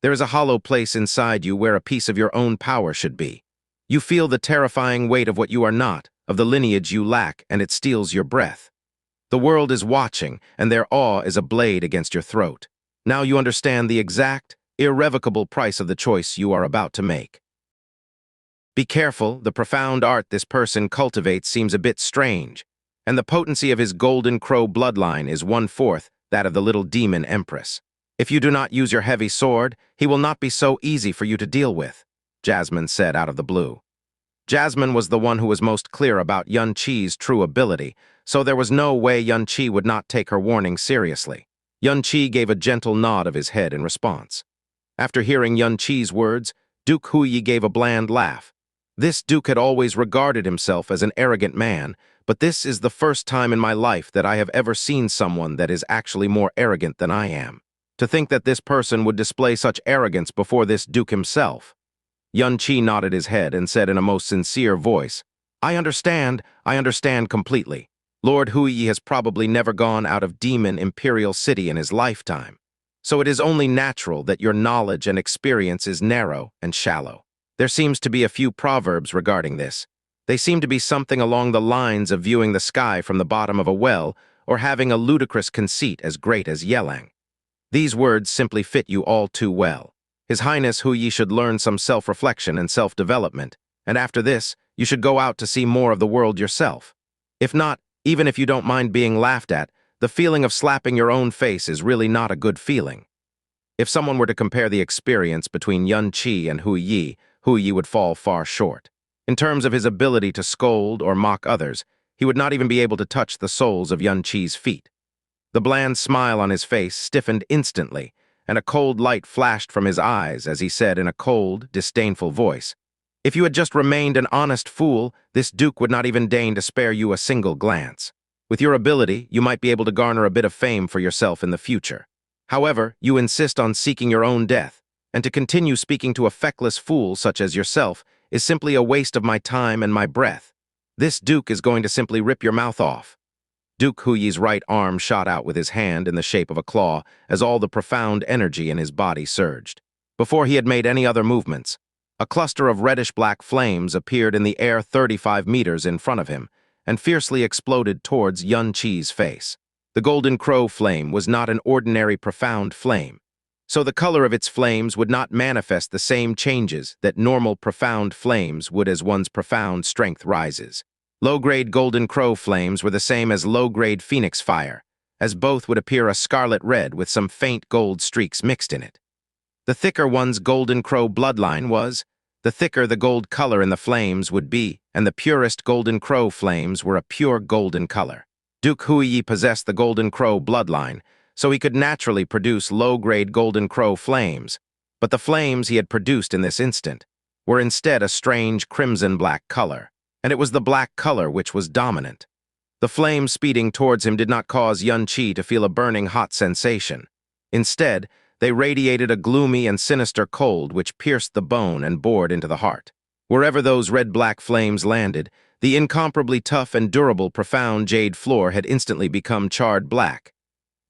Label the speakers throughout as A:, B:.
A: There is a hollow place inside you where a piece of your own power should be. You feel the terrifying weight of what you are not, of the lineage you lack, and it steals your breath. The world is watching, and their awe is a blade against your throat. Now you understand the exact, irrevocable price of the choice you are about to make. Be careful, the profound art this person cultivates seems a bit strange, and the potency of his golden crow bloodline is 1/4 that of the little demon empress. If you do not use your heavy sword, he will not be so easy for you to deal with, Jasmine said out of the blue. Jasmine was the one who was most clear about Xianxia's true ability, so there was no way Xianxia would not take her warning seriously. Xianxia gave a gentle nod of his head in response. After hearing Xianxia's words, Duke Huyi gave a bland laugh. This duke had always regarded himself as an arrogant man, but this is the first time in my life that I have ever seen someone that is actually more arrogant than I am. To think that this person would display such arrogance before this duke himself. Xianxia nodded his head and said in a most sincere voice, I understand completely. Lord Huyi has probably never gone out of Demon Imperial City in his lifetime. So it is only natural that your knowledge and experience is narrow and shallow. There seems to be a few proverbs regarding this. They seem to be something along the lines of viewing the sky from the bottom of a well or having a ludicrous conceit as great as Yelang. These words simply fit you all too well. His Highness Huyi should learn some self-reflection and self-development, and after this, you should go out to see more of the world yourself. If not, even if you don't mind being laughed at, the feeling of slapping your own face is really not a good feeling. If someone were to compare the experience between Xianxia and Huyi would fall far short. In terms of his ability to scold or mock others, he would not even be able to touch the soles of Xianxia's feet. The bland smile on his face stiffened instantly, and a cold light flashed from his eyes as he said in a cold, disdainful voice, If you had just remained an honest fool, this duke would not even deign to spare you a single glance. With your ability, you might be able to garner a bit of fame for yourself in the future. However, you insist on seeking your own death, and to continue speaking to a feckless fool such as yourself is simply a waste of my time and my breath. This duke is going to simply rip your mouth off. Duke Huyi's right arm shot out with his hand in the shape of a claw as all the profound energy in his body surged. Before he had made any other movements, a cluster of reddish-black flames appeared in the air 35 meters in front of him and fiercely exploded towards Xianxia's face. The golden crow flame was not an ordinary profound flame, so the color of its flames would not manifest the same changes that normal profound flames would as one's profound strength rises. Low-grade golden crow flames were the same as low-grade phoenix fire, as both would appear a scarlet red with some faint gold streaks mixed in it. The thicker one's golden crow bloodline was, the thicker the gold color in the flames would be, and the purest golden crow flames were a pure golden color. Duke Huyi possessed the golden crow bloodline, so he could naturally produce low-grade golden crow flames, but the flames he had produced in this instant were instead a strange crimson-black color, and it was the black color which was dominant. The flames speeding towards him did not cause Xianxia to feel a burning hot sensation. Instead, they radiated a gloomy and sinister cold which pierced the bone and bored into the heart. Wherever those red-black flames landed, the incomparably tough and durable profound jade floor had instantly become charred black.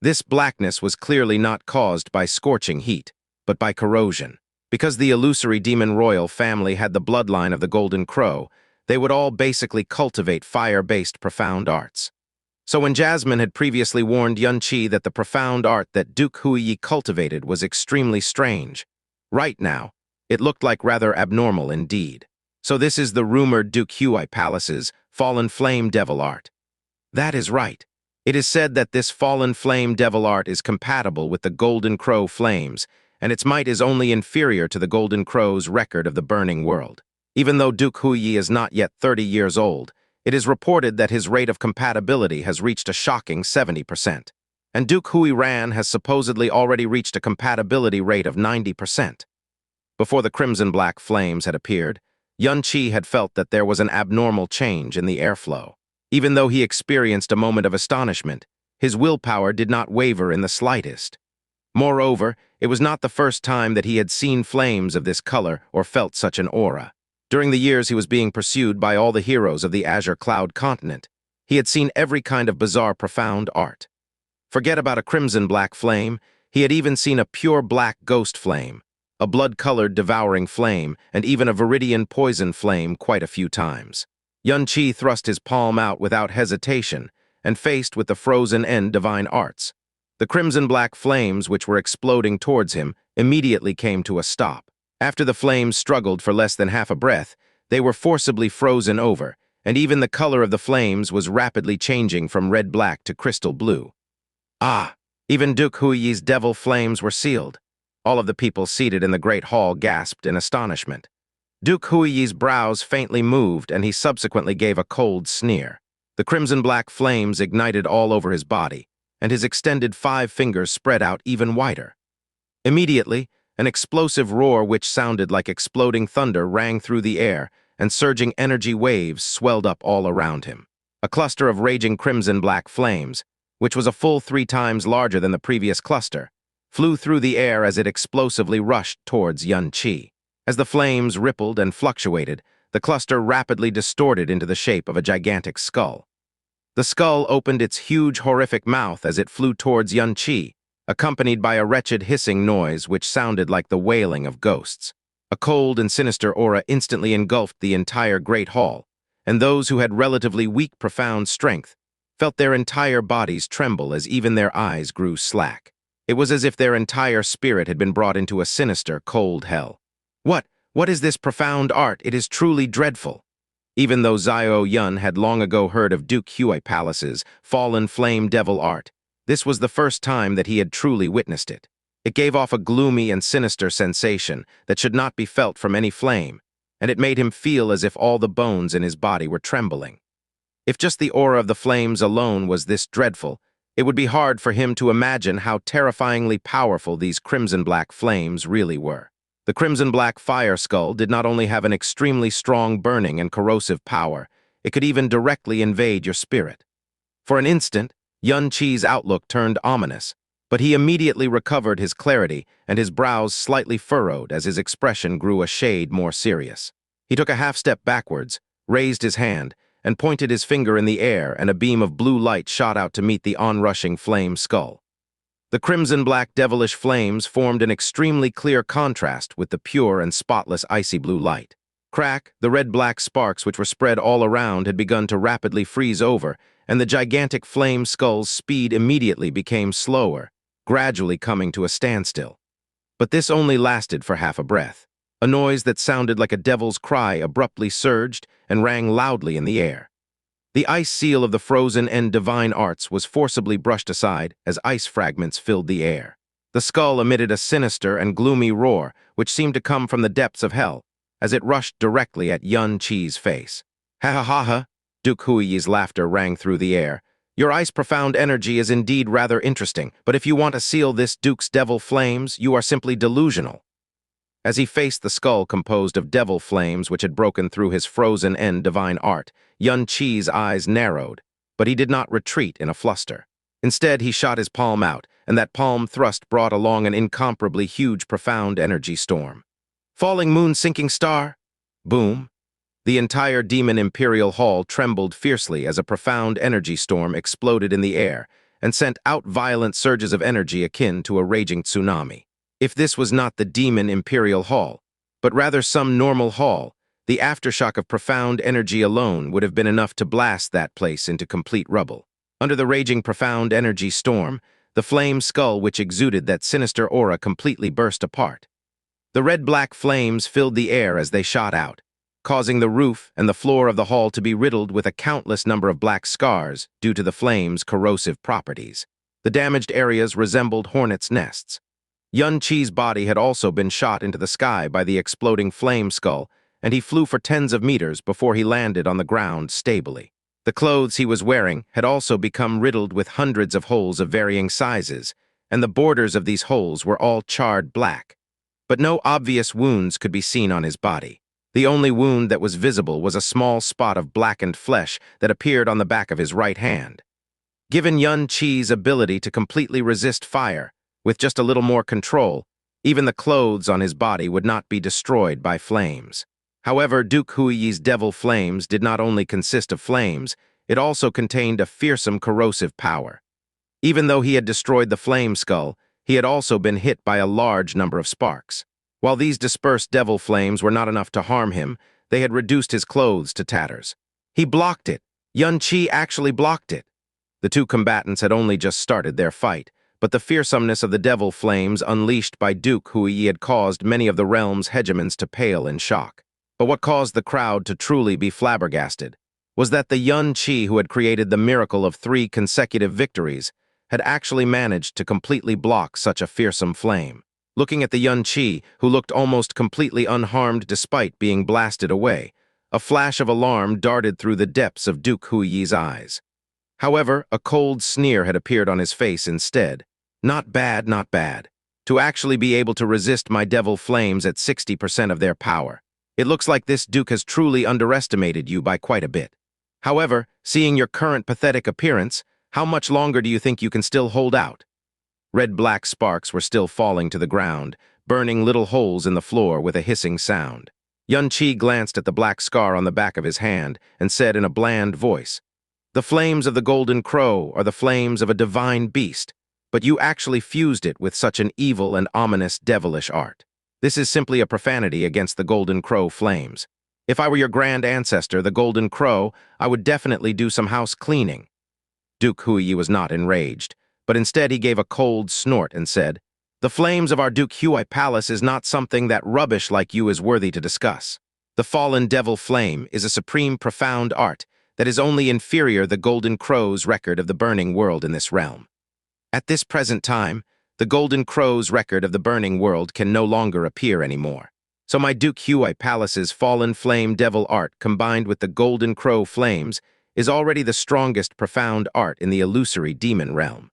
A: This blackness was clearly not caused by scorching heat, but by corrosion. Because the illusory demon royal family had the bloodline of the Golden Crow, they would all basically cultivate fire-based profound arts. So when Jasmine had previously warned Xianxia that the profound art that Duke Huyi cultivated was extremely strange, right now, it looked like rather abnormal indeed. So this is the rumored Duke Huyi Palace's fallen flame devil art. That is right. It is said that this fallen flame devil art is compatible with the Golden Crow flames, and its might is only inferior to the Golden Crow's record of the burning world. Even though Duke Huyi is not yet 30 years old, it is reported that his rate of compatibility has reached a shocking 70%. And Duke Huyi Ran has supposedly already reached a compatibility rate of 90%. Before the crimson-black flames had appeared, Xianxia had felt that there was an abnormal change in the airflow. Even though he experienced a moment of astonishment, his willpower did not waver in the slightest. Moreover, it was not the first time that he had seen flames of this color or felt such an aura. During the years he was being pursued by all the heroes of the Azure Cloud continent, he had seen every kind of bizarre profound art. Forget about a crimson-black flame, he had even seen a pure black ghost flame, a blood-colored devouring flame, and even a viridian poison flame quite a few times. Xianxia thrust his palm out without hesitation and faced with the frozen end divine arts. The crimson-black flames which were exploding towards him immediately came to a stop. After the flames struggled for less than half a breath, they were forcibly frozen over, and even the color of the flames was rapidly changing from red-black to crystal blue. Ah! Even Duke Huiyi's devil flames were sealed. All of the people seated in the great hall gasped in astonishment. Duke Huiyi's brows faintly moved, and he subsequently gave a cold sneer. The crimson-black flames ignited all over his body, and his extended 5 fingers spread out even wider. Immediately, an explosive roar which sounded like exploding thunder rang through the air, and surging energy waves swelled up all around him. A cluster of raging crimson-black flames, which was a full 3 times larger than the previous cluster, flew through the air as it explosively rushed towards Xianxia. As the flames rippled and fluctuated, the cluster rapidly distorted into the shape of a gigantic skull. The skull opened its huge, horrific mouth as it flew towards Xianxia, accompanied by a wretched hissing noise which sounded like the wailing of ghosts. A cold and sinister aura instantly engulfed the entire great hall, and those who had relatively weak, profound strength felt their entire bodies tremble as even their eyes grew slack. It was as if their entire spirit had been brought into a sinister, cold hell. What is this profound art? It is truly dreadful. Even though Xiao Yun had long ago heard of Duke Hui Palace's fallen flame devil art, this was the first time that he had truly witnessed it. It gave off a gloomy and sinister sensation that should not be felt from any flame, and it made him feel as if all the bones in his body were trembling. If just the aura of the flames alone was this dreadful, it would be hard for him to imagine how terrifyingly powerful these crimson-black flames really were. The crimson-black fire skull did not only have an extremely strong burning and corrosive power, it could even directly invade your spirit. For an instant, Xianxia's outlook turned ominous, but he immediately recovered his clarity and his brows slightly furrowed as his expression grew a shade more serious. He took a half-step backwards, raised his hand, and pointed his finger in the air, and a beam of blue light shot out to meet the onrushing flame skull. The crimson-black devilish flames formed an extremely clear contrast with the pure and spotless icy blue light. Crack, the red-black sparks which were spread all around had begun to rapidly freeze over, and the gigantic flame skull's speed immediately became slower, gradually coming to a standstill. But this only lasted for half a breath. A noise that sounded like a devil's cry abruptly surged and rang loudly in the air. The ice seal of the frozen and divine arts was forcibly brushed aside as ice fragments filled the air. The skull emitted a sinister and gloomy roar which seemed to come from the depths of hell as it rushed directly at Xianxia's face. Ha ha ha ha! Duke Huiyi's laughter rang through the air. Your ice-profound energy is indeed rather interesting, but if you want to seal this Duke's devil flames, you are simply delusional. As he faced the skull composed of devil flames which had broken through his frozen end divine art, Xianxia's eyes narrowed, but he did not retreat in a fluster. Instead, he shot his palm out, and that palm thrust brought along an incomparably huge, profound energy storm. Falling moon, sinking star! Boom! The entire Demon Imperial Hall trembled fiercely as a profound energy storm exploded in the air and sent out violent surges of energy akin to a raging tsunami. If this was not the Demon Imperial Hall, but rather some normal hall, the aftershock of profound energy alone would have been enough to blast that place into complete rubble. Under the raging profound energy storm, the flame skull which exuded that sinister aura completely burst apart. The red-black flames filled the air as they shot out, causing the roof and the floor of the hall to be riddled with a countless number of black scars due to the flame's corrosive properties. The damaged areas resembled hornets' nests. Xianxia's body had also been shot into the sky by the exploding flame skull, and he flew for tens of meters before he landed on the ground stably. The clothes he was wearing had also become riddled with hundreds of holes of varying sizes, and the borders of these holes were all charred black. But no obvious wounds could be seen on his body. The only wound that was visible was a small spot of blackened flesh that appeared on the back of his right hand. Given Xianxia's ability to completely resist fire, with just a little more control, even the clothes on his body would not be destroyed by flames. However, Duke Huiyi's devil flames did not only consist of flames, it also contained a fearsome corrosive power. Even though he had destroyed the flame skull, he had also been hit by a large number of sparks. While these dispersed devil flames were not enough to harm him, they had reduced his clothes to tatters. He blocked it. Xianxia actually blocked it. The two combatants had only just started their fight, but the fearsomeness of the devil flames unleashed by Duke Hui had caused many of the realm's hegemons to pale in shock. But what caused the crowd to truly be flabbergasted was that the Xianxia who had created the miracle of 3 consecutive victories had actually managed to completely block such a fearsome flame. Looking at the Xianxia, who looked almost completely unharmed despite being blasted away, a flash of alarm darted through the depths of Duke Hui's eyes. However, a cold sneer had appeared on his face instead. Not bad, not bad. To actually be able to resist my devil flames at 60% of their power. It looks like this Duke has truly underestimated you by quite a bit. However, seeing your current pathetic appearance, how much longer do you think you can still hold out? Red-black sparks were still falling to the ground, burning little holes in the floor with a hissing sound. Xianxia glanced at the black scar on the back of his hand and said in a bland voice, "The flames of the golden crow are the flames of a divine beast, but you actually fused it with such an evil and ominous devilish art. This is simply a profanity against the golden crow flames. If I were your grand ancestor, the golden crow, I would definitely do some house cleaning." Duke Hui was not enraged, but instead he gave a cold snort and said, "The flames of our Duke Hui palace is not something that rubbish like you is worthy to discuss. The fallen devil flame is a supreme profound art that is only inferior the golden crow's record of the burning world in this realm. At this present time, the golden crow's record of the burning world can no longer appear anymore. So my Duke Hui palace's fallen flame devil art combined with the golden crow flames is already the strongest profound art in the illusory demon realm.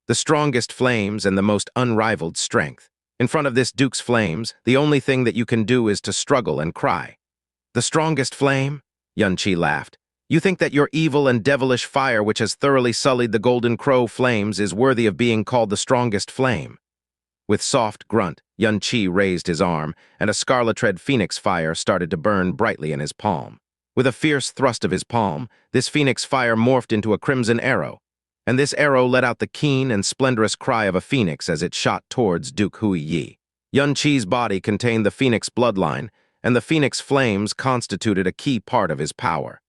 A: The strongest flames and the most unrivaled strength. In front of this Duke's flames, the only thing that you can do is to struggle and cry." "The strongest flame?" Xianxia laughed. "You think that your evil and devilish fire which has thoroughly sullied the golden crow flames is worthy of being called the strongest flame?" With soft grunt, Xianxia raised his arm, and a scarlet-red phoenix fire started to burn brightly in his palm. With a fierce thrust of his palm, this phoenix fire morphed into a crimson arrow, and this arrow let out the keen and splendorous cry of a phoenix as it shot towards Duke Hui. Xianxia's body contained the phoenix bloodline, and the phoenix flames constituted a key part of his power.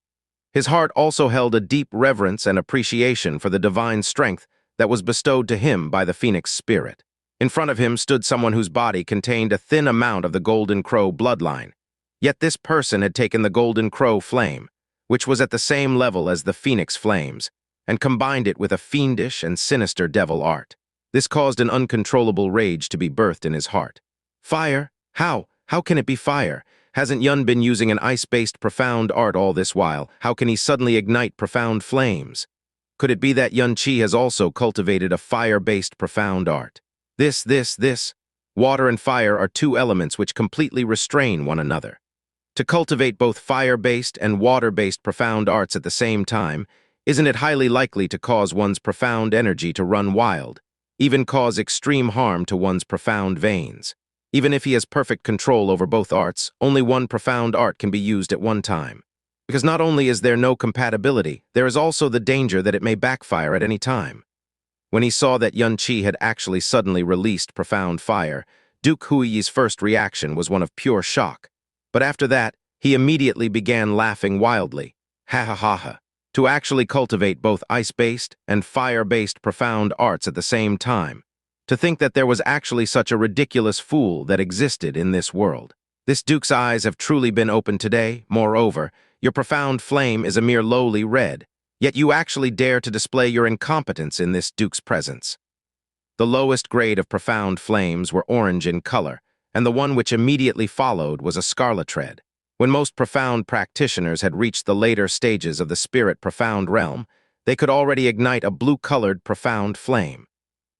A: His heart also held a deep reverence and appreciation for the divine strength that was bestowed to him by the phoenix spirit. In front of him stood someone whose body contained a thin amount of the golden crow bloodline. Yet this person had taken the golden crow flame, which was at the same level as the phoenix flames, and combined it with a fiendish and sinister devil art. This caused an uncontrollable rage to be birthed in his heart. Fire? How? How can it be fire? Hasn't Yun been using an ice-based profound art all this while? How can he suddenly ignite profound flames? Could it be that Xianxia has also cultivated a fire-based profound art? This. Water and fire are two elements which completely restrain one another. To cultivate both fire-based and water-based profound arts at the same time, isn't it highly likely to cause one's profound energy to run wild, even cause extreme harm to one's profound veins? Even if he has perfect control over both arts, only one profound art can be used at one time. Because not only is there no compatibility, there is also the danger that it may backfire at any time. When he saw that Xianxia had actually suddenly released profound fire, Duke Hui's first reaction was one of pure shock. But after that, he immediately began laughing wildly. Ha ha ha ha. To actually cultivate both ice-based and fire-based profound arts at the same time. To think that there was actually such a ridiculous fool that existed in this world. This Duke's eyes have truly been opened today. Moreover, your profound flame is a mere lowly red, yet you actually dare to display your incompetence in this Duke's presence. The lowest grade of profound flames were orange in color, and the one which immediately followed was a scarlet red. When most profound practitioners had reached the later stages of the spirit profound realm, they could already ignite a blue-colored profound flame.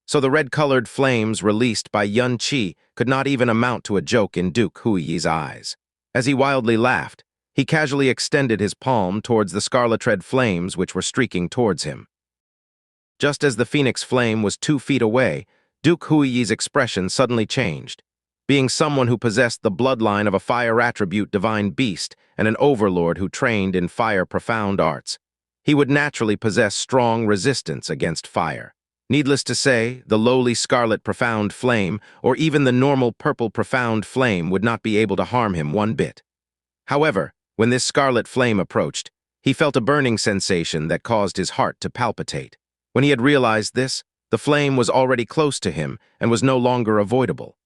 A: So the red-colored flames released by Xianxia could not even amount to a joke in Duke Hui's eyes. As he wildly laughed, he casually extended his palm towards the scarlet-red flames which were streaking towards him. Just as the phoenix flame was 2 feet away, Duke Hui's expression suddenly changed. Being someone who possessed the bloodline of a fire attribute divine beast and an overlord who trained in fire profound arts, he would naturally possess strong resistance against fire. Needless to say, the lowly scarlet profound flame, or even the normal purple profound flame, would not be able to harm him one bit. However, when this scarlet flame approached, he felt a burning sensation that caused his heart to palpitate. When he had realized this, the flame was already close to him and was no longer avoidable.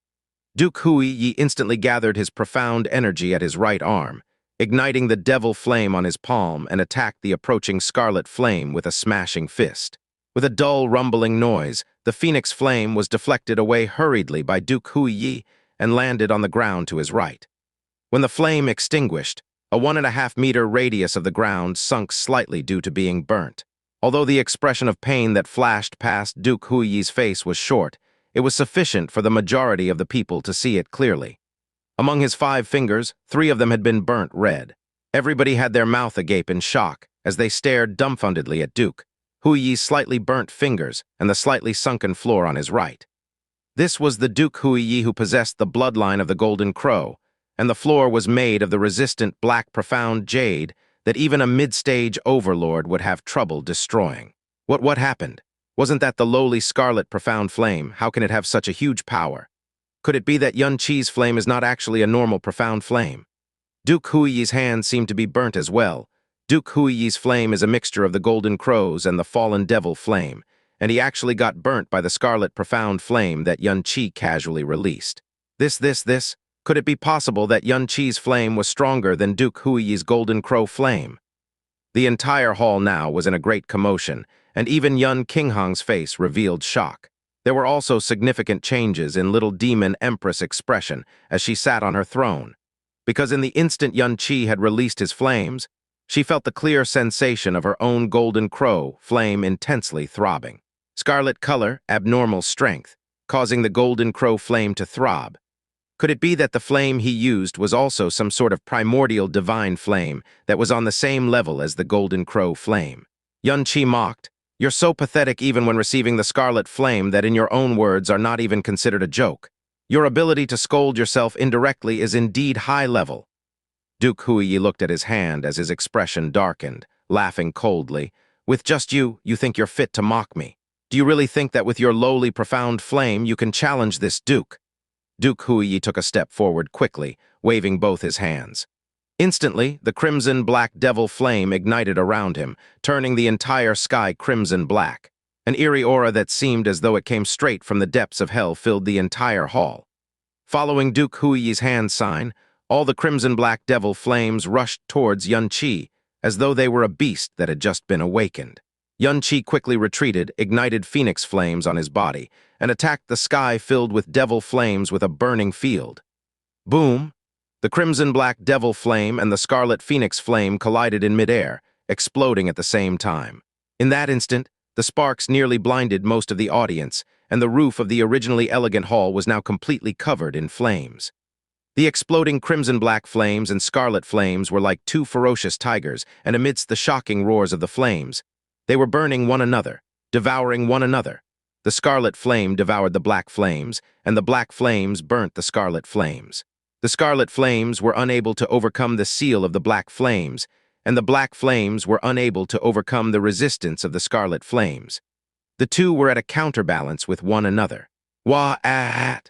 A: Duke Huiyi instantly gathered his profound energy at his right arm, igniting the devil flame on his palm, and attacked the approaching scarlet flame with a smashing fist. With a dull, rumbling noise, the phoenix flame was deflected away hurriedly by Duke Huiyi and landed on the ground to his right. When the flame extinguished, a 1.5-meter radius of the ground sunk slightly due to being burnt. Although the expression of pain that flashed past Duke Huiyi's face was short, it was sufficient for the majority of the people to see it clearly. Among his 5 fingers, 3 of them had been burnt red. Everybody had their mouth agape in shock as they stared dumbfoundedly at Duke Huiyi's slightly burnt fingers and the slightly sunken floor on his right. This was the Duke Huiyi who possessed the bloodline of the Golden Crow, and the floor was made of the resistant black profound jade that even a mid-stage overlord would have trouble destroying. What happened? Wasn't that the lowly scarlet profound flame? How can it have such a huge power? Could it be that Xianxia's flame is not actually a normal profound flame? Duke Huiyi's hand seemed to be burnt as well. Duke Huiyi's flame is a mixture of the Golden Crows and the fallen devil flame, and he actually got burnt by the scarlet profound flame that Xianxia casually released. Could it be possible that Xianxia's flame was stronger than Duke Huiyi's Golden Crow flame? The entire hall now was in a great commotion, and even Yun Qinghang's face revealed shock. There were also significant changes in Little Demon Empress' expression as she sat on her throne, because in the instant Xianxia had released his flames, she felt the clear sensation of her own Golden Crow flame intensely throbbing. Scarlet color, abnormal strength, causing the Golden Crow flame to throb. Could it be that the flame he used was also some sort of primordial divine flame that was on the same level as the Golden Crow flame? Xianxia mocked, "You're so pathetic even when receiving the scarlet flame that in your own words are not even considered a joke. Your ability to scold yourself indirectly is indeed high level." Duke Huiyi looked at his hand as his expression darkened, laughing coldly. "With just you think you're fit to mock me. Do you really think that with your lowly profound flame you can challenge this Duke?" Duke Huiyi took a step forward quickly, waving both his hands. Instantly, the crimson-black devil flame ignited around him, turning the entire sky crimson-black. An eerie aura that seemed as though it came straight from the depths of hell filled the entire hall. Following Duke Huiyi's hand sign, all the crimson-black devil flames rushed towards Xianxia, as though they were a beast that had just been awakened. Xianxia quickly retreated, ignited phoenix flames on his body, and attacked the sky filled with devil flames with a burning field. Boom! The crimson-black devil flame and the scarlet phoenix flame collided in midair, exploding at the same time. In that instant, the sparks nearly blinded most of the audience, and the roof of the originally elegant hall was now completely covered in flames. The exploding crimson-black flames and scarlet flames were like 2 ferocious tigers, and amidst the shocking roars of the flames, they were burning one another, devouring one another. The scarlet flame devoured the black flames, and the black flames burnt the scarlet flames. The scarlet flames were unable to overcome the seal of the black flames, and the black flames were unable to overcome the resistance of the scarlet flames. The two were at a counterbalance with one another. Wah-ah-at!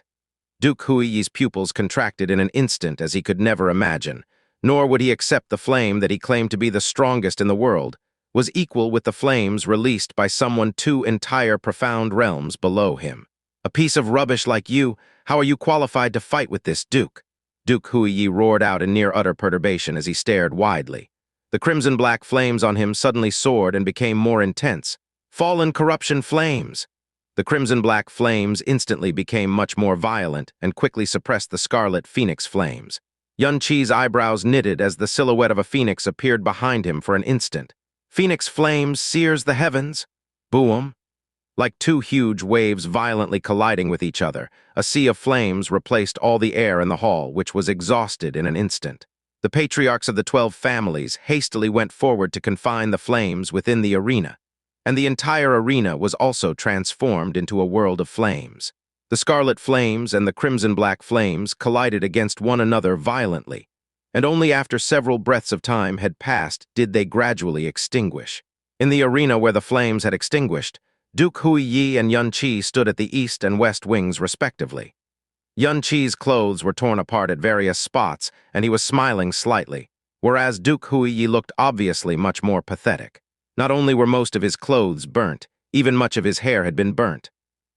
A: Duke Huiyi's pupils contracted in an instant as he could never imagine, nor would he accept the flame that he claimed to be the strongest in the world, was equal with the flames released by someone 2 entire profound realms below him. "A piece of rubbish like you, how are you qualified to fight with this Duke?" Duke Huiyi roared out in near utter perturbation as he stared widely. The crimson-black flames on him suddenly soared and became more intense. Fallen corruption flames! The crimson-black flames instantly became much more violent and quickly suppressed the scarlet phoenix flames. Xianxia's eyebrows knitted as the silhouette of a phoenix appeared behind him for an instant. Phoenix flames sears the heavens. Boom! Like 2 huge waves violently colliding with each other, a sea of flames replaced all the air in the hall, which was exhausted in an instant. The patriarchs of the 12 families hastily went forward to confine the flames within the arena, and the entire arena was also transformed into a world of flames. The scarlet flames and the crimson-black flames collided against one another violently, and only after several breaths of time had passed did they gradually extinguish. In the arena where the flames had extinguished, Duke Huiyi and Yun Qi stood at the east and west wings respectively. Yun Qi's clothes were torn apart at various spots, and he was smiling slightly, whereas Duke Huiyi looked obviously much more pathetic. Not only were most of his clothes burnt, even much of his hair had been burnt.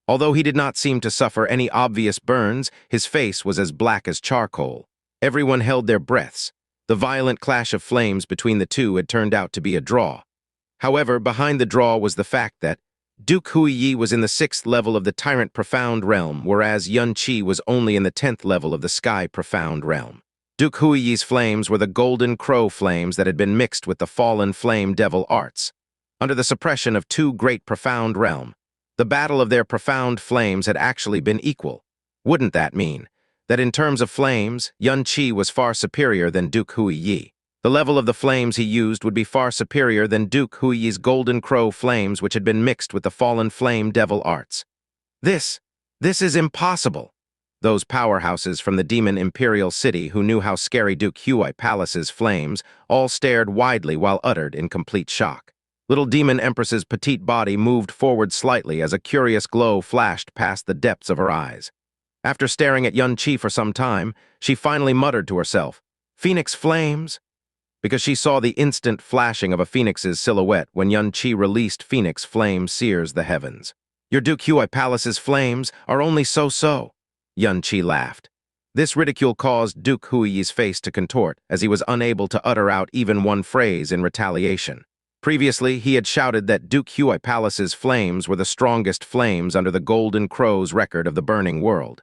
A: Although he did not seem to suffer any obvious burns, his face was as black as charcoal. Everyone held their breaths. The violent clash of flames between the two had turned out to be a draw. However, behind the draw was the fact that Duke Huiyi was in the 6th level of the Tyrant Profound Realm, whereas Yun Qi was only in the 10th level of the Sky Profound Realm. Duke Huiyi's flames were the Golden Crow flames that had been mixed with the Fallen Flame Devil arts. Under the suppression of 2 great Profound Realm, the battle of their profound flames had actually been equal. Wouldn't that mean that in terms of flames, Yun Qi was far superior than Duke Huiyi? The level of the flames he used would be far superior than Duke Huiyi's Golden Crow flames, which had been mixed with the Fallen Flame Devil arts. This is impossible. Those powerhouses from the Demon Imperial City who knew how scary Duke Huiyi Palace's flames all stared widely while uttered in complete shock. Little Demon Empress's petite body moved forward slightly as a curious glow flashed past the depths of her eyes. After staring at Yun Qi for some time, she finally muttered to herself, "Phoenix flames?" Because she saw the instant flashing of a phoenix's silhouette when Yun Qi released Phoenix Flame sears the heavens. "Your Duke Huiyi Palace's flames are only so-so," Yun Qi laughed. This ridicule caused Duke Huiyi's face to contort as he was unable to utter out even one phrase in retaliation. Previously, he had shouted that Duke Huiyi Palace's flames were the strongest flames under the Golden Crow's record of the burning world.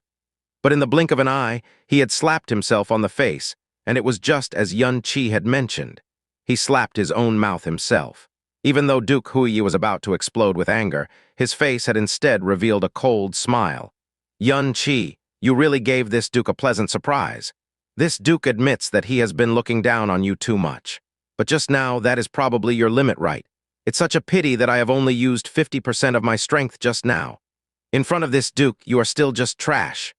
A: But in the blink of an eye, he had slapped himself on the face, and it was just as Yun Qi had mentioned. He slapped his own mouth himself. Even though Duke Huiyi was about to explode with anger, his face had instead revealed a cold smile. "Yun Qi, you really gave this Duke a pleasant surprise. This Duke admits that he has been looking down on you too much. But just now, that is probably your limit, right? It's such a pity that I have only used 50% of my strength just now. In front of this Duke, you are still just trash."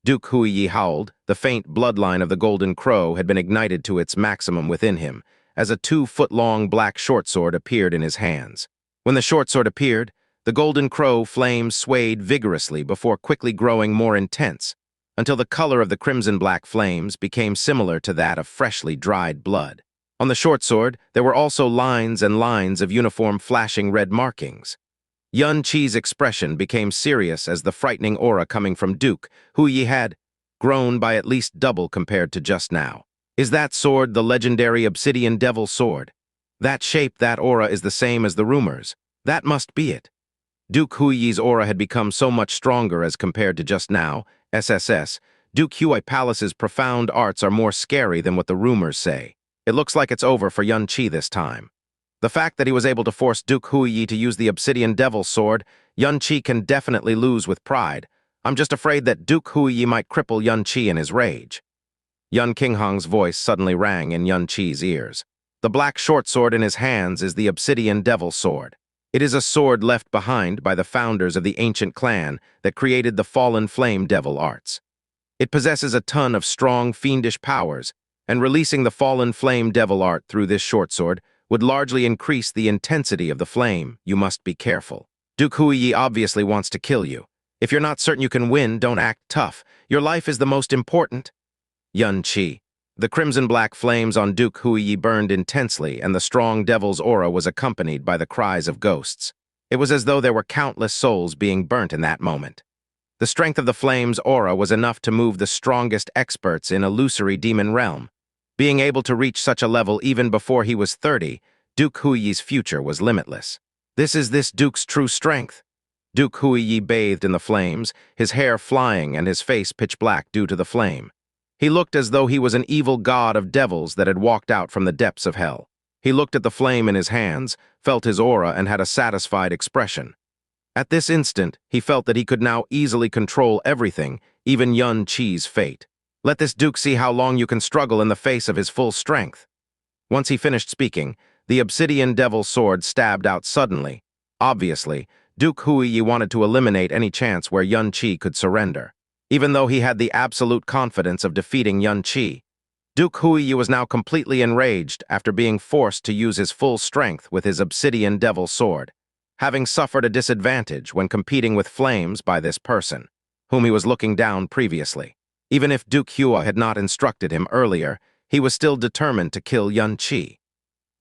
A: Duke Huiyi howled. The faint bloodline of the Golden Crow had been ignited to its maximum within him, as a 2-foot-long black short sword appeared in his hands. When the short sword appeared, the Golden Crow flame swayed vigorously before quickly growing more intense, until the color of the crimson-black flames became similar to that of freshly dried blood. On the short sword, there were also lines and lines of uniform flashing red markings. Yun Qi's expression became serious as the frightening aura coming from Duke Huiyi had grown by at least double compared to just now. "Is that sword the legendary Obsidian Devil Sword? That shape, that aura is the same as the rumors. That must be it." Duke Huiyi's aura had become so much stronger as compared to just now. SSS, Duke Huiyi Palace's profound arts are more scary than what the rumors say. It looks like it's over for Yun Qi this time. The fact that he was able to force Duke Huiyi to use the Obsidian Devil Sword, Yun Qi can definitely lose with pride. I'm just afraid that Duke Huiyi might cripple Yun Qi in his rage. Yun Qinghong's voice suddenly rang in Yun Qi's ears. The black short sword in his hands is the Obsidian Devil Sword. It is a sword left behind by the founders of the ancient clan that created the Fallen Flame Devil arts. It possesses a ton of strong, fiendish powers, and releasing the Fallen Flame Devil art through this short sword would largely increase the intensity of the flame. You must be careful. Duke Huiyi obviously wants to kill you. If you're not certain you can win, don't act tough. Your life is the most important. Yun Qi. The crimson-black flames on Duke Huiyi burned intensely, and the strong devil's aura was accompanied by the cries of ghosts. It was as though there were countless souls being burnt in that moment. The strength of the flame's aura was enough to move the strongest experts in illusory demon realm. Being able to reach such a level even before he was 30, Duke Huiyi's future was limitless. This is this Duke's true strength. Duke Huiyi bathed in the flames, his hair flying and his face pitch black due to the flame. He looked as though he was an evil god of devils that had walked out from the depths of hell. He looked at the flame in his hands, felt his aura, and had a satisfied expression. At this instant, he felt that he could now easily control everything, even Yun Qi's fate. Let this Duke see how long you can struggle in the face of his full strength. Once he finished speaking, the Obsidian Devil Sword stabbed out suddenly. Obviously, Duke Huiyi wanted to eliminate any chance where Yun Qi could surrender. Even though he had the absolute confidence of defeating Yun Qi, Duke Huiyi was now completely enraged after being forced to use his full strength with his Obsidian Devil Sword. having suffered a disadvantage when competing with flames by this person, whom he was looking down previously. Even if Duke Hua had not instructed him earlier, he was still determined to kill Xianxia.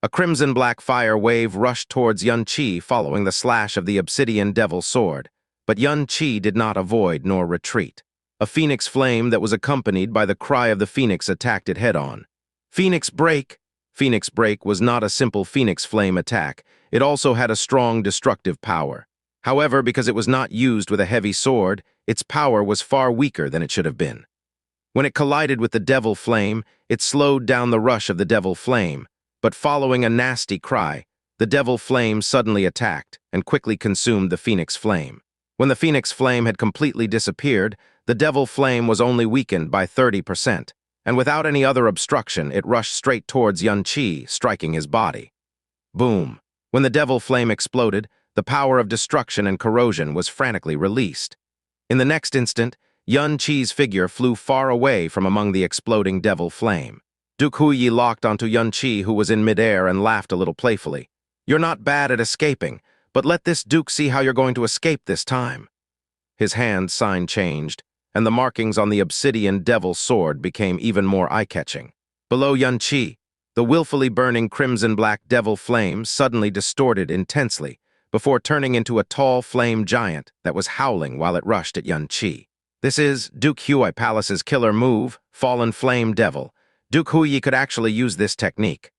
A: A crimson-black fire wave rushed towards Xianxia following the slash of the obsidian devil sword, but Xianxia did not avoid nor retreat. A phoenix flame that was accompanied by the cry of the phoenix attacked it head-on. Phoenix Break! Phoenix Break was not a simple phoenix flame attack, it also had a strong destructive power. However, because it was not used with a heavy sword, its power was far weaker than it should have been. When it collided with the devil flame, it slowed down the rush of the devil flame, but following a nasty cry, the devil flame suddenly attacked and quickly consumed the phoenix flame. When the phoenix flame had completely disappeared, the devil flame was only weakened by 30%, and without any other obstruction, it rushed straight towards Xianxia, striking his body. Boom! When the devil flame exploded, the power of destruction and corrosion was frantically released. In the next instant, Xianxia's figure flew far away from among the exploding devil flame. Duke Huyi locked onto Xianxia, who was in midair, and laughed a little playfully. "You're not bad at escaping, but let this Duke see how you're going to escape this time." His hand sign changed, and the markings on the obsidian devil sword became even more eye-catching. Below Xianxia, the willfully burning crimson-black devil flame suddenly distorted intensely, before turning into a tall flame giant that was howling while it rushed at Xianxia. This is Duke Huyi Palace's killer move, Fallen Flame Devil. Duke Huyi could actually use this technique.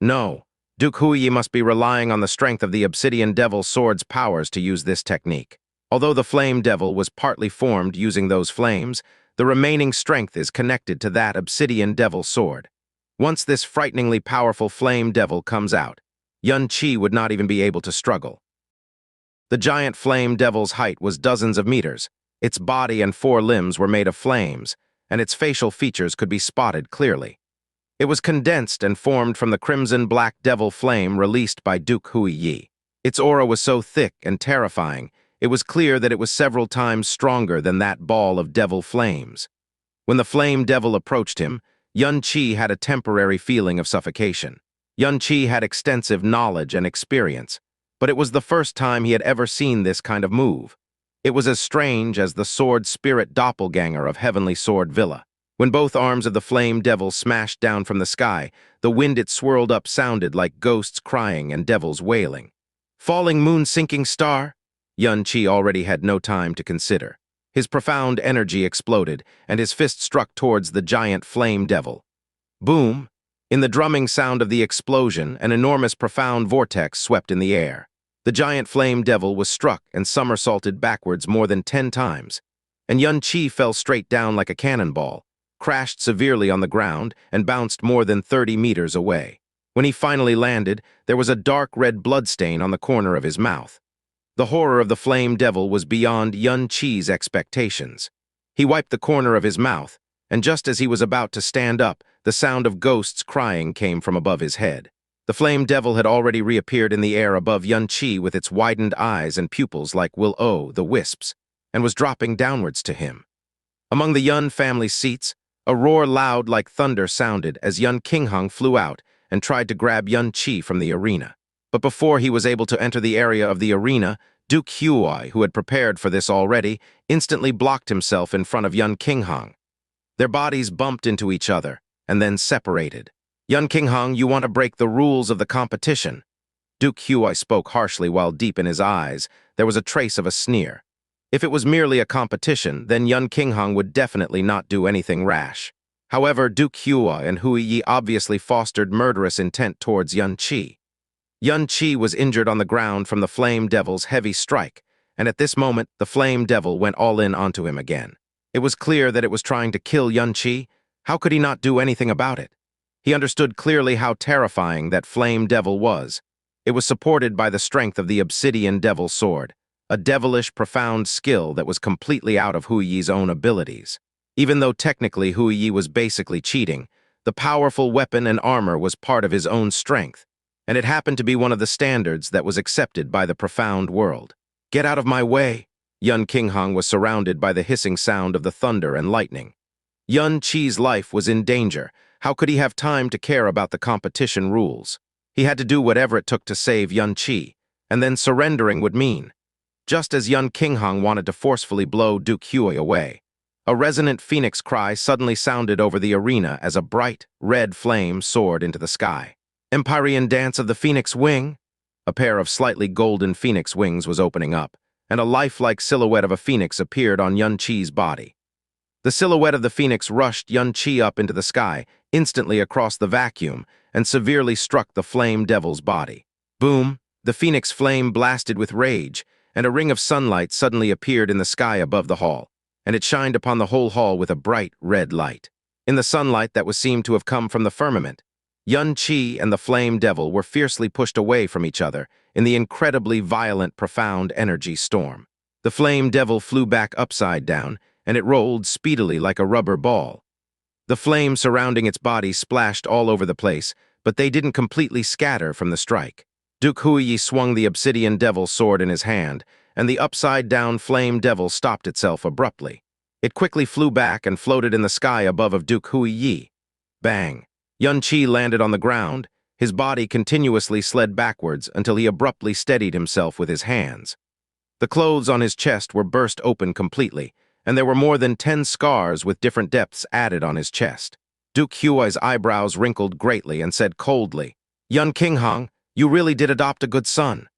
A: No, Duke Huyi must be relying on the strength of the obsidian devil sword's powers to use this technique. Although the flame devil was partly formed using those flames, the remaining strength is connected to that obsidian devil sword. Once this frighteningly powerful flame devil comes out, Xianxia would not even be able to struggle. The giant flame devil's height was dozens of meters. Its body and 4 limbs were made of flames, and its facial features could be spotted clearly. It was condensed and formed from the crimson-black devil flame released by Duke Huyi. Its aura was so thick and terrifying, it was clear that it was several times stronger than that ball of devil flames. When the flame devil approached him, Xianxia had a temporary feeling of suffocation. Xianxia had extensive knowledge and experience, but it was the first time he had ever seen this kind of move. It was as strange as the sword spirit doppelganger of Heavenly Sword Villa. When both arms of the flame devil smashed down from the sky, the wind it swirled up sounded like ghosts crying and devils wailing. Falling moon sinking star? Xianxia already had no time to consider. His profound energy exploded, and his fist struck towards the giant flame devil. Boom! In the drumming sound of the explosion, an enormous profound vortex swept in the air. The giant flame devil was struck and somersaulted backwards more than 10 times, and Xianxia fell straight down like a cannonball, crashed severely on the ground, and bounced more than 30 meters away. When he finally landed, there was a dark red bloodstain on the corner of his mouth. The horror of the flame devil was beyond Xianxia's expectations. He wiped the corner of his mouth, and just as he was about to stand up, the sound of ghosts crying came from above his head. The flame devil had already reappeared in the air above Xianxia with its widened eyes and pupils like Will-O, the wisps, and was dropping downwards to him. Among the Yun family seats, a roar loud like thunder sounded as Yun Qinghang flew out and tried to grab Xianxia from the arena. But before he was able to enter the area of the arena, Duke Huyi, who had prepared for this already, instantly blocked himself in front of Yun Qinghang. Their bodies bumped into each other and then separated. "Yun Qinghang, you want to break the rules of the competition." Duke Huyi spoke harshly while deep in his eyes there was a trace of a sneer. If it was merely a competition, then Yun Qinghang would definitely not do anything rash. However, Duke Huyi and Huyi obviously fostered murderous intent towards Xianxia. Xianxia was injured on the ground from the flame devil's heavy strike, and at this moment the flame devil went all in onto him again. It was clear that it was trying to kill Xianxia. How could he not do anything about it? He understood clearly how terrifying that flame devil was. It was supported by the strength of the obsidian devil sword, a devilish, profound skill that was completely out of Huyi's own abilities. Even though technically Huyi was basically cheating, the powerful weapon and armor was part of his own strength, and it happened to be one of the standards that was accepted by the profound world. "Get out of my way!" Yun Qinghang was surrounded by the hissing sound of the thunder and lightning. Xianxia's life was in danger. How could he have time to care about the competition rules? He had to do whatever it took to save Xianxia, and then surrendering would mean. Just as Yun Qinghang wanted to forcefully blow Duke Hui away, a resonant phoenix cry suddenly sounded over the arena as a bright, red flame soared into the sky. Empyrean dance of the phoenix wing? A pair of slightly golden phoenix wings was opening up, and a lifelike silhouette of a phoenix appeared on Yun Qi's body. The silhouette of the phoenix rushed Yun Qi up into the sky, instantly across the vacuum, and severely struck the flame devil's body. Boom! The phoenix flame blasted with rage, and a ring of sunlight suddenly appeared in the sky above the hall, and it shined upon the whole hall with a bright red light. In the sunlight that was seemed to have come from the firmament, Yun Qi and the flame devil were fiercely pushed away from each other in the incredibly violent, profound energy storm. The flame devil flew back upside down, and it rolled speedily like a rubber ball. The flames surrounding its body splashed all over the place, but they didn't completely scatter from the strike. Duke Huiyi swung the obsidian devil sword in his hand, and the upside-down flame devil stopped itself abruptly. It quickly flew back and floated in the sky above of Duke Huiyi. Bang! Yun Qi landed on the ground. His body continuously slid backwards until he abruptly steadied himself with his hands. The clothes on his chest were burst open completely, and there were more than 10 scars with different depths added on his chest. Duke Hui's eyebrows wrinkled greatly and said coldly, "Yun Qinghang, you really did adopt a good son."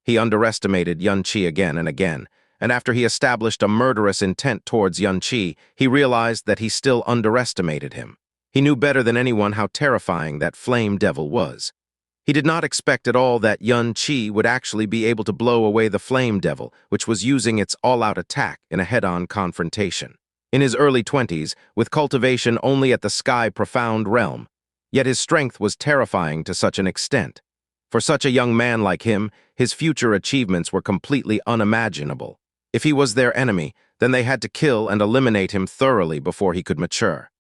A: He underestimated Yun Qi again and again, and after he established a murderous intent towards Yun Qi, he realized that he still underestimated him. He knew better than anyone how terrifying that flame devil was. He did not expect at all that Yun Qi would actually be able to blow away the flame devil, which was using its all-out attack in a head-on confrontation. In his early 20s, with cultivation only at the sky-profound realm, yet his strength was terrifying to such an extent. For such a young man like him, his future achievements were completely unimaginable. If he was their enemy, then they had to kill and eliminate him thoroughly before he could mature.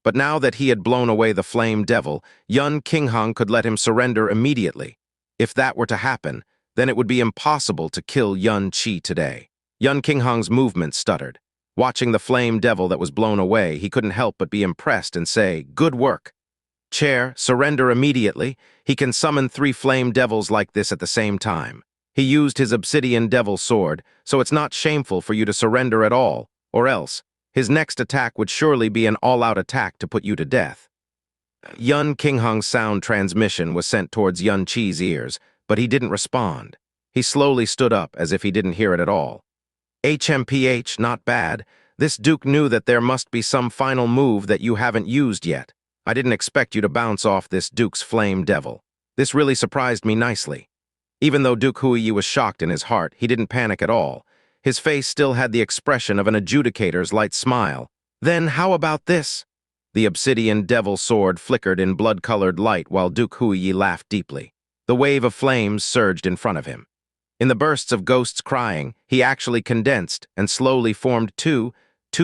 A: But now that he had blown away the flame devil, Yun Qinghang could let him surrender immediately. If that were to happen, then it would be impossible to kill Yun Qi today. Yun Qinghang's movement stuttered. Watching the flame devil that was blown away, he couldn't help but be impressed and say, "Good work. Chair, surrender immediately." He can summon 3 flame devils like this at the same time. He used his obsidian devil sword, so it's not shameful for you to surrender at all, or else his next attack would surely be an all-out attack to put you to death. Yun Qinghang's sound transmission was sent towards Yun Qi's ears, but he didn't respond. He slowly stood up as if he didn't hear it at all. HMPH, not bad. This Duke knew that there must be some final move that you haven't used yet. I didn't expect you to bounce off this Duke's flame devil. This really surprised me nicely. Even though Duke Huiyi was shocked in his heart, he didn't panic at all. His face still had the expression of an adjudicator's light smile. "Then how about this?" The obsidian devil sword flickered in blood-colored light while Duke Huiyi laughed deeply. The wave of flames surged in front of him. In the bursts of ghosts crying, he actually condensed and slowly formed two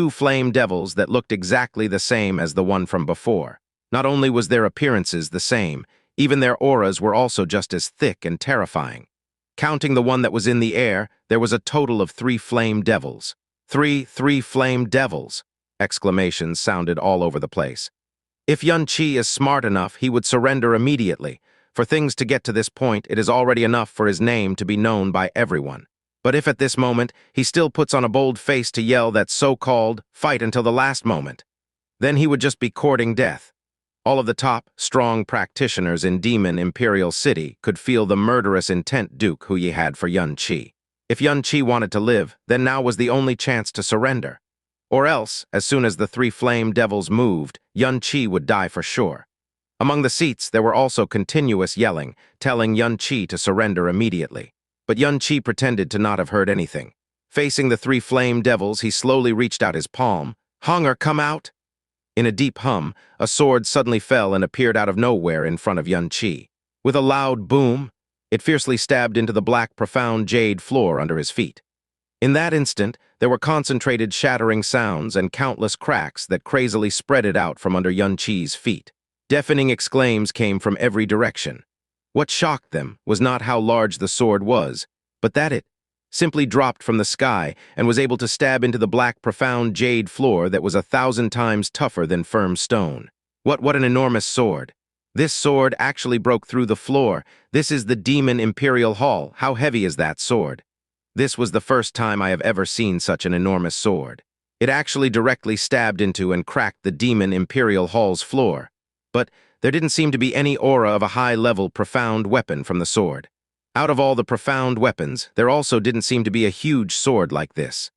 A: flame devils that looked exactly the same as the one from before. Not only was their appearances the same, even their auras were also just as thick and terrifying. Counting the one that was in the air, there was a total of 3 flame devils. Three flame devils! Exclamations sounded all over the place. If Yun Qi is smart enough, he would surrender immediately. For things to get to this point, it is already enough for his name to be known by everyone. But if at this moment, he still puts on a bold face to yell that so-called fight until the last moment, then he would just be courting death. All of the top, strong practitioners in Demon Imperial City could feel the murderous intent Duke Huiyi had for Yun Qi. If Yun Qi wanted to live, then now was the only chance to surrender. Or else, as soon as the 3 flame devils moved, Yun Qi would die for sure. Among the seats, there were also continuous yelling, telling Yun Qi to surrender immediately. But Yun Qi pretended to not have heard anything. Facing the 3 flame devils, he slowly reached out his palm. "Hunger, come out!" In a deep hum, a sword suddenly fell and appeared out of nowhere in front of Yun Qi. With a loud boom, it fiercely stabbed into the black, profound jade floor under his feet. In that instant, there were concentrated shattering sounds and countless cracks that crazily spread out from under Yun Qi's feet. Deafening exclaims came from every direction. What shocked them was not how large the sword was, but that it simply dropped from the sky and was able to stab into the black, profound jade floor that was 1,000 times tougher than firm stone. What an enormous sword! This sword actually broke through the floor. This is the Demon Imperial Hall. How heavy is that sword? This was the first time I have ever seen such an enormous sword. It actually directly stabbed into and cracked the Demon Imperial Hall's floor. But there didn't seem to be any aura of a high-level profound weapon from the sword. Out of all the profound weapons, there also didn't seem to be a huge sword like this.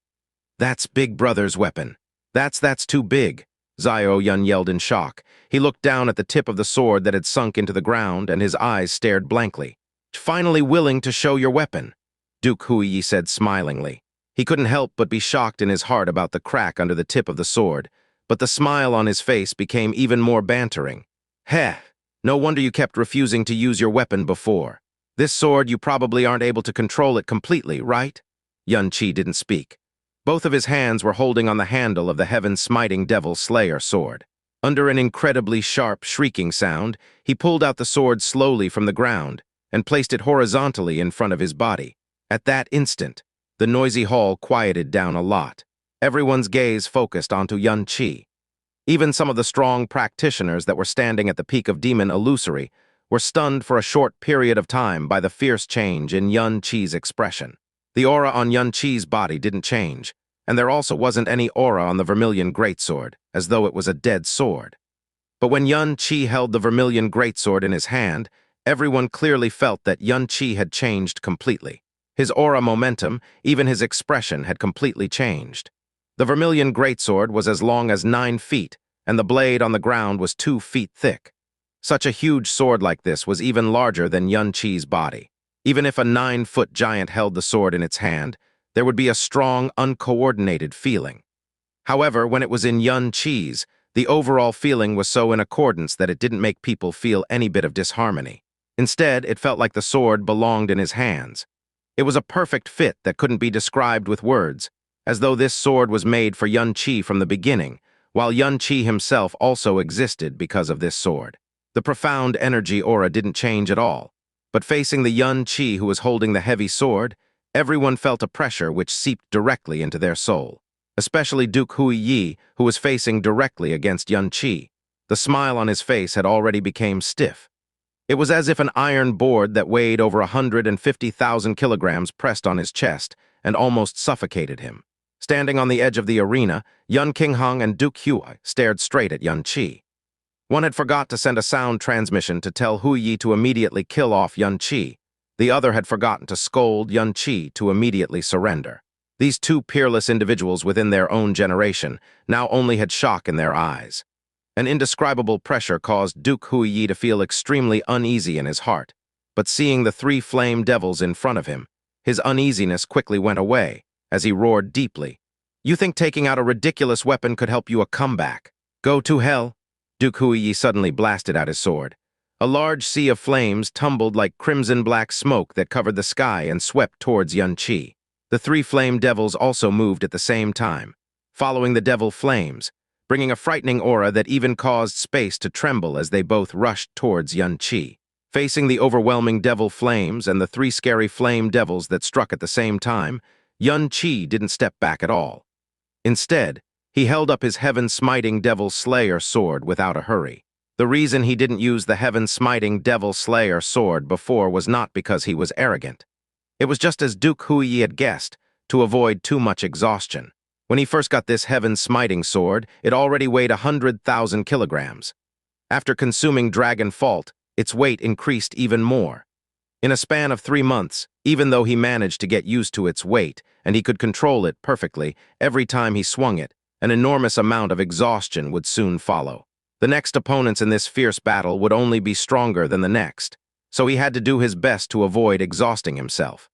A: That's Big Brother's weapon. That's too big, Xiao Yun yelled in shock. He looked down at the tip of the sword that had sunk into the ground, and his eyes stared blankly. Finally willing to show your weapon, Duke Huiyi said smilingly. He couldn't help but be shocked in his heart about the crack under the tip of the sword, but the smile on his face became even more bantering. Heh, no wonder you kept refusing to use your weapon before. This sword, you probably aren't able to control it completely, right? Yun Qi didn't speak. Both of his hands were holding on the handle of the heaven-smiting devil slayer sword. Under an incredibly sharp, shrieking sound, he pulled out the sword slowly from the ground and placed it horizontally in front of his body. At that instant, the noisy hall quieted down a lot. Everyone's gaze focused onto Yun Qi. Even some of the strong practitioners that were standing at the peak of demon illusory were stunned for a short period of time by the fierce change in Yun Qi's expression. The aura on Yun Qi's body didn't change, and there also wasn't any aura on the Vermilion Greatsword, as though it was a dead sword. But when Yun Qi held the Vermilion Greatsword in his hand, everyone clearly felt that Yun Qi had changed completely. His aura momentum, even his expression, had completely changed. The Vermilion Greatsword was as long as 9 feet, and the blade on the ground was 2 feet thick. Such a huge sword like this was even larger than Yun Qi's body. Even if a 9-foot giant held the sword in its hand, there would be a strong, uncoordinated feeling. However, when it was in Yun Qi's, the overall feeling was so in accordance that it didn't make people feel any bit of disharmony. Instead, it felt like the sword belonged in his hands. It was a perfect fit that couldn't be described with words, as though this sword was made for Yun Qi from the beginning, while Yun Qi himself also existed because of this sword. The profound energy aura didn't change at all, but facing the Yun Qi who was holding the heavy sword, everyone felt a pressure which seeped directly into their soul. Especially Duke Huiyi, who was facing directly against Yun Qi. The smile on his face had already become stiff. It was as if an iron board that weighed over 150,000 kilograms pressed on his chest and almost suffocated him. Standing on the edge of the arena, Yun Qinghong and Duke Huai stared straight at Yun Qi. One had forgot to send a sound transmission to tell Huiyi to immediately kill off Yun Qi. The other had forgotten to scold Yun Qi to immediately surrender. These two peerless individuals within their own generation now only had shock in their eyes. An indescribable pressure caused Duke Huiyi to feel extremely uneasy in his heart, but seeing the 3 flame devils in front of him, his uneasiness quickly went away as he roared deeply. You think taking out a ridiculous weapon could help you a comeback? Go to hell! Duke Huiyi suddenly blasted out his sword. A large sea of flames tumbled like crimson-black smoke that covered the sky and swept towards Yun Qi. The 3 flame devils also moved at the same time, following the devil flames, bringing a frightening aura that even caused space to tremble as they both rushed towards Yun Qi. Facing the overwhelming devil flames and the 3 scary flame devils that struck at the same time, Yun Qi didn't step back at all. Instead, he held up his heaven-smiting devil slayer sword without a hurry. The reason he didn't use the heaven-smiting devil slayer sword before was not because he was arrogant. It was just as Duke Huiyi had guessed, to avoid too much exhaustion. When he first got this heaven-smiting sword, it already weighed 100,000 kilograms. After consuming Dragon Fault, its weight increased even more. In a span of 3 months, even though he managed to get used to its weight and he could control it perfectly, every time he swung it, an enormous amount of exhaustion would soon follow. The next opponents in this fierce battle would only be stronger than the next, so he had to do his best to avoid exhausting himself.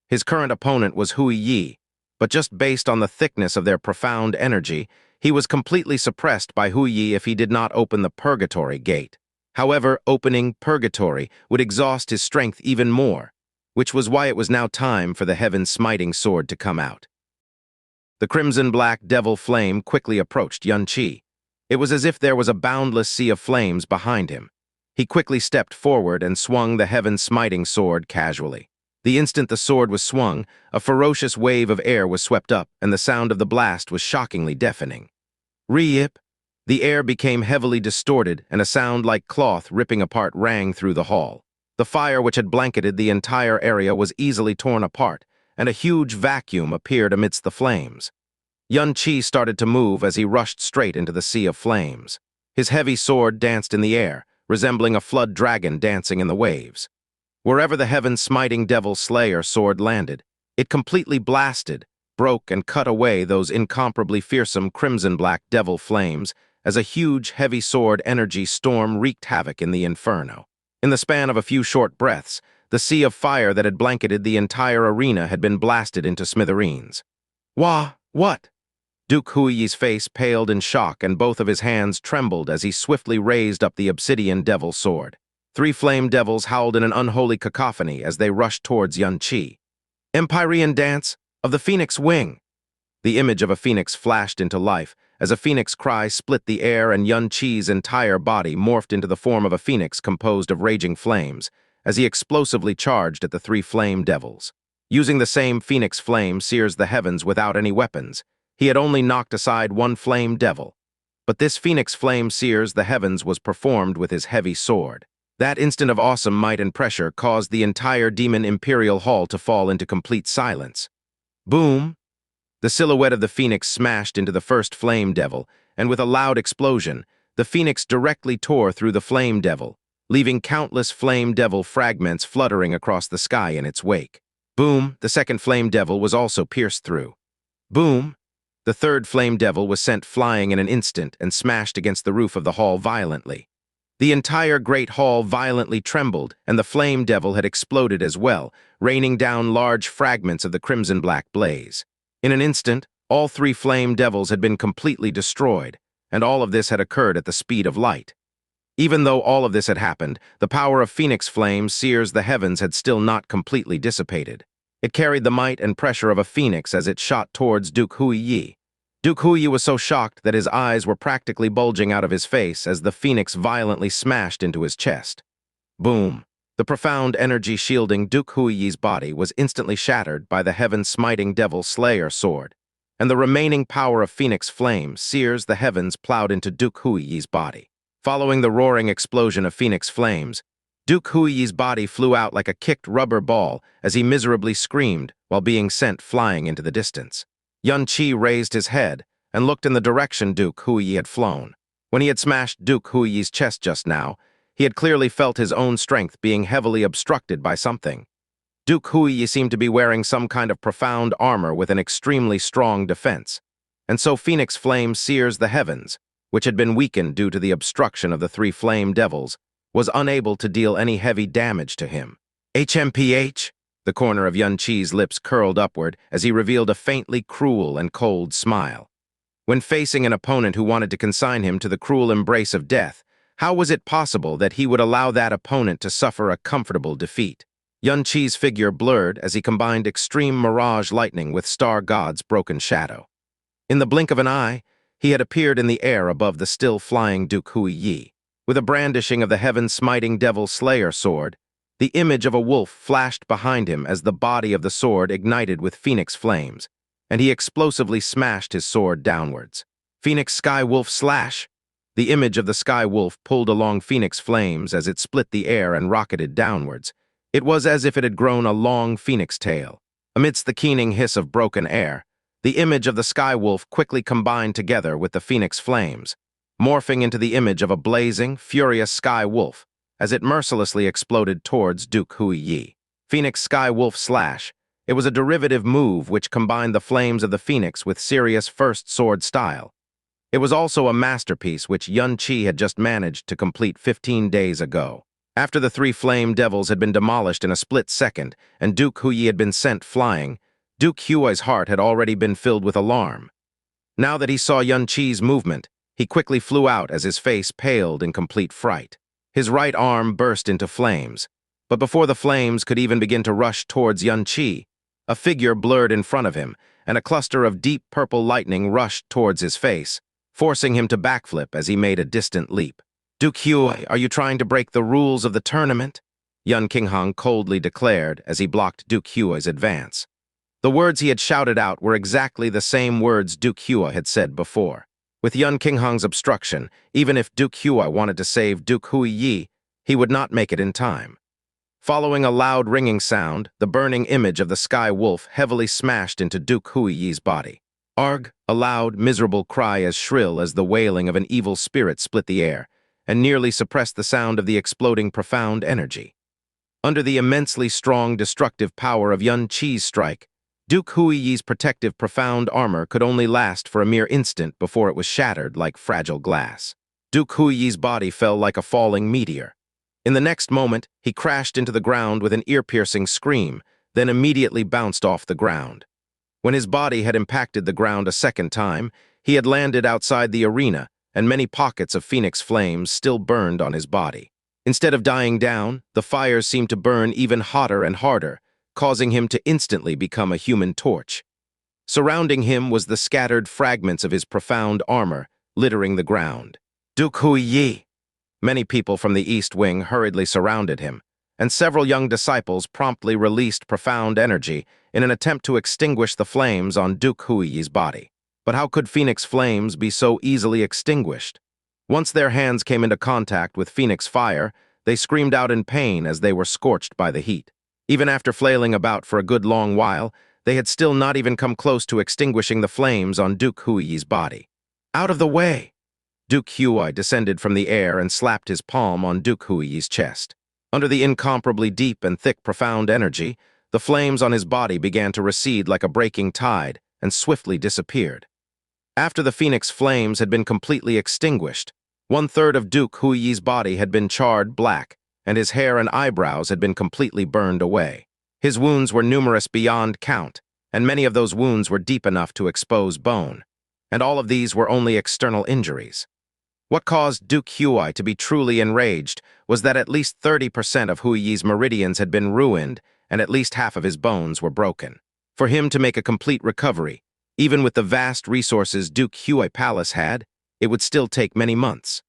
A: His current opponent was Huiyi, but just based on the thickness of their profound energy, he was completely suppressed by Huiyi if he did not open the Purgatory Gate. However, opening Purgatory would exhaust his strength even more, which was why it was now time for the heaven-smiting sword to come out. The crimson-black devil flame quickly approached Yun Qi. It was as if there was a boundless sea of flames behind him. He quickly stepped forward and swung the heaven-smiting sword casually. The instant the sword was swung, a ferocious wave of air was swept up, and the sound of the blast was shockingly deafening. Re-ip! The air became heavily distorted, and a sound like cloth ripping apart rang through the hall. The fire which had blanketed the entire area was easily torn apart, and a huge vacuum appeared amidst the flames. Xianxia started to move as he rushed straight into the sea of flames. His heavy sword danced in the air, resembling a flood dragon dancing in the waves. Wherever the heaven-smiting devil slayer sword landed, it completely blasted, broke, and cut away those incomparably fearsome crimson-black devil flames as a huge, heavy sword energy storm wreaked havoc in the inferno. In the span of a few short breaths, the sea of fire that had blanketed the entire arena had been blasted into smithereens. What? Duke Huiyi's face paled in shock, and both of his hands trembled as he swiftly raised up the obsidian devil sword. 3 flame devils howled in an unholy cacophony as they rushed towards Xianxia. Empyrean dance of the phoenix wing! The image of a phoenix flashed into life as a phoenix cry split the air, and Xianxia's entire body morphed into the form of a phoenix composed of raging flames as he explosively charged at the 3 flame devils. Using the same phoenix flame sears the heavens without any weapons, he had only knocked aside 1 flame devil. But this phoenix flame sears the heavens was performed with his heavy sword. That instant of awesome might and pressure caused the entire demon imperial hall to fall into complete silence. Boom! The silhouette of the phoenix smashed into the first flame devil, and with a loud explosion, the phoenix directly tore through the flame devil, leaving countless flame devil fragments fluttering across the sky in its wake. Boom! The second flame devil was also pierced through. Boom! The third flame devil was sent flying in an instant and smashed against the roof of the hall violently. The entire great hall violently trembled, and the flame devil had exploded as well, raining down large fragments of the crimson-black blaze. In an instant, all 3 flame devils had been completely destroyed, and all of this had occurred at the speed of light. Even though all of this had happened, the power of phoenix flame sears the heavens had still not completely dissipated. It carried the might and pressure of a phoenix as it shot towards Duke Huiyi. Duke Huiyi was so shocked that his eyes were practically bulging out of his face as the phoenix violently smashed into his chest. Boom! The profound energy shielding Duke Huiyi's body was instantly shattered by the heaven-smiting devil slayer sword, and the remaining power of phoenix flame sears the heavens plowed into Duke Huiyi's body. Following the roaring explosion of phoenix flames, Duke Huiyi's body flew out like a kicked rubber ball as he miserably screamed while being sent flying into the distance. Xianxia raised his head and looked in the direction Duke Huiyi had flown. When he had smashed Duke Huiyi's chest just now, he had clearly felt his own strength being heavily obstructed by something. Duke Huiyi seemed to be wearing some kind of profound armor with an extremely strong defense, and so phoenix flame sears the heavens, which had been weakened due to the obstruction of the 3 flame devils, was unable to deal any heavy damage to him. HMPH? The corner of Xianxia's lips curled upward as he revealed a faintly cruel and cold smile. When facing an opponent who wanted to consign him to the cruel embrace of death, how was it possible that he would allow that opponent to suffer a comfortable defeat? Xianxia's figure blurred as he combined extreme mirage lightning with Star God's broken shadow. In the blink of an eye, he had appeared in the air above the still-flying Duke Huiyi. With a brandishing of the heaven-smiting devil slayer sword, the image of a wolf flashed behind him as the body of the sword ignited with phoenix flames, and he explosively smashed his sword downwards. Phoenix Sky Wolf Slash! The image of the Sky Wolf pulled along phoenix flames as it split the air and rocketed downwards. It was as if it had grown a long phoenix tail. Amidst the keening hiss of broken air, the image of the Sky Wolf quickly combined together with the phoenix flames, morphing into the image of a blazing, furious Sky Wolf as it mercilessly exploded towards Duke Huiyi. Phoenix Sky Wolf Slash. It was a derivative move which combined the flames of the phoenix with serious first sword style. It was also a masterpiece which Xianxia had just managed to complete 15 days ago. After the 3 flame devils had been demolished in a split second and Duke Huiyi had been sent flying, Duke Huiyi's heart had already been filled with alarm. Now that he saw Xianxia's movement, he quickly flew out as his face paled in complete fright. His right arm burst into flames, but before the flames could even begin to rush towards Xianxia, a figure blurred in front of him, and a cluster of deep purple lightning rushed towards his face, forcing him to backflip as he made a distant leap. Duke Huiyi, are you trying to break the rules of the tournament? Yun Qinghang coldly declared as he blocked Duke Huiyi's advance. The words he had shouted out were exactly the same words Duke Huiyi had said before. With Yun Qinghang's obstruction, even if Duke Huai wanted to save Duke Hui Yi, he would not make it in time. Following a loud ringing sound, the burning image of the sky wolf heavily smashed into Duke Hui Yi's body. Arg, a loud, miserable cry as shrill as the wailing of an evil spirit split the air, and nearly suppressed the sound of the exploding profound energy. Under the immensely strong, destructive power of Yun Qi's strike, Duke Hui Yi's protective profound armor could only last for a mere instant before it was shattered like fragile glass. Duke Hui Yi's body fell like a falling meteor. In the next moment, he crashed into the ground with an ear-piercing scream, then immediately bounced off the ground. When his body had impacted the ground a second time, he had landed outside the arena, and many pockets of phoenix flames still burned on his body. Instead of dying down, the fires seemed to burn even hotter and harder, causing him to instantly become a human torch. Surrounding him was the scattered fragments of his profound armor, littering the ground. Duke Hui Yi! Many people from the East Wing hurriedly surrounded him, and several young disciples promptly released profound energy in an attempt to extinguish the flames on Duke Hui Yi's body. But how could phoenix flames be so easily extinguished? Once their hands came into contact with phoenix fire, they screamed out in pain as they were scorched by the heat. Even after flailing about for a good long while, they had still not even come close to extinguishing the flames on Duke Hui Yi's body. Out of the way! Duke Huai descended from the air and slapped his palm on Duke Hui Yi's chest. Under the incomparably deep and thick profound energy, the flames on his body began to recede like a breaking tide and swiftly disappeared. After the phoenix flames had been completely extinguished, 1/3 of Duke Hui Yi's body had been charred black, and his hair and eyebrows had been completely burned away. His wounds were numerous beyond count, and many of those wounds were deep enough to expose bone. And all of these were only external injuries. What caused Duke Huai to be truly enraged was that at least 30% of Hui Yi's meridians had been ruined, and at least half of his bones were broken. For him to make a complete recovery, even with the vast resources Duke Huai Palace had, it would still take many months.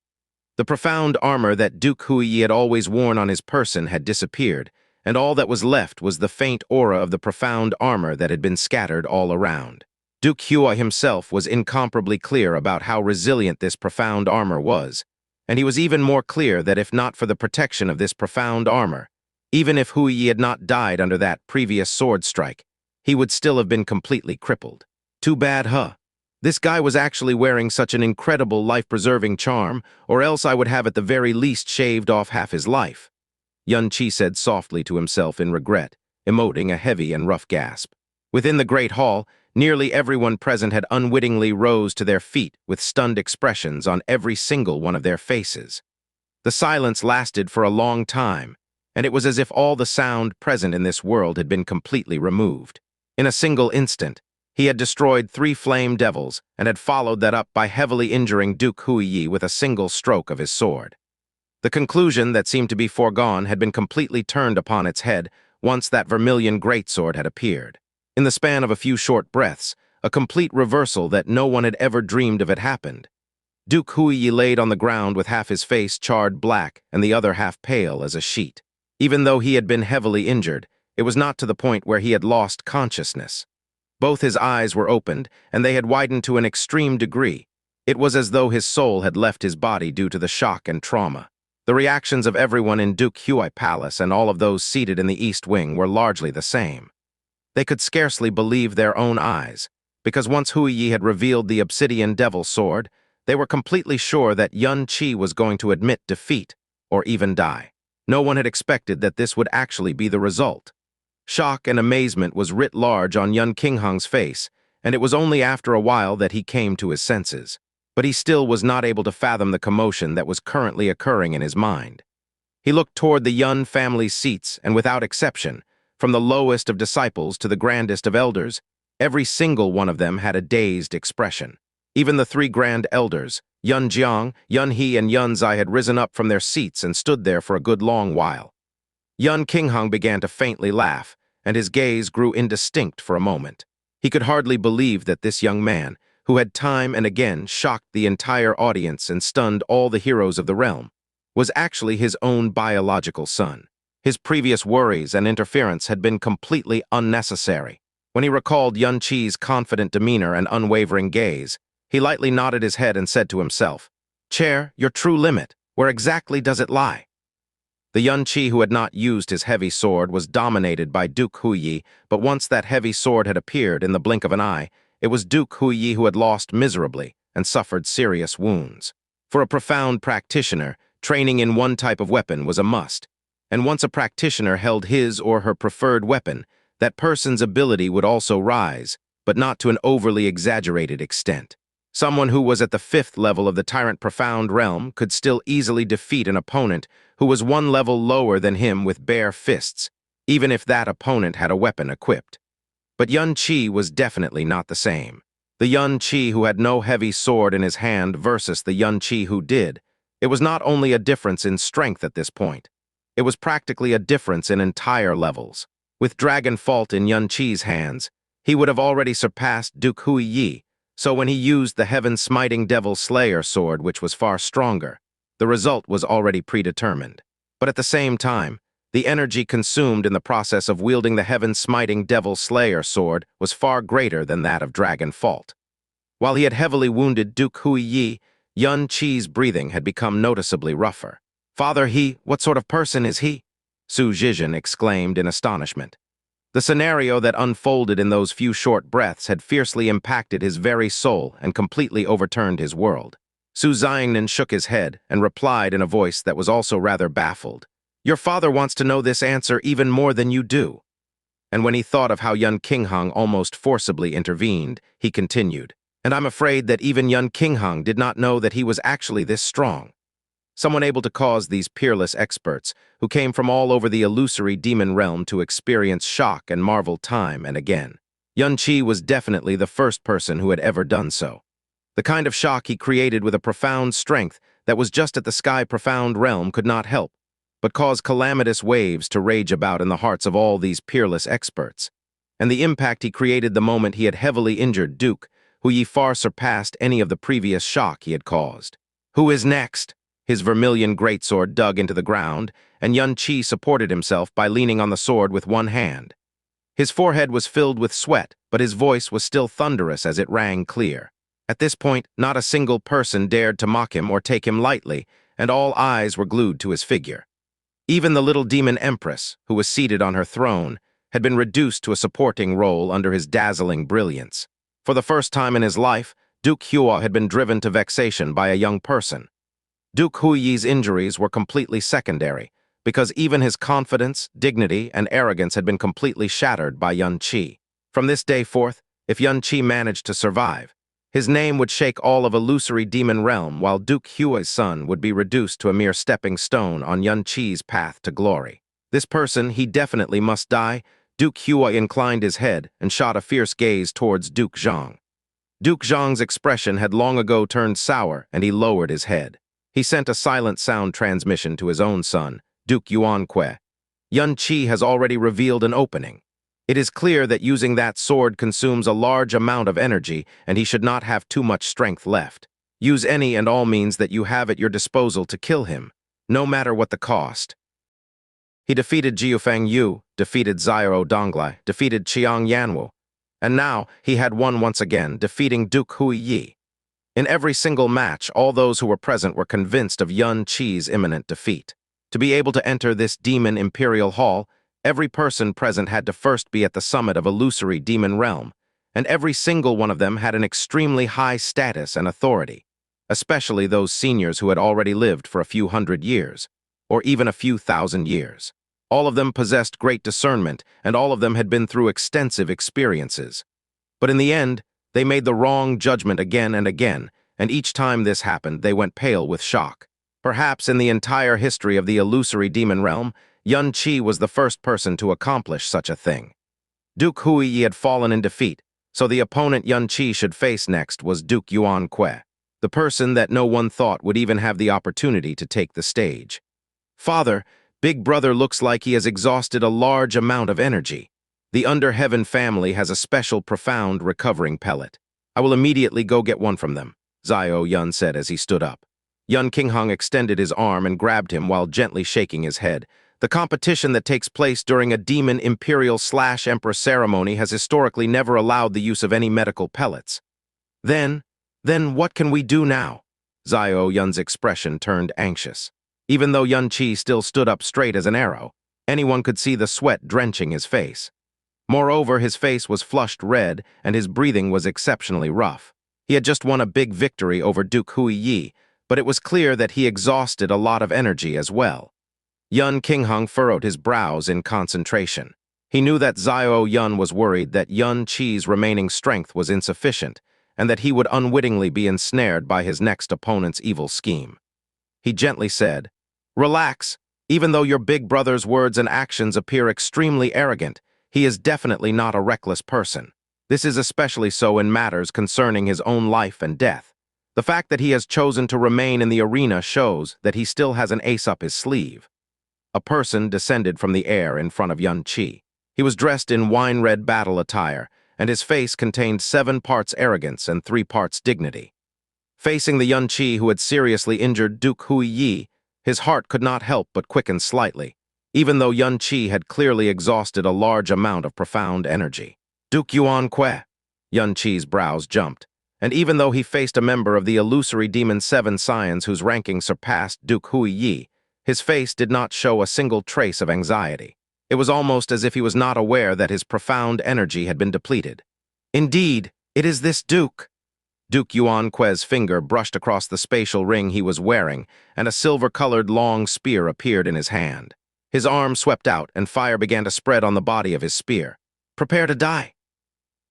A: The profound armor that Duke Hui Yi had always worn on his person had disappeared, and all that was left was the faint aura of the profound armor that had been scattered all around. Duke Huai himself was incomparably clear about how resilient this profound armor was, and he was even more clear that if not for the protection of this profound armor, even if Hui Yi had not died under that previous sword strike, he would still have been completely crippled. Too bad, huh? This guy was actually wearing such an incredible life-preserving charm, or else I would have at the very least shaved off half his life. Yun Qi said softly to himself in regret, emoting a heavy and rough gasp. Within the great hall, nearly everyone present had unwittingly rose to their feet with stunned expressions on every single one of their faces. The silence lasted for a long time, and it was as if all the sound present in this world had been completely removed. In a single instant, he had destroyed 3 flame devils and had followed that up by heavily injuring Duke Hui Yi with a single stroke of his sword. The conclusion that seemed to be foregone had been completely turned upon its head once that vermilion greatsword had appeared. In the span of a few short breaths, a complete reversal that no one had ever dreamed of had happened. Duke Hui Yi laid on the ground with half his face charred black and the other half pale as a sheet. Even though he had been heavily injured, it was not to the point where he had lost consciousness. Both his eyes were opened, and they had widened to an extreme degree. It was as though his soul had left his body due to the shock and trauma. The reactions of everyone in Duke Huai Palace and all of those seated in the East Wing were largely the same. They could scarcely believe their own eyes, because once Hui Yi had revealed the obsidian devil sword, they were completely sure that Yun Qi was going to admit defeat, or even die. No one had expected that this would actually be the result. Shock and amazement was writ large on Yun Qinghang's face, and it was only after a while that he came to his senses. But he still was not able to fathom the commotion that was currently occurring in his mind. He looked toward the Yun family's seats, and without exception, from the lowest of disciples to the grandest of elders, every single one of them had a dazed expression. Even the 3 grand elders, Yun Jiang, Yun He, and Yun Zai had risen up from their seats and stood there for a good long while. Yun Qinghang began to faintly laugh, and his gaze grew indistinct for a moment. He could hardly believe that this young man, who had time and again shocked the entire audience and stunned all the heroes of the realm, was actually his own biological son. His previous worries and interference had been completely unnecessary. When he recalled Yun Qi's confident demeanor and unwavering gaze, He lightly nodded his head and said to himself, "Chair, your true limit, where exactly does it lie?" The Yun-Chi who had not used his heavy sword was dominated by Duke Huiyi, but once that heavy sword had appeared in the blink of an eye, it was Duke Huiyi who had lost miserably and suffered serious wounds. For a profound practitioner, training in one type of weapon was a must, and once a practitioner held his or her preferred weapon, that person's ability would also rise, but not to an overly exaggerated extent. Someone who was at the 5th level of the Tyrant Profound realm could still easily defeat an opponent who was one level lower than him with bare fists, even if that opponent had a weapon equipped. But Yun-Chi was definitely not the same. The Yun-Chi who had no heavy sword in his hand versus the Yun-Chi who did, it was not only a difference in strength at this point, it was practically a difference in entire levels. With Dragon Fault in Yun-Chi's hands, he would have already surpassed Duke Huiyi, so when he used the Heaven-Smiting Devil Slayer sword, which was far stronger, the result was already predetermined. But at the same time, the energy consumed in the process of wielding the Heaven-Smiting Devil Slayer sword was far greater than that of Dragon Fault. While he had heavily wounded Duke Huiyi, Yun-Chi's breathing had become noticeably rougher. "Father, what sort of person is he?" Su Zhizhen exclaimed in astonishment. The scenario that unfolded in those few short breaths had fiercely impacted his very soul and completely overturned his world. Su Zhizhen shook his head and replied in a voice that was also rather baffled. "Your father wants to know this answer even more than you do." And when he thought of how Yun Qinghang almost forcibly intervened, he continued, "And I'm afraid that even Yun Qinghang did not know that he was actually this strong." Someone able to cause these peerless experts, who came from all over the illusory demon realm to experience shock and marvel time and again. Yun-Chi was definitely the first person who had ever done so. The kind of shock he created with a profound strength that was just at the sky profound realm could not help, but cause calamitous waves to rage about in the hearts of all these peerless experts. And the impact he created the moment he had heavily injured Duke, who far surpassed any of the previous shock he had caused. "Who is next?" His vermilion greatsword dug into the ground, and Yun-Chi supported himself by leaning on the sword with one hand. His forehead was filled with sweat, but his voice was still thunderous as it rang clear. At this point, not a single person dared to mock him or take him lightly, and all eyes were glued to his figure. Even the little demon empress, who was seated on her throne, had been reduced to a supporting role under his dazzling brilliance. For the first time in his life, Duke Hua had been driven to vexation by a young person. Duke Huiyi's injuries were completely secondary, because even his confidence, dignity, and arrogance had been completely shattered by Yun-Chi. From this day forth, if Yun-Chi managed to survive, his name would shake all of illusory demon realm, while Duke Hua's son would be reduced to a mere stepping stone on Yun-Chi's path to glory. This person, he definitely must die. Duke Hua inclined his head and shot a fierce gaze towards Duke Zhang. Duke Zhang's expression had long ago turned sour, and he lowered his head. He sent a silent sound transmission to his own son, Duke Yuanque. Yun-Chi has already revealed an opening. It is clear that using that sword consumes a large amount of energy, and he should not have too much strength left. Use any and all means that you have at your disposal to kill him, no matter what the cost. He defeated Jiufeng Yu, defeated Xiao Donglai, defeated Qiang Yanwu, and now he had won once again, defeating Duke Huiyi. In every single match, all those who were present were convinced of Yun-Chi's imminent defeat. To be able to enter this demon imperial hall, every person present had to first be at the summit of illusory demon realm, and every single one of them had an extremely high status and authority, especially those seniors who had already lived for a few hundred years, or even a few thousand years. All of them possessed great discernment, and all of them had been through extensive experiences. But in the end, they made the wrong judgment again and again, and each time this happened, they went pale with shock. Perhaps in the entire history of the illusory demon realm, Yun-Chi was the first person to accomplish such a thing. Duke Huiyi had fallen in defeat, so the opponent Yun-Chi should face next was Duke Yuanque, the person that no one thought would even have the opportunity to take the stage. "Father, Big Brother looks like he has exhausted a large amount of energy. The Under Heaven family has a special profound recovering pellet. I will immediately go get one from them," Xiao Yun said as he stood up. Yun Qinghang extended his arm and grabbed him while gently shaking his head. "The competition that takes place during a demon imperial/emperor ceremony has historically never allowed the use of any medical pellets." Then Then what can we do now? Xiao Yun's expression turned anxious. Even though Yun Qi still stood up straight as an arrow, anyone could see the sweat drenching his face. Moreover, his face was flushed red and his breathing was exceptionally rough. He had just won a big victory over Duke Huiyi, but it was clear that he exhausted a lot of energy as well. Yun Qingheng furrowed his brows in concentration. He knew that Xiao Yun was worried that Yun Qi's remaining strength was insufficient and that he would unwittingly be ensnared by his next opponent's evil scheme. He gently said, "Relax. Even though your big brother's words and actions appear extremely arrogant, he is definitely not a reckless person. This is especially so in matters concerning his own life and death. The fact that he has chosen to remain in the arena shows that he still has an ace up his sleeve." A person descended from the air in front of Yun Qi. He was dressed in wine-red battle attire, and his face contained 7 parts arrogance and 3 parts dignity. Facing the Yun Qi who had seriously injured Duke Huiyi, his heart could not help but quicken slightly, even though Yun Qi had clearly exhausted a large amount of profound energy. Duke Yuan Kue. Yun Qi's brows jumped, and even though he faced a member of the illusory Demon 7 Scions whose ranking surpassed Duke Huiyi, his face did not show a single trace of anxiety. It was almost as if he was not aware that his profound energy had been depleted. "Indeed, it is this Duke." Duke Yuan Kue's finger brushed across the spatial ring he was wearing, and a silver-colored long spear appeared in his hand. His arm swept out, and fire began to spread on the body of his spear. "Prepare to die."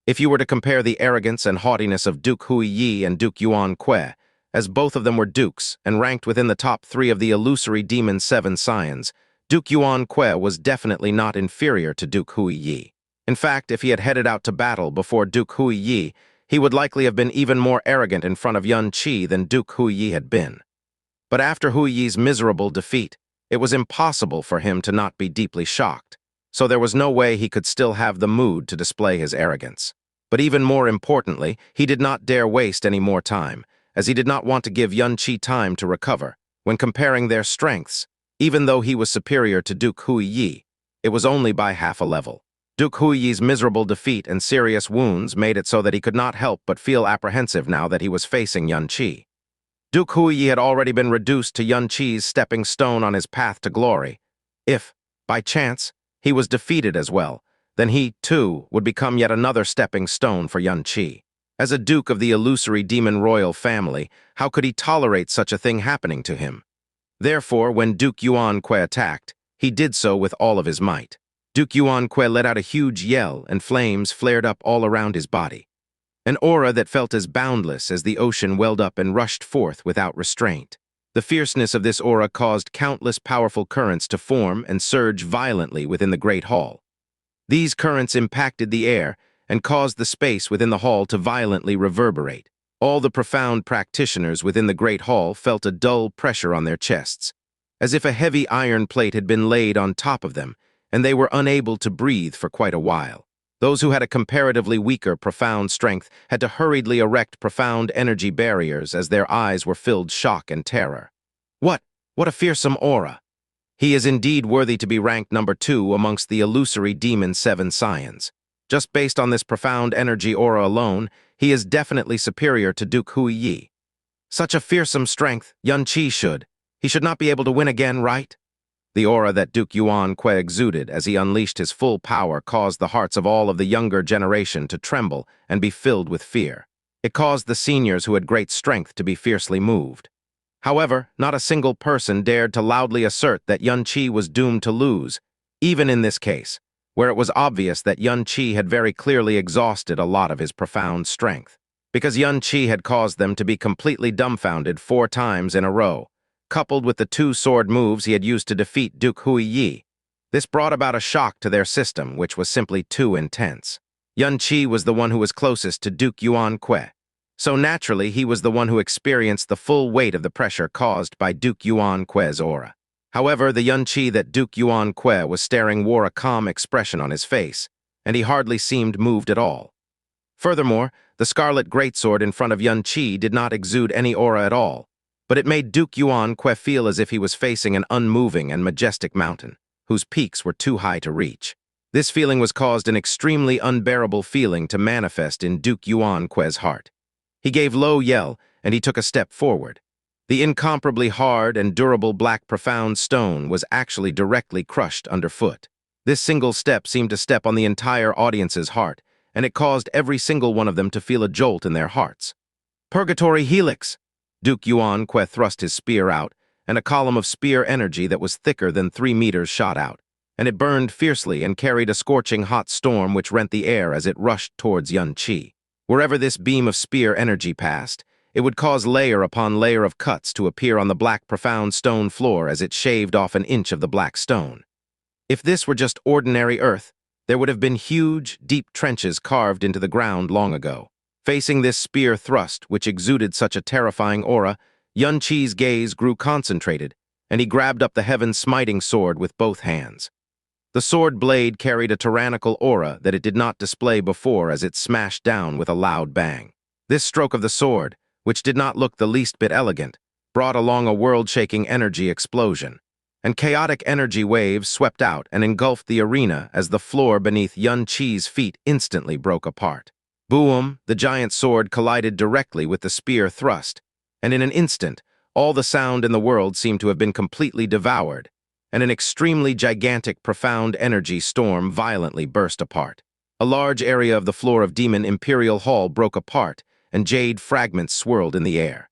A: If you were to compare the arrogance and haughtiness of Duke Huiyi and Duke Yuan Kue, as both of them were dukes and ranked within the top 3 of the illusory Demon 7 Scions, Duke Yuan Kue was definitely not inferior to Duke Huiyi. In fact, if he had headed out to battle before Duke Huiyi, he would likely have been even more arrogant in front of Yun Qi than Duke Huiyi had been. But after Huiyi's miserable defeat, it was impossible for him to not be deeply shocked, so there was no way he could still have the mood to display his arrogance. But even more importantly, he did not dare waste any more time, as he did not want to give Yun Qi time to recover. When comparing their strengths, even though he was superior to Duke Huiyi, it was only by half a level. Duke Huiyi's miserable defeat and serious wounds made it so that he could not help but feel apprehensive now that he was facing Yun Qi. Duke Huiyi had already been reduced to Yun Qi's stepping stone on his path to glory. If, by chance, he was defeated as well, then he, too, would become yet another stepping stone for Yun Qi. As a duke of the illusory demon royal family, how could he tolerate such a thing happening to him? Therefore, when Duke Yuan Kue attacked, he did so with all of his might. Duke Yuan Kue let out a huge yell, and flames flared up all around his body. An aura that felt as boundless as the ocean welled up and rushed forth without restraint. The fierceness of this aura caused countless powerful currents to form and surge violently within the great hall. These currents impacted the air and caused the space within the hall to violently reverberate. All the profound practitioners within the great hall felt a dull pressure on their chests, as if a heavy iron plate had been laid on top of them, and they were unable to breathe for quite a while. Those who had a comparatively weaker profound strength had to hurriedly erect profound energy barriers as their eyes were filled shock and terror. What a fearsome aura! He is indeed worthy to be ranked number 2 amongst the illusory Demon 7 Scions. Just based on this profound energy aura alone, he is definitely superior to Duke Huiyi. Such a fearsome strength, Yun Qi should. He should not be able to win again, right? The aura that Duke Yuan Kue exuded as he unleashed his full power caused the hearts of all of the younger generation to tremble and be filled with fear. It caused the seniors who had great strength to be fiercely moved. However, not a single person dared to loudly assert that Yun Qi was doomed to lose, even in this case, where it was obvious that Yun Qi had very clearly exhausted a lot of his profound strength, because Yun Qi had caused them to be completely dumbfounded 4 times in a row, coupled with the 2 sword moves he had used to defeat Duke Huiyi. This brought about a shock to their system, which was simply too intense. Yun Qi was the one who was closest to Duke Yuan Kue, so naturally he was the one who experienced the full weight of the pressure caused by Duke Yuan Kue's aura. However, the Yun Qi that Duke Yuan Kue was staring wore a calm expression on his face, and he hardly seemed moved at all. Furthermore, the scarlet greatsword in front of Yun Qi did not exude any aura at all, but it made Duke Yuan Kue feel as if he was facing an unmoving and majestic mountain, whose peaks were too high to reach. This feeling was caused an extremely unbearable feeling to manifest in Duke Yuan Kue's heart. He gave low yell, and he took a step forward. The incomparably hard and durable black profound stone was actually directly crushed underfoot. This single step seemed to step on the entire audience's heart, and it caused every single one of them to feel a jolt in their hearts. Purgatory Helix! Duke Yuan Kue thrust his spear out, and a column of spear energy that was thicker than 3 meters shot out, and it burned fiercely and carried a scorching hot storm which rent the air as it rushed towards Xianxia. Wherever this beam of spear energy passed, it would cause layer upon layer of cuts to appear on the black profound stone floor as it shaved off an inch of the black stone. If this were just ordinary earth, there would have been huge, deep trenches carved into the ground long ago. Facing this spear thrust, which exuded such a terrifying aura, Xianxia's gaze grew concentrated, and he grabbed up the heaven-smiting sword with both hands. The sword blade carried a tyrannical aura that it did not display before as it smashed down with a loud bang. This stroke of the sword, which did not look the least bit elegant, brought along a world-shaking energy explosion, and chaotic energy waves swept out and engulfed the arena as the floor beneath Xianxia's feet instantly broke apart. Boom! The giant sword collided directly with the spear thrust, and in an instant, all the sound in the world seemed to have been completely devoured, and an extremely gigantic, profound energy storm violently burst apart. A large area of the floor of Demon Imperial Hall broke apart, and jade fragments swirled in the air.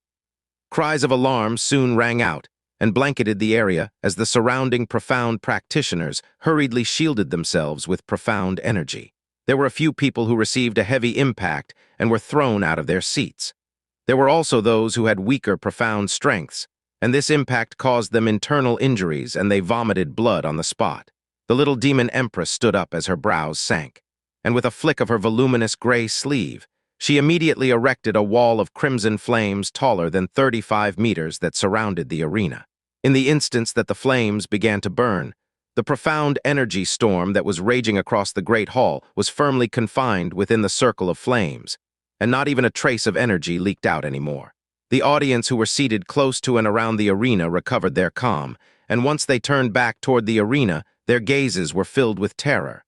A: Cries of alarm soon rang out and blanketed the area as the surrounding profound practitioners hurriedly shielded themselves with profound energy. There were a few people who received a heavy impact and were thrown out of their seats. There were also those who had weaker profound strengths, and this impact caused them internal injuries and they vomited blood on the spot. The little demon empress stood up as her brows sank, and with a flick of her voluminous gray sleeve, she immediately erected a wall of crimson flames taller than 35 meters that surrounded the arena. In the instant that the flames began to burn, the profound energy storm that was raging across the great hall was firmly confined within the circle of flames, and not even a trace of energy leaked out anymore. The audience who were seated close to and around the arena recovered their calm, and once they turned back toward the arena, their gazes were filled with terror.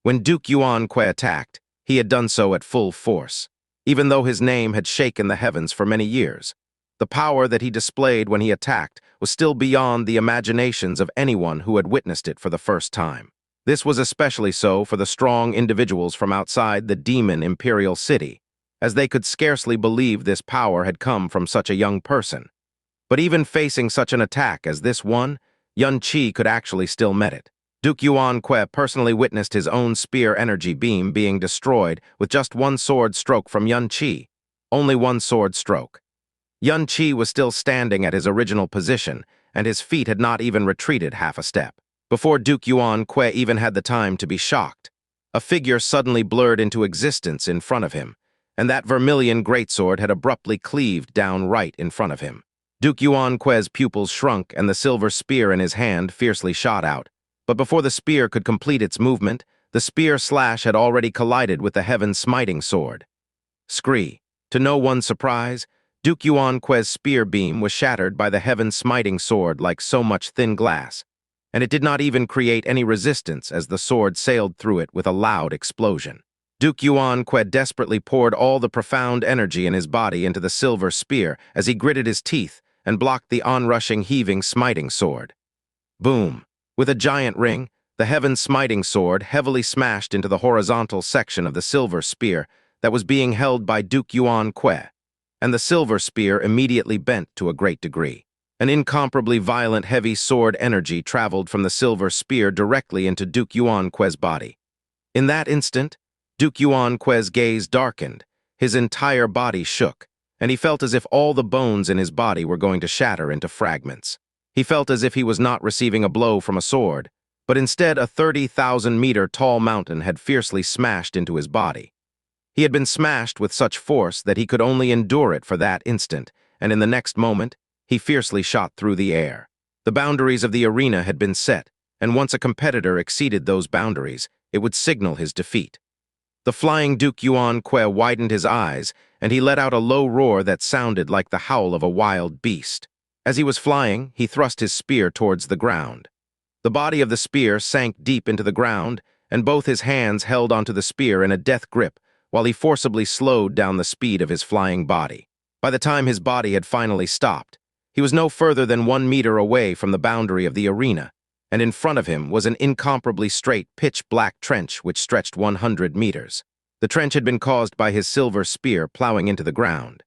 A: When Duke Yuan Kue attacked, he had done so at full force. Even though his name had shaken the heavens for many years, the power that he displayed when he attacked was still beyond the imaginations of anyone who had witnessed it for the first time. This was especially so for the strong individuals from outside the demon imperial city, as they could scarcely believe this power had come from such a young person. But even facing such an attack as this one, Xianxia could actually still met it. Duke Yuan Kue personally witnessed his own spear energy beam being destroyed with just one sword stroke from Xianxia. Only one sword stroke. Xianxia was still standing at his original position, and his feet had not even retreated half a step. Before Duke Yuan Kue even had the time to be shocked, a figure suddenly blurred into existence in front of him, and that vermilion greatsword had abruptly cleaved down right in front of him. Duke Yuan Kue's pupils shrunk and the silver spear in his hand fiercely shot out, but before the spear could complete its movement, the spear slash had already collided with the heaven-smiting sword. Scree. To no one's surprise, Duke Yuan Kue's spear beam was shattered by the heaven-smiting sword like so much thin glass, and it did not even create any resistance as the sword sailed through it with a loud explosion. Duke Yuan Kue desperately poured all the profound energy in his body into the silver spear as he gritted his teeth and blocked the onrushing, heaving, smiting sword. Boom! With a giant ring, the heaven-smiting sword heavily smashed into the horizontal section of the silver spear that was being held by Duke Yuan Kue, and the silver spear immediately bent to a great degree. An incomparably violent heavy sword energy traveled from the silver spear directly into Duke Yuan Kue's body. In that instant, Duke Yuan Kue's gaze darkened, his entire body shook, and he felt as if all the bones in his body were going to shatter into fragments. He felt as if he was not receiving a blow from a sword, but instead a 30,000-meter tall mountain had fiercely smashed into his body. He had been smashed with such force that he could only endure it for that instant, and in the next moment, he fiercely shot through the air. The boundaries of the arena had been set, and once a competitor exceeded those boundaries, it would signal his defeat. The flying Duke Yuan Kue widened his eyes, and he let out a low roar that sounded like the howl of a wild beast. As he was flying, he thrust his spear towards the ground. The body of the spear sank deep into the ground, and both his hands held onto the spear in a death grip, while he forcibly slowed down the speed of his flying body. By the time his body had finally stopped, he was no further than 1 meter away from the boundary of the arena, and in front of him was an incomparably straight, pitch-black trench which stretched 100 meters. The trench had been caused by his silver spear plowing into the ground.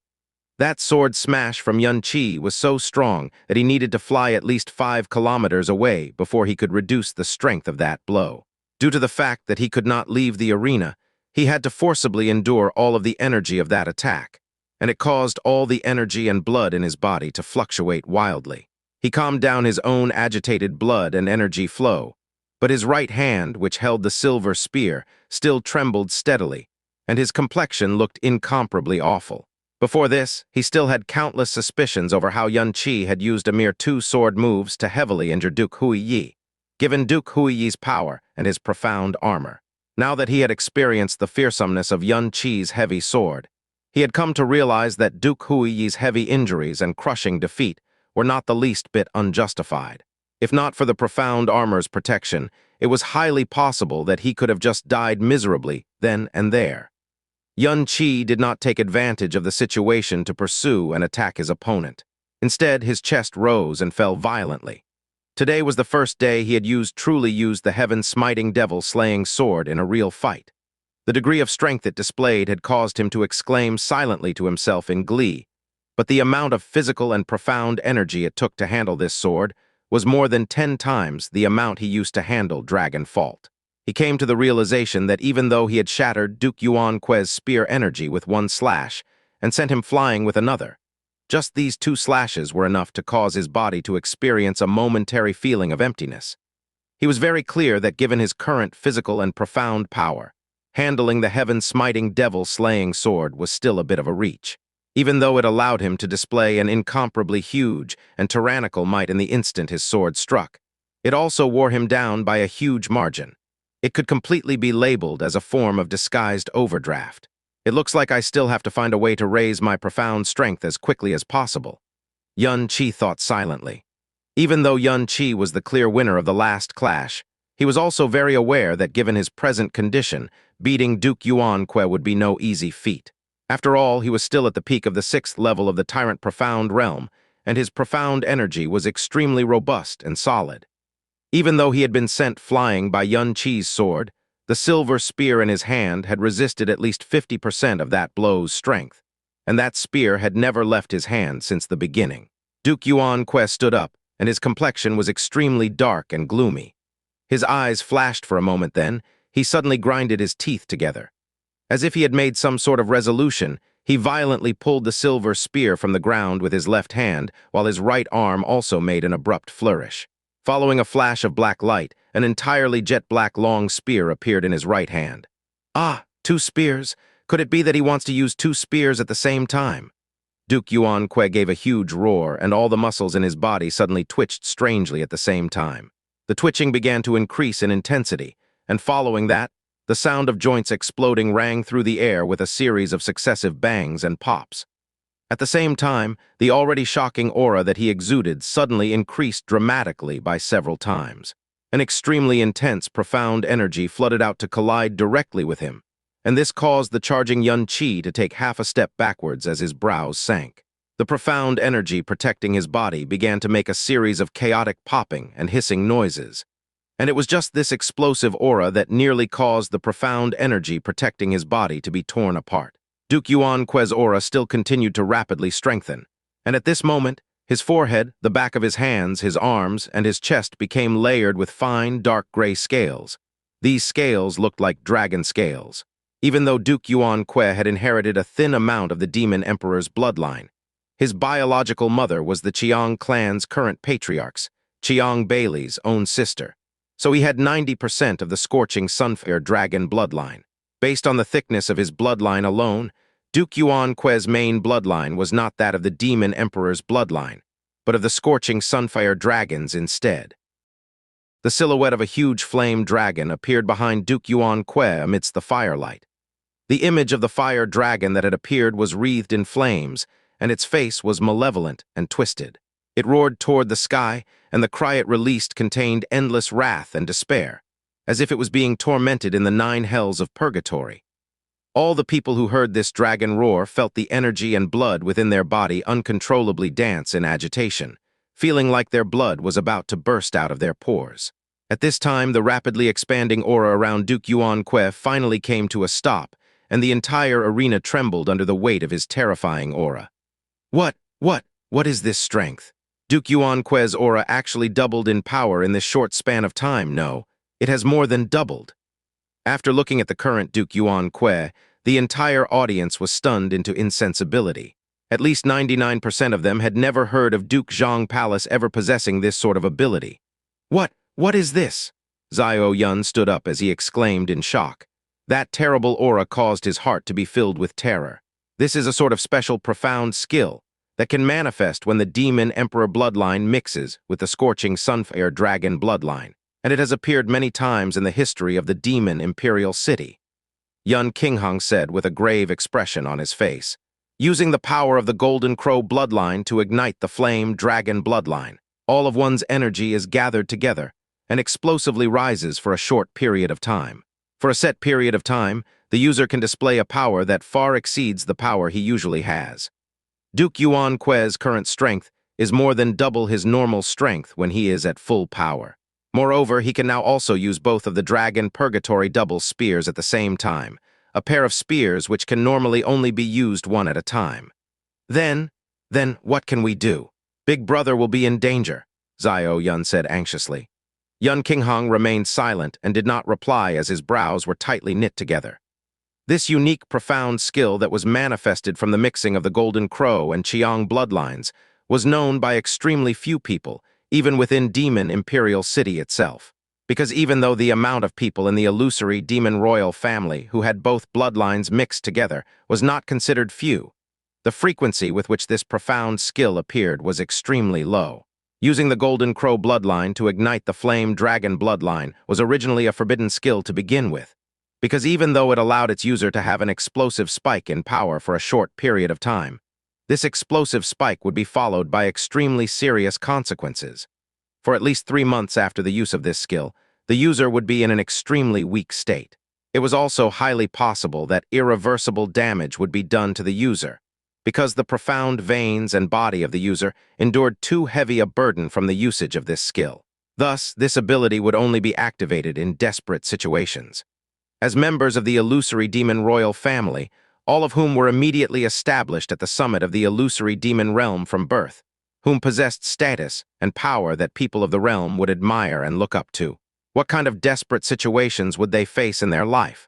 A: That sword smash from Xianxia was so strong that he needed to fly at least 5 kilometers away before he could reduce the strength of that blow. Due to the fact that he could not leave the arena, he had to forcibly endure all of the energy of that attack, and it caused all the energy and blood in his body to fluctuate wildly. He calmed down his own agitated blood and energy flow, but his right hand, which held the silver spear, still trembled steadily, and his complexion looked incomparably awful. Before this, he still had countless suspicions over how Xianxia had used a mere 2 sword moves to heavily injure Duke Huiyi, given Duke Huiyi's power and his profound armor. Now that he had experienced the fearsomeness of Xianxia's heavy sword, he had come to realize that Duke Huiyi's heavy injuries and crushing defeat were not the least bit unjustified. If not for the profound armor's protection, it was highly possible that he could have just died miserably then and there. Xianxia did not take advantage of the situation to pursue and attack his opponent. Instead, his chest rose and fell violently. Today was the first day he had truly used the heaven-smiting devil-slaying sword in a real fight. The degree of strength it displayed had caused him to exclaim silently to himself in glee, but the amount of physical and profound energy it took to handle this sword was more than 10 times the amount he used to handle Dragon Fault. He came to the realization that even though he had shattered Duke Yuanque's spear energy with 1 slash and sent him flying with another, just these 2 slashes were enough to cause his body to experience a momentary feeling of emptiness. He was very clear that given his current physical and profound power, handling the heaven-smiting devil-slaying sword was still a bit of a reach, even though it allowed him to display an incomparably huge and tyrannical might in the instant his sword struck. It also wore him down by a huge margin. It could completely be labeled as a form of disguised overdraft. It looks like I still have to find a way to raise my profound strength as quickly as possible, Xianxia thought silently. Even though Xianxia was the clear winner of the last clash, he was also very aware that given his present condition, beating Duke Yuanque would be no easy feat. After all, he was still at the peak of the 6th level of the Tyrant Profound realm, and his profound energy was extremely robust and solid. Even though he had been sent flying by Xianxia's sword, the silver spear in his hand had resisted at least 50% of that blow's strength, and that spear had never left his hand since the beginning. Duke Yuanque stood up, and his complexion was extremely dark and gloomy. His eyes flashed for a moment, then he suddenly grinded his teeth together. As if he had made some sort of resolution, he violently pulled the silver spear from the ground with his left hand, while his right arm also made an abrupt flourish. Following a flash of black light, an entirely jet-black long spear appeared in his right hand. Ah, 2 spears! Could it be that he wants to use 2 spears at the same time? Duke Yuanque gave a huge roar, and all the muscles in his body suddenly twitched strangely at the same time. The twitching began to increase in intensity, and following that, the sound of joints exploding rang through the air with a series of successive bangs and pops. At the same time, the already shocking aura that he exuded suddenly increased dramatically by several times. An extremely intense, profound energy flooded out to collide directly with him, and this caused the charging Xianxia to take half a step backwards as his brows sank. The profound energy protecting his body began to make a series of chaotic popping and hissing noises, and it was just this explosive aura that nearly caused the profound energy protecting his body to be torn apart. Duke Yuanque's aura still continued to rapidly strengthen, and at this moment, his forehead, the back of his hands, his arms, and his chest became layered with fine, dark gray scales. These scales looked like dragon scales. Even though Duke Yuanque had inherited a thin amount of the Demon Emperor's bloodline, his biological mother was the Qiang clan's current patriarch's, Qiang Bailey's own sister, so he had 90% of the scorching Sunfire dragon bloodline. Based on the thickness of his bloodline alone, Duke Yuanque's main bloodline was not that of the Demon Emperor's bloodline, but of the scorching Sunfire dragons instead. The silhouette of a huge flame dragon appeared behind Duke Yuanque amidst the firelight. The image of the fire dragon that had appeared was wreathed in flames, and its face was malevolent and twisted. It roared toward the sky, and the cry it released contained endless wrath and despair, as if it was being tormented in the 9 hells of purgatory. All the people who heard this dragon roar felt the energy and blood within their body uncontrollably dance in agitation, feeling like their blood was about to burst out of their pores. At this time, the rapidly expanding aura around Duke Yuan-Kwe finally came to a stop, and the entire arena trembled under the weight of his terrifying aura. What is this strength? Duke Yuan-Kwe's aura actually doubled in power in this short span of time, no. It has more than doubled. After looking at the current Duke Yuan-Kwe, the entire audience was stunned into insensibility. At least 99% of them had never heard of Duke Zhang Palace ever possessing this sort of ability. What is this? Xiao Yun stood up as he exclaimed in shock. That terrible aura caused his heart to be filled with terror. This is a sort of special profound skill that can manifest when the demon emperor bloodline mixes with the scorching sunfire dragon bloodline, and it has appeared many times in the history of the demon imperial city. Yun Qinghang said with a grave expression on his face, using the power of the golden crow bloodline to ignite the flame dragon bloodline. All of one's energy is gathered together and explosively rises for a short period of time. For a set period of time, the user can display a power that far exceeds the power he usually has. Duke Yuan-Kwe's current strength is more than double his normal strength when he is at full power. Moreover, he can now also use both of the Dragon Purgatory double spears at the same time, a pair of spears which can normally only be used one at a time. Then what can we do? Big Brother will be in danger, Xiao Yun said anxiously. Yun Qinghang remained silent and did not reply as his brows were tightly knit together. This unique, profound skill that was manifested from the mixing of the Golden Crow and Qiang bloodlines was known by extremely few people, even within Demon Imperial City itself. Because even though the amount of people in the illusory Demon Royal family who had both bloodlines mixed together was not considered few, the frequency with which this profound skill appeared was extremely low. Using the Golden Crow bloodline to ignite the Flame Dragon bloodline was originally a forbidden skill to begin with, because even though it allowed its user to have an explosive spike in power for a short period of time, this explosive spike would be followed by extremely serious consequences. For at least 3 months after the use of this skill, the user would be in an extremely weak state. It was also highly possible that irreversible damage would be done to the user, because the profound veins and body of the user endured too heavy a burden from the usage of this skill. Thus, this ability would only be activated in desperate situations. As members of the illusory Demon Royal family, all of whom were immediately established at the summit of the illusory demon realm from birth, whom possessed status and power that people of the realm would admire and look up to. What kind of desperate situations would they face in their life?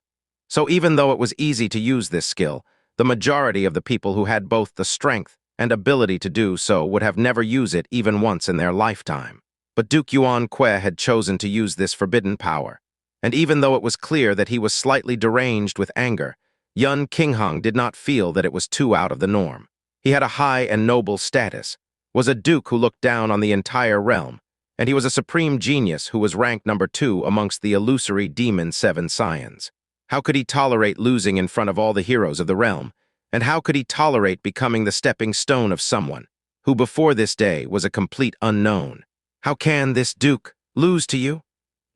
A: So even though it was easy to use this skill, the majority of the people who had both the strength and ability to do so would have never used it even once in their lifetime. But Duke Yuan-Kwe had chosen to use this forbidden power, and even though it was clear that he was slightly deranged with anger, Yun Qinghang did not feel that it was too out of the norm. He had a high and noble status, was a duke who looked down on the entire realm, and he was a supreme genius who was ranked number 2 amongst the illusory demon 7 scions. How could he tolerate losing in front of all the heroes of the realm? And how could he tolerate becoming the stepping stone of someone who before this day was a complete unknown? How can this duke lose to you?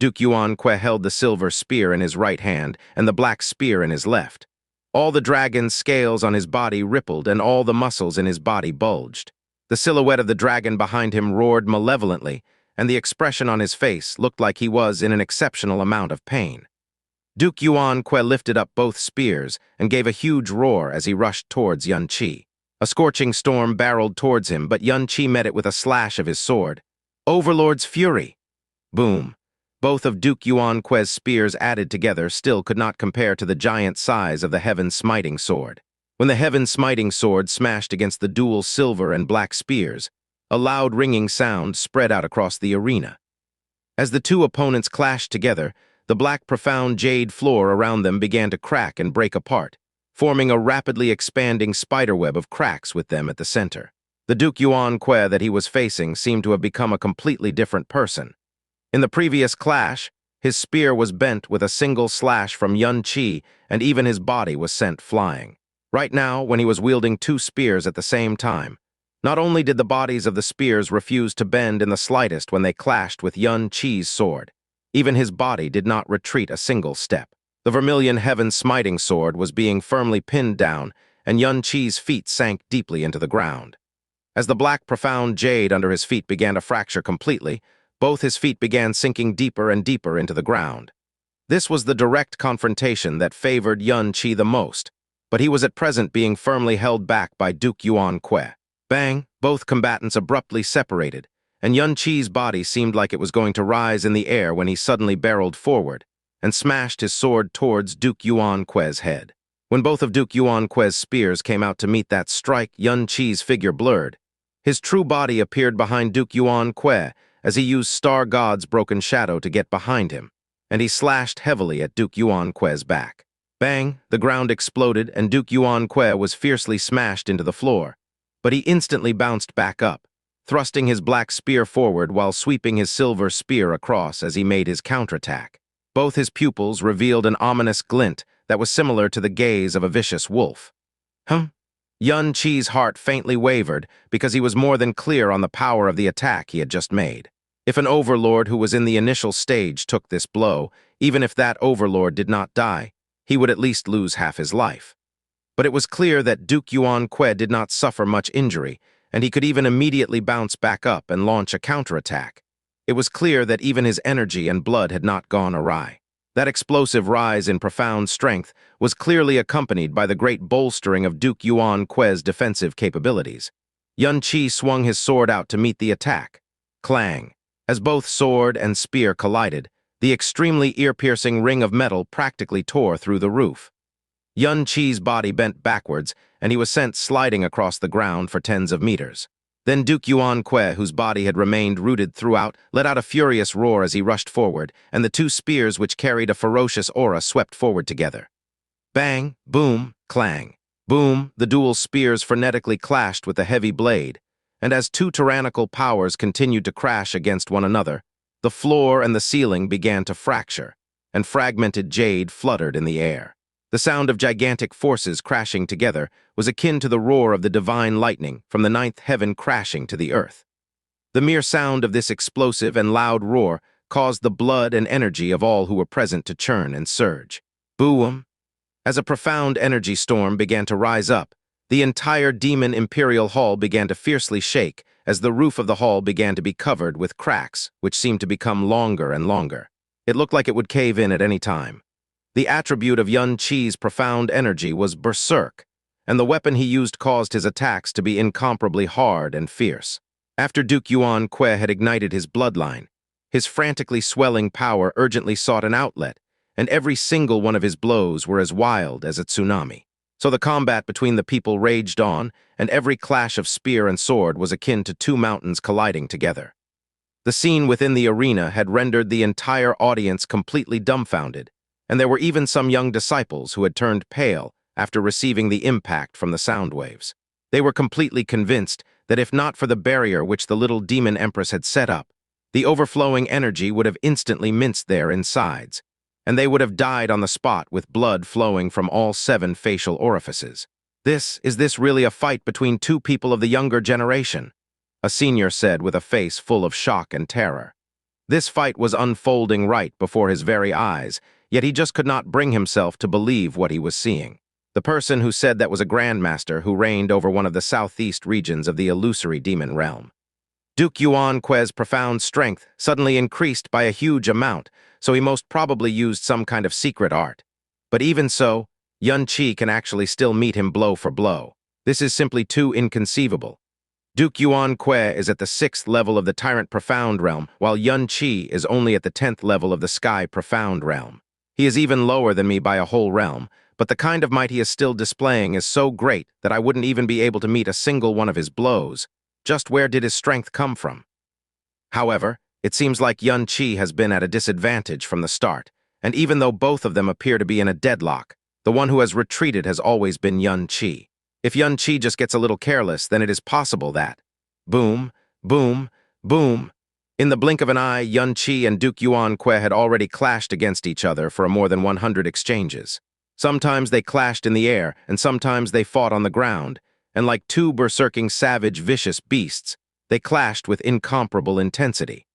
A: Duke Yuan-Kwe held the silver spear in his right hand and the black spear in his left. All the dragon's scales on his body rippled and all the muscles in his body bulged. The silhouette of the dragon behind him roared malevolently, and the expression on his face looked like he was in an exceptional amount of pain. Duke Yuan-Kwe lifted up both spears and gave a huge roar as he rushed towards Yun Qi. A scorching storm barreled towards him, but Yun Qi met it with a slash of his sword. Overlord's Fury! Boom! Both of Duke Yuan-Kwe's spears added together still could not compare to the giant size of the Heaven-Smiting Sword. When the Heaven-Smiting Sword smashed against the dual silver and black spears, a loud ringing sound spread out across the arena. As the two opponents clashed together, the black profound jade floor around them began to crack and break apart, forming a rapidly expanding spiderweb of cracks with them at the center. The Duke Yuan-Kwe that he was facing seemed to have become a completely different person. In the previous clash, his spear was bent with a single slash from Yun Qi, and even his body was sent flying. Right now, when he was wielding 2 spears at the same time, not only did the bodies of the spears refuse to bend in the slightest when they clashed with Yun Qi's sword, even his body did not retreat a single step. The vermilion heaven-smiting sword was being firmly pinned down, and Xianxia's feet sank deeply into the ground. As the black, profound jade under his feet began to fracture completely, both his feet began sinking deeper and deeper into the ground. This was the direct confrontation that favored Xianxia the most, but he was at present being firmly held back by Duke Yuan Kui. Bang! Both combatants abruptly separated, and Xianxia's body seemed like it was going to rise in the air when he suddenly barreled forward and smashed his sword towards Duke Yuan Kui's head. When both of Duke Yuan Kui's spears came out to meet that strike, Xianxia's figure blurred. His true body appeared behind Duke Yuan Kui as he used Star God's broken shadow to get behind him, and he slashed heavily at Duke Yuan Kui's back. Bang! The ground exploded, and Duke Yuan Kui was fiercely smashed into the floor, but he instantly bounced back up, thrusting his black spear forward while sweeping his silver spear across as he made his counterattack. Both his pupils revealed an ominous glint that was similar to the gaze of a vicious wolf. Xianxia's heart faintly wavered because he was more than clear on the power of the attack he had just made. If an overlord who was in the initial stage took this blow, even if that overlord did not die, he would at least lose half his life. But it was clear that Duke Yuan Kui did not suffer much injury, and he could even immediately bounce back up and launch a counterattack. It was clear that even his energy and blood had not gone awry. That explosive rise in profound strength was clearly accompanied by the great bolstering of Duke Yuan Kui's defensive capabilities. Xianxia swung his sword out to meet the attack. Clang! As both sword and spear collided, the extremely ear-piercing ring of metal practically tore through the roof. Xianxia's body bent backwards, and he was sent sliding across the ground for tens of meters. Then Duke Yuan Kui, whose body had remained rooted throughout, let out a furious roar as he rushed forward, and the two spears which carried a ferocious aura swept forward together. Bang! Boom! Clang! Boom! The dual spears frenetically clashed with the heavy blade, and as two tyrannical powers continued to crash against one another, the floor and the ceiling began to fracture, and fragmented jade fluttered in the air. The sound of gigantic forces crashing together was akin to the roar of the divine lightning from the ninth heaven crashing to the earth. The mere sound of this explosive and loud roar caused the blood and energy of all who were present to churn and surge. Boom! As a profound energy storm began to rise up, the entire demon imperial hall began to fiercely shake as the roof of the hall began to be covered with cracks which seemed to become longer and longer. It looked like it would cave in at any time. The attribute of Xianxia's profound energy was berserk, and the weapon he used caused his attacks to be incomparably hard and fierce. After Duke Yuan Kui had ignited his bloodline, his frantically swelling power urgently sought an outlet, and every single one of his blows were as wild as a tsunami. So the combat between the people raged on, and every clash of spear and sword was akin to two mountains colliding together. The scene within the arena had rendered the entire audience completely dumbfounded, and there were even some young disciples who had turned pale after receiving the impact from the sound waves. They were completely convinced that if not for the barrier which the little demon empress had set up, the overflowing energy would have instantly minced their insides, and they would have died on the spot with blood flowing from all 7 facial orifices. Is this really a fight between two people of the younger generation? A senior said with a face full of shock and terror. This fight was unfolding right before his very eyes, yet he just could not bring himself to believe what he was seeing. The person who said that was a grandmaster who reigned over one of the southeast regions of the illusory demon realm. Duke Yuan Kui's profound strength suddenly increased by a huge amount, so he most probably used some kind of secret art. But even so, Xianxia can actually still meet him blow for blow. This is simply too inconceivable. Duke Yuan Kui is at the 6th level of the Tyrant Profound realm, while Xianxia is only at the 10th level of the Sky Profound realm. He is even lower than me by a whole realm, but the kind of might he is still displaying is so great that I wouldn't even be able to meet a single one of his blows. Just where did his strength come from? However, it seems like Xianxia has been at a disadvantage from the start, and even though both of them appear to be in a deadlock, the one who has retreated has always been Xianxia. If Xianxia just gets a little careless, then it is possible that... Boom, boom, boom. In the blink of an eye, Xianxia and Duke Yuan Kui had already clashed against each other for more than 100 exchanges. Sometimes they clashed in the air, and sometimes they fought on the ground, and like two berserking savage vicious beasts, they clashed with incomparable intensity.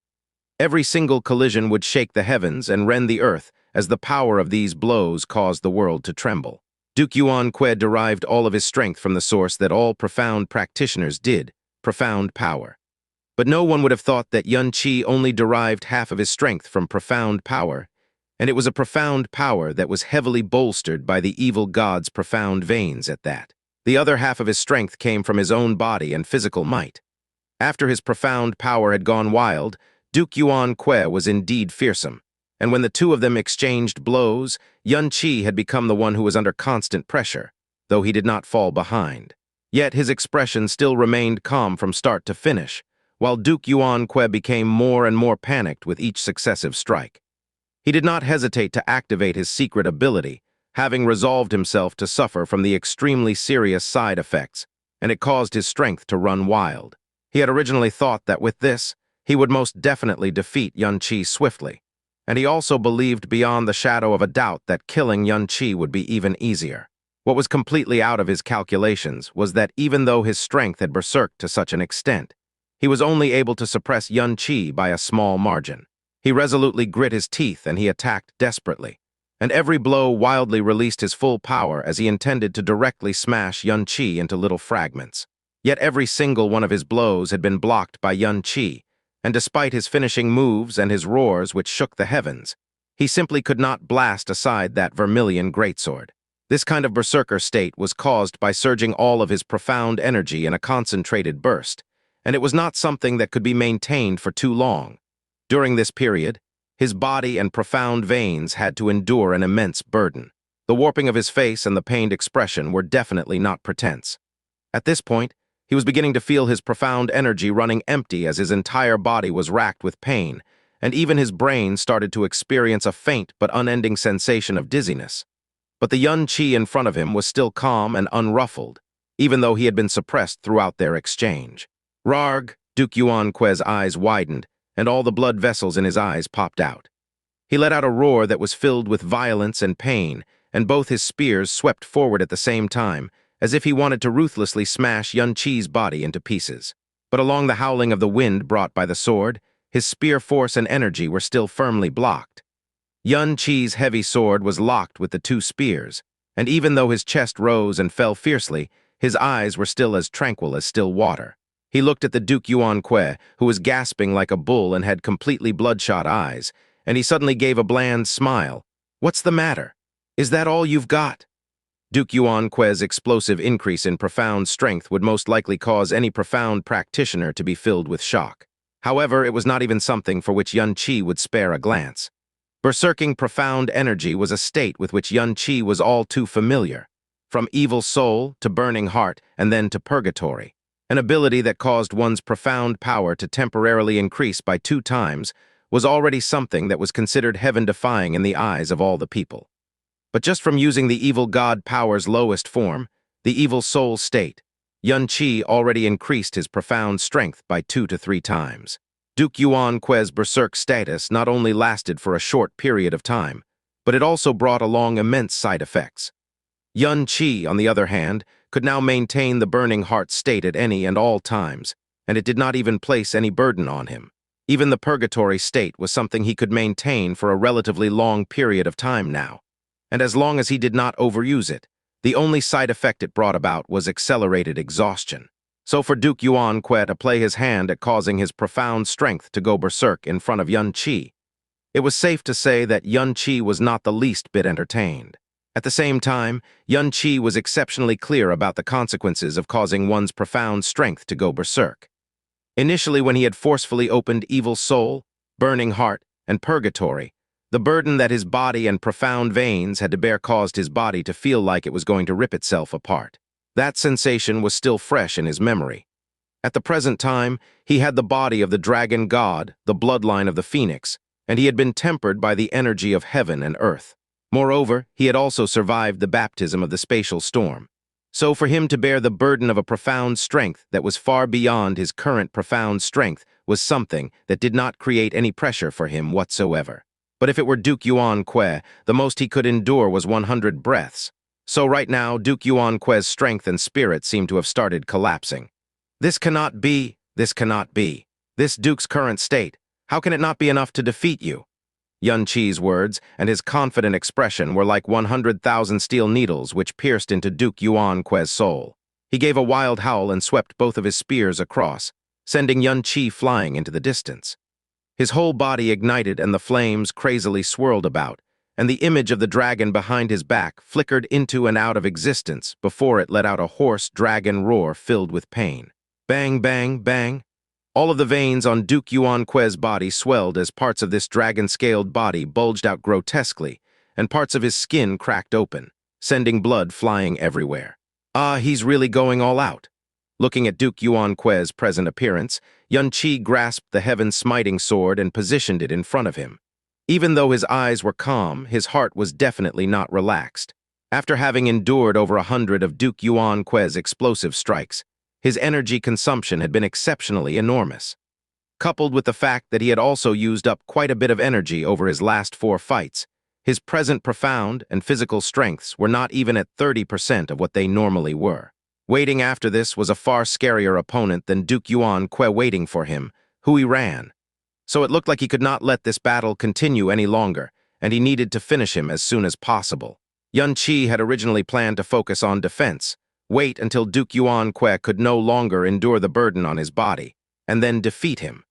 A: Every single collision would shake the heavens and rend the earth, as the power of these blows caused the world to tremble. Duke Yuan Kue derived all of his strength from the source that all profound practitioners did, profound power. But no one would have thought that Yun Qi only derived half of his strength from profound power, and it was a profound power that was heavily bolstered by the evil god's profound veins at that. The other half of his strength came from his own body and physical might. After his profound power had gone wild, Duke Yuan Kue was indeed fearsome, and when the two of them exchanged blows, Yun Qi had become the one who was under constant pressure, though he did not fall behind. Yet his expression still remained calm from start to finish, while Duke Yuan Kue became more and more panicked with each successive strike. He did not hesitate to activate his secret ability, having resolved himself to suffer from the extremely serious side effects, and it caused his strength to run wild. He had originally thought that with this, he would most definitely defeat Yun Qi swiftly, and he also believed beyond the shadow of a doubt that killing Yun Qi would be even easier. What was completely out of his calculations was that even though his strength had berserked to such an extent, he was only able to suppress Yun Qi by a small margin. He resolutely grit his teeth and he attacked desperately, and every blow wildly released his full power as he intended to directly smash Yun Qi into little fragments. Yet every single one of his blows had been blocked by Yun Qi, and despite his finishing moves and his roars which shook the heavens, he simply could not blast aside that vermilion greatsword. This kind of berserker state was caused by surging all of his profound energy in a concentrated burst, and it was not something that could be maintained for too long. During this period, his body and profound veins had to endure an immense burden. The warping of his face and the pained expression were definitely not pretense. At this point, he was beginning to feel his profound energy running empty as his entire body was racked with pain, and even his brain started to experience a faint but unending sensation of dizziness. But the Yun Qi in front of him was still calm and unruffled, even though he had been suppressed throughout their exchange. Rarg! Duke Yuan Kue's eyes widened, and all the blood vessels in his eyes popped out. He let out a roar that was filled with violence and pain, and both his spears swept forward at the same time, as if he wanted to ruthlessly smash Yun Qi's body into pieces. But along the howling of the wind brought by the sword, his spear force and energy were still firmly blocked. Yun Qi's heavy sword was locked with the two spears, and even though his chest rose and fell fiercely, his eyes were still as tranquil as still water. He looked at the Duke Yuan Kue, who was gasping like a bull and had completely bloodshot eyes, and he suddenly gave a bland smile. "What's the matter? Is that all you've got?" Duke Yuan Kue's explosive increase in profound strength would most likely cause any profound practitioner to be filled with shock. However, it was not even something for which Yun Qi would spare a glance. Berserking profound energy was a state with which Yun Qi was all too familiar. From evil soul to burning heart and then to purgatory, an ability that caused one's profound power to temporarily increase by 2 times was already something that was considered heaven-defying in the eyes of all the people. But just from using the evil god power's lowest form, the evil soul state, Yun Qi already increased his profound strength by 2 to 3 times. Duke Yuan Kue's berserk status not only lasted for a short period of time, but it also brought along immense side effects. Yun Qi, on the other hand, could now maintain the burning heart state at any and all times, and it did not even place any burden on him. Even the purgatory state was something he could maintain for a relatively long period of time now, and as long as he did not overuse it, the only side effect it brought about was accelerated exhaustion. So for Duke Yuan Kue to play his hand at causing his profound strength to go berserk in front of Yun Qi, it was safe to say that Yun Qi was not the least bit entertained. At the same time, Yun Qi was exceptionally clear about the consequences of causing one's profound strength to go berserk. Initially, when he had forcefully opened Evil Soul, Burning Heart, and Purgatory, the burden that his body and profound veins had to bear caused his body to feel like it was going to rip itself apart. That sensation was still fresh in his memory. At the present time, he had the body of the dragon god, the bloodline of the phoenix, and he had been tempered by the energy of heaven and earth. Moreover, he had also survived the baptism of the spatial storm. So for him to bear the burden of a profound strength that was far beyond his current profound strength was something that did not create any pressure for him whatsoever. But if it were Duke Yuan Kue, the most he could endure was 100 breaths. So right now, Duke Yuan Kue's strength and spirit seemed to have started collapsing. This cannot be, this cannot be. This Duke's current state, how can it not be enough to defeat you? Yun Qi's words and his confident expression were like 100,000 steel needles which pierced into Duke Yuan Kue's soul. He gave a wild howl and swept both of his spears across, sending Yun Qi flying into the distance. His whole body ignited and the flames crazily swirled about, and the image of the dragon behind his back flickered into and out of existence before it let out a hoarse dragon roar filled with pain. Bang, bang, bang. All of the veins on Duke Yuan Kue's body swelled as parts of this dragon-scaled body bulged out grotesquely, and parts of his skin cracked open, sending blood flying everywhere. Ah, he's really going all out. Looking at Duke Yuan Kue's present appearance, Yun Qi grasped the heaven-smiting sword and positioned it in front of him. Even though his eyes were calm, his heart was definitely not relaxed. After having endured over 100 of Duke Yuan Kue's explosive strikes, his energy consumption had been exceptionally enormous. Coupled with the fact that he had also used up quite a bit of energy over his last 4 fights, his present profound and physical strengths were not even at 30% of what they normally were. Waiting after this was a far scarier opponent than Duke Yuan Kue waiting for him, who he ran. So it looked like he could not let this battle continue any longer, and he needed to finish him as soon as possible. Yun Qi had originally planned to focus on defense, wait until Duke Yuan Kue could no longer endure the burden on his body, and then defeat him.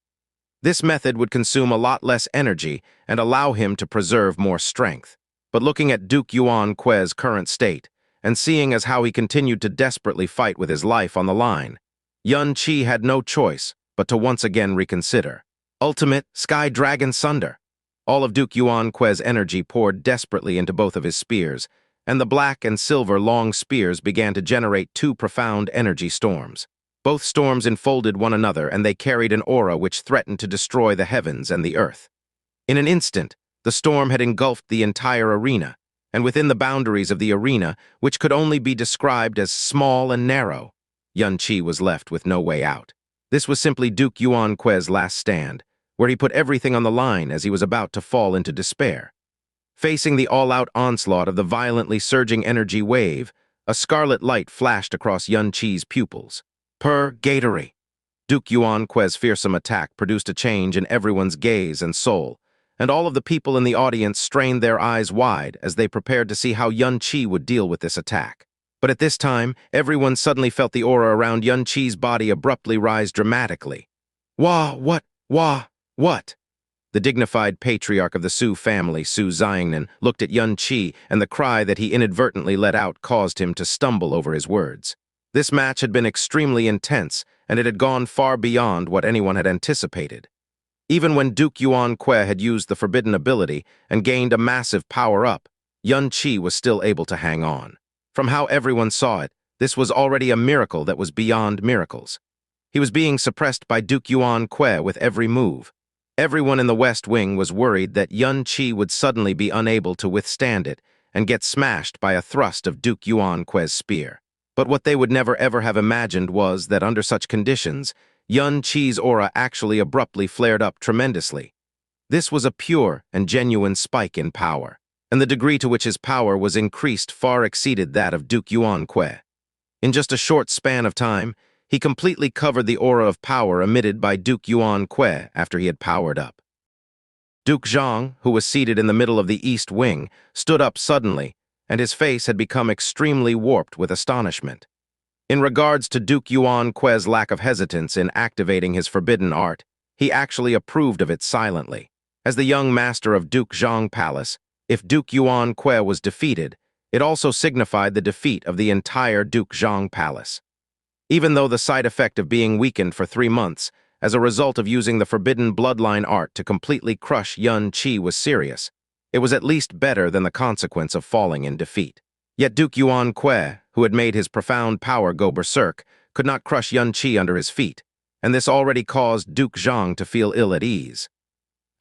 A: This method would consume a lot less energy and allow him to preserve more strength. But looking at Duke Yuan Kue's current state, and seeing as how he continued to desperately fight with his life on the line, Yun Qi had no choice but to once again reconsider. Ultimate Sky Dragon Sunder. All of Duke Yuan Kue's energy poured desperately into both of his spears, and the black and silver long spears began to generate 2 profound energy storms. Both storms enfolded one another, and they carried an aura which threatened to destroy the heavens and the earth. In an instant, the storm had engulfed the entire arena, and within the boundaries of the arena, which could only be described as small and narrow, Yun Qi was left with no way out. This was simply Duke Yuan Kue's last stand, where he put everything on the line as he was about to fall into despair. Facing the all-out onslaught of the violently surging energy wave, a scarlet light flashed across Yun Qi's pupils. Purgatory. Duke Yuan Kue's fearsome attack produced a change in everyone's gaze and soul, and all of the people in the audience strained their eyes wide as they prepared to see how Yun Qi would deal with this attack. But at this time, everyone suddenly felt the aura around Yun Qi's body abruptly rise dramatically. What? The dignified patriarch of the Su family, Su Xianxia, looked at Yun Qi, and the cry that he inadvertently let out caused him to stumble over his words. This match had been extremely intense, and it had gone far beyond what anyone had anticipated. Even when Duke Yuan Kue had used the forbidden ability and gained a massive power-up, Yun Qi was still able to hang on. From how everyone saw it, this was already a miracle that was beyond miracles. He was being suppressed by Duke Yuan Kue with every move. Everyone in the West Wing was worried that Yun Qi would suddenly be unable to withstand it and get smashed by a thrust of Duke Yuan Kue's spear. But what they would never ever have imagined was that under such conditions, Yun Qi's aura actually abruptly flared up tremendously. This was a pure and genuine spike in power, and the degree to which his power was increased far exceeded that of Duke Yuan Kue. In just a short span of time, he completely covered the aura of power emitted by Duke Yuan Kue after he had powered up. Duke Zhang, who was seated in the middle of the East Wing, stood up suddenly, and his face had become extremely warped with astonishment. In regards to Duke Yuan Kue's lack of hesitance in activating his forbidden art, he actually approved of it silently. As the young master of Duke Zhang Palace, if Duke Yuan Kue was defeated, it also signified the defeat of the entire Duke Zhang Palace. Even though the side effect of being weakened for 3 months, as a result of using the forbidden bloodline art to completely crush Yun Qi was serious, it was at least better than the consequence of falling in defeat. Yet Duke Yuan Kue, who had made his profound power go berserk, could not crush Yun Qi under his feet, and this already caused Duke Zhang to feel ill at ease.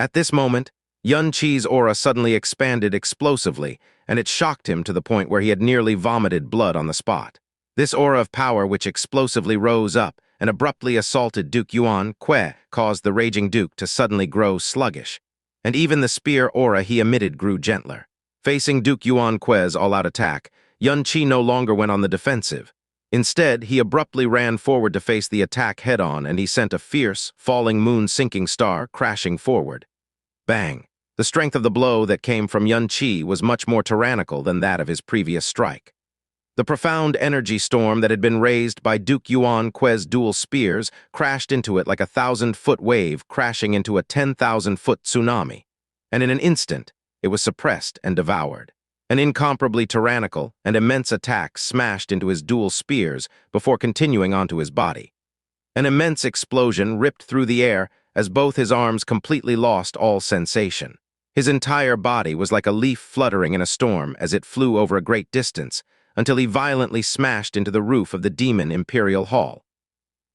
A: At this moment, Yun Qi's aura suddenly expanded explosively, and it shocked him to the point where he had nearly vomited blood on the spot. This aura of power which explosively rose up and abruptly assaulted Duke Yuan Kue caused the raging Duke to suddenly grow sluggish, and even the spear aura he emitted grew gentler. Facing Duke Yuan Kue's all-out attack, Yun Qi no longer went on the defensive. Instead, he abruptly ran forward to face the attack head-on, and he sent a fierce, falling moon-sinking star crashing forward. Bang! The strength of the blow that came from Xianxia was much more tyrannical than that of his previous strike. The profound energy storm that had been raised by Duke Yuan Kue's dual spears crashed into it like a 1,000-foot wave crashing into a 10,000-foot tsunami, and in an instant, it was suppressed and devoured. An incomparably tyrannical and immense attack smashed into his dual spears before continuing onto his body. An immense explosion ripped through the air as both his arms completely lost all sensation. His entire body was like a leaf fluttering in a storm as it flew over a great distance, until he violently smashed into the roof of the Demon Imperial Hall.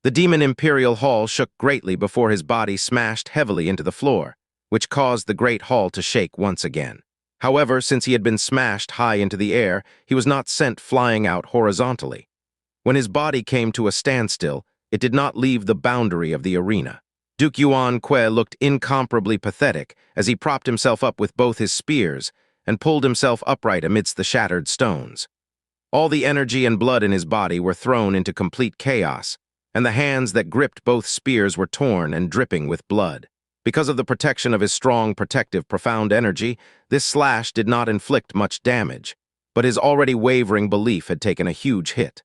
A: The Demon Imperial Hall shook greatly before his body smashed heavily into the floor, which caused the great hall to shake once again. However, since he had been smashed high into the air, he was not sent flying out horizontally. When his body came to a standstill, it did not leave the boundary of the arena. Duke Yuan Kue looked incomparably pathetic as he propped himself up with both his spears and pulled himself upright amidst the shattered stones. All the energy and blood in his body were thrown into complete chaos, and the hands that gripped both spears were torn and dripping with blood. Because of the protection of his strong, protective, profound energy, this slash did not inflict much damage, but his already wavering belief had taken a huge hit.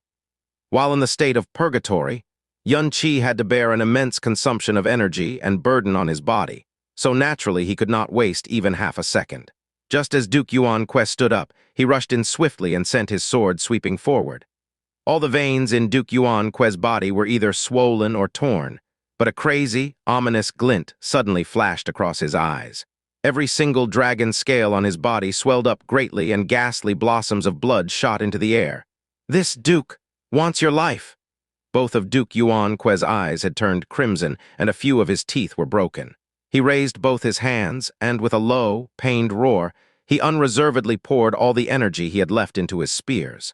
A: While in the state of purgatory, Xianxia had to bear an immense consumption of energy and burden on his body, so naturally he could not waste even half a second. Just as Duke Yuan Kue stood up, he rushed in swiftly and sent his sword sweeping forward. All the veins in Duke Yuan Kue's body were either swollen or torn, but a crazy, ominous glint suddenly flashed across his eyes. Every single dragon scale on his body swelled up greatly and ghastly blossoms of blood shot into the air. "This Duke wants your life." Both of Duke Yuan Kue's eyes had turned crimson and a few of his teeth were broken. He raised both his hands, and with a low, pained roar, he unreservedly poured all the energy he had left into his spears.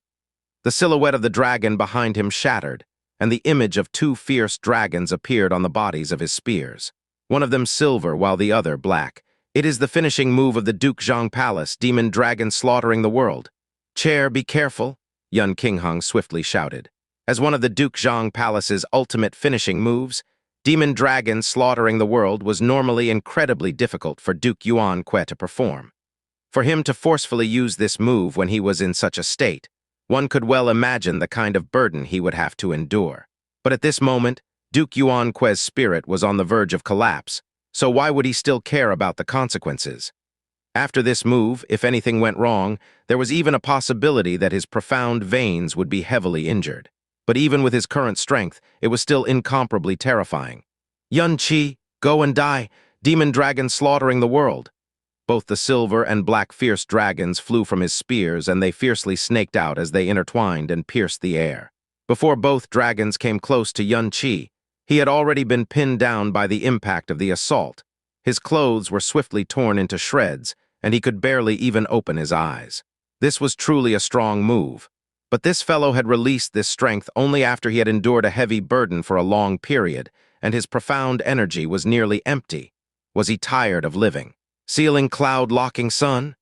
A: The silhouette of the dragon behind him shattered, and the image of two fierce dragons appeared on the bodies of his spears. One of them silver, while the other black. "It is the finishing move of the Duke Zhang Palace, demon dragon slaughtering the world." "Chair, be careful," Yun Qingheng swiftly shouted. As one of the Duke Zhang Palace's ultimate finishing moves, demon dragon slaughtering the world was normally incredibly difficult for Duke Yuan Kue to perform. For him to forcefully use this move when he was in such a state, one could well imagine the kind of burden he would have to endure. But at this moment, Duke Yuan Kue's spirit was on the verge of collapse, so why would he still care about the consequences? After this move, if anything went wrong, there was even a possibility that his profound veins would be heavily injured. But even with his current strength, it was still incomparably terrifying. "Xianxia, go and die, demon dragon slaughtering the world." Both the silver and black fierce dragons flew from his spears, and they fiercely snaked out as they intertwined and pierced the air. Before both dragons came close to Xianxia, he had already been pinned down by the impact of the assault. His clothes were swiftly torn into shreds, and he could barely even open his eyes. This was truly a strong move. But this fellow had released this strength only after he had endured a heavy burden for a long period, and his profound energy was nearly empty. Was he tired of living? Sealing cloud-locking sun?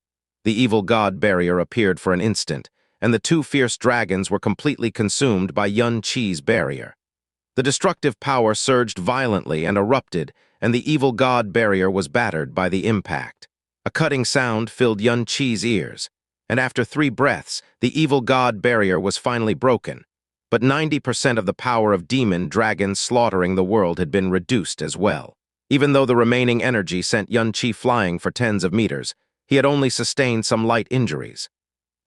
A: The evil god barrier appeared for an instant, and the two fierce dragons were completely consumed by Xianxia's barrier. The destructive power surged violently and erupted, and the evil god barrier was battered by the impact. A cutting sound filled Xianxia's ears, and after 3 breaths, the evil god barrier was finally broken. But 90% of the power of demon dragons slaughtering the world had been reduced as well. Even though the remaining energy sent Xianxia flying for tens of meters, he had only sustained some light injuries.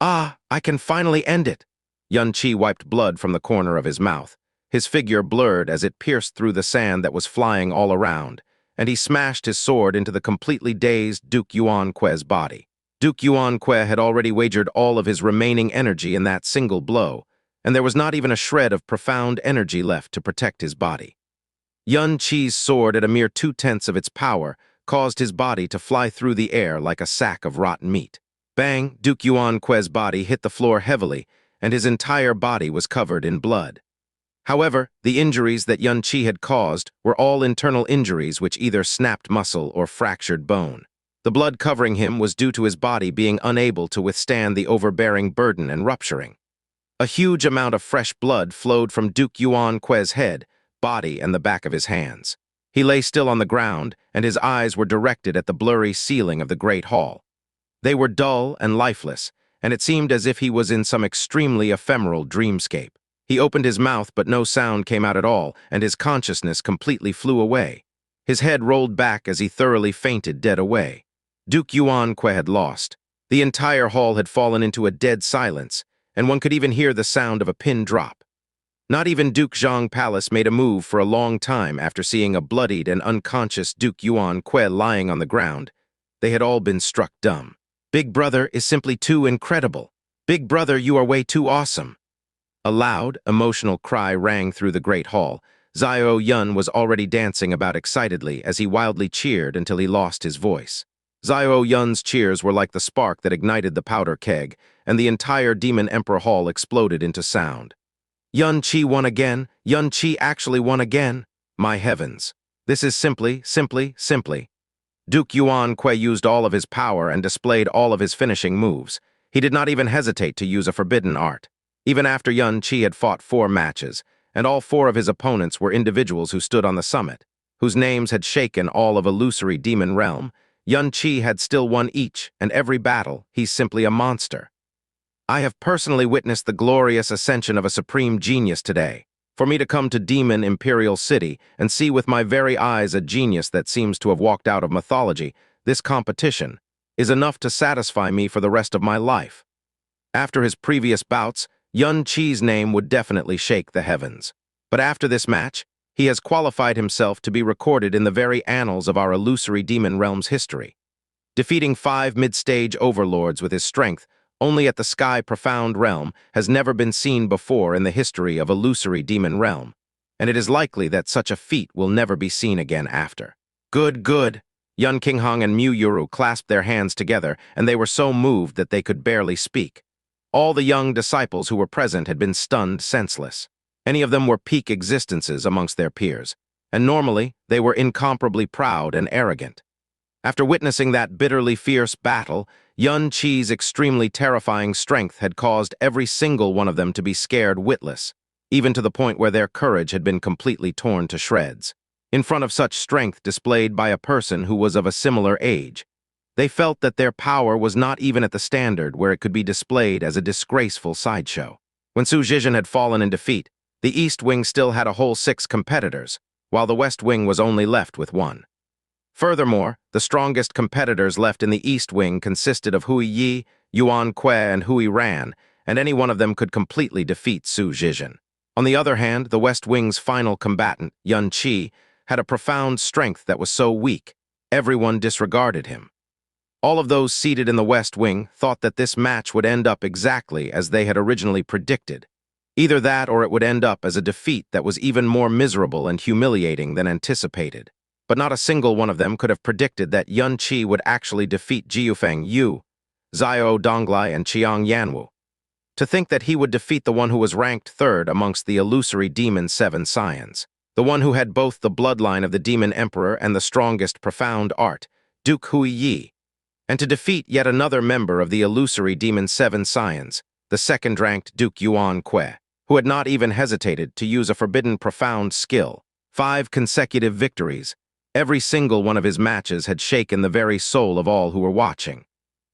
A: "Ah, I can finally end it." Xianxia wiped blood from the corner of his mouth. His figure blurred as it pierced through the sand that was flying all around, and he smashed his sword into the completely dazed Duke Yuan Kue's body. Duke Yuan Kue had already wagered all of his remaining energy in that single blow, and there was not even a shred of profound energy left to protect his body. Xianxia's sword, at a mere 2/10 of its power, caused his body to fly through the air like a sack of rotten meat. Bang! Duke Yuan Kue's body hit the floor heavily, and his entire body was covered in blood. However, the injuries that Xianxia had caused were all internal injuries which either snapped muscle or fractured bone. The blood covering him was due to his body being unable to withstand the overbearing burden and rupturing. A huge amount of fresh blood flowed from Duke Yuan Kue's head, body, and the back of his hands. He lay still on the ground, and his eyes were directed at the blurry ceiling of the great hall. They were dull and lifeless, and it seemed as if he was in some extremely ephemeral dreamscape. He opened his mouth, but no sound came out at all, and his consciousness completely flew away. His head rolled back as he thoroughly fainted dead away. Duke Yuan Kue had lost. The entire hall had fallen into a dead silence, and one could even hear the sound of a pin drop. Not even Duke Zhang Palace made a move for a long time after seeing a bloodied and unconscious Duke Yuan Kue lying on the ground. They had all been struck dumb. Big Brother is simply too incredible. Big Brother, you are way too awesome. A loud, emotional cry rang through the great hall. Xiao Yun was already dancing about excitedly as he wildly cheered until he lost his voice. Xiao Yun's cheers were like the spark that ignited the powder keg, and the entire Demon Emperor Hall exploded into sound. Yun Qi won again. Yun Qi actually won again. My heavens. This is simply. Duke Yuan Kue used all of his power and displayed all of his finishing moves. He did not even hesitate to use a forbidden art. Even after Yun Qi had fought 4 matches, and all 4 of his opponents were individuals who stood on the summit, whose names had shaken all of illusory demon realm, Yun Qi had still won each and every battle. He's simply a monster. I have personally witnessed the glorious ascension of a supreme genius today. For me to come to Demon Imperial City and see with my very eyes a genius that seems to have walked out of mythology, this competition, is enough to satisfy me for the rest of my life. After his previous bouts, Yun Qi's name would definitely shake the heavens. But after this match, he has qualified himself to be recorded in the very annals of our illusory demon realm's history. Defeating 5 mid-stage overlords with his strength, only at the Sky Profound realm, has never been seen before in the history of illusory demon realm, and it is likely that such a feat will never be seen again after. Good. Yun Qinghong and Mu Yuru clasped their hands together, and they were so moved that they could barely speak. All the young disciples who were present had been stunned senseless. Any of them were peak existences amongst their peers, and normally they were incomparably proud and arrogant. After witnessing that bitterly fierce battle, Yun Qi's extremely terrifying strength had caused every single one of them to be scared witless, even to the point where their courage had been completely torn to shreds. In front of such strength displayed by a person who was of a similar age, they felt that their power was not even at the standard where it could be displayed as a disgraceful sideshow. When Su Zhizhen had fallen in defeat, the East Wing still had a whole 6 competitors, while the West Wing was only left with 1. Furthermore, the strongest competitors left in the East Wing consisted of Hui Yi, Yuan Kue, and Hui Ran, and any one of them could completely defeat Su Zhizhen. On the other hand, the West Wing's final combatant, Yun Qi, had a profound strength that was so weak, everyone disregarded him. All of those seated in the West Wing thought that this match would end up exactly as they had originally predicted. Either that or it would end up as a defeat that was even more miserable and humiliating than anticipated. But not a single one of them could have predicted that Yun Qi would actually defeat Jiufeng Yu, Xiao Donglai, and Qiang Yanwu. To think that he would defeat the one who was ranked 3rd amongst the illusory Demon 7 Scions, the one who had both the bloodline of the Demon Emperor and the strongest profound art, Duke Hui Yi, and to defeat yet another member of the illusory Demon 7 Scions, the 2nd-ranked Duke Yuan Kue, who had not even hesitated to use a forbidden profound skill. 5 consecutive victories. Every single one of his matches had shaken the very soul of all who were watching.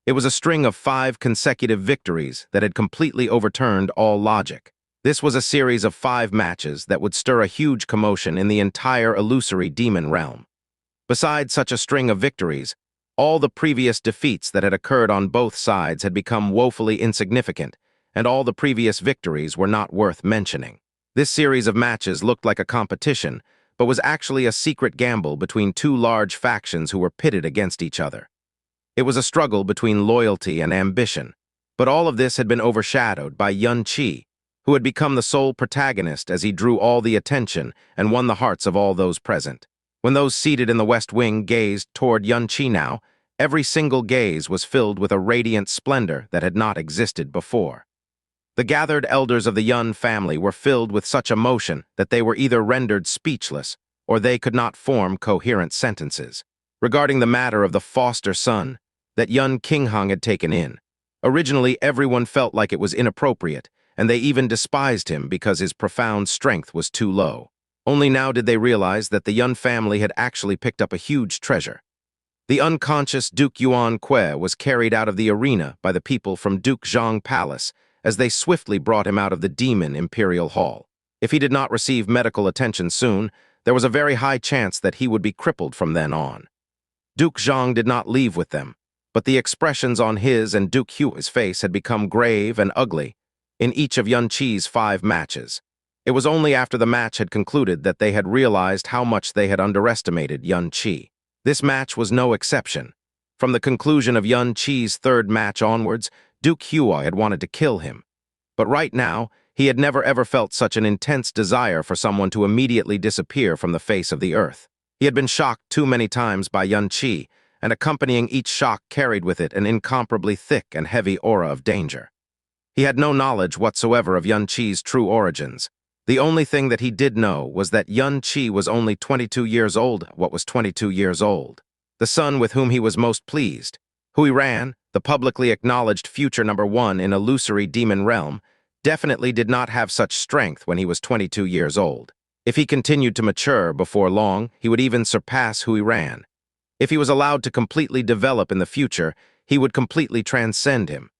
A: It was a string of 5 consecutive victories that had completely overturned all logic. This was a series of 5 matches that would stir a huge commotion in the entire illusory demon realm. Besides such a string of victories, all the previous defeats that had occurred on both sides had become woefully insignificant, and all the previous victories were not worth mentioning. This series of matches looked like a competition, but was actually a secret gamble between 2 large factions who were pitted against each other. It was a struggle between loyalty and ambition, but all of this had been overshadowed by Yun Qi, who had become the sole protagonist as he drew all the attention and won the hearts of all those present. When those seated in the West Wing gazed toward Yun Qi now, every single gaze was filled with a radiant splendor that had not existed before. The gathered elders of the Yun family were filled with such emotion that they were either rendered speechless or they could not form coherent sentences. Regarding the matter of the foster son that Yun Qinghong had taken in, originally everyone felt like it was inappropriate, and they even despised him because his profound strength was too low. Only now did they realize that the Yun family had actually picked up a huge treasure. The unconscious Duke Yuan Kue was carried out of the arena by the people from Duke Zhang Palace as they swiftly brought him out of the Demon Imperial Hall. If he did not receive medical attention soon, there was a very high chance that he would be crippled from then on. Duke Zhang did not leave with them, but the expressions on his and Duke Hui's face had become grave and ugly in each of Yun Qi's 5 matches. It was only after the match had concluded that they had realized how much they had underestimated Yun Qi. This match was no exception. From the conclusion of Yun Qi's 3rd match onwards, Duke Hui had wanted to kill him. But right now, he had never ever felt such an intense desire for someone to immediately disappear from the face of the earth. He had been shocked too many times by Yun Qi, and accompanying each shock carried with it an incomparably thick and heavy aura of danger. He had no knowledge whatsoever of Yun Qi's true origins. The only thing that he did know was that Yun Qi was only 22 years old. What was 22 years old? The son with whom he was most pleased. Hui Ran, the publicly acknowledged future #1 in illusory demon realm, definitely did not have such strength when he was 22 years old. If he continued to mature before long, he would even surpass Hui Ran. If he was allowed to completely develop in the future, he would completely transcend him.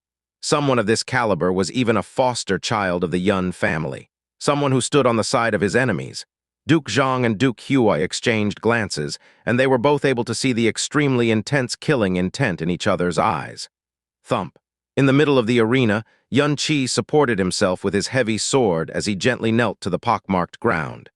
A: Someone of this caliber was even a foster child of the Yun family. Someone who stood on the side of his enemies. Duke Zhang and Duke Hui exchanged glances, and they were both able to see the extremely intense killing intent in each other's eyes. Thump. In the middle of the arena, Yun Qi supported himself with his heavy sword as he gently knelt to the pockmarked ground.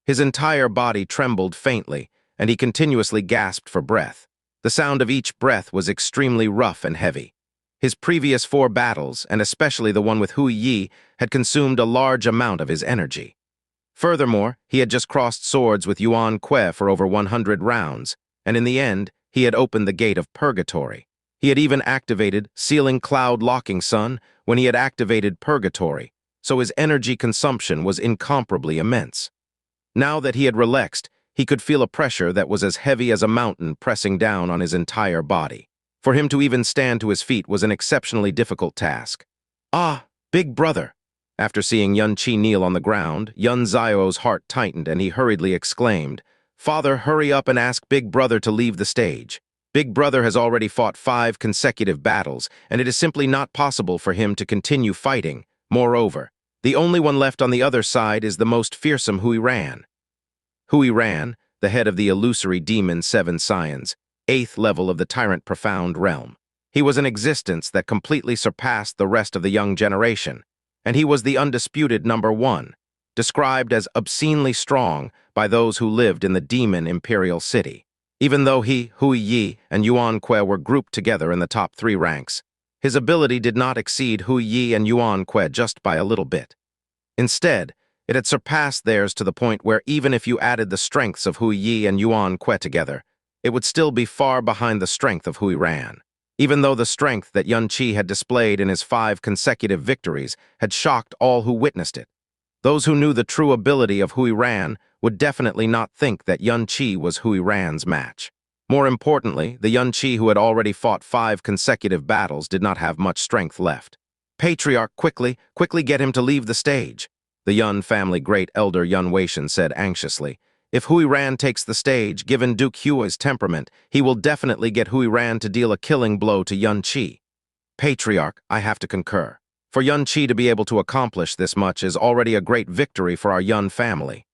A: His entire body trembled faintly, and he continuously gasped for breath. The sound of each breath was extremely rough and heavy. His previous 4 battles, and especially the one with Hui Yi, had consumed a large amount of his energy. Furthermore, he had just crossed swords with Yuan Kue for over 100 rounds, and in the end, he had opened the gate of purgatory. He had even activated Sealing Cloud Locking Sun when he had activated purgatory, so his energy consumption was incomparably immense. Now that he had relaxed, he could feel a pressure that was as heavy as a mountain pressing down on his entire body. For him to even stand to his feet was an exceptionally difficult task. "Ah, big brother!" After seeing Yun Qi kneel on the ground, Yun Zio's heart tightened and he hurriedly exclaimed, "Father, hurry up and ask Big Brother to leave the stage. Big Brother has already fought 5 consecutive battles, and it is simply not possible for him to continue fighting. Moreover, the only one left on the other side is the most fearsome Hui Ran." Hui Ran, the head of the illusory demon 7 scions, 8th level of the Tyrant Profound realm. He was an existence that completely surpassed the rest of the young generation, and he was the undisputed #1, described as obscenely strong by those who lived in the demon imperial city. Even though he, Hui Yi, and Yuan Kue were grouped together in the top 3 ranks, his ability did not exceed Hui Yi and Yuan Kue just by a little bit. Instead, it had surpassed theirs to the point where even if you added the strengths of Hui Yi and Yuan Kue together, it would still be far behind the strength of Hui Ran. Even though the strength that Yun Qi had displayed in his 5 consecutive victories had shocked all who witnessed it, those who knew the true ability of Hui Ran would definitely not think that Yun Qi was Hui Ran's match. More importantly, the Yun Qi who had already fought 5 consecutive battles did not have much strength left. "Patriarch, quickly get him to leave the stage," the Yun family great elder Yun Weishan said anxiously. "If Hui Ran takes the stage, given Duke Hui's temperament, he will definitely get Hui Ran to deal a killing blow to Yun Qi." "Patriarch, I have to concur. For Yun Qi to be able to accomplish this much is already a great victory for our Yun family.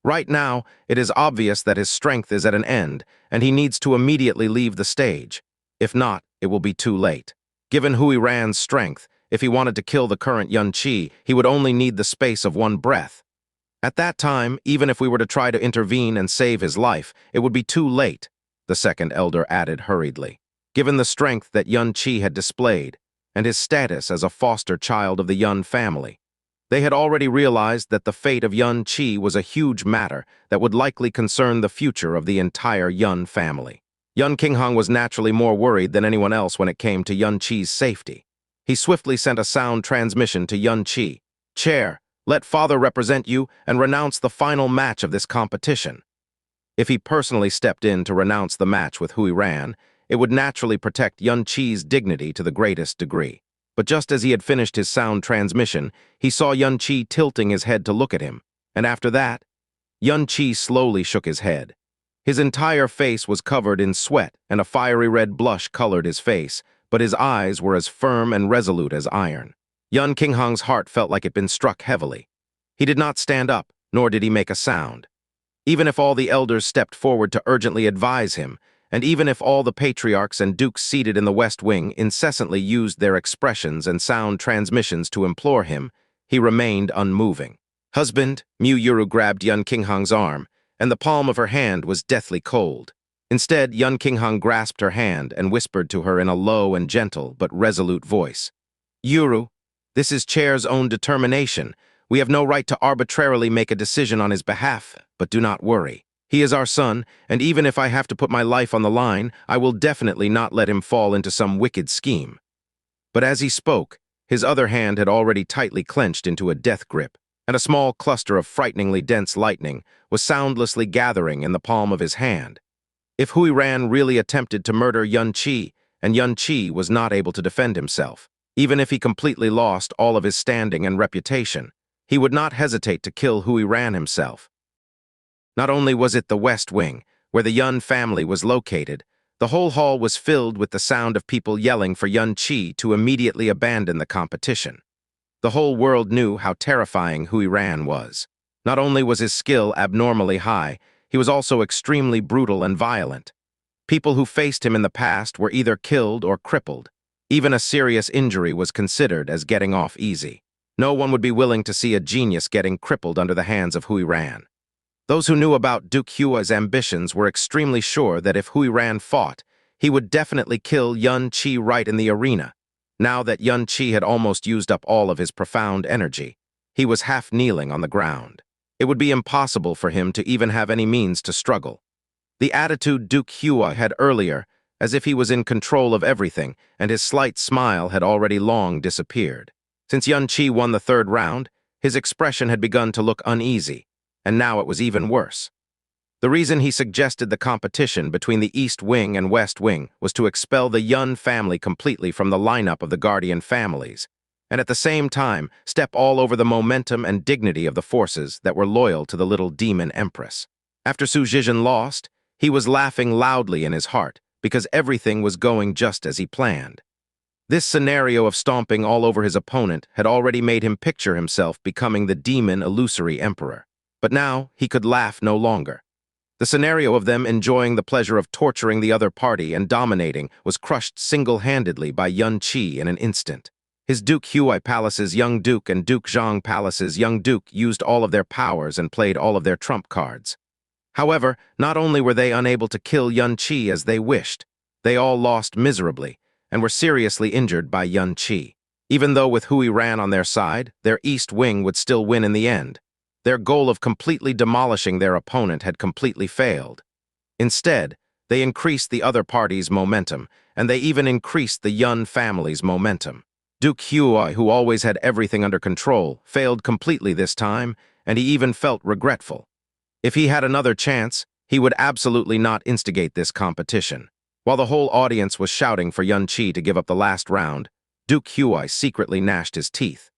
A: Right now, it is obvious that his strength is at an end, and he needs to immediately leave the stage. If not, it will be too late. Given Hui Ran's strength, if he wanted to kill the current Yun Qi, he would only need the space of 1 breath. At that time, even if we were to try to intervene and save his life, it would be too late," the second elder added hurriedly. Given the strength that Yun Qi had displayed, and his status as a foster child of the Yun family, they had already realized that the fate of Yun Qi was a huge matter that would likely concern the future of the entire Yun family. Yun Qinghong was naturally more worried than anyone else when it came to Yun Qi's safety. He swiftly sent a sound transmission to Yun Qi. "Chair, let Father represent you and renounce the final match of this competition." If he personally stepped in to renounce the match with Hui Ran, it would naturally protect Yun Qi's dignity to the greatest degree. But just as he had finished his sound transmission, he saw Yun Qi tilting his head to look at him, and after that, Xianxia slowly shook his head. His entire face was covered in sweat, and a fiery red blush colored his face, but his eyes were as firm and resolute as iron. Yan Qinghang's heart felt like it had been struck heavily. He did not stand up, nor did he make a sound. Even if all the elders stepped forward to urgently advise him, and even if all the patriarchs and dukes seated in the West Wing incessantly used their expressions and sound transmissions to implore him, he remained unmoving. "Husband," Mu Yuru grabbed Yan Qinghang's arm, and the palm of her hand was deathly cold. Instead, Yan Qinghang grasped her hand and whispered to her in a low and gentle but resolute voice. "Yuru, this is Chair's own determination. We have no right to arbitrarily make a decision on his behalf, but do not worry. He is our son, and even if I have to put my life on the line, I will definitely not let him fall into some wicked scheme." But as he spoke, his other hand had already tightly clenched into a death grip, and a small cluster of frighteningly dense lightning was soundlessly gathering in the palm of his hand. If Huiran really attempted to murder Xianxia, and Xianxia was not able to defend himself, even if he completely lost all of his standing and reputation, he would not hesitate to kill Huiran himself. Not only was it the West Wing, where the Yun family was located, the whole hall was filled with the sound of people yelling for Xianxia to immediately abandon the competition. The whole world knew how terrifying Huiran was. Not only was his skill abnormally high, he was also extremely brutal and violent. People who faced him in the past were either killed or crippled. Even a serious injury was considered as getting off easy. No one would be willing to see a genius getting crippled under the hands of Huiran. Those who knew about Duke Hua's ambitions were extremely sure that if Huiran fought, he would definitely kill Xianxia right in the arena. Now that Xianxia had almost used up all of his profound energy, he was half kneeling on the ground. It would be impossible for him to even have any means to struggle. The attitude Duke Hua had earlier, as if he was in control of everything, and his slight smile had already long disappeared. Since Xianxia won the third round, his expression had begun to look uneasy, and now it was even worse. The reason he suggested the competition between the East Wing and West Wing was to expel the Yun family completely from the lineup of the Guardian families, and at the same time step all over the momentum and dignity of the forces that were loyal to the little demon empress. After Su Zhizhen lost, he was laughing loudly in his heart because everything was going just as he planned. This scenario of stomping all over his opponent had already made him picture himself becoming the demon illusory emperor. But now he could laugh no longer. The scenario of them enjoying the pleasure of torturing the other party and dominating was crushed single-handedly by Xianxia in an instant. His Duke Huai Palace's young duke and Duke Zhang Palace's young duke used all of their powers and played all of their trump cards. However, not only were they unable to kill Xianxia as they wished, they all lost miserably and were seriously injured by Xianxia. Even though with Huiran on their side, their East Wing would still win in the end. Their goal of completely demolishing their opponent had completely failed. Instead, they increased the other party's momentum, and they even increased the Yun family's momentum. Duke Huai, who always had everything under control, failed completely this time, and he even felt regretful. If he had another chance, he would absolutely not instigate this competition. While the whole audience was shouting for Xianxia to give up the last round, Duke Huai secretly gnashed his teeth.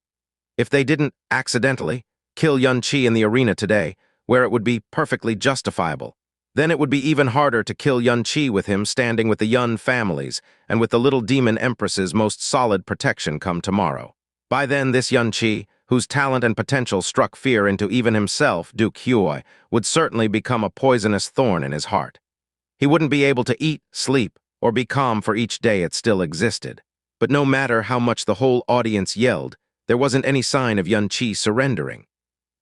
A: If they didn't accidentally kill Xianxia in the arena today, where it would be perfectly justifiable, then it would be even harder to kill Xianxia with him standing with the Yun families and with the little demon empress's most solid protection come tomorrow. By then, this Xianxia, whose talent and potential struck fear into even himself, Duke Huai, would certainly become a poisonous thorn in his heart. He wouldn't be able to eat, sleep, or be calm for each day it still existed. But no matter how much the whole audience yelled, there wasn't any sign of Xianxia surrendering.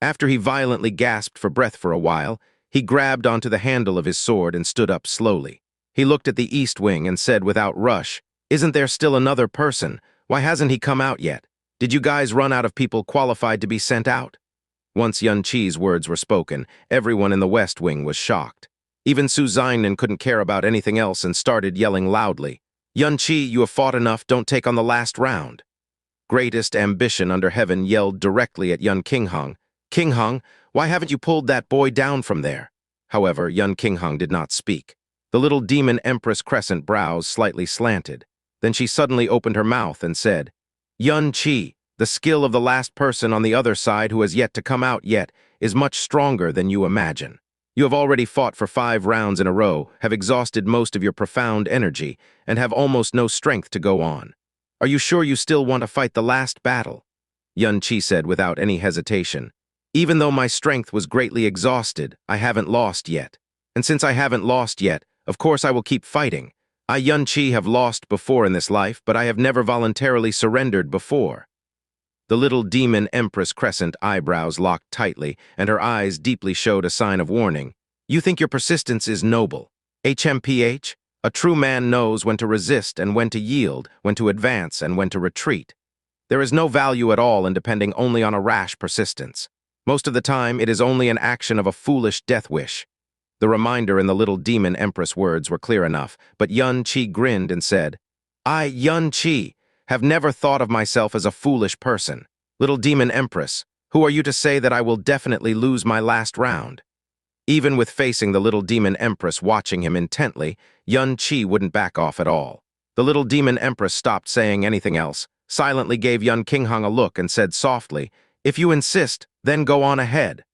A: After he violently gasped for breath for a while, he grabbed onto the handle of his sword and stood up slowly. He looked at the East Wing and said without rush, "Isn't there still another person? Why hasn't he come out yet? Did you guys run out of people qualified to be sent out?" Once Xianxia's words were spoken, everyone in the West Wing was shocked. Even Su Zhizhen couldn't care about anything else and started yelling loudly, "Xianxia, you have fought enough, don't take on the last round." Greatest ambition under heaven yelled directly at Yan Qinghang, "Qinghang, why haven't you pulled that boy down from there?" However, Yan Qinghang did not speak. The little demon empress crescent brows slightly slanted. Then she suddenly opened her mouth and said, "Xianxia, The skill of the last person on the other side who has yet to come out yet is much stronger than you imagine. You have already fought for 5 rounds in a row, have exhausted most of your profound energy, and have almost no strength to go on. Are you sure you still want to fight the last battle? Xianxia said without any hesitation. Even though my strength was greatly exhausted, I haven't lost yet. And since I haven't lost yet, of course I will keep fighting. I, Xianxia, have lost before in this life, but I have never voluntarily surrendered before. The little demon empress crescent eyebrows locked tightly, and her eyes deeply showed a sign of warning. You think your persistence is noble. HMPH? A true man knows when to resist and when to yield, when to advance and when to retreat. There is no value at all in depending only on a rash persistence. Most of the time, it is only an action of a foolish death wish. The reminder in the little demon empress words were clear enough, but Xianxia grinned and said, I, Xianxia, have never thought of myself as a foolish person. Little demon empress, who are you to say that I will definitely lose my last round? Even with facing the little demon empress watching him intently, Xianxia wouldn't back off at all. The little demon empress stopped saying anything else, silently gave Yun Qinghang a look and said softly, If you insist, then go on ahead.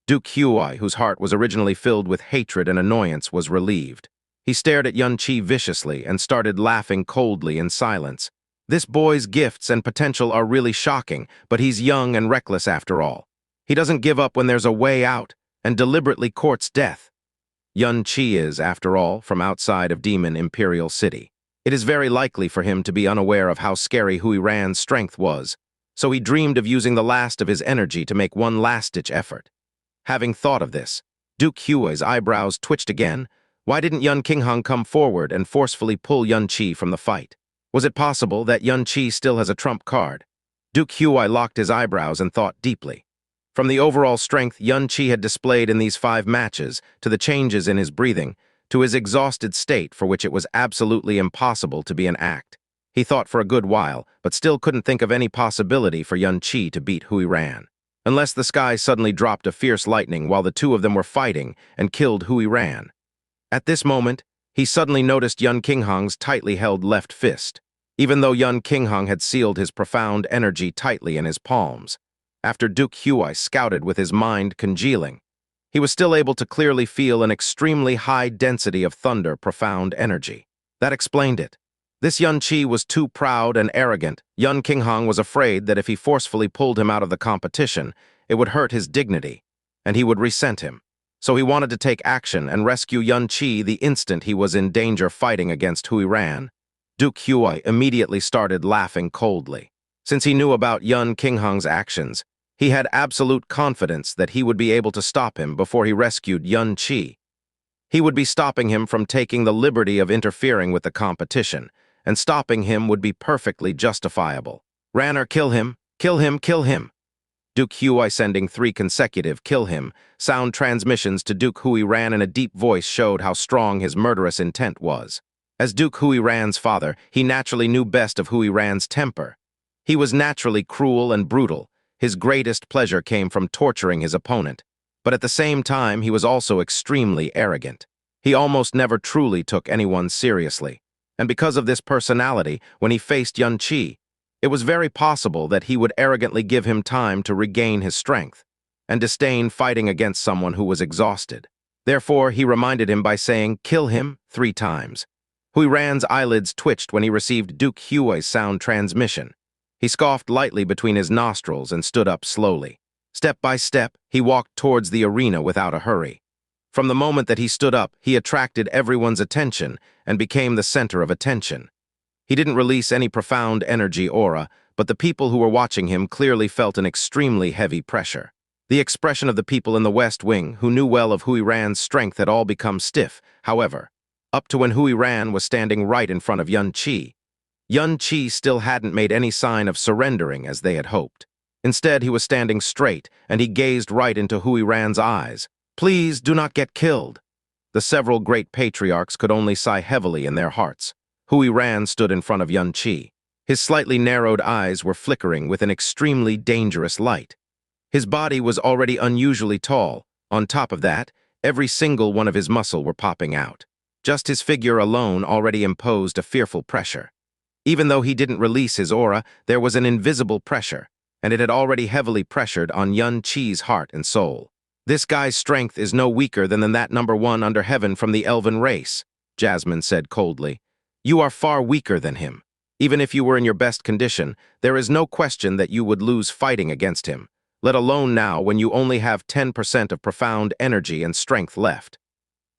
A: Duke Huai, whose heart was originally filled with hatred and annoyance, was relieved. He stared at Xianxia viciously and started laughing coldly in silence. This boy's gifts and potential are really shocking, but he's young and reckless after all. He doesn't give up when there's a way out, and deliberately courts death. Xianxia is, after all, from outside of Demon Imperial City. It is very likely for him to be unaware of how scary Hui Ran's strength was, so he dreamed of using the last of his energy to make one last-ditch effort. Having thought of this, Duke Huai's eyebrows twitched again. Why didn't Yun Qinghang come forward and forcefully pull Xianxia from the fight? Was it possible that Xianxia still has a trump card? Duke Huai locked his eyebrows and thought deeply. From the overall strength Xianxia had displayed in these 5 matches, to the changes in his breathing, to his exhausted state for which it was absolutely impossible to be an act. He thought for a good while, but still couldn't think of any possibility for Xianxia to beat Hui Ran. Unless the sky suddenly dropped a fierce lightning while the two of them were fighting and killed Hui Ran. At this moment, he suddenly noticed Yun Qinghang's tightly held left fist. Even though Yun Qinghang had sealed his profound energy tightly in his palms, after Duke Huai scouted with his mind congealing, he was still able to clearly feel an extremely high density of thunder profound energy. That explained it. This Xianxia was too proud and arrogant. Yun Qinghang was afraid that if he forcefully pulled him out of the competition, it would hurt his dignity, and he would resent him. So he wanted to take action and rescue Xianxia the instant he was in danger fighting against Hui Ran. Duke Huai immediately started laughing coldly. Since he knew about Yun Qinghang's actions, he had absolute confidence that he would be able to stop him before he rescued Xianxia. He would be stopping him from taking the liberty of interfering with the competition, and stopping him would be perfectly justifiable. Ran or kill him, kill him, kill him. Duke Huai sending 3 consecutive kill him sound transmissions to Duke Hui Ran in a deep voice showed how strong his murderous intent was. As Duke Hui Ran's father, he naturally knew best of Hui Ran's temper. He was naturally cruel and brutal. His greatest pleasure came from torturing his opponent. But at the same time, he was also extremely arrogant. He almost never truly took anyone seriously. And because of this personality, when he faced Xianxia, it was very possible that he would arrogantly give him time to regain his strength, and disdain fighting against someone who was exhausted. Therefore, he reminded him by saying, "Kill him," 3 times. Hui Ran's eyelids twitched when he received Duke Huai's sound transmission. He scoffed lightly between his nostrils and stood up slowly. Step by step, he walked towards the arena without a hurry. From the moment that he stood up, he attracted everyone's attention and became the center of attention. He didn't release any profound energy aura, but the people who were watching him clearly felt an extremely heavy pressure. The expression of the people in the West Wing, who knew well of Hui Ran's strength, had all become stiff, however, up to when Hui Ran was standing right in front of Xianxia. Xianxia still hadn't made any sign of surrendering as they had hoped. Instead, he was standing straight, and he gazed right into Hui Ran's eyes. "Please do not get killed." The several great patriarchs could only sigh heavily in their hearts. Hui Ran stood in front of Xianxia. His slightly narrowed eyes were flickering with an extremely dangerous light. His body was already unusually tall. On top of that, every single one of his muscles were popping out. Just his figure alone already imposed a fearful pressure. Even though he didn't release his aura, there was an invisible pressure, and it had already heavily pressured on Xianxia's heart and soul. This guy's strength is no weaker than that number one under heaven from the elven race, Jasmine said coldly. You are far weaker than him. Even if you were in your best condition, there is no question that you would lose fighting against him, let alone now when you only have 10% of profound energy and strength left.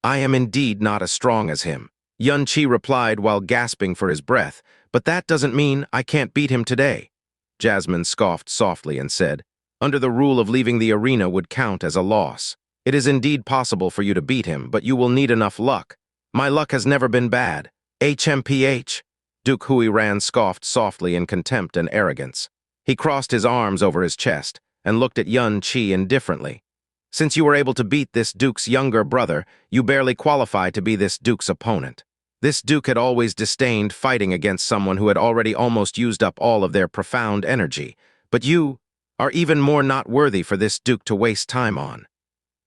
A: I am indeed not as strong as him, Xianxia replied while gasping for his breath, but that doesn't mean I can't beat him today. Jasmine scoffed softly and said, under the rule of leaving the arena would count as a loss. It is indeed possible for you to beat him, but you will need enough luck. My luck has never been bad. HMPH. Duke Hui-Ran scoffed softly in contempt and arrogance. He crossed his arms over his chest and looked at Xianxia indifferently. Since you were able to beat this duke's younger brother, you barely qualify to be this duke's opponent. This duke had always disdained fighting against someone who had already almost used up all of their profound energy, but you are even more not worthy for this duke to waste time on.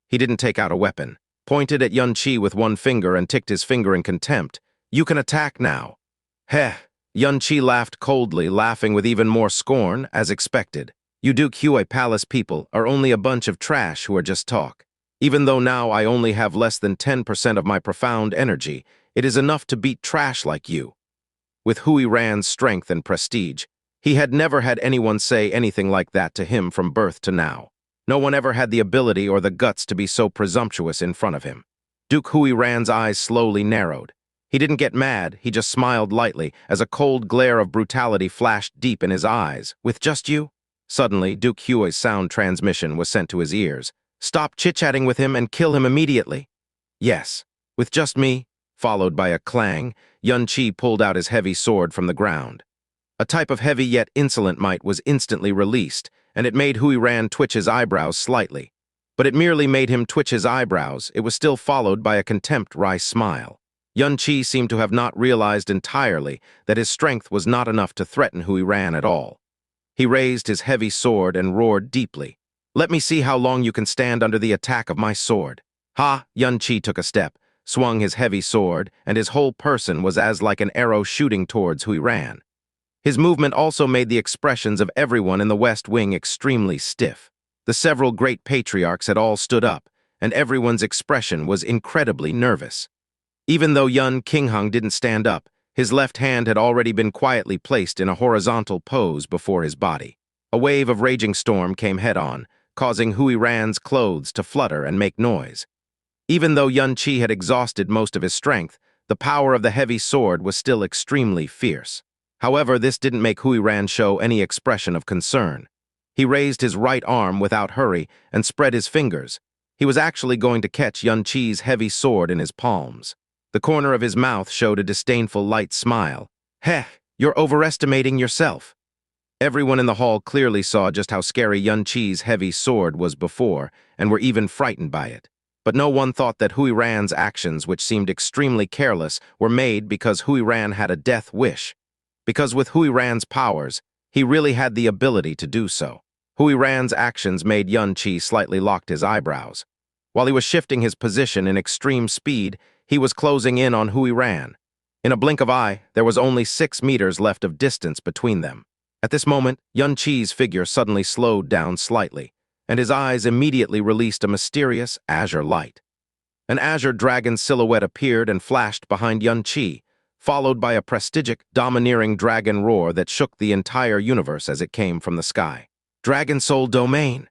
A: He didn't take out a weapon, pointed at Xianxia with one finger and ticked his finger in contempt. You can attack now. Heh, Xianxia laughed coldly, laughing with even more scorn, as expected. You Duke Huey Palace people are only a bunch of trash who are just talk. Even though now I only have less than 10% of my profound energy, it is enough to beat trash like you. With Hui-Ran's strength and prestige, he had never had anyone say anything like that to him from birth to now. No one ever had the ability or the guts to be so presumptuous in front of him. Duke Hui-Ran's eyes slowly narrowed. He didn't get mad, he just smiled lightly as a cold glare of brutality flashed deep in his eyes. With just you? Suddenly, Duke Huey's sound transmission was sent to his ears. Stop chit-chatting with him and kill him immediately. Yes, with just me, followed by a clang, Xianxia pulled out his heavy sword from the ground. A type of heavy yet insolent might was instantly released, and it made Hui-Ran twitch his eyebrows slightly. But it merely made him twitch his eyebrows, it was still followed by a contempt-wry smile. Xianxia seemed to have not realized entirely that his strength was not enough to threaten Hui-Ran at all. He raised his heavy sword and roared deeply. Let me see how long you can stand under the attack of my sword. Ha! Xianxia took a step, swung his heavy sword, and his whole person was as like an arrow shooting towards Hui-Ran. His movement also made the expressions of everyone in the West Wing extremely stiff. The several great patriarchs had all stood up, and everyone's expression was incredibly nervous. Even though Yun Qingheng didn't stand up, his left hand had already been quietly placed in a horizontal pose before his body. A wave of raging storm came head-on, causing Hui-Ran's clothes to flutter and make noise. Even though Xianxia had exhausted most of his strength, the power of the heavy sword was still extremely fierce. However, this didn't make Hui-Ran show any expression of concern. He raised his right arm without hurry and spread his fingers. He was actually going to catch Xianxia's heavy sword in his palms. The corner of his mouth showed a disdainful light smile. Heh, you're overestimating yourself. Everyone in the hall clearly saw just how scary Xianxia's heavy sword was before, and were even frightened by it. But no one thought that Hui-Ran's actions, which seemed extremely careless, were made because Hui-Ran had a death wish. Because with Hui-Ran's powers, he really had the ability to do so. Hui-Ran's actions made Xianxia slightly locked his eyebrows. While he was shifting his position in extreme speed, he was closing in on Hui-Ran. In a blink of eye, there was only 6 meters left of distance between them. At this moment, Xianxia's figure suddenly slowed down slightly, and his eyes immediately released a mysterious azure light. An azure dragon silhouette appeared and flashed behind Xianxia, followed by a prestigious, domineering dragon roar that shook the entire universe as it came from the sky. Dragon Soul Domain!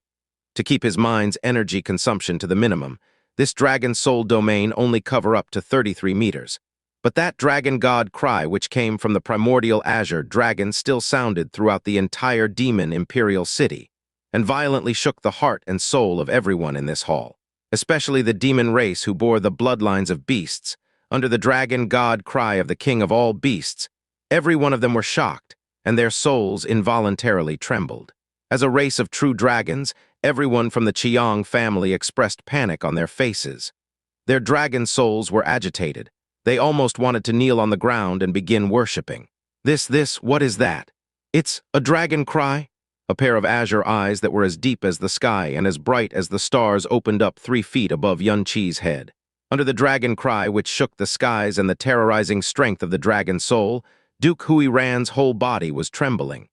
A: To keep his mind's energy consumption to the minimum, this Dragon Soul Domain only cover up to 33 meters. But that dragon god cry which came from the primordial azure dragon still sounded throughout the entire demon imperial city, and violently shook the heart and soul of everyone in this hall, especially the demon race who bore the bloodlines of beasts. Under the dragon god cry of the king of all beasts, every one of them were shocked, and their souls involuntarily trembled. As a race of true dragons, everyone from the Qiang family expressed panic on their faces. Their dragon souls were agitated. They almost wanted to kneel on the ground and begin worshipping. What is that? It's a dragon cry? A pair of azure eyes that were as deep as the sky and as bright as the stars opened up 3 feet above Xianxia's head. Under the dragon cry which shook the skies and the terrorizing strength of the dragon soul, Duke Hui Ran's whole body was trembling.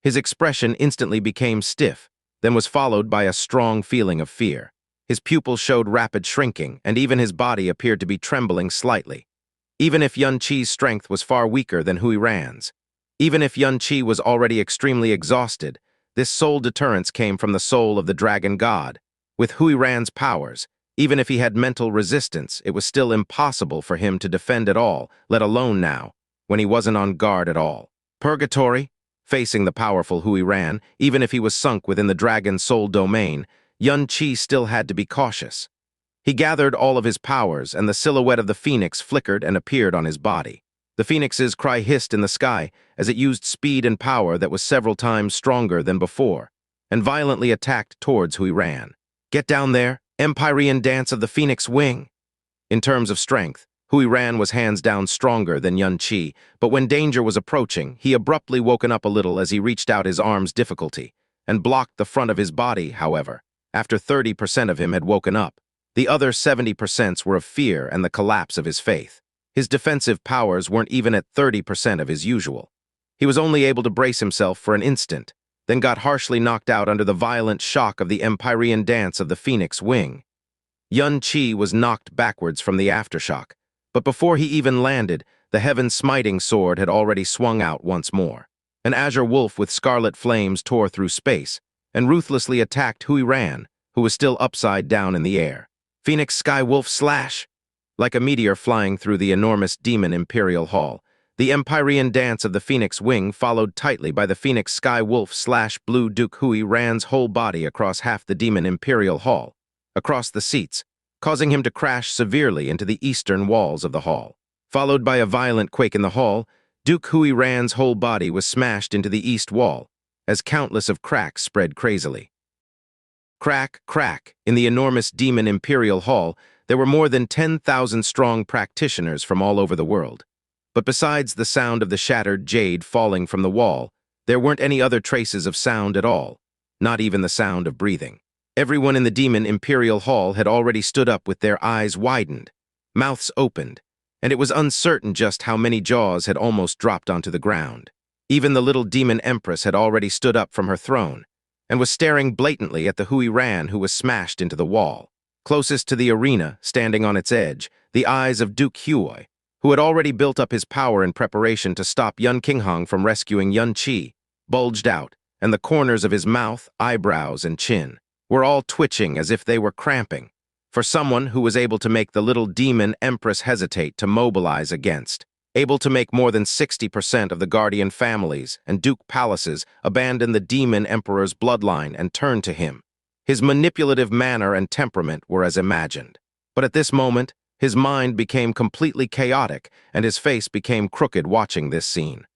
A: His expression instantly became stiff, then was followed by a strong feeling of fear. His pupils showed rapid shrinking, and even his body appeared to be trembling slightly. Even if Yun Qi's strength was far weaker than Hui Ran's, even if Yun Qi was already extremely exhausted, this sole deterrence came from the soul of the dragon god. With Hui Ran's powers, even if he had mental resistance, it was still impossible for him to defend at all, let alone now, when he wasn't on guard at all. Purgatory? Facing the powerful Hui Ran, even if he was sunk within the dragon's soul domain, Yun Qi still had to be cautious. He gathered all of his powers, and the silhouette of the phoenix flickered and appeared on his body. The phoenix's cry hissed in the sky as it used speed and power that was several times stronger than before, and violently attacked towards Hui Ran. Get down there, Empyrean dance of the phoenix wing! In terms of strength, Hui Ran was hands down stronger than Yun Qi, but when danger was approaching, he abruptly woken up a little as he reached out his arms difficulty, and blocked the front of his body, however, after 30% of him had woken up. The other 70% were of fear and the collapse of his faith. His defensive powers weren't even at 30% of his usual. He was only able to brace himself for an instant, then got harshly knocked out under the violent shock of the Empyrean dance of the phoenix wing. Yun Qi was knocked backwards from the aftershock, but before he even landed, the heaven-smiting sword had already swung out once more. An azure wolf with scarlet flames tore through space and ruthlessly attacked Hui Ran, who was still upside down in the air. Phoenix Sky Wolf Slash! Like a meteor flying through the enormous demon Imperial Hall, the Empyrean dance of the Phoenix Wing followed tightly by the Phoenix Sky Wolf Slash Blue Duke Hui Ran's whole body across half the demon Imperial Hall, across the seats, causing him to crash severely into the eastern walls of the hall. Followed by a violent quake in the hall, Duke Hui Ran's whole body was smashed into the east wall, as countless of cracks spread crazily. Crack, crack, in the enormous demon Imperial Hall, there were more than 10,000 strong practitioners from all over the world. But besides the sound of the shattered jade falling from the wall, there weren't any other traces of sound at all, not even the sound of breathing. Everyone in the demon Imperial Hall had already stood up with their eyes widened, mouths opened, and it was uncertain just how many jaws had almost dropped onto the ground. Even the little demon empress had already stood up from her throne, and was staring blatantly at the Hui Ran who was smashed into the wall. Closest to the arena, standing on its edge, the eyes of Duke Huoi, who had already built up his power in preparation to stop Yun Qinghong from rescuing Yun Qi, bulged out, and the corners of his mouth, eyebrows, and chin were all twitching as if they were cramping, for someone who was able to make the little demon empress hesitate to mobilize against, able to make more than 60% of the guardian families and duke palaces abandon the demon emperor's bloodline and turn to him. His manipulative manner and temperament were as imagined. But at this moment, his mind became completely chaotic and his face became crooked watching this scene.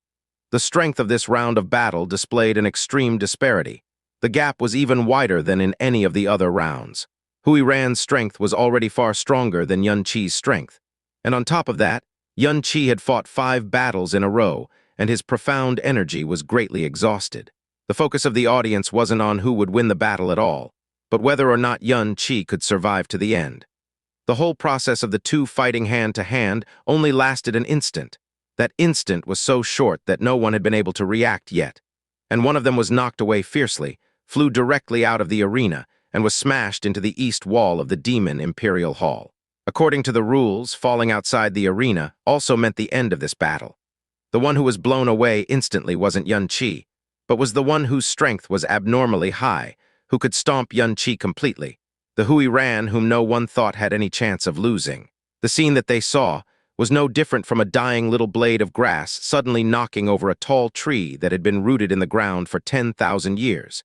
A: The strength of this round of battle displayed an extreme disparity. The gap was even wider than in any of the other rounds. Hui Ran's strength was already far stronger than Yun Qi's strength. And on top of that, Yun Qi had fought 5 battles in a row, and his profound energy was greatly exhausted. The focus of the audience wasn't on who would win the battle at all, but whether or not Yun Qi could survive to the end. The whole process of the two fighting hand-to-hand only lasted an instant. That instant was so short that no one had been able to react yet, and one of them was knocked away fiercely, flew directly out of the arena, and was smashed into the east wall of the demon Imperial Hall. According to the rules, falling outside the arena also meant the end of this battle. The one who was blown away instantly wasn't Yun Qi, but was the one whose strength was abnormally high, who could stomp Yun Qi completely, the Hui Ran whom no one thought had any chance of losing. The scene that they saw was no different from a dying little blade of grass suddenly knocking over a tall tree that had been rooted in the ground for 10,000 years.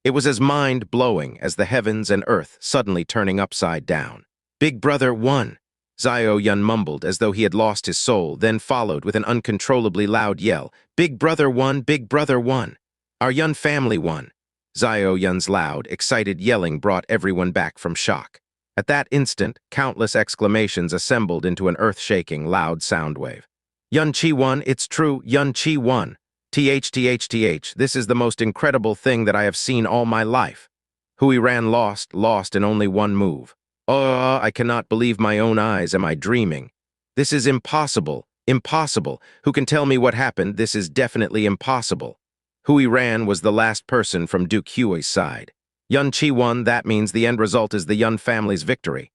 A: It was as mind-blowing as the heavens and earth suddenly turning upside down. "Big Brother won," Xiao Yun mumbled as though he had lost his soul, then followed with an uncontrollably loud yell. "Big Brother won! Big Brother won! Our Yun family won!" Xiao Yun's loud, excited yelling brought everyone back from shock. At that instant, countless exclamations assembled into an earth-shaking, loud sound wave. "Yun Qi won! It's true! Yun Qi won! TH, this is the most incredible thing that I have seen all my life. Hui Ran lost in only one move. Oh, I cannot believe my own eyes. Am I dreaming? This is impossible. Impossible. Who can tell me what happened? This is definitely impossible. Hui Ran was the last person from Duke Hui's side. Yun Qi won, that means the end result is the Yun family's victory.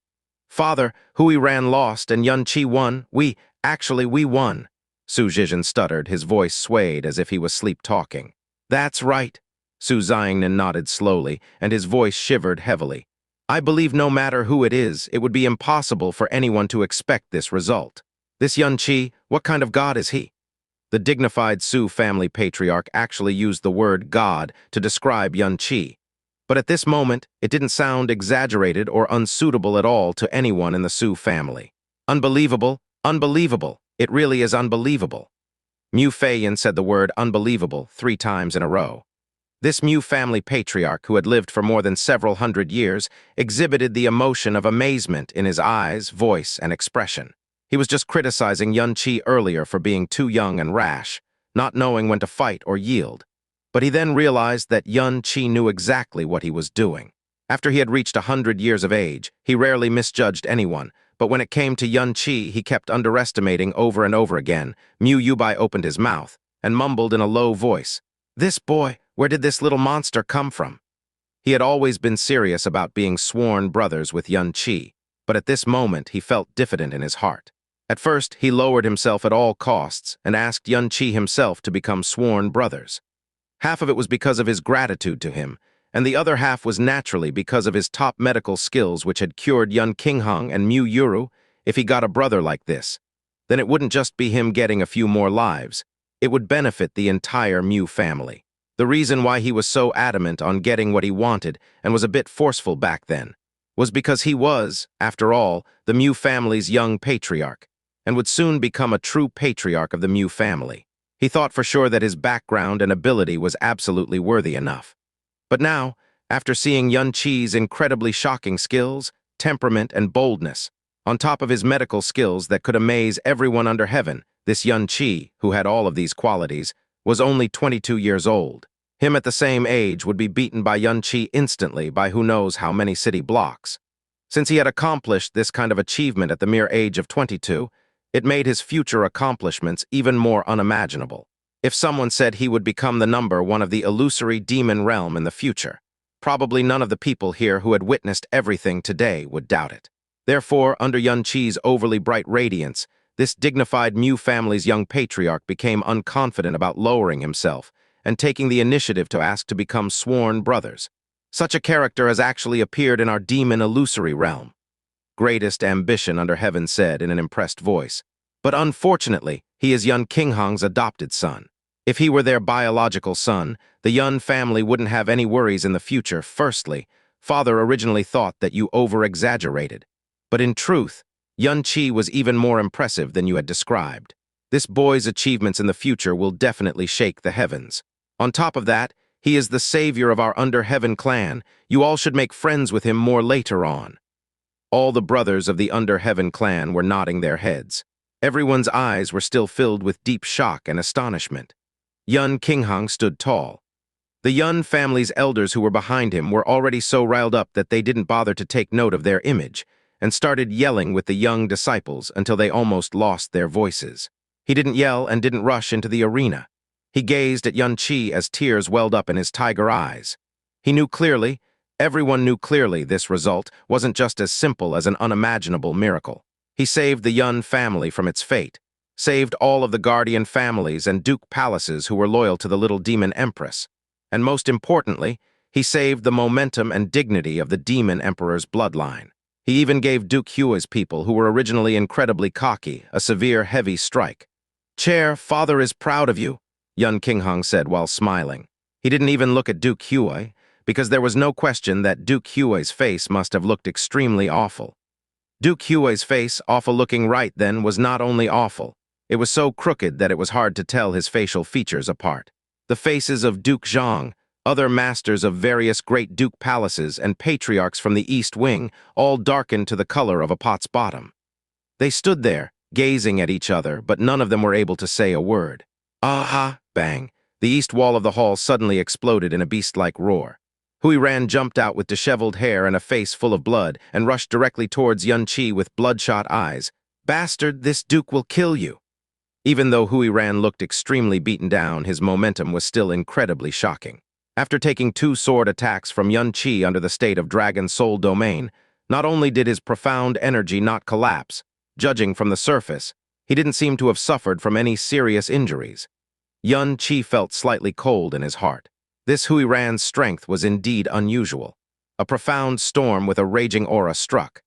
A: Father, Hui Ran lost and Yun Qi won. We won. Su Zhizhen stuttered, his voice swayed as if he was sleep-talking. That's right. Su Xiangnan nodded slowly, and his voice shivered heavily. I believe no matter who it is, it would be impossible for anyone to expect this result. This Yun Qi, what kind of god is he? The dignified Su family patriarch actually used the word God to describe Yun Qi. But at this moment, it didn't sound exaggerated or unsuitable at all to anyone in the Su family. Unbelievable, unbelievable, it really is unbelievable. Mu Feiyan said the word unbelievable 3 times in a row. This Mu family patriarch, who had lived for more than several hundred years, exhibited the emotion of amazement in his eyes, voice, and expression. He was just criticizing Yun Qi earlier for being too young and rash, not knowing when to fight or yield. But he then realized that Yun Qi knew exactly what he was doing. After he had reached 100 years of age, he rarely misjudged anyone, but when it came to Yun Qi, he kept underestimating over and over again. Mu Yubai opened his mouth and mumbled in a low voice, "This boy, where did this little monster come from?" He had always been serious about being sworn brothers with Yun Qi, but at this moment he felt diffident in his heart. At first, he lowered himself at all costs and asked Yun Qi himself to become sworn brothers. Half of it was because of his gratitude to him, and the other half was naturally because of his top medical skills which had cured Yun Qinghang and Mu Yuru. If he got a brother like this, then it wouldn't just be him getting a few more lives. It would benefit the entire Mu family. The reason why he was so adamant on getting what he wanted and was a bit forceful back then was because he was, after all, the Mu family's young patriarch, and would soon become a true patriarch of the Mu family. He thought for sure that his background and ability was absolutely worthy enough. But now, after seeing Yun Qi's incredibly shocking skills, temperament, and boldness, on top of his medical skills that could amaze everyone under heaven, this Yun Qi, who had all of these qualities, was only 22 years old. Him at the same age would be beaten by Yun Qi instantly by who knows how many city blocks. Since he had accomplished this kind of achievement at the mere age of 22, it made his future accomplishments even more unimaginable. If someone said he would become the number one of the illusory demon realm in the future, probably none of the people here who had witnessed everything today would doubt it. Therefore, under Yun Qi's overly bright radiance, this dignified Mu family's young patriarch became unconfident about lowering himself and taking the initiative to ask to become sworn brothers. Such a character has actually appeared in our demon illusory realm. Greatest ambition under heaven said in an impressed voice. But unfortunately, he is Yun Qinghang's adopted son. If he were their biological son, the Yun family wouldn't have any worries in the future. Firstly, father originally thought that you over-exaggerated. But in truth, Yun Qi was even more impressive than you had described. This boy's achievements in the future will definitely shake the heavens. On top of that, he is the savior of our under heaven clan. You all should make friends with him more later on. All the brothers of the Under Heaven clan were nodding their heads. Everyone's eyes were still filled with deep shock and astonishment. Yun Qinghang stood tall. The Yun family's elders who were behind him were already so riled up that they didn't bother to take note of their image, and started yelling with the young disciples until they almost lost their voices. He didn't yell and didn't rush into the arena. He gazed at Yun Qi as tears welled up in his tiger eyes. He knew clearly, everyone knew clearly this result wasn't just as simple as an unimaginable miracle. He saved the Yun family from its fate, saved all of the guardian families and duke palaces who were loyal to the little demon empress. And most importantly, he saved the momentum and dignity of the demon emperor's bloodline. He even gave Duke Hui's people, who were originally incredibly cocky, a severe, heavy strike. "Chair, father is proud of you," Yun Qinghang said while smiling. He didn't even look at Duke Hui, because there was no question that Duke Hui's face must have looked extremely awful. Duke Hui's face, awful-looking right then, was not only awful. It was so crooked that it was hard to tell his facial features apart. The faces of Duke Zhang, other masters of various great duke palaces, and patriarchs from the East Wing, all darkened to the color of a pot's bottom. They stood there, gazing at each other, but none of them were able to say a word. Aha! Bang! The east wall of the hall suddenly exploded in a beast-like roar. Hui Ran jumped out with disheveled hair and a face full of blood and rushed directly towards Yun Qi with bloodshot eyes. "Bastard, this duke will kill you!" Even though Hui Ran looked extremely beaten down, his momentum was still incredibly shocking. After taking 2 sword attacks from Yun Qi under the state of Dragon Soul Domain, not only did his profound energy not collapse, judging from the surface, he didn't seem to have suffered from any serious injuries. Yun Qi felt slightly cold in his heart. This Hui Ran's strength was indeed unusual. A profound storm with a raging aura struck.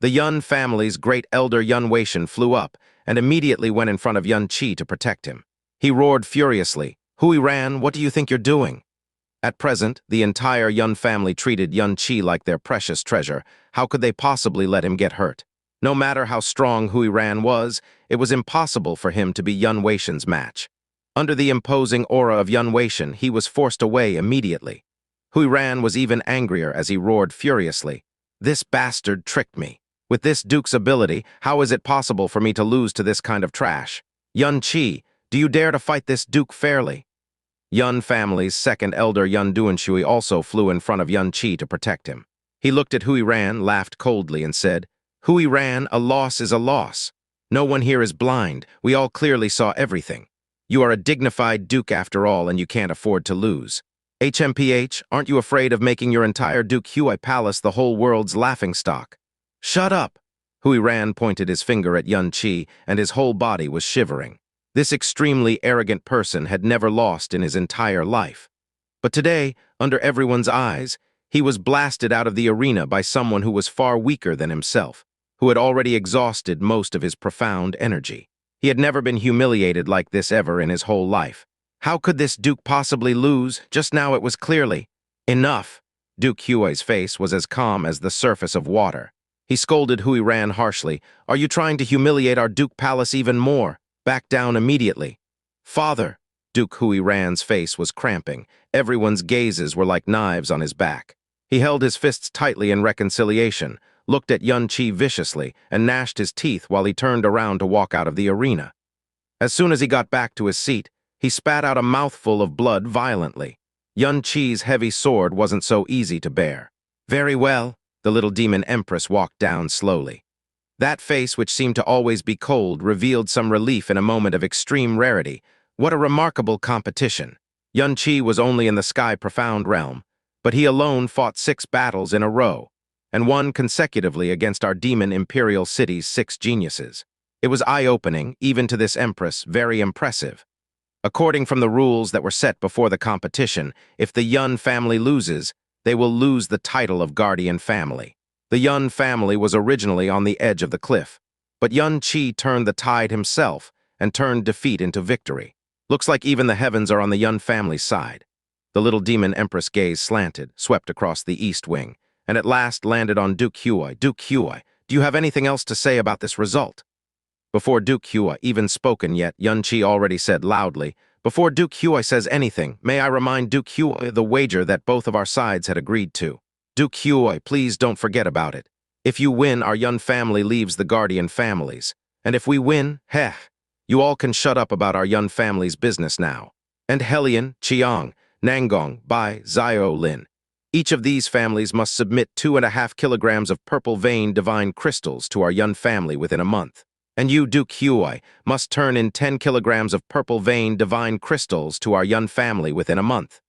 A: The Yun family's great elder Yun Weishan flew up and immediately went in front of Yun Qi to protect him. He roared furiously, "Hui Ran, what do you think you're doing?" At present, the entire Yun family treated Yun Qi like their precious treasure. How could they possibly let him get hurt? No matter how strong Hui Ran was, it was impossible for him to be Yun Weishan's match. Under the imposing aura of Yun Weishan, he was forced away immediately. Hui Ran was even angrier as he roared furiously, "This bastard tricked me. With this Duke's ability, how is it possible for me to lose to this kind of trash? Yun Qi, do you dare to fight this Duke fairly?" Yun family's second elder Yun Duanshui also flew in front of Yun Qi to protect him. He looked at Hui Ran, laughed coldly, and said, "Hui Ran, a loss is a loss. No one here is blind. We all clearly saw everything. You are a dignified Duke after all, and you can't afford to lose. HMPH, aren't you afraid of making your entire Duke Huai palace the whole world's laughingstock?" "Shut up!" Hui Ran pointed his finger at Yun Qi, and his whole body was shivering. This extremely arrogant person had never lost in his entire life. But today, under everyone's eyes, he was blasted out of the arena by someone who was far weaker than himself, who had already exhausted most of his profound energy. He had never been humiliated like this ever in his whole life. How could this Duke possibly lose? Just now it was clearly. Enough! Duke Huai's face was as calm as the surface of water. He scolded Hui Ran harshly, "Are you trying to humiliate our Duke Palace even more? Back down immediately." "Father!" Duke Hui Ran's face was cramping. Everyone's gazes were like knives on his back. He held his fists tightly in reconciliation, looked at Yun Qi viciously, and gnashed his teeth while he turned around to walk out of the arena. As soon as he got back to his seat, he spat out a mouthful of blood violently. Yun Qi's heavy sword wasn't so easy to bear. "Very well," the little demon empress walked down slowly. That face, which seemed to always be cold, revealed some relief in a moment of extreme rarity. What a remarkable competition. Yun Qi was only in the sky profound realm, but he alone fought 6 battles in a row, and won consecutively against our demon imperial city's 6 geniuses. It was eye-opening, even to this empress, very impressive. According from the rules that were set before the competition, if the Yun family loses, they will lose the title of guardian family. The Yun family was originally on the edge of the cliff, but Yun Qi turned the tide himself and turned defeat into victory. Looks like even the heavens are on the Yun family's side. The little demon empress gaze slanted, swept across the east wing, and at last landed on Duke Huai. "Duke Huai, do you have anything else to say about this result?" Before Duke Huai even spoken yet, Yun Qi already said loudly, "Before Duke Huai says anything, may I remind Duke Huai of the wager that both of our sides had agreed to. Duke Huai, please don't forget about it. If you win, our Yun family leaves the guardian families. And if we win, heh, you all can shut up about our Yun family's business now. And Helian, Chiang, Nangong, Bai, Zio Lin. Each of these families must submit 2.5 kilograms of purple vein divine crystals to our Yun family within a month. And you, Duke Huai, must turn in 10 kilograms of purple vein divine crystals to our Yun family within a month."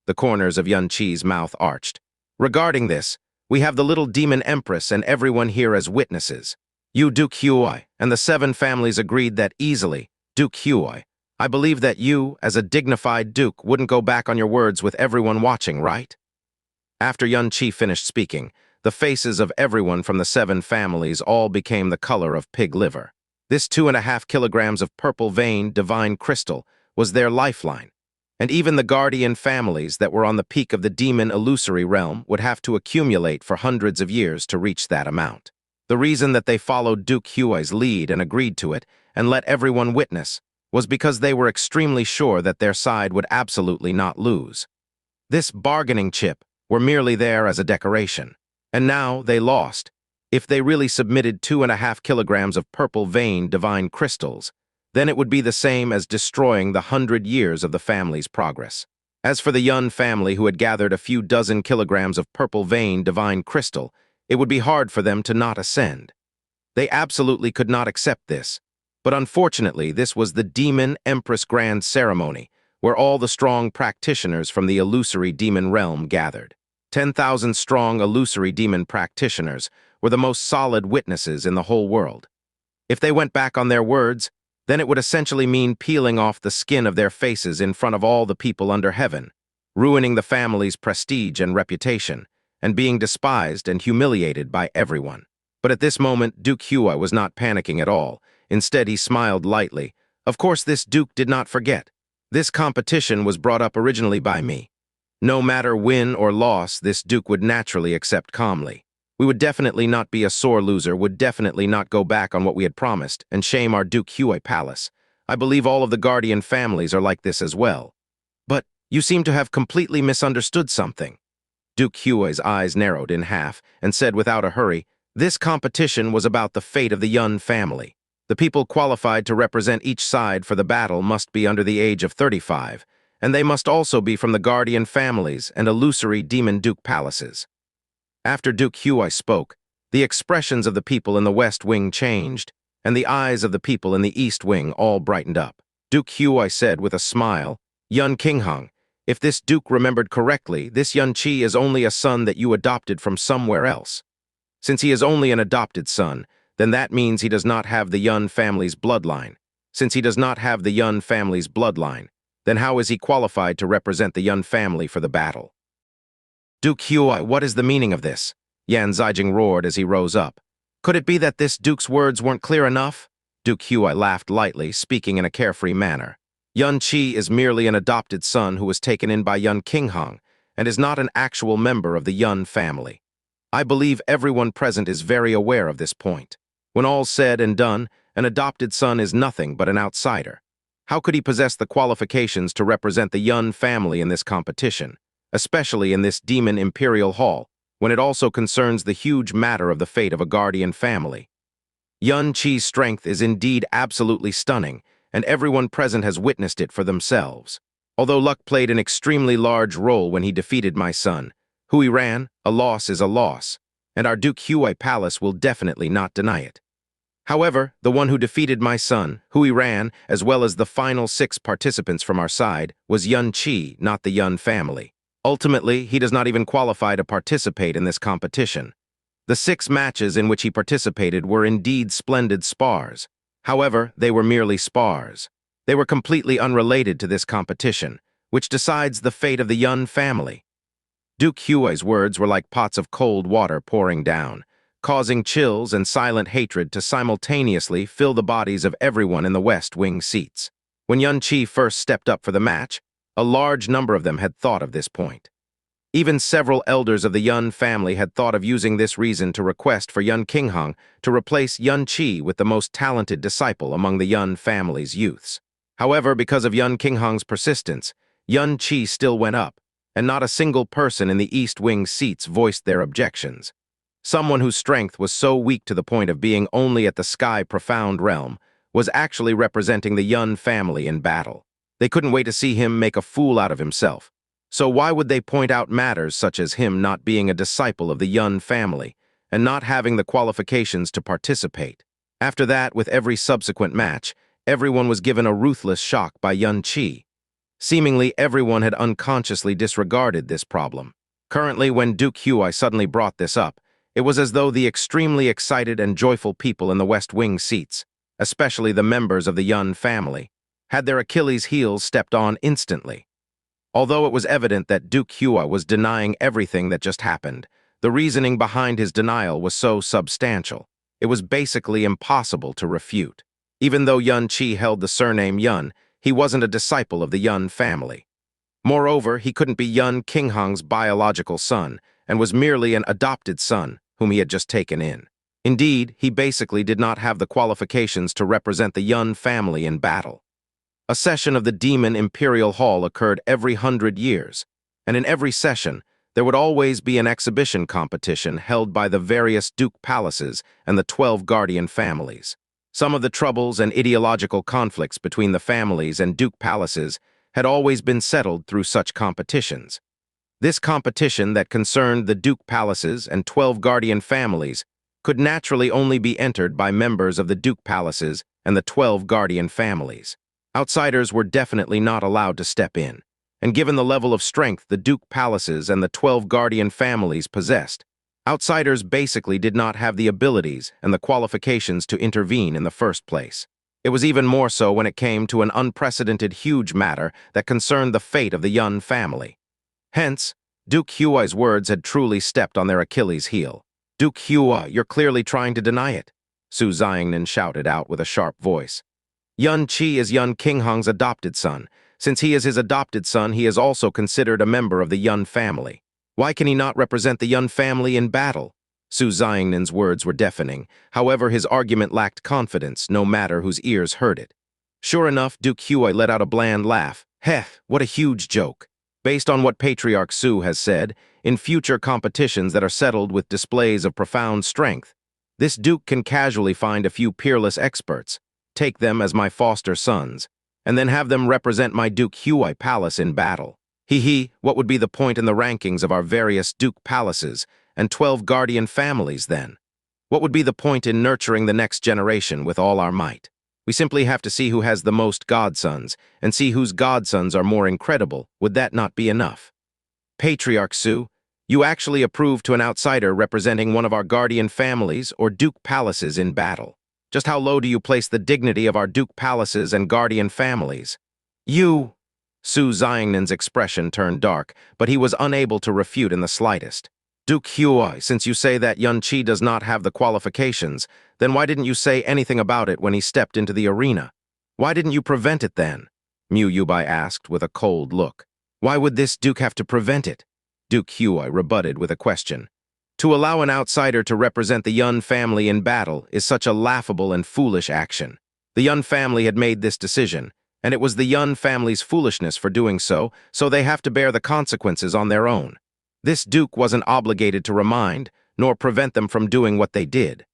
A: The corners of Yun Qi's mouth arched. "Regarding this, we have the little demon empress and everyone here as witnesses. You, Duke Huai, and the 7 families agreed that easily. Duke Huai, I believe that you, as a dignified duke, wouldn't go back on your words with everyone watching, right?" After Yun Qi finished speaking, the faces of everyone from the 7 families all became the color of pig liver. This 2.5 kilograms of purple vein divine crystal was their lifeline, and even the guardian families that were on the peak of the demon illusory realm would have to accumulate for hundreds of years to reach that amount. The reason that they followed Duke Huai's lead and agreed to it, and let everyone witness, was because they were extremely sure that their side would absolutely not lose. This bargaining chip were merely there as a decoration, and now they lost. If they really submitted 2.5 kilograms of purple vein divine crystals, then it would be the same as destroying the 100 years of the family's progress. As for the Yun family who had gathered a few dozen kilograms of purple vein divine crystal, it would be hard for them to not ascend. They absolutely could not accept this. But unfortunately, this was the Demon Empress Grand Ceremony, where all the strong practitioners from the illusory demon realm gathered. 10,000 strong illusory demon practitioners were the most solid witnesses in the whole world. If they went back on their words, then it would essentially mean peeling off the skin of their faces in front of all the people under heaven, ruining the family's prestige and reputation, and being despised and humiliated by everyone. But at this moment, Duke Huai was not panicking at all. Instead, he smiled lightly. Of course, this Duke did not forget. This competition was brought up originally by me. No matter win or loss, this Duke would naturally accept calmly. We would definitely not be a sore loser, would definitely not go back on what we had promised, and shame our Duke Huai palace. I believe all of the Guardian families are like this as well. But you seem to have completely misunderstood something. Duke Huai's eyes narrowed in half and said without a hurry, this competition was about the fate of the Yun family. The people qualified to represent each side for the battle must be under the age of 35, and they must also be from the Guardian families and illusory Demon Duke palaces. After Duke Huai spoke, the expressions of the people in the West Wing changed, and the eyes of the people in the East Wing all brightened up. Duke Huai said with a smile, Yun Qingheng, if this Duke remembered correctly, this Yun Qi is only a son that you adopted from somewhere else. Since he is only an adopted son, then that means he does not have the Yun family's bloodline. Since he does not have the Yun family's bloodline, then how is he qualified to represent the Yun family for the battle? Duke Huai, what is the meaning of this? Yan Zijing roared as he rose up. Could it be that this Duke's words weren't clear enough? Duke Huai laughed lightly, speaking in a carefree manner. Yun Qi is merely an adopted son who was taken in by Yun Qingheng and is not an actual member of the Yun family. I believe everyone present is very aware of this point. When all's said and done, an adopted son is nothing but an outsider. How could he possess the qualifications to represent the Yun family in this competition, especially in this Demon Imperial Hall, when it also concerns the huge matter of the fate of a Guardian family? Yun Qi's strength is indeed absolutely stunning, and everyone present has witnessed it for themselves. Although luck played an extremely large role when he defeated my son, Hui Ran, a loss is a loss, and our Duke Huai Palace will definitely not deny it. However, the one who defeated my son, Hui Ran, as well as the final 6 participants from our side, was Yun Qi, not the Yun family. Ultimately, he does not even qualify to participate in this competition. The 6 matches in which he participated were indeed splendid spars. However, they were merely spars. They were completely unrelated to this competition, which decides the fate of the Yun family. Duke Huai's words were like pots of cold water pouring down, causing chills and silent hatred to simultaneously fill the bodies of everyone in the West Wing seats. When Yun Qi first stepped up for the match, a large number of them had thought of this point. Even several elders of the Yun family had thought of using this reason to request for Yun Qingheng to replace Yun Qi with the most talented disciple among the Yun family's youths. However, because of Yun Qingheng's persistence, Yun Qi still went up, and not a single person in the East Wing seats voiced their objections. Someone whose strength was so weak to the point of being only at the Sky Profound realm was actually representing the Yun family in battle. They couldn't wait to see him make a fool out of himself. So why would they point out matters such as him not being a disciple of the Yun family and not having the qualifications to participate? After that, with every subsequent match, everyone was given a ruthless shock by Yun Qi. Seemingly, everyone had unconsciously disregarded this problem. Currently, when Duke Huai suddenly brought this up, it was as though the extremely excited and joyful people in the West Wing seats, especially the members of the Yun family, had their Achilles' heels stepped on instantly. Although it was evident that Duke Huai was denying everything that just happened, the reasoning behind his denial was so substantial, it was basically impossible to refute. Even though Yun Qi held the surname Yun, he wasn't a disciple of the Yun family. Moreover, he couldn't be Yun Qingheng's biological son, and was merely an adopted son whom he had just taken in. Indeed, he basically did not have the qualifications to represent the Yun family in battle. A session of the Demon Imperial Hall occurred every 100 years, and in every session, there would always be an exhibition competition held by the various Duke palaces and the 12 Guardian families. Some of the troubles and ideological conflicts between the families and Duke palaces had always been settled through such competitions. This competition that concerned the Duke palaces and 12 Guardian families could naturally only be entered by members of the Duke palaces and the 12 guardian families. Outsiders were definitely not allowed to step in, and given the level of strength the Duke palaces and the 12 guardian families possessed, outsiders basically did not have the abilities and the qualifications to intervene in the first place. It was even more so when it came to an unprecedented huge matter that concerned the fate of the Yun family. Hence, Duke Huai's words had truly stepped on their Achilles' heel. "Duke Huai, you're clearly trying to deny it," Su Xianxia shouted out with a sharp voice. "Yun Qi is Yun Qinghang's adopted son. Since he is his adopted son, he is also considered a member of the Yun family. Why can he not represent the Yun family in battle?" Su Xianxia's words were deafening. However, his argument lacked confidence, no matter whose ears heard it. Sure enough, Duke Huai let out a bland laugh. "Heh, what a huge joke. Based on what Patriarch Su has said, in future competitions that are settled with displays of profound strength, this Duke can casually find a few peerless experts, take them as my foster sons, and then have them represent my Duke Huai palace in battle. What would be the point in the rankings of our various Duke palaces and 12 guardian families then? What would be the point in nurturing the next generation with all our might? We simply have to see who has the most godsons, and see whose godsons are more incredible. Would that not be enough? Patriarch Su, you actually approved to an outsider representing one of our guardian families or Duke palaces in battle. Just how low do you place the dignity of our Duke palaces and guardian families? You... Su Xianxin's expression turned dark, but he was unable to refute in the slightest. "Duke Huai, since you say that Yun Qi does not have the qualifications, then why didn't you say anything about it when he stepped into the arena? Why didn't you prevent it then?" Mu Yubai asked with a cold look. "Why would this Duke have to prevent it?" Duke Huai rebutted with a question. "To allow an outsider to represent the Yun family in battle is such a laughable and foolish action. The Yun family had made this decision, and it was the Yun family's foolishness for doing so, so they have to bear the consequences on their own. This Duke wasn't obligated to remind, nor prevent them from doing what they did."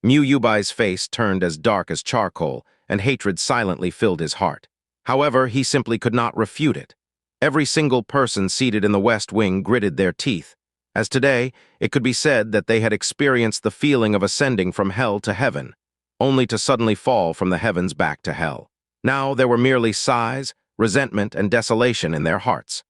A: Mu Yubai's face turned as dark as charcoal, and hatred silently filled his heart. However, he simply could not refute it. Every single person seated in the West Wing gritted their teeth, as today it could be said that they had experienced the feeling of ascending from hell to heaven, only to suddenly fall from the heavens back to hell. Now there were merely sighs, resentment, and desolation in their hearts.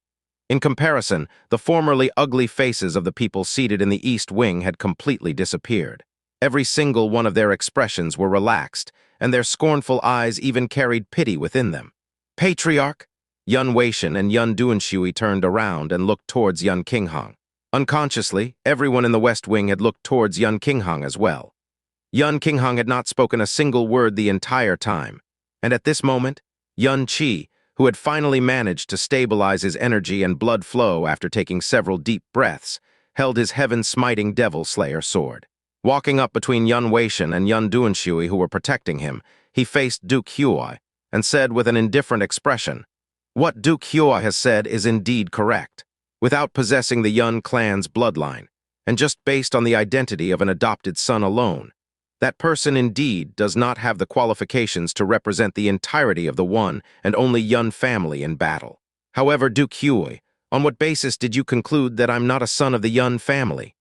A: In comparison, the formerly ugly faces of the people seated in the East Wing had completely disappeared. Every single one of their expressions were relaxed, and their scornful eyes even carried pity within them. "Patriarch!" Yun Weishan and Yun Duanshui turned around and looked towards Yun Qinghang. Unconsciously, everyone in the West Wing had looked towards Yun Qinghang as well. Yun Qinghang had not spoken a single word the entire time, and at this moment, Yun Qi, who had finally managed to stabilize his energy and blood flow after taking several deep breaths, held his heaven-smiting Devil Slayer sword. Walking up between Yun Weishan and Yun Duanshui, who were protecting him, he faced Duke Huai and said with an indifferent expression, "What Duke Huai has said is indeed correct. Without possessing the Yun clan's bloodline, and just based on the identity of an adopted son alone, that person indeed does not have the qualifications to represent the entirety of the one and only Yun family in battle. However, Duke Huai, on what basis did you conclude that I'm not a son of the Yun family?"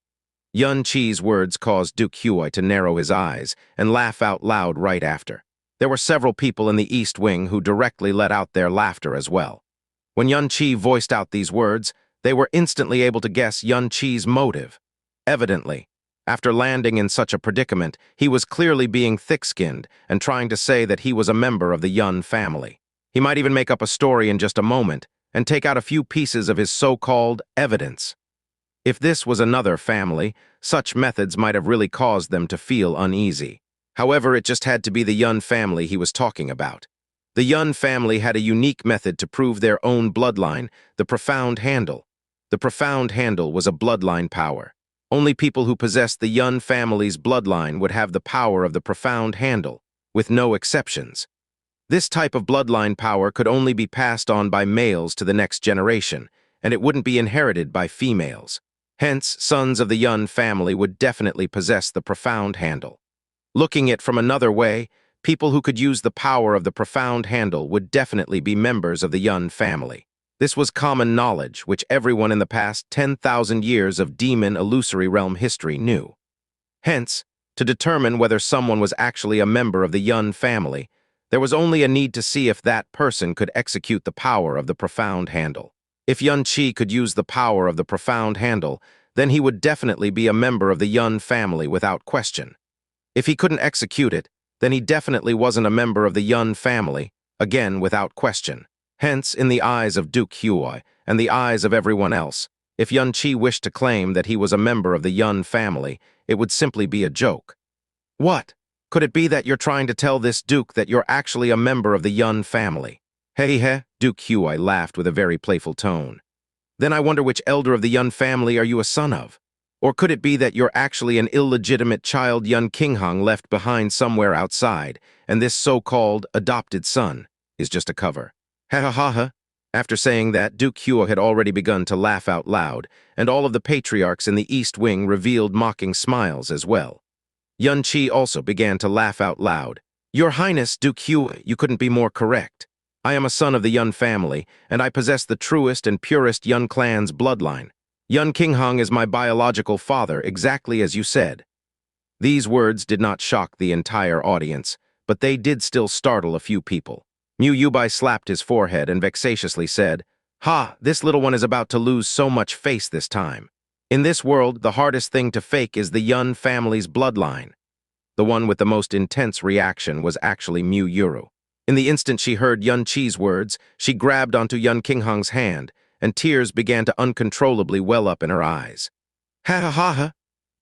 A: Yun Qi's words caused Duke Huai to narrow his eyes and laugh out loud right after. There were several people in the East Wing who directly let out their laughter as well. When Yun Qi voiced out these words, they were instantly able to guess Yun Qi's motive. Evidently, after landing in such a predicament, he was clearly being thick-skinned and trying to say that he was a member of the Yun family. He might even make up a story in just a moment and take out a few pieces of his so-called evidence. If this was another family, such methods might have really caused them to feel uneasy. However, it just had to be the Yun family he was talking about. The Yun family had a unique method to prove their own bloodline, the Profound Handle. The Profound Handle was a bloodline power. Only people who possessed the Yun family's bloodline would have the power of the Profound Handle, with no exceptions. This type of bloodline power could only be passed on by males to the next generation, and it wouldn't be inherited by females. Hence, sons of the Yun family would definitely possess the Profound Handle. Looking it from another way, people who could use the power of the Profound Handle would definitely be members of the Yun family. This was common knowledge, which everyone in the past 10,000 years of demon illusory realm history knew. Hence, To determine whether someone was actually a member of the Yun family, there was only a need to see if that person could execute the power of the profound handle. If Xianxia could use the power of the profound handle, then he would definitely be a member of the Yun family without question. If he couldn't execute it, then he definitely wasn't a member of the Yun family, again without question. Hence, in the eyes of Duke Huai and the eyes of everyone else, if Xianxia wished to claim that he was a member of the Yun family, it would simply be a joke. What? Could it be that you're trying to tell this Duke that you're actually a member of the Yun family? Hey, Duke Huai laughed with a very playful tone. Then I wonder which elder of the Yun family are you a son of? Or could it be that you're actually an illegitimate child Yun Qinghang left behind somewhere outside, and this so-called adopted son is just a cover? Ha ha ha ha. After saying that, Duke Huai had already begun to laugh out loud, and all of the patriarchs in the East Wing revealed mocking smiles as well. Xianxia also began to laugh out loud. Your Highness, Duke Huai, you couldn't be more correct. I am a son of the Yun family, and I possess the truest and purest Yun clan's bloodline. Yun Qinghang is my biological father, exactly as you said. These words did not shock the entire audience, but they did still startle a few people. Mu Yubai slapped his forehead and vexatiously said, "Ha, this little one is about to lose so much face this time. In this world, the hardest thing to fake is the Yun family's bloodline." The one with the most intense reaction was actually Mu Yuru. In the instant she heard Xianxia's words, she grabbed onto Yun Qinghang's hand, and tears began to uncontrollably well up in her eyes. Ha ha ha ha!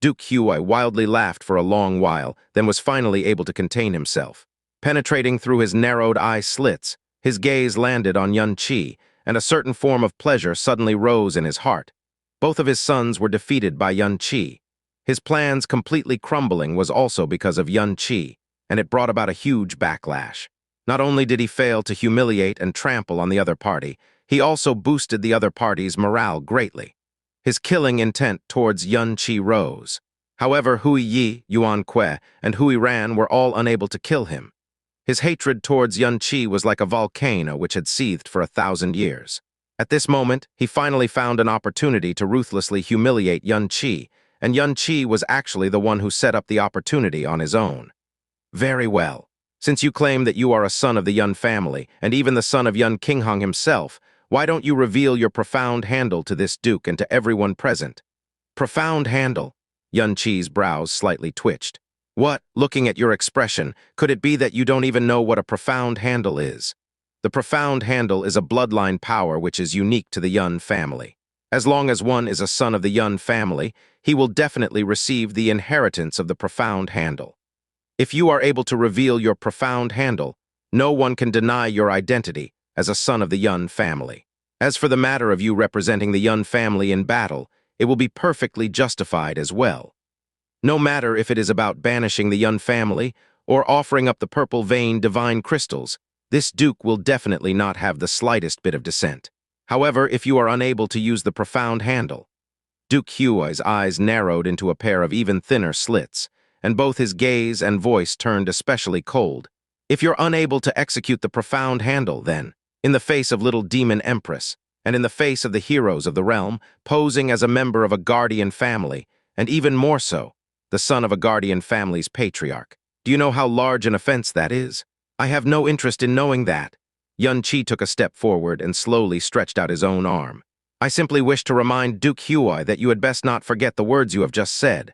A: Duke Huai wildly laughed for a long while, then was finally able to contain himself. Penetrating through his narrowed eye slits, his gaze landed on Xianxia, and a certain form of pleasure suddenly rose in his heart. Both of his sons were defeated by Xianxia. His plans completely crumbling was also because of Xianxia, and it brought about a huge backlash. Not only did he fail to humiliate and trample on the other party, he also boosted the other party's morale greatly. His killing intent towards Xianxia rose. However, Hui Yi, Yuan Kue, and Hui Ran were all unable to kill him. His hatred towards Xianxia was like a volcano which had seethed for 1,000 years. At this moment, he finally found an opportunity to ruthlessly humiliate Xianxia, and Xianxia was actually the one who set up the opportunity on his own. Very well. Since you claim that you are a son of the Yun family, and even the son of Yun Qinghang himself, why don't you reveal your profound handle to this Duke and to everyone present? Profound handle? Xianxia's brows slightly twitched. What, looking at your expression, could it be that you don't even know what a profound handle is? The profound handle is a bloodline power which is unique to the Yun family. As long as one is a son of the Yun family, he will definitely receive the inheritance of the profound handle. If you are able to reveal your profound handle, no one can deny your identity as a son of the Yun family. As for the matter of you representing the Yun family in battle, it will be perfectly justified as well. No matter if it is about banishing the Yun family or offering up the purple vein divine crystals, this Duke will definitely not have the slightest bit of dissent. However, if you are unable to use the profound handle, Duke Huai's eyes narrowed into a pair of even thinner slits, and both his gaze and voice turned especially cold. If you're unable to execute the profound handle, then, in the face of little demon empress, and in the face of the heroes of the realm, posing as a member of a guardian family, and even more so, the son of a guardian family's patriarch, do you know how large an offense that is? I have no interest in knowing that. Xianxia took a step forward and slowly stretched out his own arm. I simply wish to remind Duke Huai that you had best not forget the words you have just said.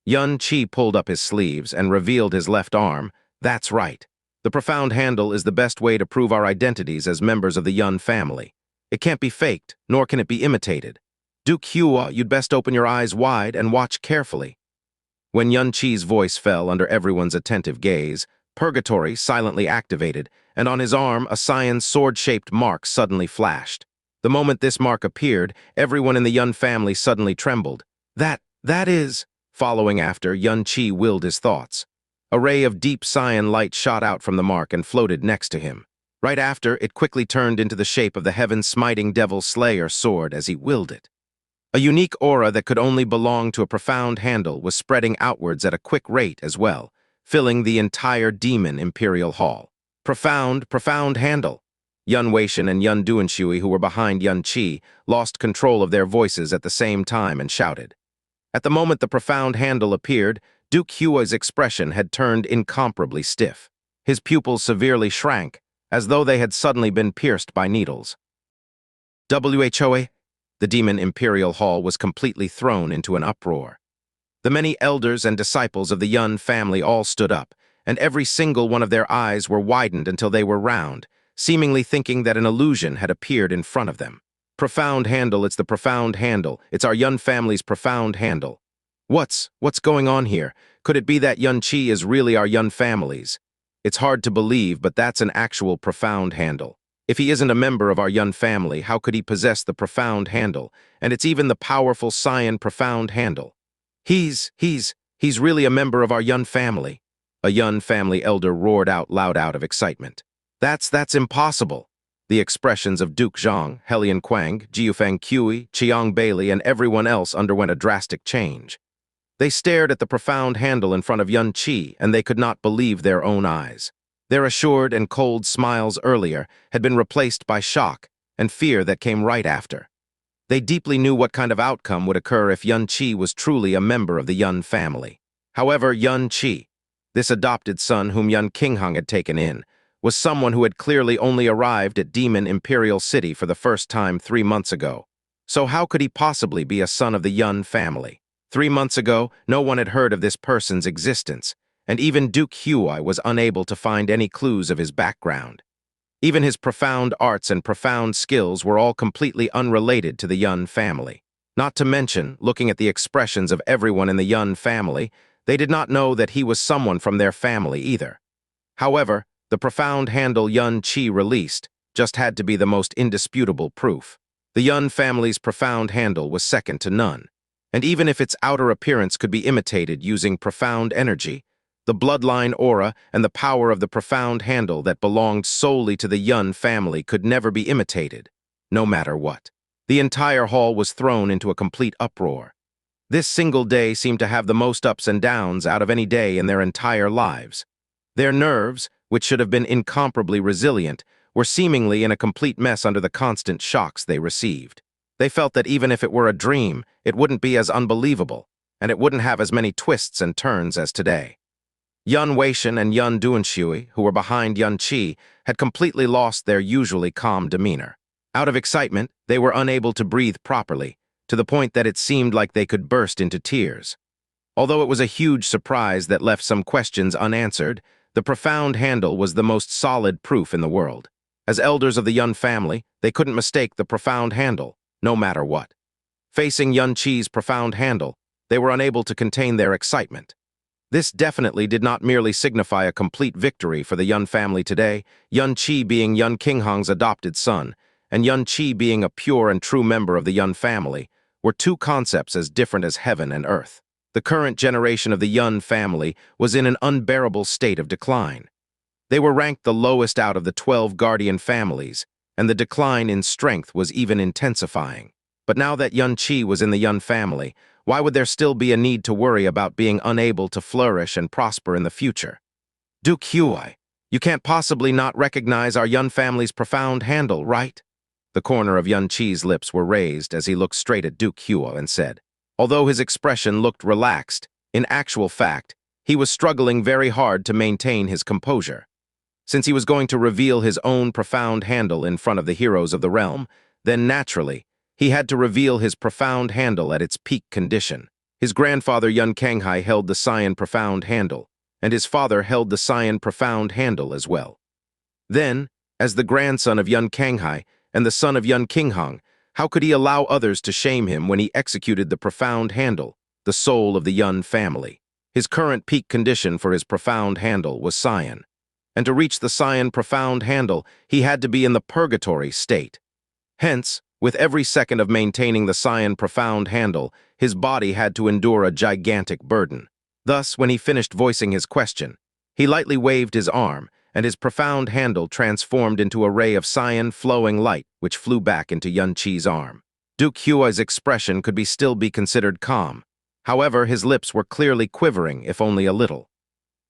A: Xianxia pulled up his sleeves and revealed his left arm. That's right. The profound handle is the best way to prove our identities as members of the Yun family. It can't be faked, nor can it be imitated. Duke Huai, you'd best open your eyes wide and watch carefully. When Xianxia's voice fell under everyone's attentive gaze, Purgatory silently activated, and on his arm a cyan's sword-shaped mark suddenly flashed. The moment this mark appeared, everyone in the Yun family suddenly trembled. That is... Following after, Xianxia willed his thoughts. A ray of deep cyan light shot out from the mark and floated next to him. Right after, it quickly turned into the shape of the heaven-smiting devil slayer sword as he willed it. A unique aura that could only belong to a profound handle was spreading outwards at a quick rate as well, filling the entire demon imperial hall. Profound handle. Yun Weishan and Yun Duanshui, who were behind Xianxia, lost control of their voices at the same time and shouted. At the moment the profound handle appeared, Duke Hua's expression had turned incomparably stiff. His pupils severely shrank, as though they had suddenly been pierced by needles. Whoa! The demon imperial hall was completely thrown into an uproar. The many elders and disciples of the Yun family all stood up, and every single one of their eyes were widened until they were round, seemingly thinking that an illusion had appeared in front of them. Profound handle, it's the profound handle. It's our Yun family's profound handle. What's going on here? Could it be that Yun-Chi is really our Yun family's? It's hard to believe, but that's an actual profound handle. If he isn't a member of our Yun family, how could he possess the profound handle? And it's even the powerful Cyan profound handle. He's really a member of our Yun family. A Yun family elder roared out loud out of excitement. That's impossible. The expressions of Duke Zhang, Helian Quang, Jiufeng Kui, Chiang Bailey, and everyone else underwent a drastic change. They stared at the profound handle in front of Yun-Chi, and they could not believe their own eyes. Their assured and cold smiles earlier had been replaced by shock and fear that came right after. They deeply knew what kind of outcome would occur if Yun-Chi was truly a member of the Yun family. However, Yun-Chi, this adopted son whom Yun Qinghang had taken in, was someone who had clearly only arrived at Demon Imperial City for the first time 3 months ago. So how could he possibly be a son of the Yun family? 3 months ago, no one had heard of this person's existence, and even Duke Huai was unable to find any clues of his background. Even his profound arts and profound skills were all completely unrelated to the Yun family. Not to mention, looking at the expressions of everyone in the Yun family, they did not know that he was someone from their family either. However, the profound handle Yun-Chi released just had to be the most indisputable proof. The Yun family's profound handle was second to none. And even if its outer appearance could be imitated using profound energy, the bloodline aura and the power of the profound handle that belonged solely to the Yun family could never be imitated, no matter what. The entire hall was thrown into a complete uproar. This single day seemed to have the most ups and downs out of any day in their entire lives. Their nerves, which should have been incomparably resilient, were seemingly in a complete mess under the constant shocks they received. They felt that even if it were a dream, it wouldn't be as unbelievable, and it wouldn't have as many twists and turns as today. Yun Weishan and Yun Duanshui, who were behind Yun-Chi, had completely lost their usually calm demeanor. Out of excitement, they were unable to breathe properly, to the point that it seemed like they could burst into tears. Although it was a huge surprise that left some questions unanswered, the profound handle was the most solid proof in the world. As elders of the Yun family, they couldn't mistake the profound handle, no matter what. Facing Yun-Chi's profound handle, they were unable to contain their excitement. This definitely did not merely signify a complete victory for the Yun family today, Yun-Chi being Yun Qinghang's adopted son, and Yun-Chi being a pure and true member of the Yun family, were two concepts as different as heaven and earth. The current generation of the Yun family was in an unbearable state of decline. They were ranked the lowest out of the 12 guardian families, and the decline in strength was even intensifying. But now that Yun-Chi was in the Yun family, why would there still be a need to worry about being unable to flourish and prosper in the future? Duke Huai, you can't possibly not recognize our Yun family's profound handle, right? The corner of Yun-Chi's lips were raised as he looked straight at Duke Huai and said. Although his expression looked relaxed, in actual fact, he was struggling very hard to maintain his composure. Since he was going to reveal his own profound handle in front of the heroes of the realm, then naturally, he had to reveal his profound handle at its peak condition. His grandfather Yun Kanghai held the Cyan profound handle, and his father held the Cyan profound handle as well. Then, as the grandson of Yun Kanghai and the son of Yun Qinghang, how could he allow others to shame him when he executed the profound handle, the soul of the Yun family? His current peak condition for his profound handle was Cyan. And to reach the Cyan profound handle, he had to be in the purgatory state. Hence, with every second of maintaining the Cyan profound handle, his body had to endure a gigantic burden. Thus, when he finished voicing his question, he lightly waved his arm, and his profound handle transformed into a ray of Cyan flowing light which flew back into Yun-Chi's arm. Duke Huai's expression could still be considered calm. However, his lips were clearly quivering, if only a little.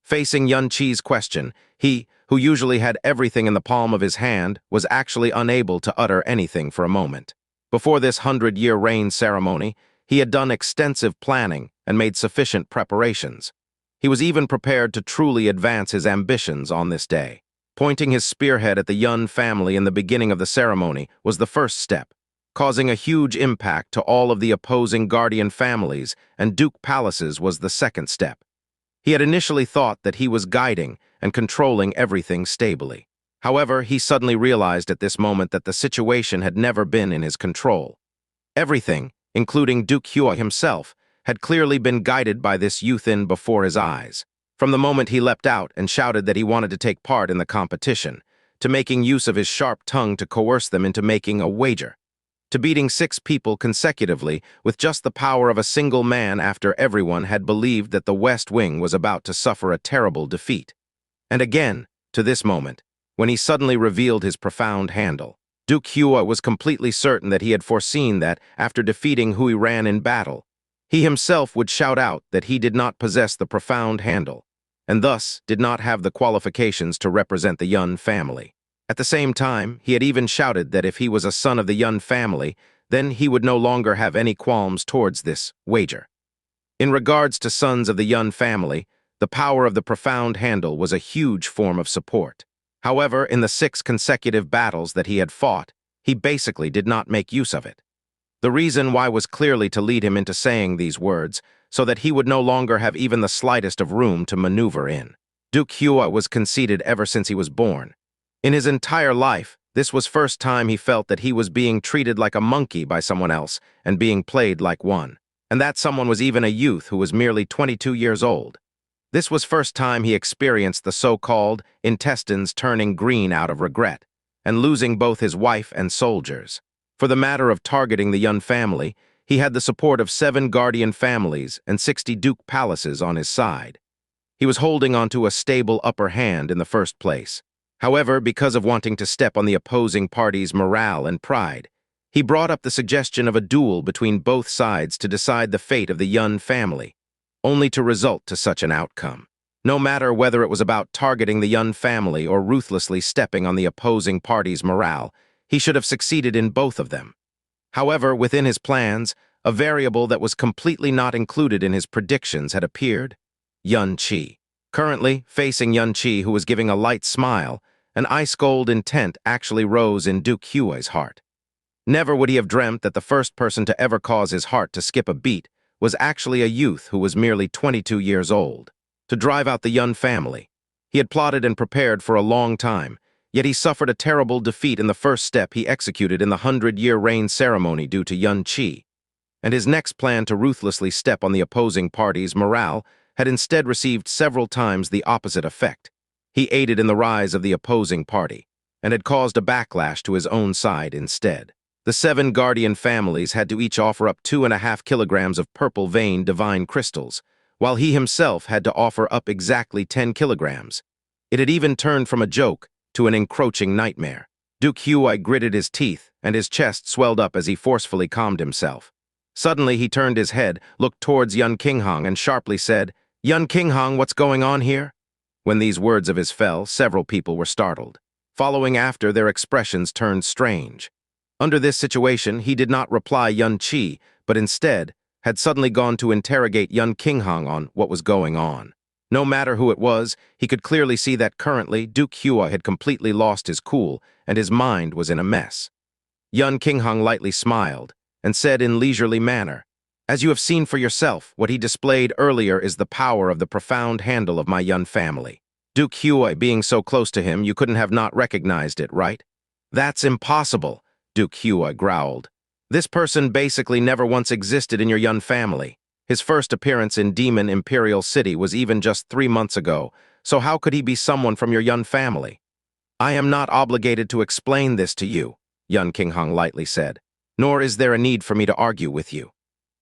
A: Facing Yun-Chi's question, he, who usually had everything in the palm of his hand, was actually unable to utter anything for a moment. Before this 100-year reign ceremony, he had done extensive planning and made sufficient preparations. He was even prepared to truly advance his ambitions on this day. Pointing his spearhead at the Yun family in the beginning of the ceremony was the first step, causing a huge impact to all of the opposing guardian families, and Duke Palaces was the second step. He had initially thought that he was guiding and controlling everything stably. However, he suddenly realized at this moment that the situation had never been in his control. Everything, including Duke Hua himself, had clearly been guided by this youth in before his eyes. From the moment he leapt out and shouted that he wanted to take part in the competition, to making use of his sharp tongue to coerce them into making a wager, to beating 6 people consecutively with just the power of a single man after everyone had believed that the West Wing was about to suffer a terrible defeat. And again, to this moment, when he suddenly revealed his profound handle. Duke Hua was completely certain that he had foreseen that, after defeating Hui Ran in battle, he himself would shout out that he did not possess the profound handle, and thus did not have the qualifications to represent the Yun family. At the same time, he had even shouted that if he was a son of the Yun family, then he would no longer have any qualms towards this wager. In regards to sons of the Yun family, the power of the profound handle was a huge form of support. However, in the 6 consecutive battles that he had fought, he basically did not make use of it. The reason why was clearly to lead him into saying these words, so that he would no longer have even the slightest of room to maneuver in. Duke Hua was conceited ever since he was born. In his entire life, this was first time he felt that he was being treated like a monkey by someone else and being played like one. And that someone was even a youth who was merely 22 years old. This was first time he experienced the so-called intestines turning green out of regret, and losing both his wife and soldiers. For the matter of targeting the Yun family, he had the support of 7 guardian families and 60 Duke Palaces on his side. He was holding onto a stable upper hand in the first place. However, because of wanting to step on the opposing party's morale and pride, he brought up the suggestion of a duel between both sides to decide the fate of the Yun family, only to result to such an outcome. No matter whether it was about targeting the Yun family or ruthlessly stepping on the opposing party's morale, he should have succeeded in both of them. However, within his plans, a variable that was completely not included in his predictions had appeared: Yun Qi. Currently, facing Yun Qi, who was giving a light smile, an ice-cold intent actually rose in Duke Hua's heart. Never would he have dreamt that the first person to ever cause his heart to skip a beat was actually a youth who was merely 22 years old. To drive out the Yun family, he had plotted and prepared for a long time, yet he suffered a terrible defeat in the first step he executed in the 100-year reign ceremony due to Yun Qi. And his next plan to ruthlessly step on the opposing party's morale had instead received several times the opposite effect. He aided in the rise of the opposing party, and had caused a backlash to his own side instead. The 7 guardian families had to each offer up 2.5 kilograms of purple vein divine crystals, while he himself had to offer up exactly 10 kilograms. It had even turned from a joke to an encroaching nightmare. Duke Hua gritted his teeth, and his chest swelled up as he forcefully calmed himself. Suddenly he turned his head, looked towards Yun Qinghang, and sharply said, "Yun Qinghang, what's going on here?" When these words of his fell, several people were startled. Following after, their expressions turned strange. Under this situation, he did not reply Yun Qi, but instead had suddenly gone to interrogate Yun Qinghang on what was going on. No matter who it was, he could clearly see that currently Duke Hua had completely lost his cool and his mind was in a mess. Yun Qinghang lightly smiled and said in leisurely manner, "As you have seen for yourself, what he displayed earlier is the power of the profound handle of my Yun family. Duke Hua being so close to him, you couldn't have not recognized it, right?" "That's impossible," Duke Hua growled. "This person basically never once existed in your Yun family. His first appearance in Demon Imperial City was even just 3 months ago, so how could he be someone from your Yun family?" "I am not obligated to explain this to you," Yun Qinghang lightly said, "nor is there a need for me to argue with you.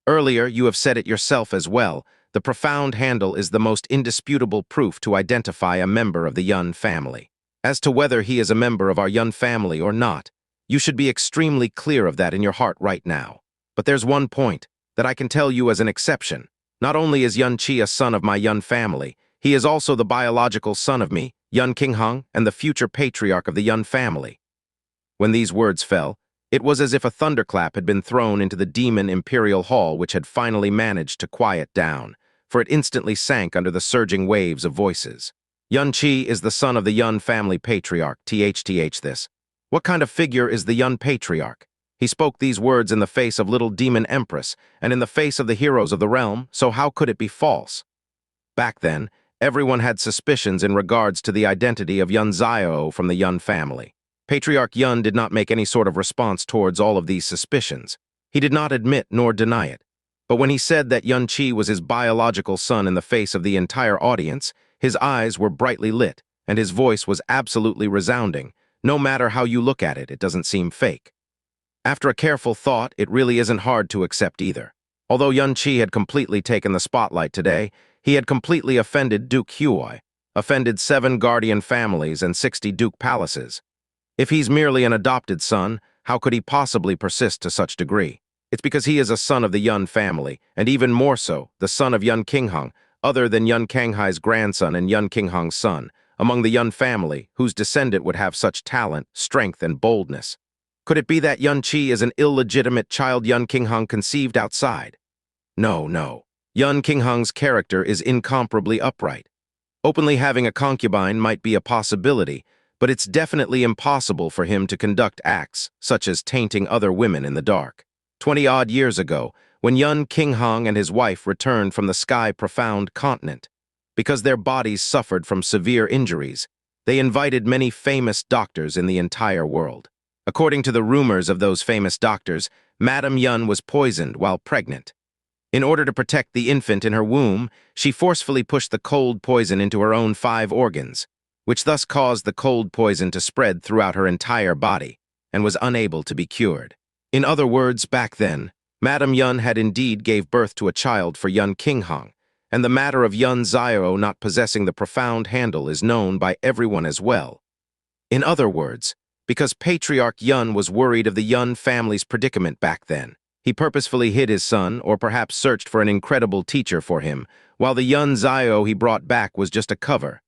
A: Earlier, you have said it yourself as well, the profound handle is the most indisputable proof to identify a member of the Yun family. As to whether he is a member of our Yun family or not, you should be extremely clear of that in your heart right now. But there's one point that I can tell you as an exception. Not only is Yun Qi a son of my Yun family, he is also the biological son of me, Yun Qinghang, and the future patriarch of the Yun family." When these words fell, it was as if a thunderclap had been thrown into the Demon Imperial Hall, which had finally managed to quiet down. for it instantly sank under the surging waves of voices. Xianxia is the son of the Yun family patriarch, this. What kind of figure is the Yun patriarch? He spoke these words in the face of little demon empress, and in the face of the heroes of the realm, so how could it be false? Back then, everyone had suspicions in regards to the identity of Yun Xiao from the Yun family. Patriarch Yun did not make any sort of response towards all of these suspicions. He did not admit nor deny it. But when he said that Xianxia was his biological son in the face of the entire audience, his eyes were brightly lit, and his voice was absolutely resounding. No matter how you look at it, it doesn't seem fake. After a careful thought, it really isn't hard to accept either. Although Xianxia had completely taken the spotlight today, he had completely offended Duke Huoi, offended 7 guardian families and 60 duke palaces. If he's merely an adopted son, how could he possibly persist to such degree? It's because he is a son of the Yun family, and even more so, the son of Yun Qingheng, other than Yun Kanghai's grandson and Yun Qingheng's son, among the Yun family, whose descendant would have such talent, strength, and boldness. Could it be that Xianxia is an illegitimate child Yun Qingheng conceived outside? No, no. Yun Qingheng's character is incomparably upright. Openly having a concubine might be a possibility, but it's definitely impossible for him to conduct acts such as tainting other women in the dark. 20-odd years ago, when Yun Qingheng and his wife returned from the sky-profound continent, because their bodies suffered from severe injuries, they invited many famous doctors in the entire world. According to the rumors of those famous doctors, Madame Yun was poisoned while pregnant. In order to protect the infant in her womb, she forcefully pushed the cold poison into her own 5 organs, which thus caused the cold poison to spread throughout her entire body, and was unable to be cured. In other words, back then, Madame Yun had indeed gave birth to a child for Yun Qingheng, and the matter of Yun Xiao not possessing the profound handle is known by everyone as well. In other words, because Patriarch Yun was worried of the Yun family's predicament back then, he purposefully hid his son or perhaps searched for an incredible teacher for him, while the Yun Xiao he brought back was just a cover.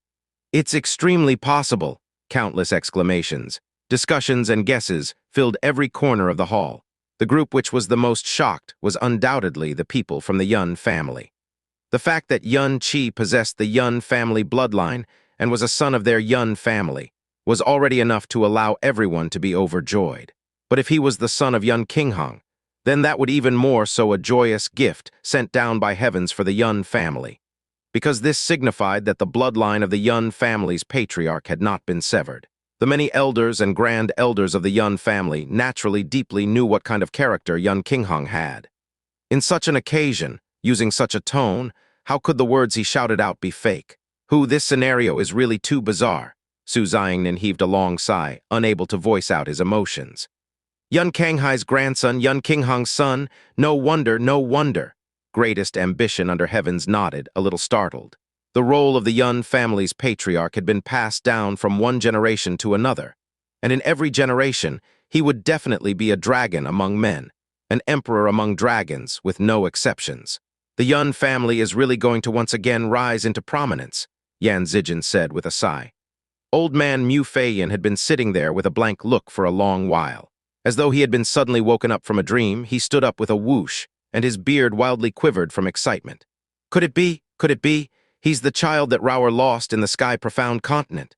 A: It's extremely possible, countless exclamations, discussions and guesses filled every corner of the hall. The group which was the most shocked was undoubtedly the people from the Yun family. The fact that Xianxia possessed the Yun family bloodline and was a son of their Yun family was already enough to allow everyone to be overjoyed. But if he was the son of Yun Qingheng, then that would even more so a joyous gift sent down by heavens for the Yun family, because this signified that the bloodline of the Yun family's patriarch had not been severed. The many elders and grand elders of the Yun family naturally deeply knew what kind of character Yun Qingheng had. In such an occasion, using such a tone, how could the words he shouted out be fake? This scenario is really too bizarre. Su Xiangnan heaved a long sigh, unable to voice out his emotions. Yun Kanghai's grandson, Yun Qingheng's son, no wonder, no wonder. Greatest ambition under heavens nodded, a little startled. The role of the Yun family's patriarch had been passed down from one generation to another, and in every generation, he would definitely be a dragon among men, an emperor among dragons, with no exceptions. The Yun family is really going to once again rise into prominence, Yan Zijin said with a sigh. Old man Mu Feiyan had been sitting there with a blank look for a long while. As though he had been suddenly woken up from a dream, he stood up with a whoosh, and his beard wildly quivered from excitement. Could it be? Could it be? He's the child that Raoer lost in the sky-profound continent.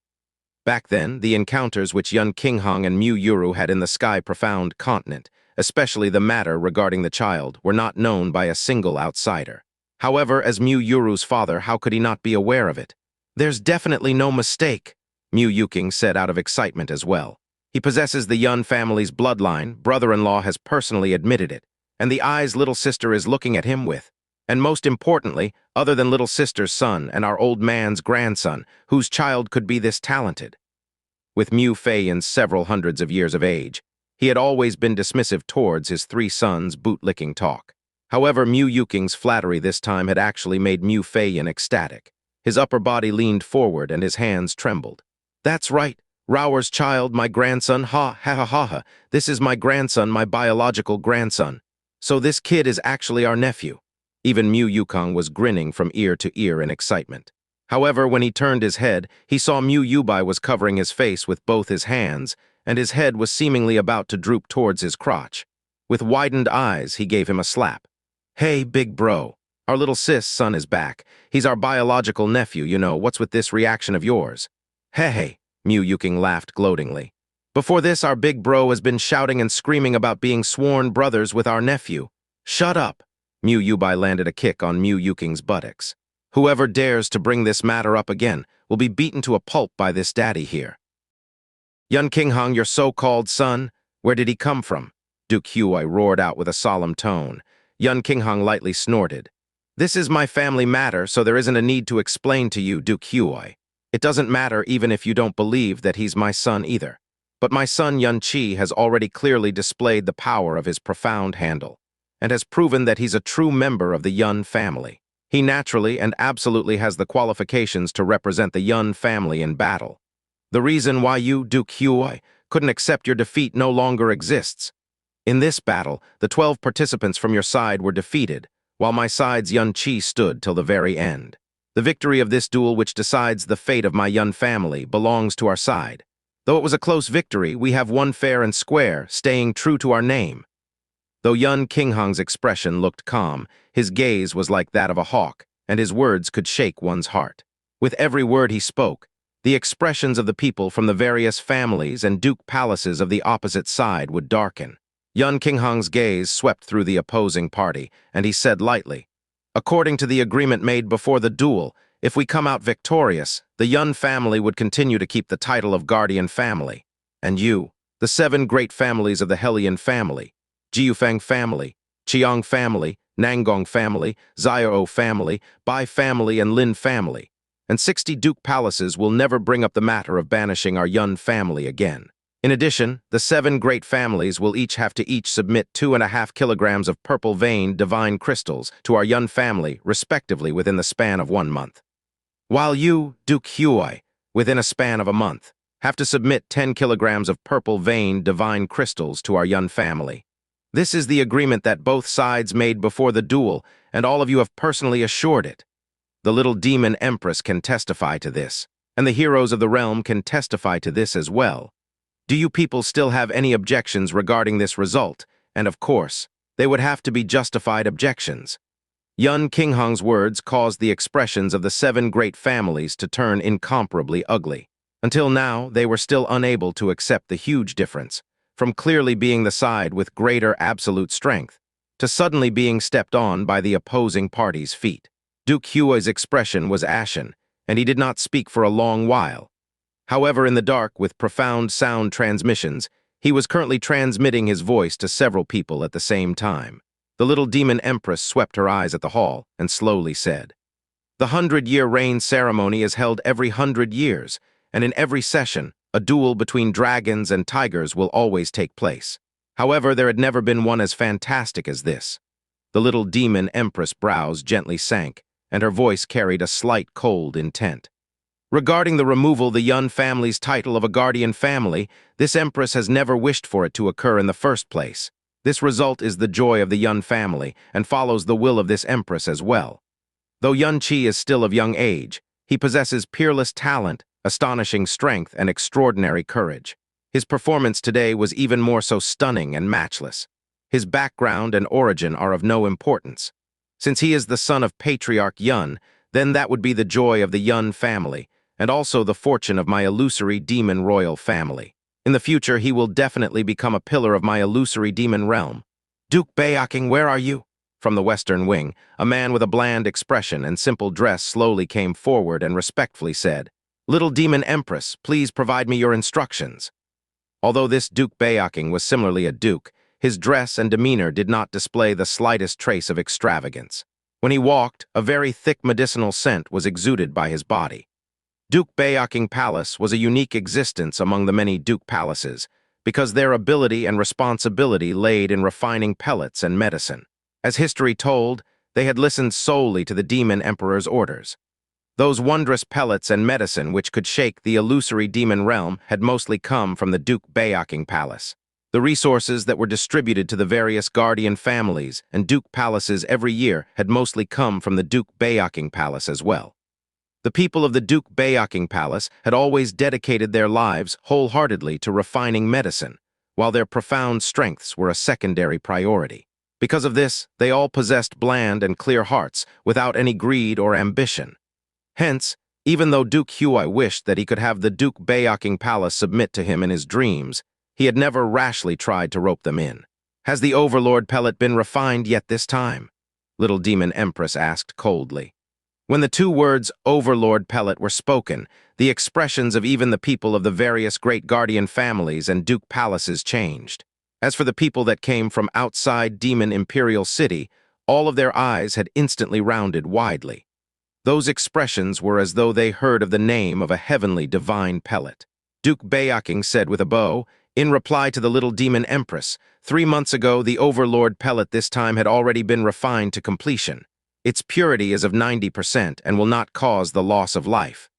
A: Back then, the encounters which Yun Qingheng and Mu Yuru had in the sky-profound continent, especially the matter regarding the child, were not known by a single outsider. However, as Mu Yuru's father, how could he not be aware of it? There's definitely no mistake, Mu Yuking said out of excitement as well. He possesses the Yun family's bloodline, brother-in-law has personally admitted it, and the eyes little sister is looking at him with. And most importantly, other than little sister's son and our old man's grandson, whose child could be this talented? With Mu Feiyan's several hundreds of years of age, he had always been dismissive towards his 3 sons' boot-licking talk. However, Mu Yuking's flattery this time had actually made Mu Feiyan ecstatic. His upper body leaned forward and his hands trembled. That's right. Raoer's child, my grandson, ha, ha, ha, ha, ha. This is my grandson, my biological grandson. So this kid is actually our nephew. Even Mu Yukong was grinning from ear to ear in excitement. However, when he turned his head, he saw Mu Yubai was covering his face with both his hands, and his head was seemingly about to droop towards his crotch. With widened eyes, he gave him a slap. Hey, big bro. Our little son is back. He's our biological nephew, you know. What's with this reaction of yours? Hey, Mu Yuking laughed gloatingly. Before this, our big bro has been shouting and screaming about being sworn brothers with our nephew. Shut up! Mu Yubai landed a kick on Mu Yuking's buttocks. Whoever dares to bring this matter up again will be beaten to a pulp by this daddy here. Yun Qinghang, your so-called son, where did he come from? Duke Huai roared out with a solemn tone. Yun Qinghang lightly snorted. This is my family matter, so there isn't a need to explain to you, Duke Huai. It doesn't matter even if you don't believe that he's my son either. But my son Yun Qi has already clearly displayed the power of his profound handle, and has proven that he's a true member of the Yun family. He naturally and absolutely has the qualifications to represent the Yun family in battle. The reason why you, Duke Huai, couldn't accept your defeat no longer exists. In this battle, the 12 participants from your side were defeated, while my side's Yun Qi stood till the very end. The victory of this duel, which decides the fate of my Yun family, belongs to our side. Though it was a close victory, we have won fair and square, staying true to our name. Though Yun Qinghang's expression looked calm, his gaze was like that of a hawk, and his words could shake one's heart. With every word he spoke, the expressions of the people from the various families and duke palaces of the opposite side would darken. Yun Qinghang's gaze swept through the opposing party, and he said lightly, according to the agreement made before the duel, if we come out victorious, the Yun family would continue to keep the title of guardian family. And you, the 7 great families of the Hellion family, Jiufeng family, Qiang family, Nangong family, Xiao family, Bai family, and Lin family, and 60 duke palaces will never bring up the matter of banishing our Yun family again. In addition, the 7 great families will each have to submit 2.5 kilograms of purple vein divine crystals to our Yun family, respectively, within the span of 1 month. While you, Duke Huai, within a span of a month, have to submit 10 kilograms of purple vein divine crystals to our Yun family. This is the agreement that both sides made before the duel, and all of you have personally assured it. The little demon empress can testify to this, and the heroes of the realm can testify to this as well. Do you people still have any objections regarding this result? And of course, they would have to be justified objections. Yun Qinghang's words caused the expressions of the 7 great families to turn incomparably ugly. Until now, they were still unable to accept the huge difference, from clearly being the side with greater absolute strength, to suddenly being stepped on by the opposing party's feet. Duke Huai's expression was ashen, and he did not speak for a long while. However, in the dark, with profound sound transmissions, he was currently transmitting his voice to several people at the same time. The little demon empress swept her eyes at the hall and slowly said, "The 100-year reign ceremony is held every 100 years, and in every session, a duel between dragons and tigers will always take place. However, there had never been one as fantastic as this." The little demon empress' brows gently sank, and her voice carried a slight cold intent. Regarding the removal of the Yun family's title of a guardian family, this empress has never wished for it to occur in the first place. This result is the joy of the Yun family and follows the will of this empress as well. Though Yun Qi is still of young age, he possesses peerless talent, astonishing strength, and extraordinary courage. His performance today was even more so stunning and matchless. His background and origin are of no importance. Since he is the son of Patriarch Yun, then that would be the joy of the Yun family, and also the fortune of my illusory demon royal family. In the future, he will definitely become a pillar of my illusory demon realm. Duke Baoking, where are you? From the western wing, a man with a bland expression and simple dress slowly came forward and respectfully said, "Little demon empress, please provide me your instructions." Although this Duke Baoking was similarly a duke, his dress and demeanor did not display the slightest trace of extravagance. When he walked, a very thick medicinal scent was exuded by his body. Duke Baoking Palace was a unique existence among the many Duke Palaces, because their ability and responsibility laid in refining pellets and medicine. As history told, they had listened solely to the Demon Emperor's orders. Those wondrous pellets and medicine which could shake the illusory demon realm had mostly come from the Duke Baoking Palace. The resources that were distributed to the various guardian families and Duke Palaces every year had mostly come from the Duke Baoking Palace as well. The people of the Duke Baoking Palace had always dedicated their lives wholeheartedly to refining medicine, while their profound strengths were a secondary priority. Because of this, they all possessed bland and clear hearts, without any greed or ambition. Hence, even though Duke Huai wished that he could have the Duke Baoking Palace submit to him in his dreams, he had never rashly tried to rope them in. "Has the Overlord pellet been refined yet this time?" Little Demon Empress asked coldly. When the two words Overlord pellet were spoken, the expressions of even the people of the various great guardian families and Duke palaces changed. As for the people that came from outside Demon Imperial City, all of their eyes had instantly rounded widely. Those expressions were as though they heard of the name of a heavenly divine pellet. Duke Baoking said with a bow, in reply to the Little Demon Empress, 3 months ago the Overlord pellet this time had already been refined to completion. Its purity is of 90% and will not cause the loss of life.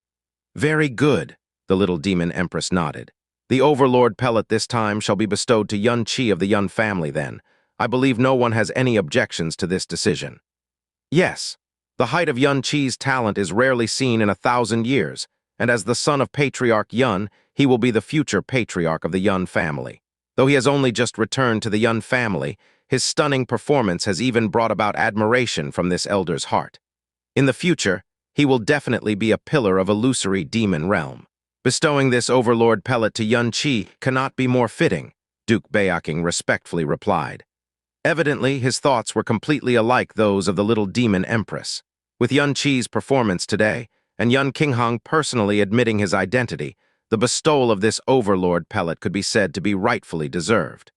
A: Very good, the Little Demon Empress nodded. The Overlord pellet this time shall be bestowed to Xianxia of the Yun family then. I believe no one has any objections to this decision. Yes, the height of Xianxia's talent is rarely seen in 1,000 years, and as the son of Patriarch Yun, he will be the future patriarch of the Yun family. Though he has only just returned to the Yun family, his stunning performance has even brought about admiration from this elder's heart. In the future, he will definitely be a pillar of illusory demon realm. Bestowing this Overlord pellet to Xianxia cannot be more fitting, Duke Baoking respectfully replied. Evidently, his thoughts were completely alike those of the Little Demon Empress. With Xianxia's performance today, and Yun Qinghang personally admitting his identity, the bestowal of this Overlord pellet could be said to be rightfully deserved.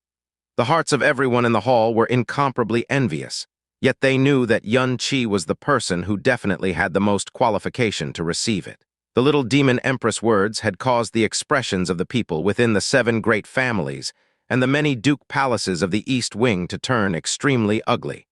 A: The hearts of everyone in the hall were incomparably envious, yet they knew that Xianxia was the person who definitely had the most qualification to receive it. The Little Demon Empress words had caused the expressions of the people within the 7 great families and the many Duke palaces of the East Wing to turn extremely ugly.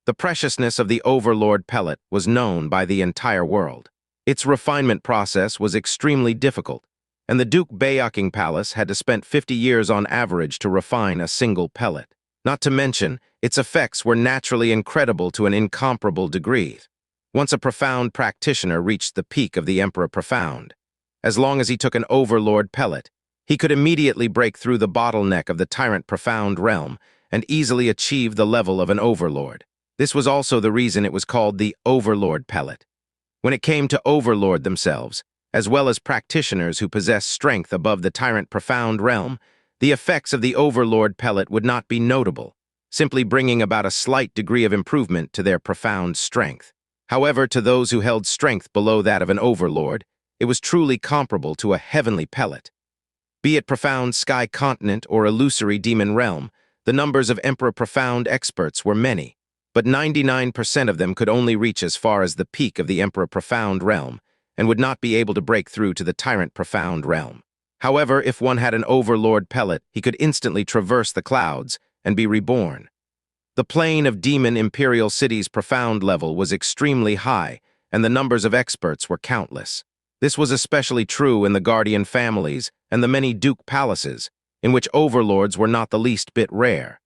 A: The preciousness of the Overlord pellet was known by the entire world. Its refinement process was extremely difficult, and the Duke Baoking Palace had to spend 50 years on average to refine a single pellet. Not to mention, its effects were naturally incredible to an incomparable degree. Once a profound practitioner reached the peak of the Emperor Profound, as long as he took an Overlord pellet, he could immediately break through the bottleneck of the Tyrant Profound realm and easily achieve the level of an Overlord. This was also the reason it was called the Overlord pellet. When it came to Overlord themselves, as well as practitioners who possess strength above the Tyrant Profound realm, the effects of the Overlord pellet would not be notable, simply bringing about a slight degree of improvement to their profound strength. However, to those who held strength below that of an Overlord, it was truly comparable to a heavenly pellet. Be it Profound Sky Continent or Illusory Demon Realm, the numbers of Emperor Profound experts were many, but 99% of them could only reach as far as the peak of the Emperor Profound realm, and would not be able to break through to the Tyrant Profound realm. However, if one had an Overlord pellet, he could instantly traverse the clouds and be reborn. The plane of Demon Imperial City's profound level was extremely high, and the numbers of experts were countless. This was especially true in the Guardian families and the many Duke palaces, in which Overlords were not the least bit rare.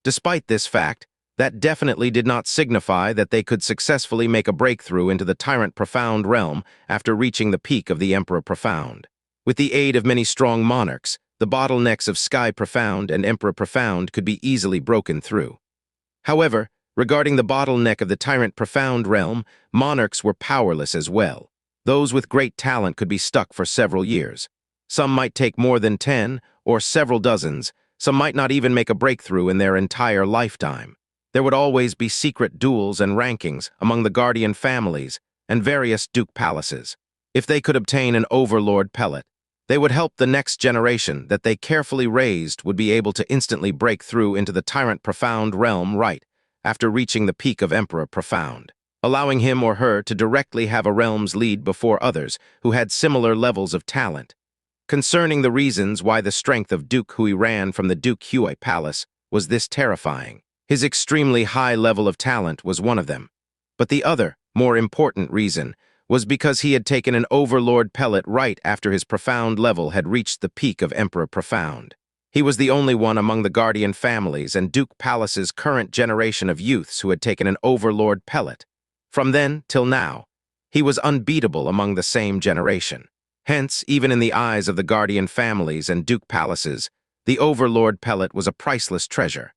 A: Despite this fact, that definitely did not signify that they could successfully make a breakthrough into the Tyrant Profound realm after reaching the peak of the Emperor Profound. With the aid of many strong monarchs, the bottlenecks of Sky Profound and Emperor Profound could be easily broken through. However, regarding the bottleneck of the Tyrant Profound realm, monarchs were powerless as well. Those with great talent could be stuck for several years. Some might take more than 10 or several dozens. Some might not even make a breakthrough in their entire lifetime. There would always be secret duels and rankings among the Guardian families and various Duke palaces. If they could obtain an Overlord pellet, they would help the next generation that they carefully raised would be able to instantly break through into the Tyrant Profound realm right after reaching the peak of Emperor Profound, allowing him or her to directly have a realm's lead before others who had similar levels of talent. Concerning the reasons why the strength of Duke Hui ran from the Duke Hui Palace was this terrifying. His extremely high level of talent was one of them. But the other, more important reason was because he had taken an Overlord pellet right after his profound level had reached the peak of Emperor Profound. He was the only one among the Guardian families and Duke Palace's current generation of youths who had taken an Overlord pellet. From then till now, he was unbeatable among the same generation. Hence, even in the eyes of the Guardian families and Duke Palaces, the Overlord pellet was a priceless treasure.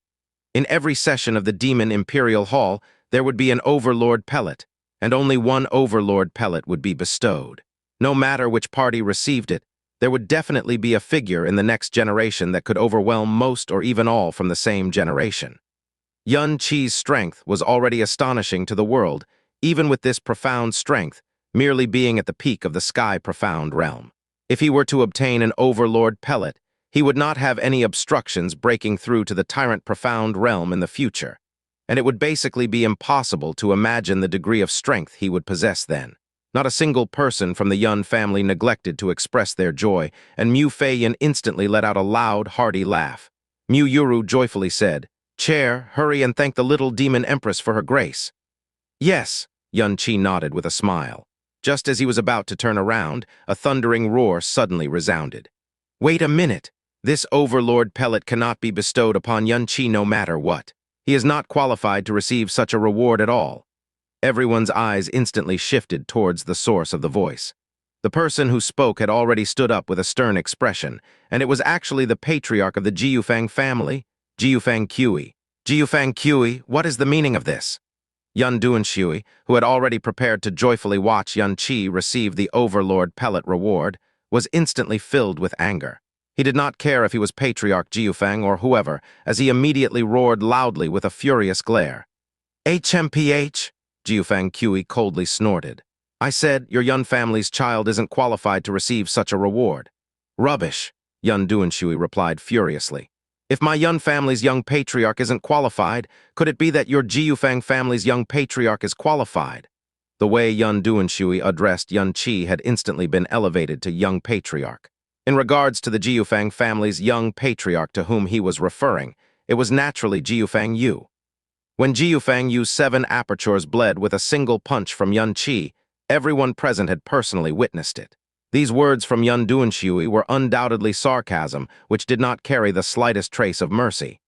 A: In every session of the Demon Imperial Hall, there would be an Overlord pellet, and only one Overlord pellet would be bestowed. No matter which party received it, there would definitely be a figure in the next generation that could overwhelm most or even all from the same generation. Yun Qi's strength was already astonishing to the world, even with this profound strength, merely being at the peak of the Sky Profound realm. If he were to obtain an Overlord pellet, he would not have any obstructions breaking through to the Tyrant Profound realm in the future, and it would basically be impossible to imagine the degree of strength he would possess then. Not a single person from the Yun family neglected to express their joy, and Mu Feiyin instantly let out a loud, hearty laugh. Mu Yuru joyfully said, "Chair, hurry and thank the little demon empress for her grace." "Yes," Yun Qi nodded with a smile. Just as he was about to turn around, a thundering roar suddenly resounded. "Wait a minute! This Overlord pellet cannot be bestowed upon Yun Qi no matter what. He is not qualified to receive such a reward at all." Everyone's eyes instantly shifted towards the source of the voice. The person who spoke had already stood up with a stern expression, and it was actually the patriarch of the Jiufang family, Jiufang Qi. "Jiufang Qi, what is the meaning of this?" Yun Duanshui, who had already prepared to joyfully watch Yun Qi receive the Overlord pellet reward, was instantly filled with anger. He did not care if he was Patriarch Jiufang or whoever, as he immediately roared loudly with a furious glare. "HMPH?" Jiufang Qi coldly snorted. "I said your Yun family's child isn't qualified to receive such a reward." "Rubbish," Yun Duanshui replied furiously. "If my Yun family's young patriarch isn't qualified, could it be that your Jiufang family's young patriarch is qualified?" The way Yun Duanshui addressed Yun Qi had instantly been elevated to young patriarch. In regards to the Jiufang family's young patriarch to whom he was referring, it was naturally Jiufang Yu. When Jiufang Yu's 7 apertures bled with a single punch from Yun Qi, everyone present had personally witnessed it. These words from Yun Duanshui were undoubtedly sarcasm, which did not carry the slightest trace of mercy.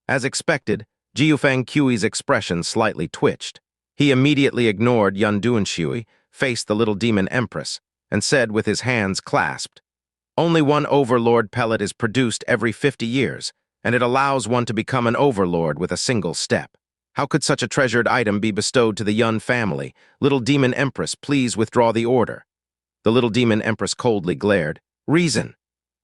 A: As expected, Jiufang Qi's expression slightly twitched. He immediately ignored Yun Duanshui, faced the little demon empress, and said with his hands clasped, "Only one Overlord pellet is produced every 50 years, and it allows one to become an Overlord with a single step. How could such a treasured item be bestowed to the Yun family? Little demon empress, please withdraw the order." The little demon empress coldly glared. "Reason."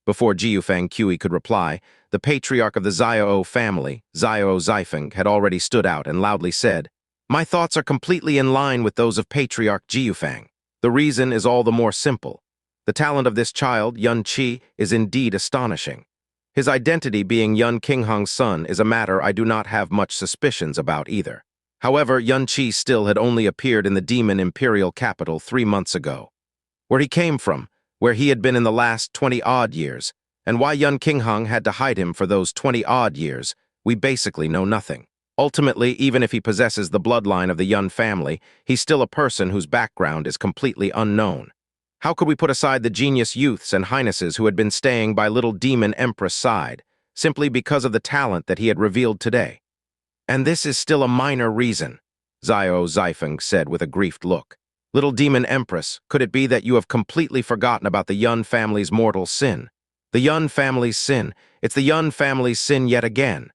A: Before Jiufang Qi could reply, the patriarch of the Xiao family, Xiao Zifeng, had already stood out and loudly said, "My thoughts are completely in line with those of Patriarch Jiufang. The reason is all the more simple. The talent of this child, Yun Qi, is indeed astonishing. His identity being Yun Qinghang's son is a matter I do not have much suspicions about either. However, Yun Qi still had only appeared in the Demon Imperial capital 3 months ago. Where he came from, where he had been in the last 20-odd years, and why Yun Qinghang had to hide him for those 20-odd years, we basically know nothing. Ultimately, even if he possesses the bloodline of the Yun family, he's still a person whose background is completely unknown. How could we put aside the genius youths and highnesses who had been staying by little demon empress' side, simply because of the talent that he had revealed today? "And this is still a minor reason," Xiao Zifeng said with a griefed look. "Little demon empress, could it be that you have completely forgotten about the Yun family's mortal sin? The Yun family's sin, it's the Yun family's sin yet again."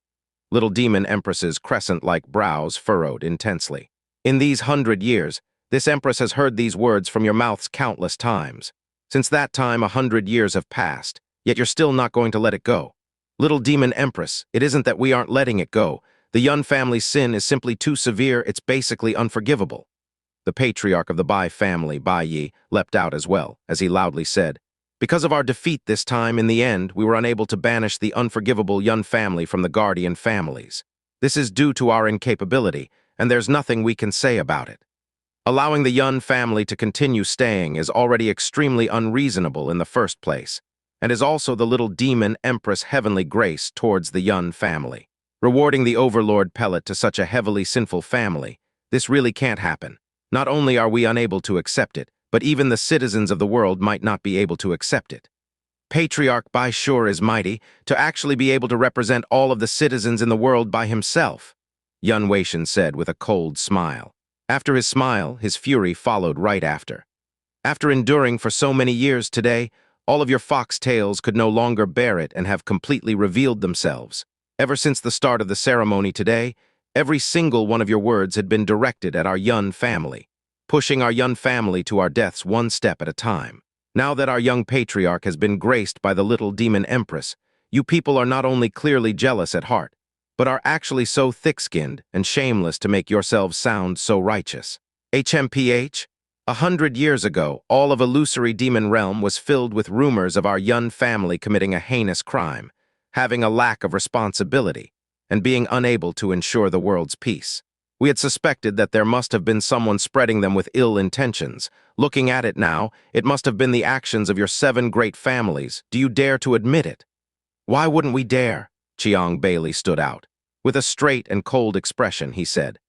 A: Little demon empress's crescent-like brows furrowed intensely. "In these 100 years, this empress has heard these words from your mouths countless times. Since that time, 100 years have passed, yet you're still not going to let it go. Little demon empress, it isn't that we aren't letting it go. The Yun family's sin is simply too severe, it's basically unforgivable." The patriarch of the Bai family, Bai Yi, leapt out as well, as he loudly said, "Because of our defeat this time, in the end, we were unable to banish the unforgivable Yun family from the guardian families. This is due to our incapability, and there's nothing we can say about it. Allowing the Yun family to continue staying is already extremely unreasonable in the first place, and is also the little demon empress heavenly grace towards the Yun family. Rewarding the Overlord pellet to such a heavily sinful family, this really can't happen. Not only are we unable to accept it, but even the citizens of the world might not be able to accept it. Patriarch Bai sure is mighty, to actually be able to represent all of the citizens in the world by himself," Yun Weishan said with a cold smile. After his smile, his fury followed right after. "After enduring for so many years today, all of your foxtails could no longer bear it and have completely revealed themselves. Ever since the start of the ceremony today, every single one of your words had been directed at our Yun family, pushing our Yun family to our deaths one step at a time. Now that our young patriarch has been graced by the little demon empress, you people are not only clearly jealous at heart, but are actually so thick-skinned and shameless to make yourselves sound so righteous. HMPH, 100 years ago, all of illusory demon realm was filled with rumors of our Yun family committing a heinous crime, having a lack of responsibility, and being unable to ensure the world's peace. We had suspected that there must have been someone spreading them with ill intentions. Looking at it now, it must have been the actions of your 7 great families. Do you dare to admit it? Why wouldn't we dare? Chiang Bailey stood out. With a straight and cold expression, he said,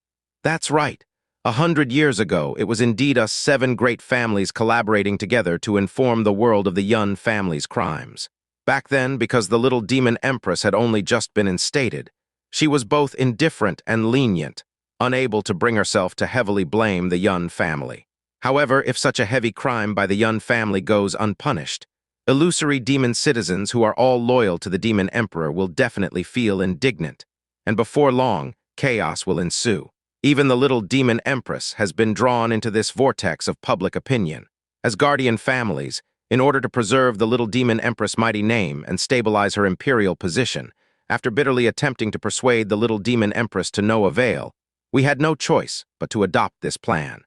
A: "That's right. 100 years ago, it was indeed us 7 great families collaborating together to inform the world of the Yun family's crimes. Back then, because the little demon empress had only just been instated, she was both indifferent and lenient, unable to bring herself to heavily blame the Yun family. However, if such a heavy crime by the Yun family goes unpunished, illusory demon citizens who are all loyal to the demon emperor will definitely feel indignant, and before long, chaos will ensue. Even the little demon empress has been drawn into this vortex of public opinion. As guardian families, in order to preserve the little demon empress' mighty name and stabilize her imperial position, after bitterly attempting to persuade the little demon empress to no avail, we had no choice but to adopt this plan.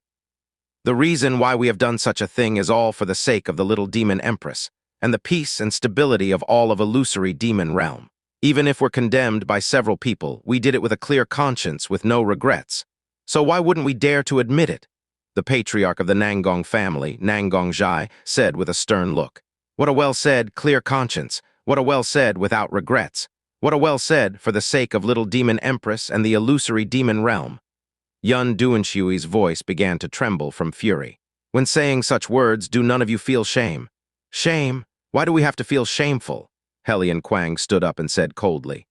A: The reason why we have done such a thing is all for the sake of the little demon empress and the peace and stability of all of illusory demon realm. Even if we're condemned by several people, we did it with a clear conscience with no regrets. So why wouldn't we dare to admit it?" The patriarch of the Nangong family, Nangong Zhai, said with a stern look. "What a well-said, clear conscience. What a well-said without regrets. What a well-said for the sake of little demon empress and the illusory demon realm." Yun Duanshui's voice began to tremble from fury. "When saying such words, do none of you feel shame?" "Shame? Why do we have to feel shameful?" Helian Quang stood up and said coldly.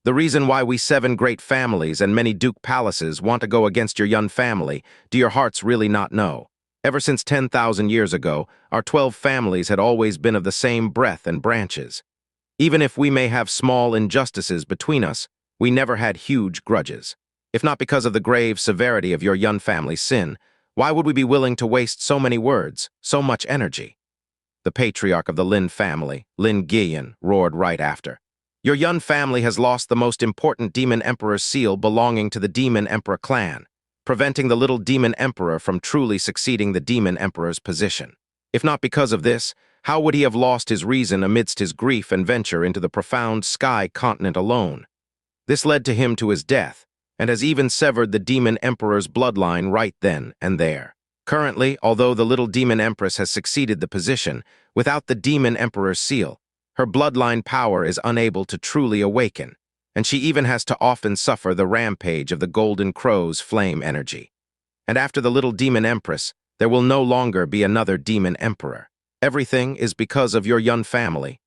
A: "The reason why we 7 great families and many duke palaces want to go against your Yun family, do your hearts really not know? Ever since 10,000 years ago, our 12 families had always been of the same breadth and branches. Even if we may have small injustices between us, we never had huge grudges. If not because of the grave severity of your Yun family's sin, why would we be willing to waste so many words, so much energy?" The patriarch of the Lin family, Lin Guiyan, roared right after. "Your Yun family has lost the most important demon emperor's seal belonging to the demon emperor clan, preventing the little demon emperor from truly succeeding the demon emperor's position. If not because of this, how would he have lost his reason amidst his grief and venture into the profound sky continent alone? This led to him to his death, and has even severed the demon emperor's bloodline right then and there. Currently, although the little demon empress has succeeded the position, without the demon emperor's seal, her bloodline power is unable to truly awaken, and she even has to often suffer the rampage of the Golden Crow's flame energy. And after the little demon empress, there will no longer be another demon emperor. Everything is because of your Yun family.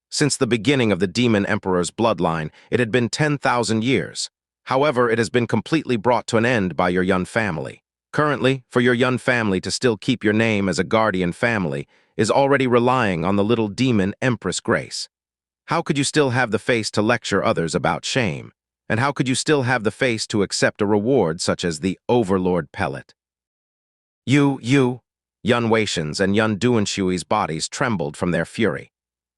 A: Since the beginning of the demon emperor's bloodline, it had been 10,000 years. However, it has been completely brought to an end by your Yun family. Currently, for your Yun family to still keep your name as a guardian family is already relying on the little demon empress grace. How could you still have the face to lecture others about shame? And how could you still have the face to accept a reward such as the Overlord pellet? You, Yun Weishan's and Yun Duanshui's bodies trembled from their fury.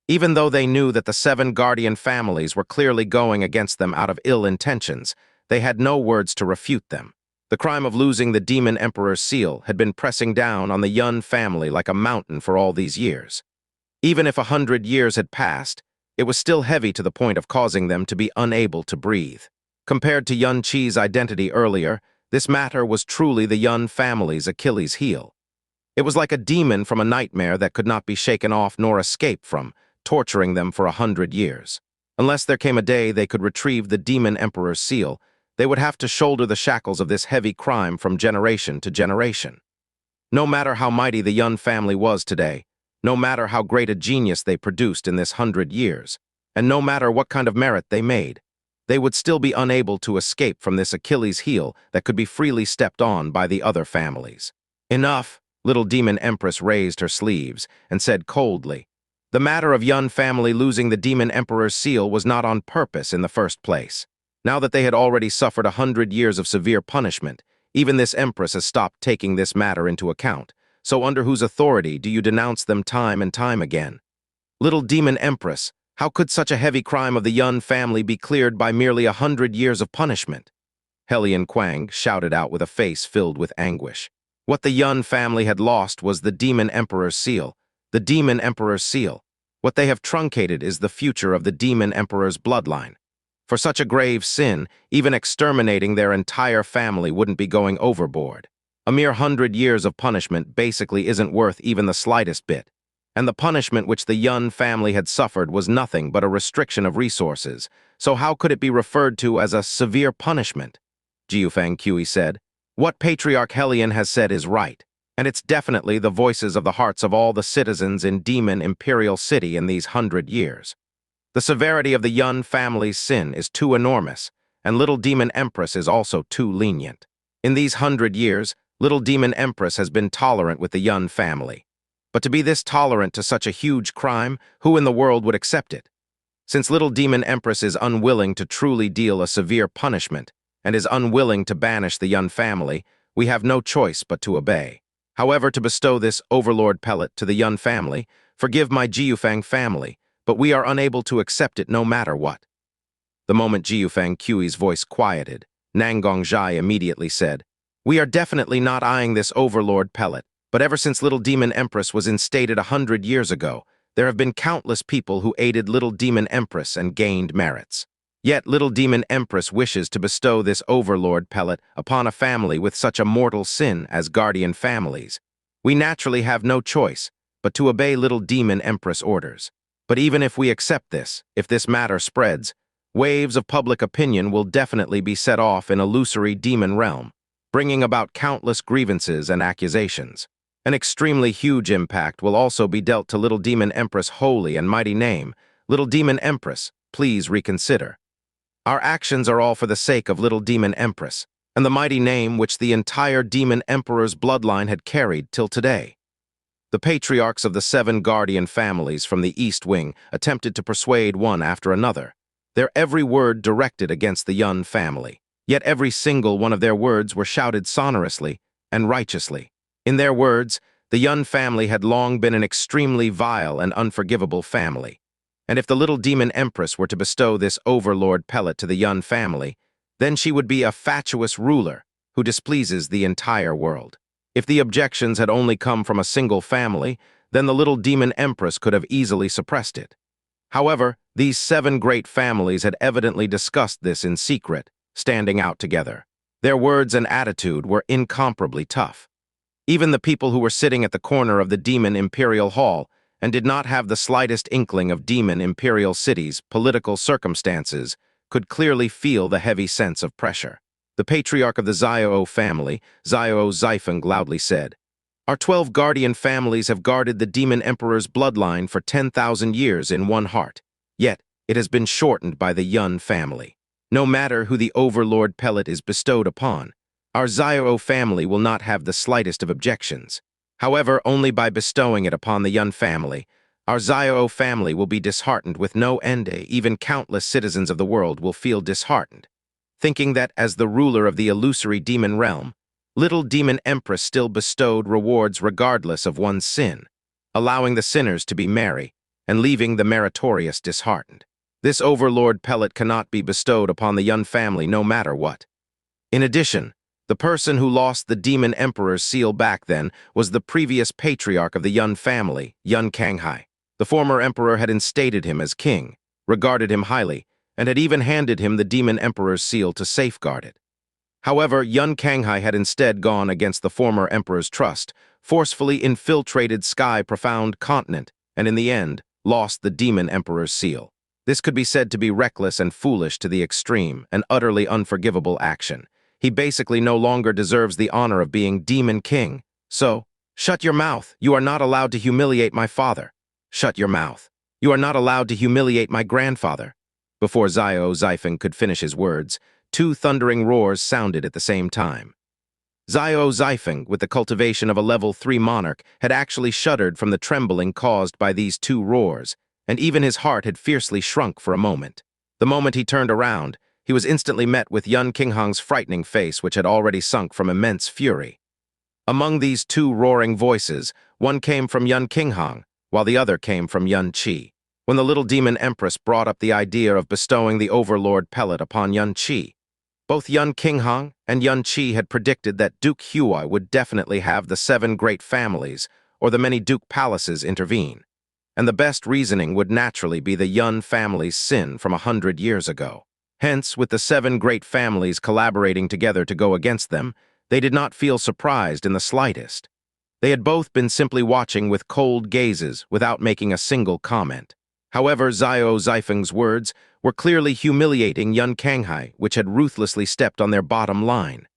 A: Even though they knew that the 7 guardian families were clearly going against them out of ill intentions, they had no words to refute them. The crime of losing the demon emperor's seal had been pressing down on the Yun family like a mountain for all these years. Even if 100 years had passed, it was still heavy to the point of causing them to be unable to breathe. Compared to Yun Qi's identity earlier, this matter was truly the Yun family's Achilles heel. It was like a demon from a nightmare that could not be shaken off nor escape from, torturing them for 100 years. Unless there came a day they could retrieve the demon emperor's seal, they would have to shoulder the shackles of this heavy crime from generation to generation. No matter how mighty the Yun family was today, no matter how great a genius they produced in this 100 years, and no matter what kind of merit they made, they would still be unable to escape from this Achilles heel that could be freely stepped on by the other families. "Enough," little demon empress raised her sleeves and said coldly, The matter of Yun family losing the Demon Emperor's seal was not on purpose in the first place. Now that they had already suffered 100 years of severe punishment, even this empress has stopped taking this matter into account. So under whose authority do you denounce them time and time again? Little Demon Empress, how could such a heavy crime of the Yun family be cleared by merely 100 years of punishment? Helian Quang shouted out with a face filled with anguish. What the Yun family had lost was the Demon Emperor's seal. The Demon Emperor's seal. What they have truncated is the future of the Demon Emperor's bloodline. For such a grave sin, even exterminating their entire family wouldn't be going overboard. A mere 100 years of punishment basically isn't worth even the slightest bit. And the punishment which the Yun family had suffered was nothing but a restriction of resources, so how could it be referred to as a severe punishment? Jiufang Kui said. What Patriarch Helian has said is right, and it's definitely the voices of the hearts of all the citizens in Demon Imperial City in these 100 years. The severity of the Yun family's sin is too enormous, and Little Demon Empress is also too lenient. In these 100 years, Little Demon Empress has been tolerant with the Yun family. But to be this tolerant to such a huge crime, who in the world would accept it? Since Little Demon Empress is unwilling to truly deal a severe punishment, and is unwilling to banish the Yun family, we have no choice but to obey. However, to bestow this overlord pellet to the Yun family, forgive my Jiufang family, but we are unable to accept it no matter what. The moment Jiufang Kui's voice quieted, Nangong Zhai immediately said, We are definitely not eyeing this overlord pellet, but ever since Little Demon Empress was instated 100 years ago, there have been countless people who aided Little Demon Empress and gained merits. Yet Little Demon Empress wishes to bestow this overlord pellet upon a family with such a mortal sin as guardian families. We naturally have no choice but to obey Little Demon Empress orders. But even if we accept this, if this matter spreads, waves of public opinion will definitely be set off in illusory demon realm, bringing about countless grievances and accusations. An extremely huge impact will also be dealt to Little Demon Empress' holy and mighty name. Little Demon Empress, please reconsider. Our actions are all for the sake of Little Demon Empress, and the mighty name which the entire Demon Emperor's bloodline had carried till today. The patriarchs of the 7 guardian families from the East Wing attempted to persuade one after another, their every word directed against the Yun family. Yet every single one of their words were shouted sonorously and righteously. In their words, the Yun family had long been an extremely vile and unforgivable family. And if the Little Demon Empress were to bestow this overlord pellet to the Yun family, then she would be a fatuous ruler who displeases the entire world. If the objections had only come from a single family, then the Little Demon Empress could have easily suppressed it. However, these 7 great families had evidently discussed this in secret, standing out together. Their words and attitude were incomparably tough. Even the people who were sitting at the corner of the Demon Imperial Hall and did not have the slightest inkling of Demon Imperial City's political circumstances could clearly feel the heavy sense of pressure. The patriarch of the Xiao family, Xiao Zifeng, loudly said, Our 12 guardian families have guarded the Demon Emperor's bloodline for 10,000 years in one heart, yet it has been shortened by the Yun family. No matter who the overlord pellet is bestowed upon, our Xiao family will not have the slightest of objections. However, only by bestowing it upon the Yun family, our Xiao family will be disheartened with no end. Even countless citizens of the world will feel disheartened, thinking that as the ruler of the illusory demon realm, Little Demon Empress still bestowed rewards regardless of one's sin, allowing the sinners to be merry and leaving the meritorious disheartened. This overlord pellet cannot be bestowed upon the Yun family no matter what. In addition, the person who lost the Demon Emperor's seal back then was the previous patriarch of the Yun family, Yun Kanghai. The former emperor had instated him as king, regarded him highly, and had even handed him the Demon Emperor's seal to safeguard it. However, Yun Kanghai had instead gone against the former emperor's trust, forcefully infiltrated Sky Profound Continent, and in the end, lost the Demon Emperor's seal. This could be said to be reckless and foolish to the extreme, an utterly unforgivable action. He basically no longer deserves the honor of being Demon King. So, shut your mouth. You are not allowed to humiliate my father. Shut your mouth. You are not allowed to humiliate my grandfather. Before Xiao Zifeng could finish his words, 2 thundering roars sounded at the same time. Xianxia, with the cultivation of a level 3 monarch, had actually shuddered from the trembling caused by these two roars, and even his heart had fiercely shrunk for a moment. The moment he turned around, he was instantly met with Yun Qinghang's frightening face, which had already sunk from immense fury. Among these two roaring voices, one came from Yun Qinghang, while the other came from Yun Qi. When the little demon empress brought up the idea of bestowing the overlord pellet upon Yun Qi, both Yun Qinghang and Yun Qi had predicted that Duke Huai would definitely have the 7 great families, or the many duke palaces, intervene. And the best reasoning would naturally be the Yun family's sin from 100 years ago. Hence, with the 7 great families collaborating together to go against them, they did not feel surprised in the slightest. They had both been simply watching with cold gazes without making a single comment. However, Xianxia's words were clearly humiliating Yun Qinghai, which had ruthlessly stepped on their bottom line.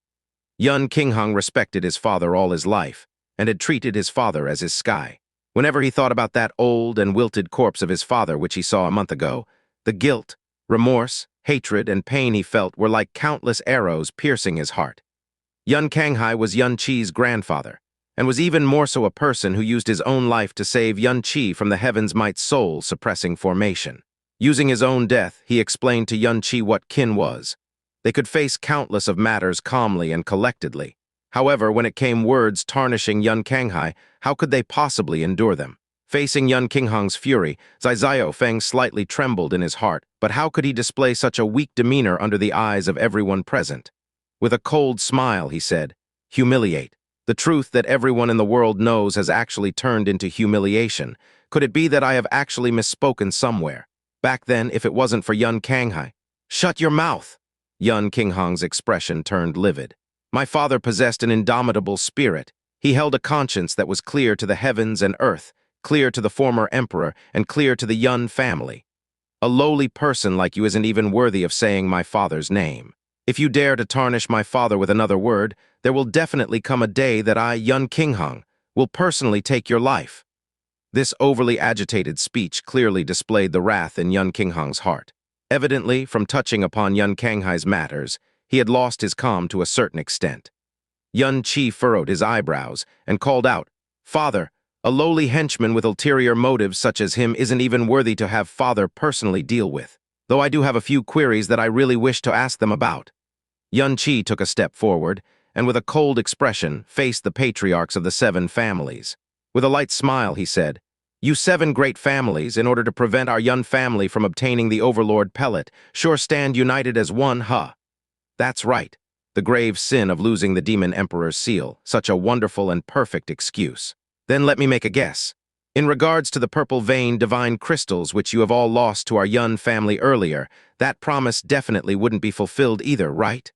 A: Yun Qinghang respected his father all his life, and had treated his father as his sky. Whenever he thought about that old and wilted corpse of his father which he saw a month ago, the guilt, remorse, hatred, and pain he felt were like countless arrows piercing his heart. Yun Qinghai was Yun Qi's grandfather, and was even more so a person who used his own life to save Yun Qi from the Heaven's Might soul-suppressing formation. Using his own death, he explained to Yun Qi what kin was. They could face countless of matters calmly and collectedly. However, when it came words tarnishing Yun Qinghai, how could they possibly endure them? Facing Yun Qinghang's fury, Xianxia slightly trembled in his heart, but how could he display such a weak demeanor under the eyes of everyone present? With a cold smile, he said, "Humiliate. The truth that everyone in the world knows has actually turned into humiliation. Could it be that I have actually misspoken somewhere? Back then, if it wasn't for Yun Qinghai." "Shut your mouth!" Yun Qinghang's expression turned livid. "My father possessed an indomitable spirit. He held a conscience that was clear to the heavens and earth, clear to the former emperor, and clear to the Yun family. A lowly person like you isn't even worthy of saying my father's name. If you dare to tarnish my father with another word, there will definitely come a day that I, Yun Qinghang, will personally take your life." This overly agitated speech clearly displayed the wrath in Yun Qinghang's heart. Evidently, from touching upon Yun Qinghai's matters, he had lost his calm to a certain extent. Yun Qi furrowed his eyebrows and called out, "Father, a lowly henchman with ulterior motives such as him isn't even worthy to have father personally deal with, though I do have a few queries that I really wish to ask them about." Yun Qi took a step forward, and with a cold expression faced the patriarchs of the 7 families. With a light smile, he said, "You 7 great families, in order to prevent our Yun family from obtaining the overlord pellet, sure stand united as one, huh?" "That's right. The grave sin of losing the demon emperor's seal, such a wonderful and perfect excuse. Then let me make a guess. In regards to the purple vein divine crystals which you have all lost to our Yun family earlier, that promise definitely wouldn't be fulfilled either, right?"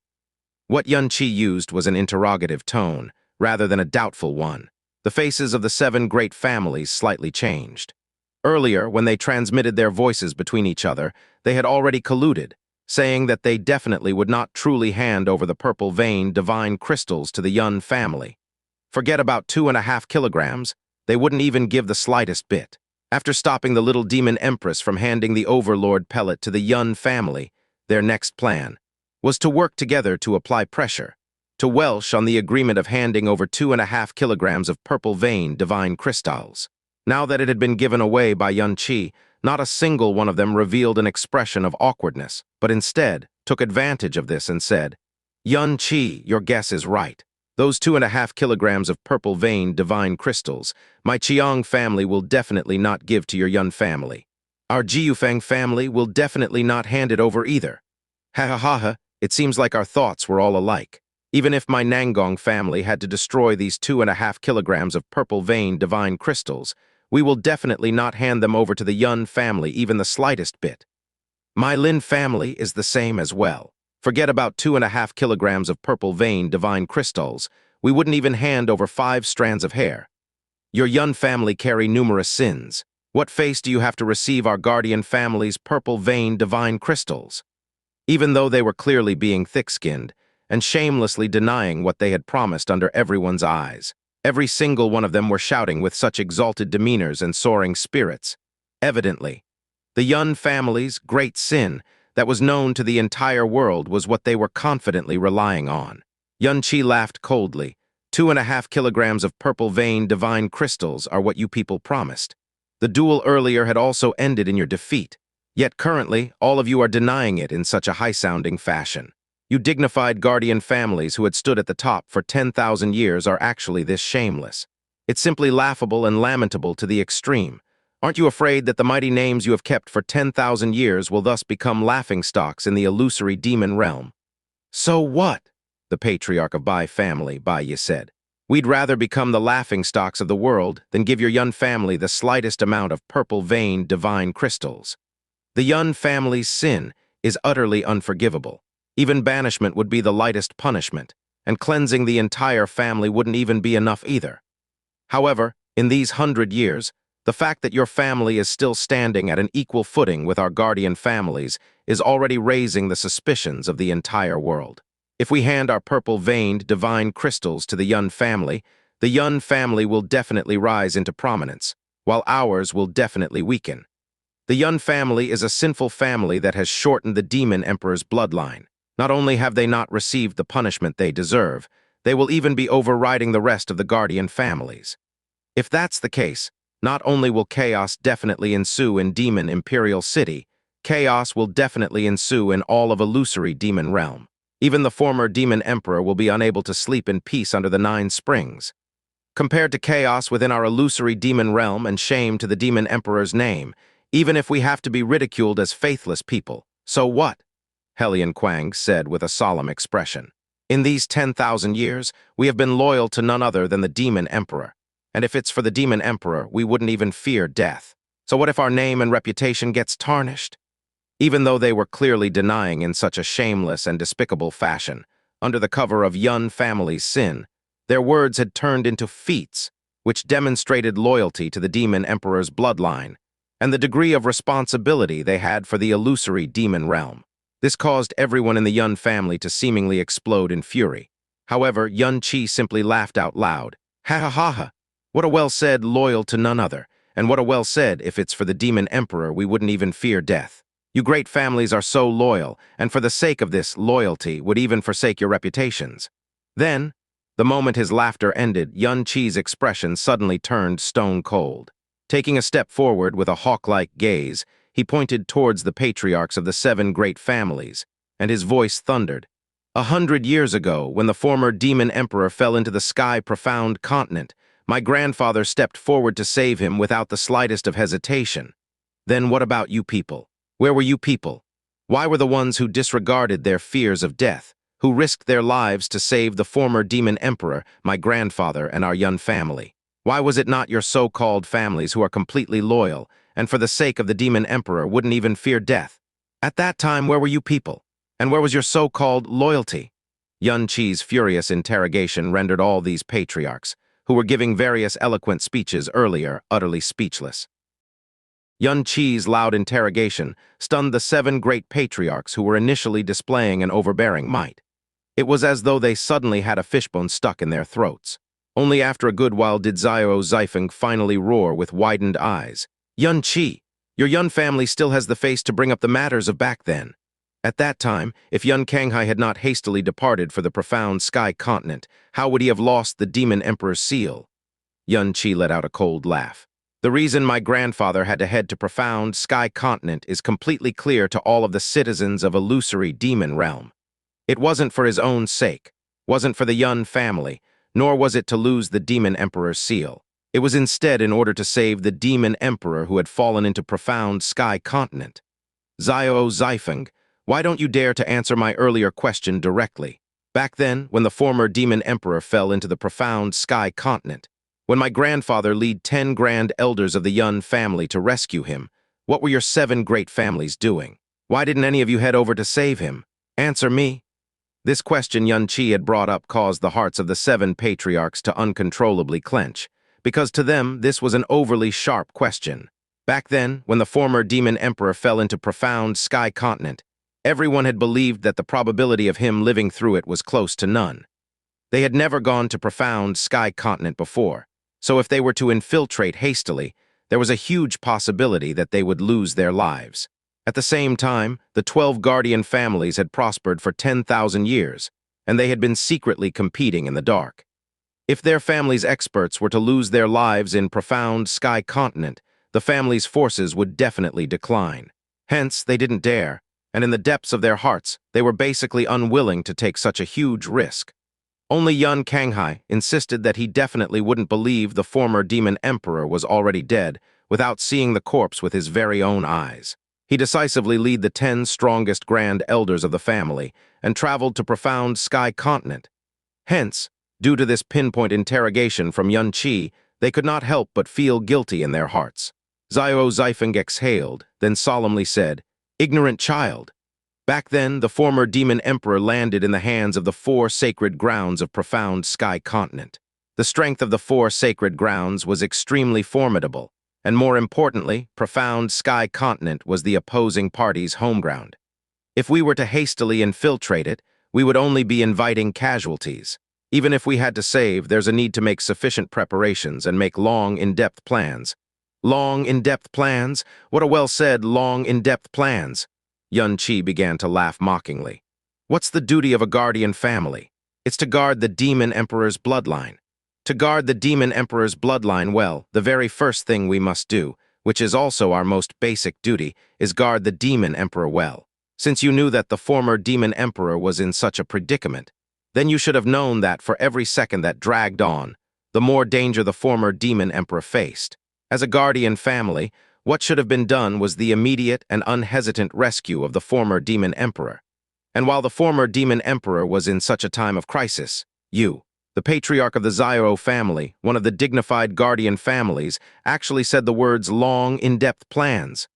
A: What Yun Qi used was an interrogative tone, rather than a doubtful one. The faces of the 7 great families slightly changed. Earlier, when they transmitted their voices between each other, they had already colluded, saying that they definitely would not truly hand over the purple vein divine crystals to the Yun family. Forget about 2.5 kilograms, they wouldn't even give the slightest bit. After stopping the little demon empress from handing the overlord pellet to the Yun family, their next plan was to work together to apply pressure, to Welsh on the agreement of handing over 2.5 kilograms of purple vein divine crystals. Now that it had been given away by Yun Qi, not a single one of them revealed an expression of awkwardness, but instead took advantage of this and said, "Yun Qi, your guess is right. Those 2.5 kilograms of purple vein divine crystals, my Qiang family will definitely not give to your Yun family. Our Jiufeng family will definitely not hand it over either. Ha ha ha ha, it seems like our thoughts were all alike. Even if my Nangong family had to destroy these 2.5 kilograms of purple vein divine crystals, we will definitely not hand them over to the Yun family even the slightest bit. My Lin family is the same as well. Forget about 2.5 kilograms of purple vein divine crystals. We wouldn't even hand over 5 strands of hair. Your Yun family carry numerous sins. What face do you have to receive our guardian family's purple vein divine crystals?" Even though they were clearly being thick-skinned and shamelessly denying what they had promised under everyone's eyes, every single one of them were shouting with such exalted demeanors and soaring spirits. Evidently, the Yun family's great sin that was known to the entire world was what they were confidently relying on. Xianxia laughed coldly. 2.5 kilograms of purple vein divine crystals are what you people promised. The duel earlier had also ended in your defeat. Yet currently, all of you are denying it in such a high-sounding fashion. You dignified guardian families who had stood at the top for 10,000 years are actually this shameless. It's simply laughable and lamentable to the extreme. Aren't you afraid that the mighty names you have kept for 10,000 years will thus become laughingstocks in the illusory demon realm? So what? The patriarch of Bai family, Bai said. We'd rather become the laughingstocks of the world than give your Yun family the slightest amount of purple vein divine crystals. The Yun family's sin is utterly unforgivable. Even banishment would be the lightest punishment, and cleansing the entire family wouldn't even be enough either. However, in these 100 years, the fact that your family is still standing at an equal footing with our guardian families is already raising the suspicions of the entire world. If we hand our purple-veined divine crystals to the Yun family, the Yun family will definitely rise into prominence, while ours will definitely weaken. The Yun family is a sinful family that has shortened the demon emperor's bloodline. Not only have they not received the punishment they deserve, they will even be overriding the rest of the guardian families. If that's the case, not only will chaos definitely ensue in Demon Imperial City, chaos will definitely ensue in all of illusory demon realm. Even the former demon emperor will be unable to sleep in peace under the 9 springs. Compared to chaos within our illusory demon realm and shame to the demon emperor's name, even if we have to be ridiculed as faithless people, so what? Helion Quang said with a solemn expression. In these 10,000 years, we have been loyal to none other than the demon emperor. And if it's for the demon emperor, we wouldn't even fear death. So what if our name and reputation gets tarnished? Even though they were clearly denying in such a shameless and despicable fashion, under the cover of Yun family's sin, their words had turned into feats, which demonstrated loyalty to the demon emperor's bloodline, and the degree of responsibility they had for the illusory demon realm. This caused everyone in the Yun family to seemingly explode in fury. However, Xianxia simply laughed out loud. Ha ha ha ha! What a well-said loyal to none other, and what a well-said if it's for the demon emperor we wouldn't even fear death. You great families are so loyal, and for the sake of this loyalty would even forsake your reputations. Then, the moment his laughter ended, Xianxia's expression suddenly turned stone cold. Taking a step forward with a hawk-like gaze, he pointed towards the patriarchs of the 7 great families, and his voice thundered. 100 years ago, when the former demon emperor fell into the sky-profound continent, my grandfather stepped forward to save him without the slightest of hesitation. Then what about you people? Where were you people? Why were the ones who disregarded their fears of death, who risked their lives to save the former demon emperor, my grandfather, and our Yun family? Why was it not your so-called families who are completely loyal, and for the sake of the demon emperor wouldn't even fear death? At that time, where were you people? And where was your so-called loyalty? Xianxia's furious interrogation rendered all these patriarchs, who were giving various eloquent speeches earlier, utterly speechless. Xianxia's loud interrogation stunned the 7 great patriarchs who were initially displaying an overbearing might. It was as though they suddenly had a fishbone stuck in their throats. Only after a good while did Xiao Zifeng finally roar with widened eyes. Xianxia, your Yun family still has the face to bring up the matters of back then. At that time, if Yun Kanghai had not hastily departed for the profound sky continent, how would he have lost the demon emperor's seal? Xianxia let out a cold laugh. The reason my grandfather had to head to profound sky continent is completely clear to all of the citizens of illusory demon realm. It wasn't for his own sake, wasn't for the Yun family, nor was it to lose the demon emperor's seal. It was instead in order to save the demon emperor who had fallen into profound sky continent. Xiao Zifeng, why don't you dare to answer my earlier question directly? Back then, when the former demon emperor fell into the profound sky continent, when my grandfather led 10 grand elders of the Yun family to rescue him, what were your 7 great families doing? Why didn't any of you head over to save him? Answer me. This question Xianxia had brought up caused the hearts of the 7 patriarchs to uncontrollably clench, because to them this was an overly sharp question. Back then, when the former demon emperor fell into profound sky continent, everyone had believed that the probability of him living through it was close to none. They had never gone to profound sky continent before, so if they were to infiltrate hastily, there was a huge possibility that they would lose their lives. At the same time, the 12 guardian families had prospered for 10,000 years, and they had been secretly competing in the dark. If their family's experts were to lose their lives in profound sky continent, the family's forces would definitely decline. Hence, they didn't dare, and in the depths of their hearts, they were basically unwilling to take such a huge risk. Only Yun Kanghai insisted that he definitely wouldn't believe the former demon emperor was already dead without seeing the corpse with his very own eyes. He decisively led the 10 strongest grand elders of the family and traveled to profound sky continent. Hence, due to this pinpoint interrogation from Yun Qi, they could not help but feel guilty in their hearts. Xiao Zifeng exhaled, then solemnly said, "Ignorant child." Back then, the former demon emperor landed in the hands of the 4 sacred grounds of profound sky continent. The strength of the 4 sacred grounds was extremely formidable, and more importantly, profound sky continent was the opposing party's home ground. If we were to hastily infiltrate it, we would only be inviting casualties. Even if we had to save, there's a need to make sufficient preparations and make long, in-depth plans. Long, in-depth plans? What a well-said, long, in-depth plans. Yun Qi began to laugh mockingly. What's the duty of a guardian family? It's to guard the demon emperor's bloodline. To guard the demon emperor's bloodline well, the very first thing we must do, which is also our most basic duty, is guard the demon emperor well. Since you knew that the former demon emperor was in such a predicament, then you should have known that for every second that dragged on, the more danger the former demon emperor faced. As a guardian family, what should have been done was the immediate and unhesitant rescue of the former demon emperor. And while the former demon emperor was in such a time of crisis, you, the patriarch of the Xiao family, one of the dignified guardian families, actually said the words long, in-depth plans.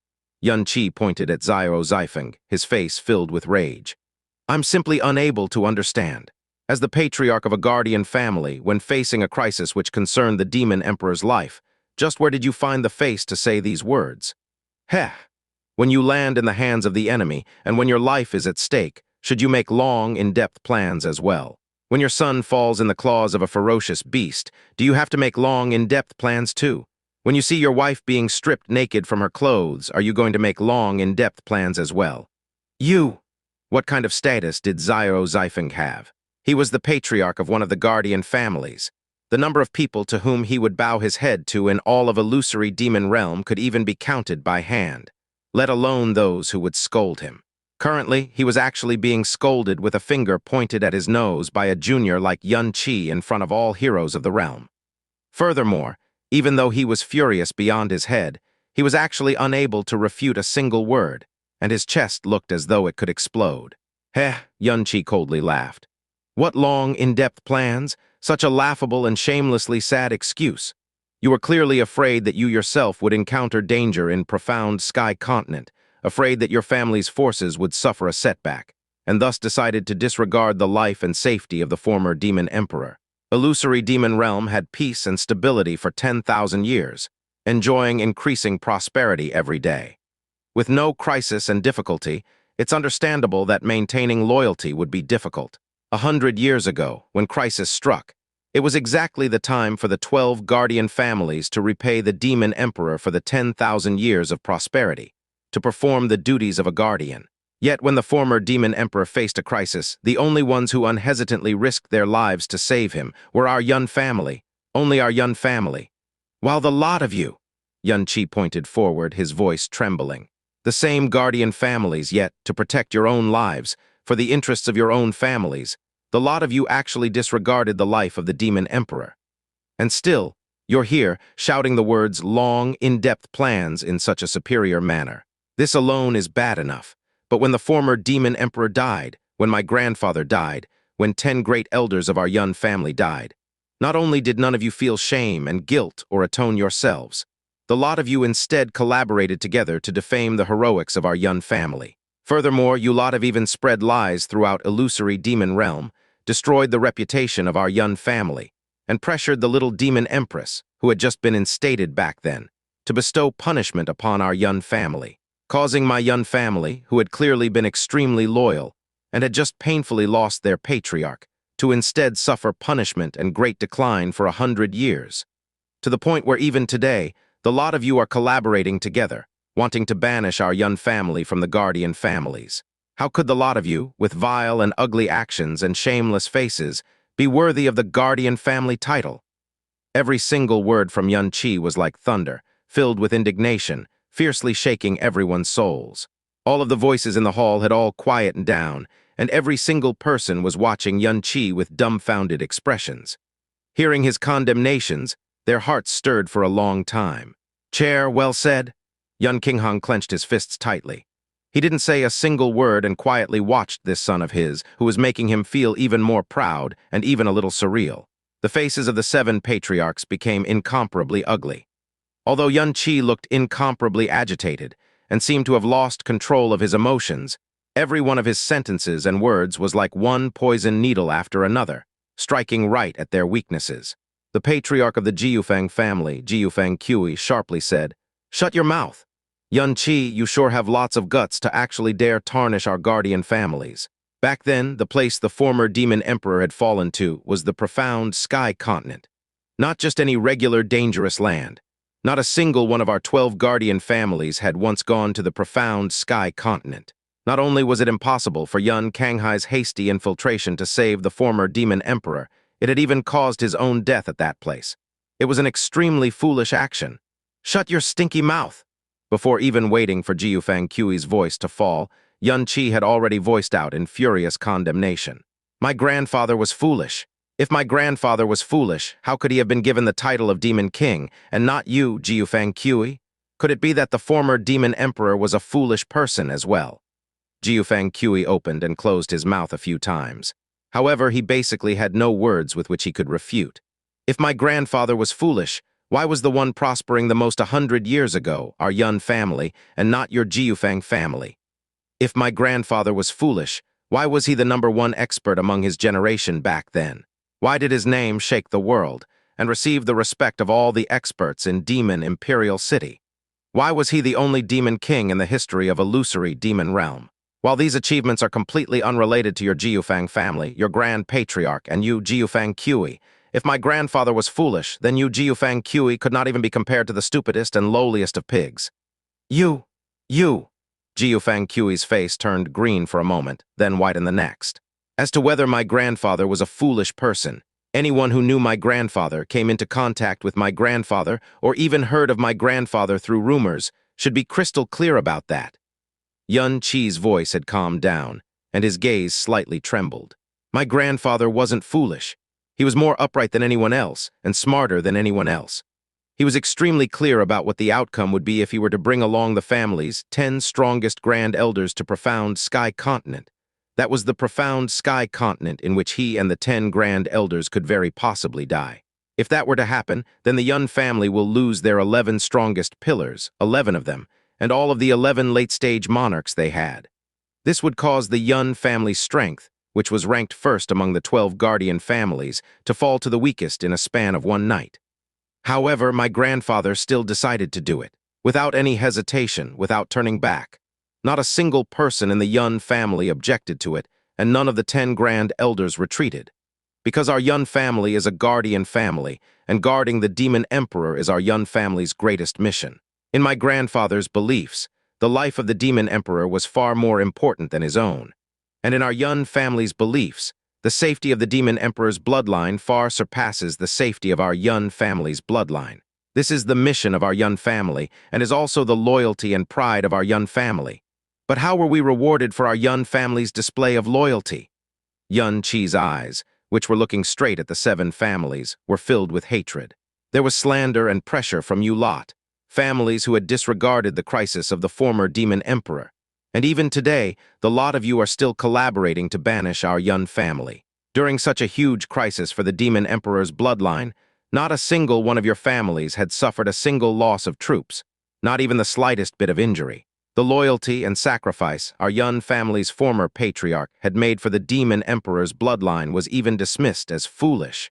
A: Yun Qi pointed at Xiao Zifeng, his face filled with rage. I'm simply unable to understand. As the patriarch of a guardian family, when facing a crisis which concerned the demon emperor's life, just where did you find the face to say these words? Heh! When you land in the hands of the enemy, and when your life is at stake, should you make long, in-depth plans as well? When your son falls in the claws of a ferocious beast, do you have to make long, in-depth plans too? When you see your wife being stripped naked from her clothes, are you going to make long, in-depth plans as well? You! What kind of status did Xiao Zifeng have? He was the patriarch of one of the guardian families. The number of people to whom he would bow his head to in all of illusory demon realm could even be counted by hand, let alone those who would scold him. Currently, he was actually being scolded with a finger pointed at his nose by a junior like Yun Qi in front of all heroes of the realm. Furthermore, even though he was furious beyond his head, he was actually unable to refute a single word, and his chest looked as though it could explode. Heh, Yun Qi coldly laughed. What long, in-depth plans? Such a laughable and shamelessly sad excuse. You were clearly afraid that you yourself would encounter danger in profound sky continent, afraid that your family's forces would suffer a setback, and thus decided to disregard the life and safety of the former demon emperor. Illusory demon realm had peace and stability for 10,000 years, enjoying increasing prosperity every day. With no crisis and difficulty, it's understandable that maintaining loyalty would be difficult. 100 years ago, when crisis struck, it was exactly the time for the 12 guardian families to repay the demon emperor for the 10,000 years of prosperity, to perform the duties of a guardian. Yet when the former demon emperor faced a crisis, the only ones who unhesitantly risked their lives to save him were our Yun family, only our Yun family. While the lot of you, Yun Qi pointed forward, his voice trembling, the same guardian families, yet, to protect your own lives, for the interests of your own families, the lot of you actually disregarded the life of the demon emperor. And still, you're here, shouting the words long, in-depth plans in such a superior manner. This alone is bad enough. But when the former demon emperor died, when my grandfather died, when 10 great elders of our Yun family died, not only did none of you feel shame and guilt or atone yourselves, the lot of you instead collaborated together to defame the heroics of our Yun family. Furthermore, you lot have even spread lies throughout illusory demon realm, destroyed the reputation of our Yun family, and pressured the little demon empress, who had just been instated back then, to bestow punishment upon our Yun family, causing my Yun family, who had clearly been extremely loyal and had just painfully lost their patriarch, to instead suffer punishment and great decline for 100 years. To the point where even today, the lot of you are collaborating together, wanting to banish our Yun family from the guardian families. How could the lot of you, with vile and ugly actions and shameless faces, be worthy of the guardian family title? Every single word from Xianxia was like thunder, filled with indignation, fiercely shaking everyone's souls. All of the voices in the hall had all quietened down, and every single person was watching Xianxia with dumbfounded expressions. Hearing his condemnations, their hearts stirred for a long time. "Chair, well said." Yun Qinghong clenched his fists tightly. He didn't say a single word and quietly watched this son of his, who was making him feel even more proud and even a little surreal. The faces of the 7 patriarchs became incomparably ugly. Although Xianxia looked incomparably agitated and seemed to have lost control of his emotions, every one of his sentences and words was like one poison needle after another, striking right at their weaknesses. The patriarch of the Jiufeng family, Jiufeng Qi, sharply said, "Shut your mouth. Xianxia, you sure have lots of guts to actually dare tarnish our guardian families." Back then, the place the former demon emperor had fallen to was the profound sky continent. Not just any regular dangerous land. Not a single one of our 12 guardian families had once gone to the profound sky continent. Not only was it impossible for Yun Kanghai's hasty infiltration to save the former demon emperor, it had even caused his own death at that place. It was an extremely foolish action. "Shut your stinky mouth!" Before even waiting for Jiufeng Qi's voice to fall, Xianxia had already voiced out in furious condemnation. "My grandfather was foolish. If my grandfather was foolish, how could he have been given the title of Demon King, and not you, Jiufeng Qi? Could it be that the former demon emperor was a foolish person as well?" Jiufeng Qi opened and closed his mouth a few times. However, he basically had no words with which he could refute. "If my grandfather was foolish, why was the one prospering the most 100 years ago, our Yun family, and not your Jiufeng family? If my grandfather was foolish, why was he the #1 expert among his generation back then? Why did his name shake the world and receive the respect of all the experts in Demon Imperial City? Why was he the only demon king in the history of illusory demon realm? While these achievements are completely unrelated to your Jiufeng family, your grand patriarch, and you, Jiufeng Qi, if my grandfather was foolish, then you, Jiufeng Qi, could not even be compared to the stupidest and lowliest of pigs." You! Jiufeng Qi's face turned green for a moment, then whitened the next. "As to whether my grandfather was a foolish person, anyone who knew my grandfather, came into contact with my grandfather, or even heard of my grandfather through rumors, should be crystal clear about that." Xianxia's voice had calmed down, and his gaze slightly trembled. "My grandfather wasn't foolish. He was more upright than anyone else, and smarter than anyone else. He was extremely clear about what the outcome would be if he were to bring along the family's 10 strongest grand elders to profound sky continent. That was the profound sky continent in which he and the 10 grand elders could very possibly die. If that were to happen, then the Yun family will lose their 11 strongest pillars, 11 of them, and all of the 11 late-stage monarchs they had. This would cause the Yun family's strength, which was ranked first among the 12 guardian families, to fall to the weakest in a span of one night. However, my grandfather still decided to do it, without any hesitation, without turning back. Not a single person in the Yun family objected to it, and none of the 10 grand elders retreated. Because our Yun family is a guardian family, and guarding the demon emperor is our Yun family's greatest mission. In my grandfather's beliefs, the life of the demon emperor was far more important than his own. And in our Yun family's beliefs, the safety of the demon emperor's bloodline far surpasses the safety of our Yun family's bloodline. This is the mission of our Yun family, and is also the loyalty and pride of our Yun family. But how were we rewarded for our Yun family's display of loyalty? Xianxia's eyes, which were looking straight at the 7 families, were filled with hatred. There was slander and pressure from you lot, families who had disregarded the crisis of the former demon emperor. And even today, the lot of you are still collaborating to banish our Yun family. During such a huge crisis for the demon emperor's bloodline, not a single one of your families had suffered a single loss of troops, not even the slightest bit of injury. The loyalty and sacrifice our Yun family's former patriarch had made for the demon emperor's bloodline was even dismissed as foolish.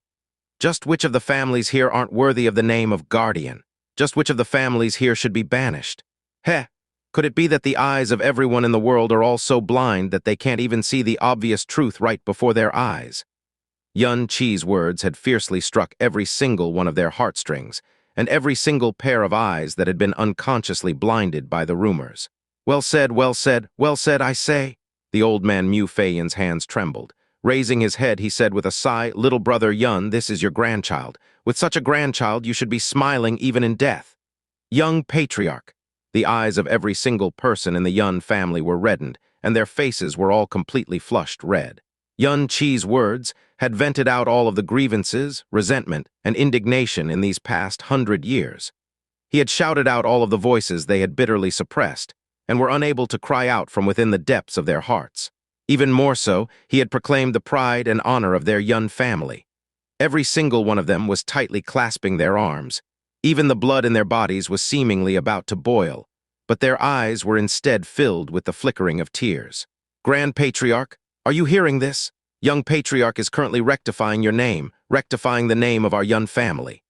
A: Just which of the families here aren't worthy of the name of guardian? Just which of the families here should be banished? Heh! Could it be that the eyes of everyone in the world are all so blind that they can't even see the obvious truth right before their eyes? Xianxia's words had fiercely struck every single one of their heartstrings, and every single pair of eyes that had been unconsciously blinded by the rumors. Well said, I say." The old man Mu Feiyan's hands trembled. Raising his head, he said with a sigh, "Little brother Yun, this is your grandchild. With such a grandchild, you should be smiling even in death." Young patriarch. The eyes of every single person in the Yun family were reddened, and their faces were all completely flushed red. Yun Qi's words had vented out all of the grievances, resentment, and indignation in these past 100 years. He had shouted out all of the voices they had bitterly suppressed, and were unable to cry out from within the depths of their hearts. Even more so, he had proclaimed the pride and honor of their Yun family. Every single one of them was tightly clasping their arms. Even the blood in their bodies was seemingly about to boil, but their eyes were instead filled with the flickering of tears. "Grand Patriarch, are you hearing this? Young Patriarch is currently rectifying your name, rectifying the name of our Yun family."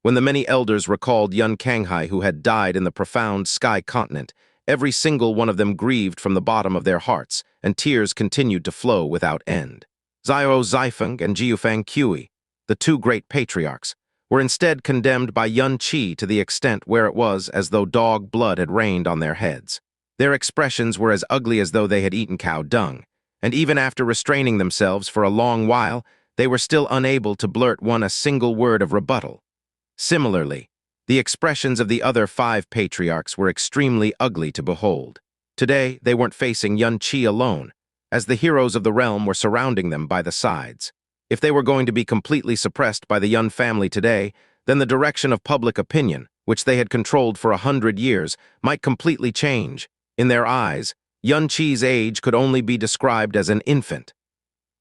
A: When the many elders recalled Yun Kanghai who had died in the profound sky continent, every single one of them grieved from the bottom of their hearts, and tears continued to flow without end. Xiao Zaifeng and Jiufang Kui, the two great patriarchs, were instead condemned by Yun Qi to the extent where it was as though dog blood had rained on their heads. Their expressions were as ugly as though they had eaten cow dung, and even after restraining themselves for a long while, they were still unable to blurt a single word of rebuttal. Similarly, the expressions of the other 5 patriarchs were extremely ugly to behold. Today, they weren't facing Yun Qi alone, as the heroes of the realm were surrounding them by the sides. If they were going to be completely suppressed by the Yun family today, then the direction of public opinion, which they had controlled for 100 years, might completely change. In their eyes, Yun Qi's age could only be described as an infant.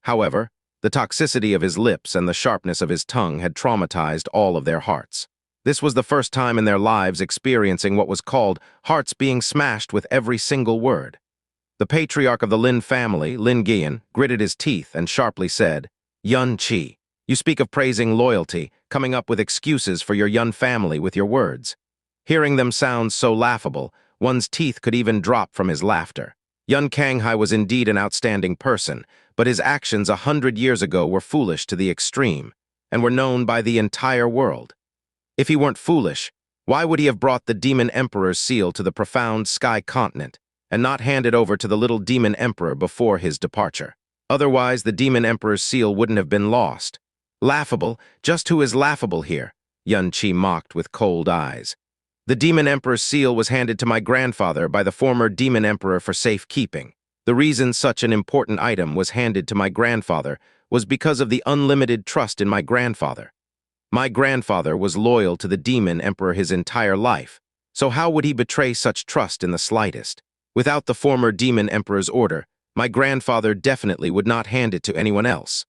A: However, the toxicity of his lips and the sharpness of his tongue had traumatized all of their hearts. This was the first time in their lives experiencing what was called hearts being smashed with every single word. The patriarch of the Lin family, Lin Guiyan, gritted his teeth and sharply said, "Yun Qi, you speak of praising loyalty, coming up with excuses for your Yun family with your words." Hearing them sound so laughable, one's teeth could even drop from his laughter. Yun Kanghai was indeed an outstanding person, but his actions 100 years ago were foolish to the extreme, and were known by the entire world. If he weren't foolish, why would he have brought the Demon Emperor's seal to the profound sky continent, and not hand it over to the little Demon Emperor before his departure? Otherwise, the Demon Emperor's seal wouldn't have been lost. Laughable? Just who is laughable here? Yun Qi mocked with cold eyes. The Demon Emperor's seal was handed to my grandfather by the former Demon Emperor for safekeeping. The reason such an important item was handed to my grandfather was because of the unlimited trust in my grandfather. My grandfather was loyal to the Demon Emperor his entire life, so how would he betray such trust in the slightest? Without the former Demon Emperor's order, my grandfather definitely would not hand it to anyone else.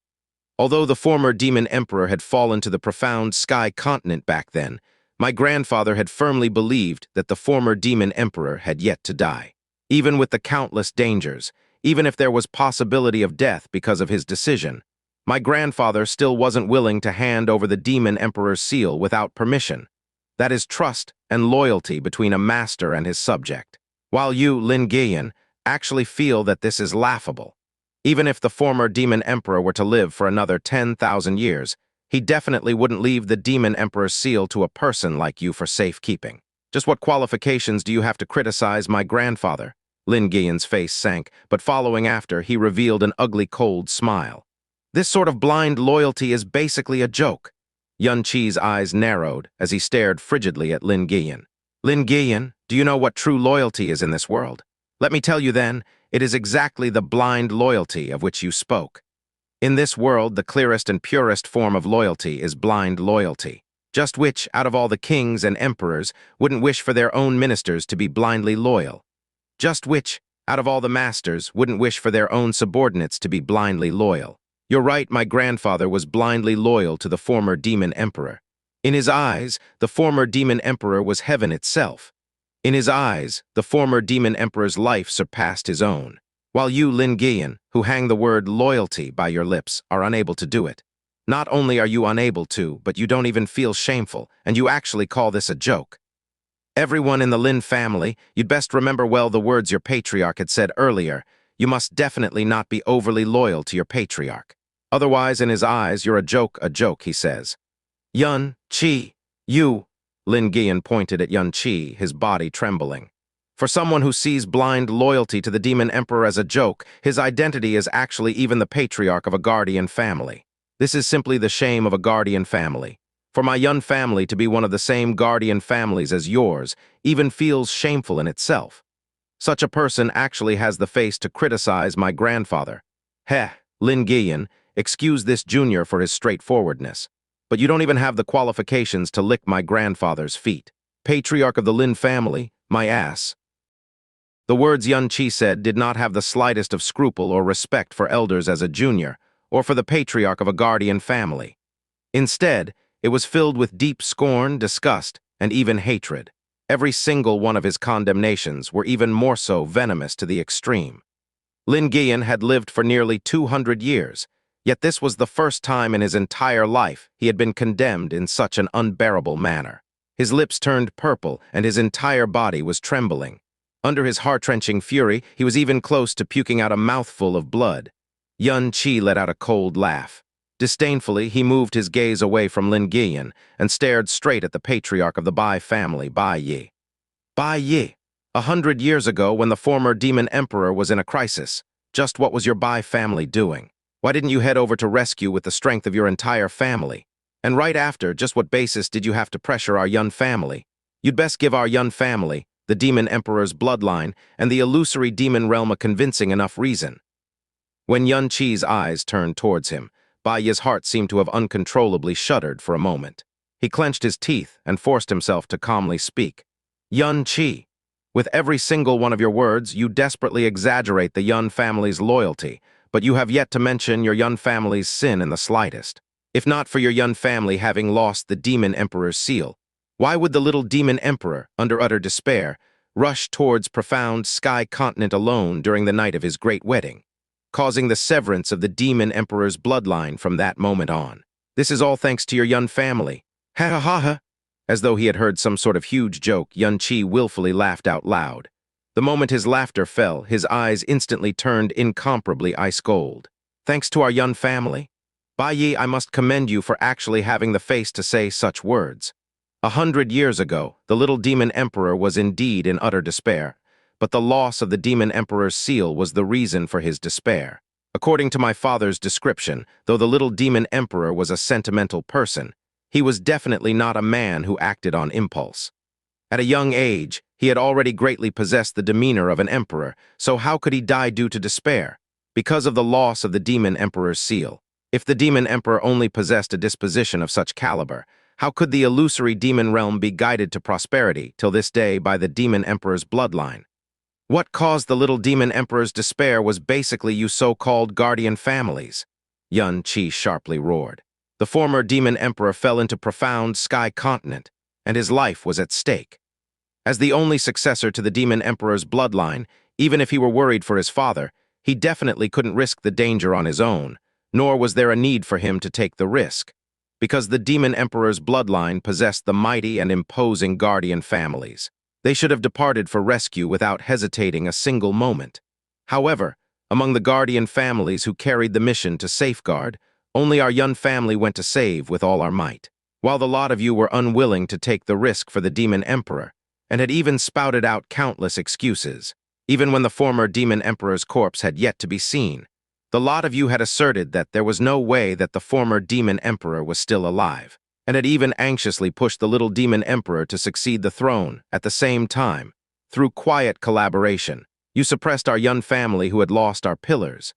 A: Although the former Demon Emperor had fallen to the profound sky continent back then, my grandfather had firmly believed that the former Demon Emperor had yet to die. Even with the countless dangers, even if there was possibility of death because of his decision, my grandfather still wasn't willing to hand over the Demon Emperor's seal without permission. That is trust and loyalty between a master and his subject. While you, Lin Guiyan, actually feel that this is laughable. Even if the former Demon Emperor were to live for another 10,000 years, he definitely wouldn't leave the Demon Emperor's seal to a person like you for safekeeping. Just what qualifications do you have to criticize my grandfather? Lin Guiyan's face sank, but following after, he revealed an ugly cold smile. This sort of blind loyalty is basically a joke. Yun Qi's eyes narrowed as he stared frigidly at Lin Guiyan. Lin Guiyan, do you know what true loyalty is in this world? Let me tell you then, it is exactly the blind loyalty of which you spoke. In this world, the clearest and purest form of loyalty is blind loyalty. Just which, out of all the kings and emperors, wouldn't wish for their own ministers to be blindly loyal? Just which, out of all the masters, wouldn't wish for their own subordinates to be blindly loyal? You're right, my grandfather was blindly loyal to the former Demon Emperor. In his eyes, the former Demon Emperor was heaven itself. In his eyes, the former Demon Emperor's life surpassed his own. While you, Lin Guiyan, who hang the word loyalty by your lips, are unable to do it. Not only are you unable to, but you don't even feel shameful, and you actually call this a joke. Everyone in the Lin family, you'd best remember well the words your patriarch had said earlier. You must definitely not be overly loyal to your patriarch. Otherwise, in his eyes, you're a joke, he says. Yun Qi, you, Lin Guiyan pointed at Yun Qi, his body trembling. For someone who sees blind loyalty to the Demon Emperor as a joke, his identity is actually even the patriarch of a guardian family. This is simply the shame of a guardian family. For my Yun family to be one of the same guardian families as yours even feels shameful in itself. Such a person actually has the face to criticize my grandfather. Heh, Lin Guiyan, excuse this junior for his straightforwardness. But you don't even have the qualifications to lick my grandfather's feet. Patriarch of the Lin family, my ass. The words Yun Qi said did not have the slightest of scruple or respect for elders as a junior, or for the patriarch of a guardian family. Instead, it was filled with deep scorn, disgust, and even hatred. Every single one of his condemnations were even more so venomous to the extreme. Lin Guiyan had lived for nearly 200 years, yet this was the first time in his entire life he had been condemned in such an unbearable manner. His lips turned purple, and his entire body was trembling. Under his heart-wrenching fury, he was even close to puking out a mouthful of blood. Yun Qi let out a cold laugh. Disdainfully, he moved his gaze away from Lin Guiyan and stared straight at the patriarch of the Bai family, Bai Yi. Bai Yi, 100 years ago when the former demon emperor was in a crisis, just what was your Bai family doing? Why didn't you head over to rescue with the strength of your entire family? And right after, just what basis did you have to pressure our Yun family? You'd best give our Yun family, the demon emperor's bloodline, and the illusory demon realm a convincing enough reason. When Yun Qi's eyes turned towards him, Bai Yi's heart seemed to have uncontrollably shuddered for a moment. He clenched his teeth and forced himself to calmly speak. Yun Qi, with every single one of your words, you desperately exaggerate the Yun family's loyalty, but you have yet to mention your Yun family's sin in the slightest. If not for your Yun family having lost the demon emperor's seal, why would the little demon emperor, under utter despair, rush towards profound sky continent alone during the night of his great wedding, causing the severance of the demon emperor's bloodline from that moment on? This is all thanks to your Yun family. Ha ha ha ha. As though he had heard some sort of huge joke, Yun Qi willfully laughed out loud. The moment his laughter fell, his eyes instantly turned incomparably ice cold. Thanks to our Yun family? Bai Yi, I must commend you for actually having the face to say such words. 100 years ago, the little demon emperor was indeed in utter despair, but the loss of the demon emperor's seal was the reason for his despair. According to my father's description, though the little demon emperor was a sentimental person, he was definitely not a man who acted on impulse. At a young age, he had already greatly possessed the demeanor of an emperor, so how could he die due to despair? Because of the loss of the demon emperor's seal. If the demon emperor only possessed a disposition of such caliber, how could the illusory demon realm be guided to prosperity till this day by the demon emperor's bloodline? What caused the little demon emperor's despair was basically you so-called guardian families. Yun Qi sharply roared. The former demon emperor fell into profound sky continent, and his life was at stake. As the only successor to the demon emperor's bloodline, even if he were worried for his father, he definitely couldn't risk the danger on his own, nor was there a need for him to take the risk, because the demon emperor's bloodline possessed the mighty and imposing guardian families. They should have departed for rescue without hesitating a single moment. However, among the guardian families who carried the mission to safeguard, only our Yun family went to save with all our might, while the lot of you were unwilling to take the risk for the demon emperor, and had even spouted out countless excuses. Even when the former demon emperor's corpse had yet to be seen, the lot of you had asserted that there was no way that the former demon emperor was still alive, and had even anxiously pushed the little demon emperor to succeed the throne. At the same time, through quiet collaboration, you suppressed our Yun family who had lost our pillars.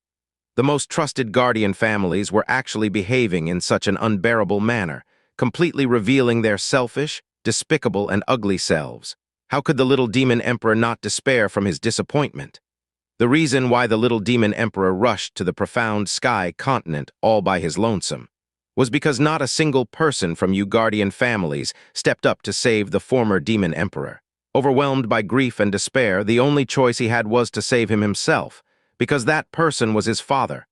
A: The most trusted guardian families were actually behaving in such an unbearable manner, completely revealing their selfish, despicable, and ugly selves. How could the little demon emperor not despair from his disappointment? The reason why the little demon emperor rushed to the profound sky continent all by his lonesome was because not a single person from you guardian families stepped up to save the former demon emperor. Overwhelmed by grief and despair, the only choice he had was to save him himself, because that person was his father.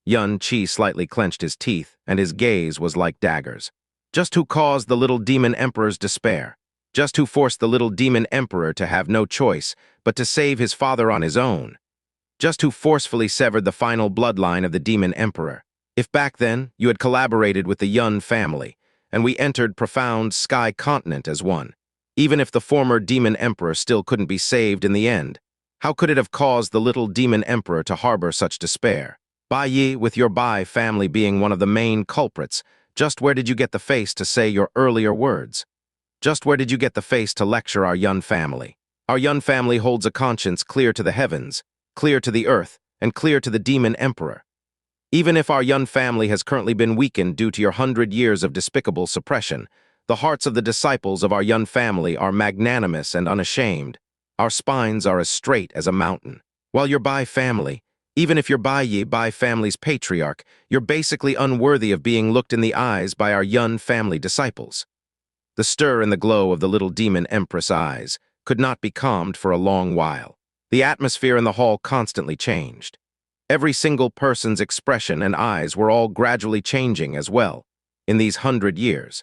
A: Yun Qi slightly clenched his teeth, and his gaze was like daggers. Just who caused the little demon emperor's despair? Just who forced the little demon emperor to have no choice but to save his father on his own? Just who forcefully severed the final bloodline of the demon emperor? If back then you had collaborated with the Yun family, and we entered profound sky continent as one, Even if the former demon emperor still couldn't be saved in the end, how could it have caused the little demon emperor to harbor such despair? Bai Yi, with your Bai family being one of the main culprits, just where did you get the face to say your earlier words? Just where did you get the face to lecture our Yun family? Our Yun family holds a conscience clear to the heavens, clear to the earth, and clear to the demon emperor. Even if our Yun family has currently been weakened due to your 100 years of despicable suppression, the hearts of the disciples of our Yun family are magnanimous and unashamed. Our spines are as straight as a mountain. While your Bai family, even if you're Bai family's patriarch, you're basically unworthy of being looked in the eyes by our Yun family disciples. The stir in the glow of the little demon empress eyes could not be calmed for a long while. The atmosphere in the hall constantly changed. Every single person's expression and eyes were all gradually changing as well, in these 100 years.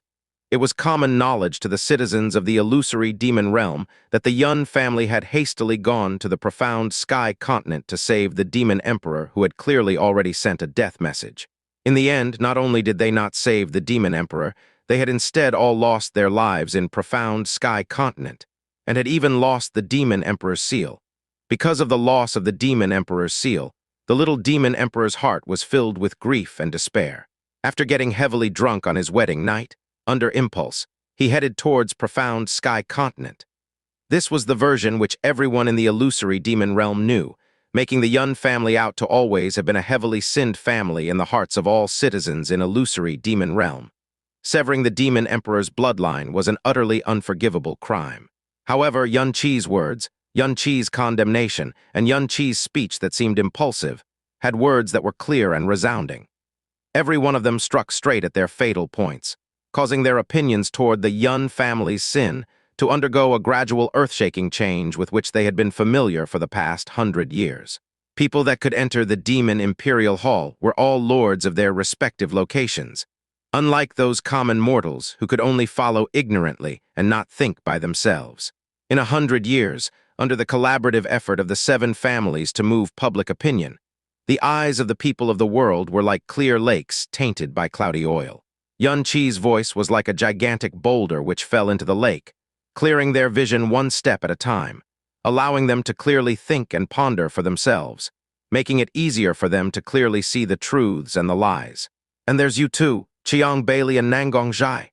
A: It was common knowledge to the citizens of the illusory demon realm that the Yun family had hastily gone to the profound sky continent to save the demon emperor who had clearly already sent a death message. In the end, not only did they not save the demon emperor, they had instead all lost their lives in profound sky continent, and had even lost the demon emperor's seal. Because of the loss of the demon emperor's seal, the little demon emperor's heart was filled with grief and despair. After getting heavily drunk on his wedding night, under impulse, he headed towards profound sky continent. This was the version which everyone in the illusory demon realm knew, making the Yun family out to always have been a heavily sinned family in the hearts of all citizens in illusory demon realm. Severing the demon emperor's bloodline was an utterly unforgivable crime. However, Yun Qi's words, Yun Qi's condemnation, and Yun Qi's speech that seemed impulsive had words that were clear and resounding. Every one of them struck straight at their fatal points, causing their opinions toward the Yun family's sin to undergo a gradual earth-shaking change with which they had been familiar for the past 100 years. People that could enter the demon imperial hall were all lords of their respective locations, unlike those common mortals who could only follow ignorantly and not think by themselves. In 100 years, under the collaborative effort of the 7 families to move public opinion, the eyes of the people of the world were like clear lakes tainted by cloudy oil. Yun Qi's voice was like a gigantic boulder which fell into the lake, clearing their vision one step at a time, allowing them to clearly think and ponder for themselves, making it easier for them to clearly see the truths and the lies. And there's you too, Qiang Bailey and Nangong Zhai.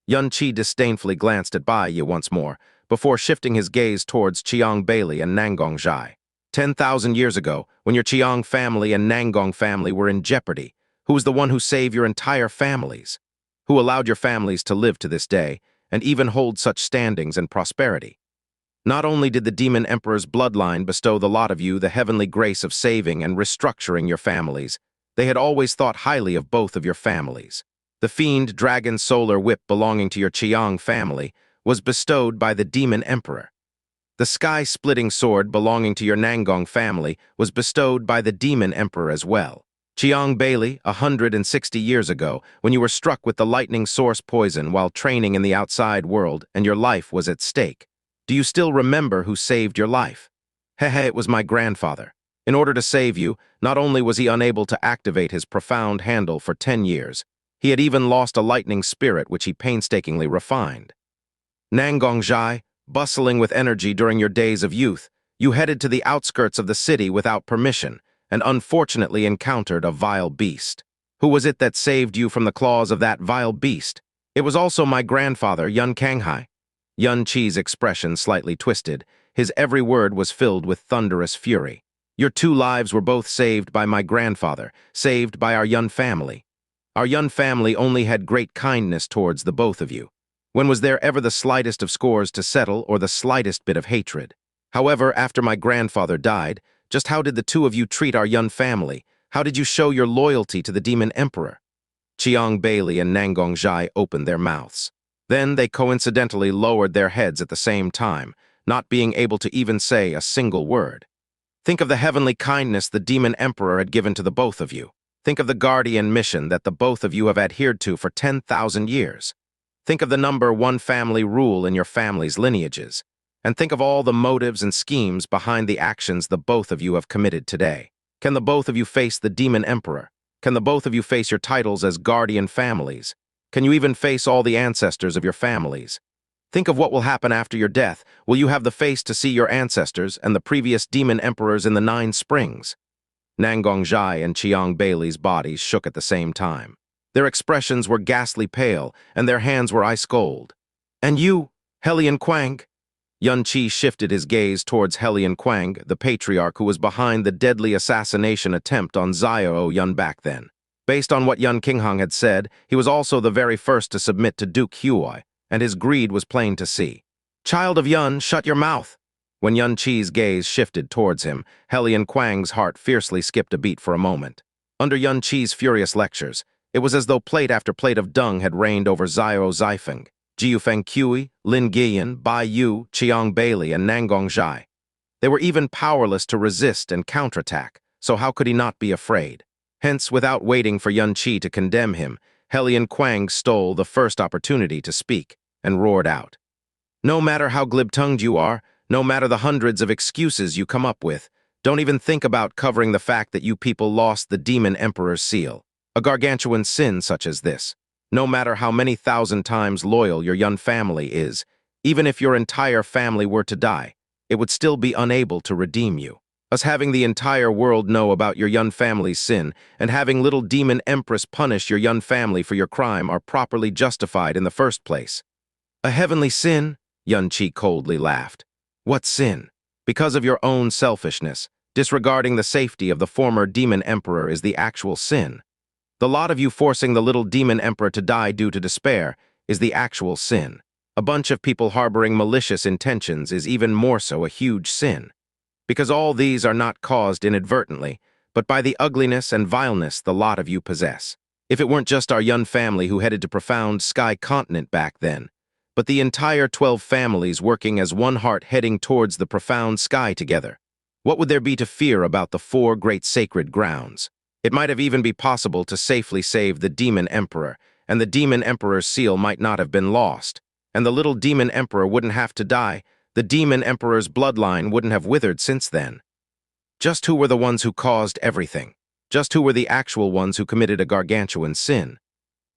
A: Yun Qi disdainfully glanced at Bai Yi once more, before shifting his gaze towards Qiang Bailey and Nangong Zhai. 10,000 years ago, when your Qiang family and Nangong family were in jeopardy, who was the one who saved your entire families? Who allowed your families to live to this day, and even hold such standings and prosperity? Not only did the demon emperor's bloodline bestow the lot of you the heavenly grace of saving and restructuring your families, they had always thought highly of both of your families. The fiend dragon solar whip belonging to your Qiang family was bestowed by the demon emperor. The sky-splitting sword belonging to your Nangong family was bestowed by the demon emperor as well. Qiang Bailey, 160 years ago, when you were struck with the lightning source poison while training in the outside world and your life was at stake. Do you still remember who saved your life? It was my grandfather. In order to save you, not only was he unable to activate his profound handle for 10 years, he had even lost a lightning spirit which he painstakingly refined. Nangong Zhai, bustling with energy during your days of youth, you headed to the outskirts of the city without permission, and unfortunately encountered a vile beast. Who was it that saved you from the claws of that vile beast? It was also my grandfather, Yun Kanghai. Yun Qi's expression slightly twisted. His every word was filled with thunderous fury. Your 2 lives were both saved by my grandfather, saved by our Yun family. Our Yun family only had great kindness towards the both of you. When was there ever the slightest of scores to settle or the slightest bit of hatred? However, after my grandfather died, just how did the 2 of you treat our Yun family? How did you show your loyalty to the demon emperor? Qiang Bailey and Nangong Zhai opened their mouths. Then they coincidentally lowered their heads at the same time, not being able to even say a single word. Think of the heavenly kindness the demon emperor had given to the both of you. Think of the guardian mission that the both of you have adhered to for 10,000 years. Think of the number 1 family rule in your family's lineages. And think of all the motives and schemes behind the actions the both of you have committed today. Can the both of you face the demon emperor? Can the both of you face your titles as guardian families? Can you even face all the ancestors of your families? Think of what will happen after your death. Will you have the face to see your ancestors and the previous demon emperors in the 9 springs? Nangongjai and Chiang Bailey's bodies shook at the same time. Their expressions were ghastly pale, and their hands were ice cold. And you, Helian Quang? Yun Qi shifted his gaze towards Helian Quang, the patriarch who was behind the deadly assassination attempt on Xiao Yun back then. Based on what Yun Qinghang had said, he was also the very first to submit to Duke Huai, and his greed was plain to see. Child of Yun, shut your mouth! When Yun Qi's gaze shifted towards him, Helian Quang's heart fiercely skipped a beat for a moment. Under Yun Qi's furious lectures, it was as though plate after plate of dung had rained over Xiao Zifeng, Jiufeng Kui, Lin Guiyan, Bai Yu, Chiang Bailey, and Nangongjai. They were even powerless to resist and counterattack, so how could he not be afraid? Hence, without waiting for Yun Qi to condemn him, Helian Quang stole the first opportunity to speak and roared out. No matter how glib-tongued you are, no matter the hundreds of excuses you come up with, don't even think about covering the fact that you people lost the Demon Emperor's seal. A gargantuan sin such as this. No matter how many thousand times loyal your Yun family is, even if your entire family were to die, it would still be unable to redeem you. Us having the entire world know about your Yun family's sin and having little Demon Empress punish your Yun family for your crime are properly justified in the first place. A heavenly sin? Yun Qi coldly laughed. What sin? Because of your own selfishness, disregarding the safety of the former Demon Emperor is the actual sin. The lot of you forcing the little Demon Emperor to die due to despair is the actual sin. A bunch of people harboring malicious intentions is even more so a huge sin. Because all these are not caused inadvertently, but by the ugliness and vileness the lot of you possess. If it weren't just our Yun family who headed to profound sky continent back then, but the entire 12 families working as one heart heading towards the profound sky together, what would there be to fear about the 4 great sacred grounds? It might have even been possible to safely save the Demon Emperor, and the Demon Emperor's seal might not have been lost, and the little Demon Emperor wouldn't have to die. The Demon Emperor's bloodline wouldn't have withered since then. Just who were the ones who caused everything? Just who were the actual ones who committed a gargantuan sin?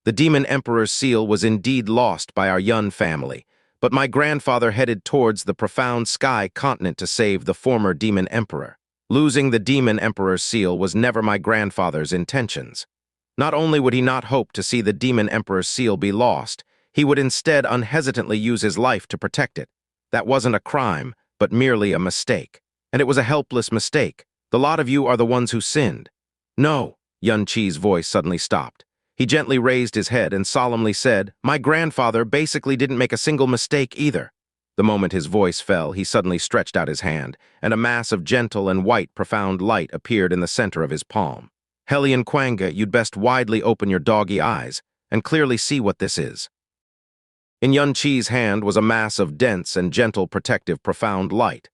A: The Demon Emperor's seal was indeed lost by our Yun family, but my grandfather headed towards the profound sky continent to save the former Demon Emperor. Losing the Demon Emperor's seal was never my grandfather's intentions. Not only would he not hope to see the Demon Emperor's seal be lost, he would instead unhesitantly use his life to protect it. That wasn't a crime, but merely a mistake. And it was a helpless mistake. The lot of you are the ones who sinned. No, Yun Qi's voice suddenly stopped. He gently raised his head and solemnly said, my grandfather basically didn't make a single mistake either. The moment his voice fell, he suddenly stretched out his hand, and a mass of gentle and white, profound light appeared in the center of his palm. Helian Quanga, you'd best widely open your doggy eyes and clearly see what this is. In Yun Qi's hand was a mass of dense and gentle protective profound light.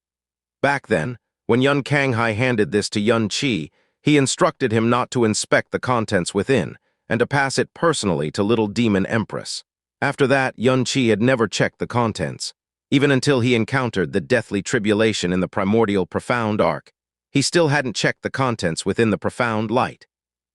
A: Back then, when Yun Kanghai handed this to Yun Qi, he instructed him not to inspect the contents within, and to pass it personally to little Demon Empress. After that, Yun Qi had never checked the contents. Even until he encountered the deathly tribulation in the primordial profound arc, he still hadn't checked the contents within the profound light.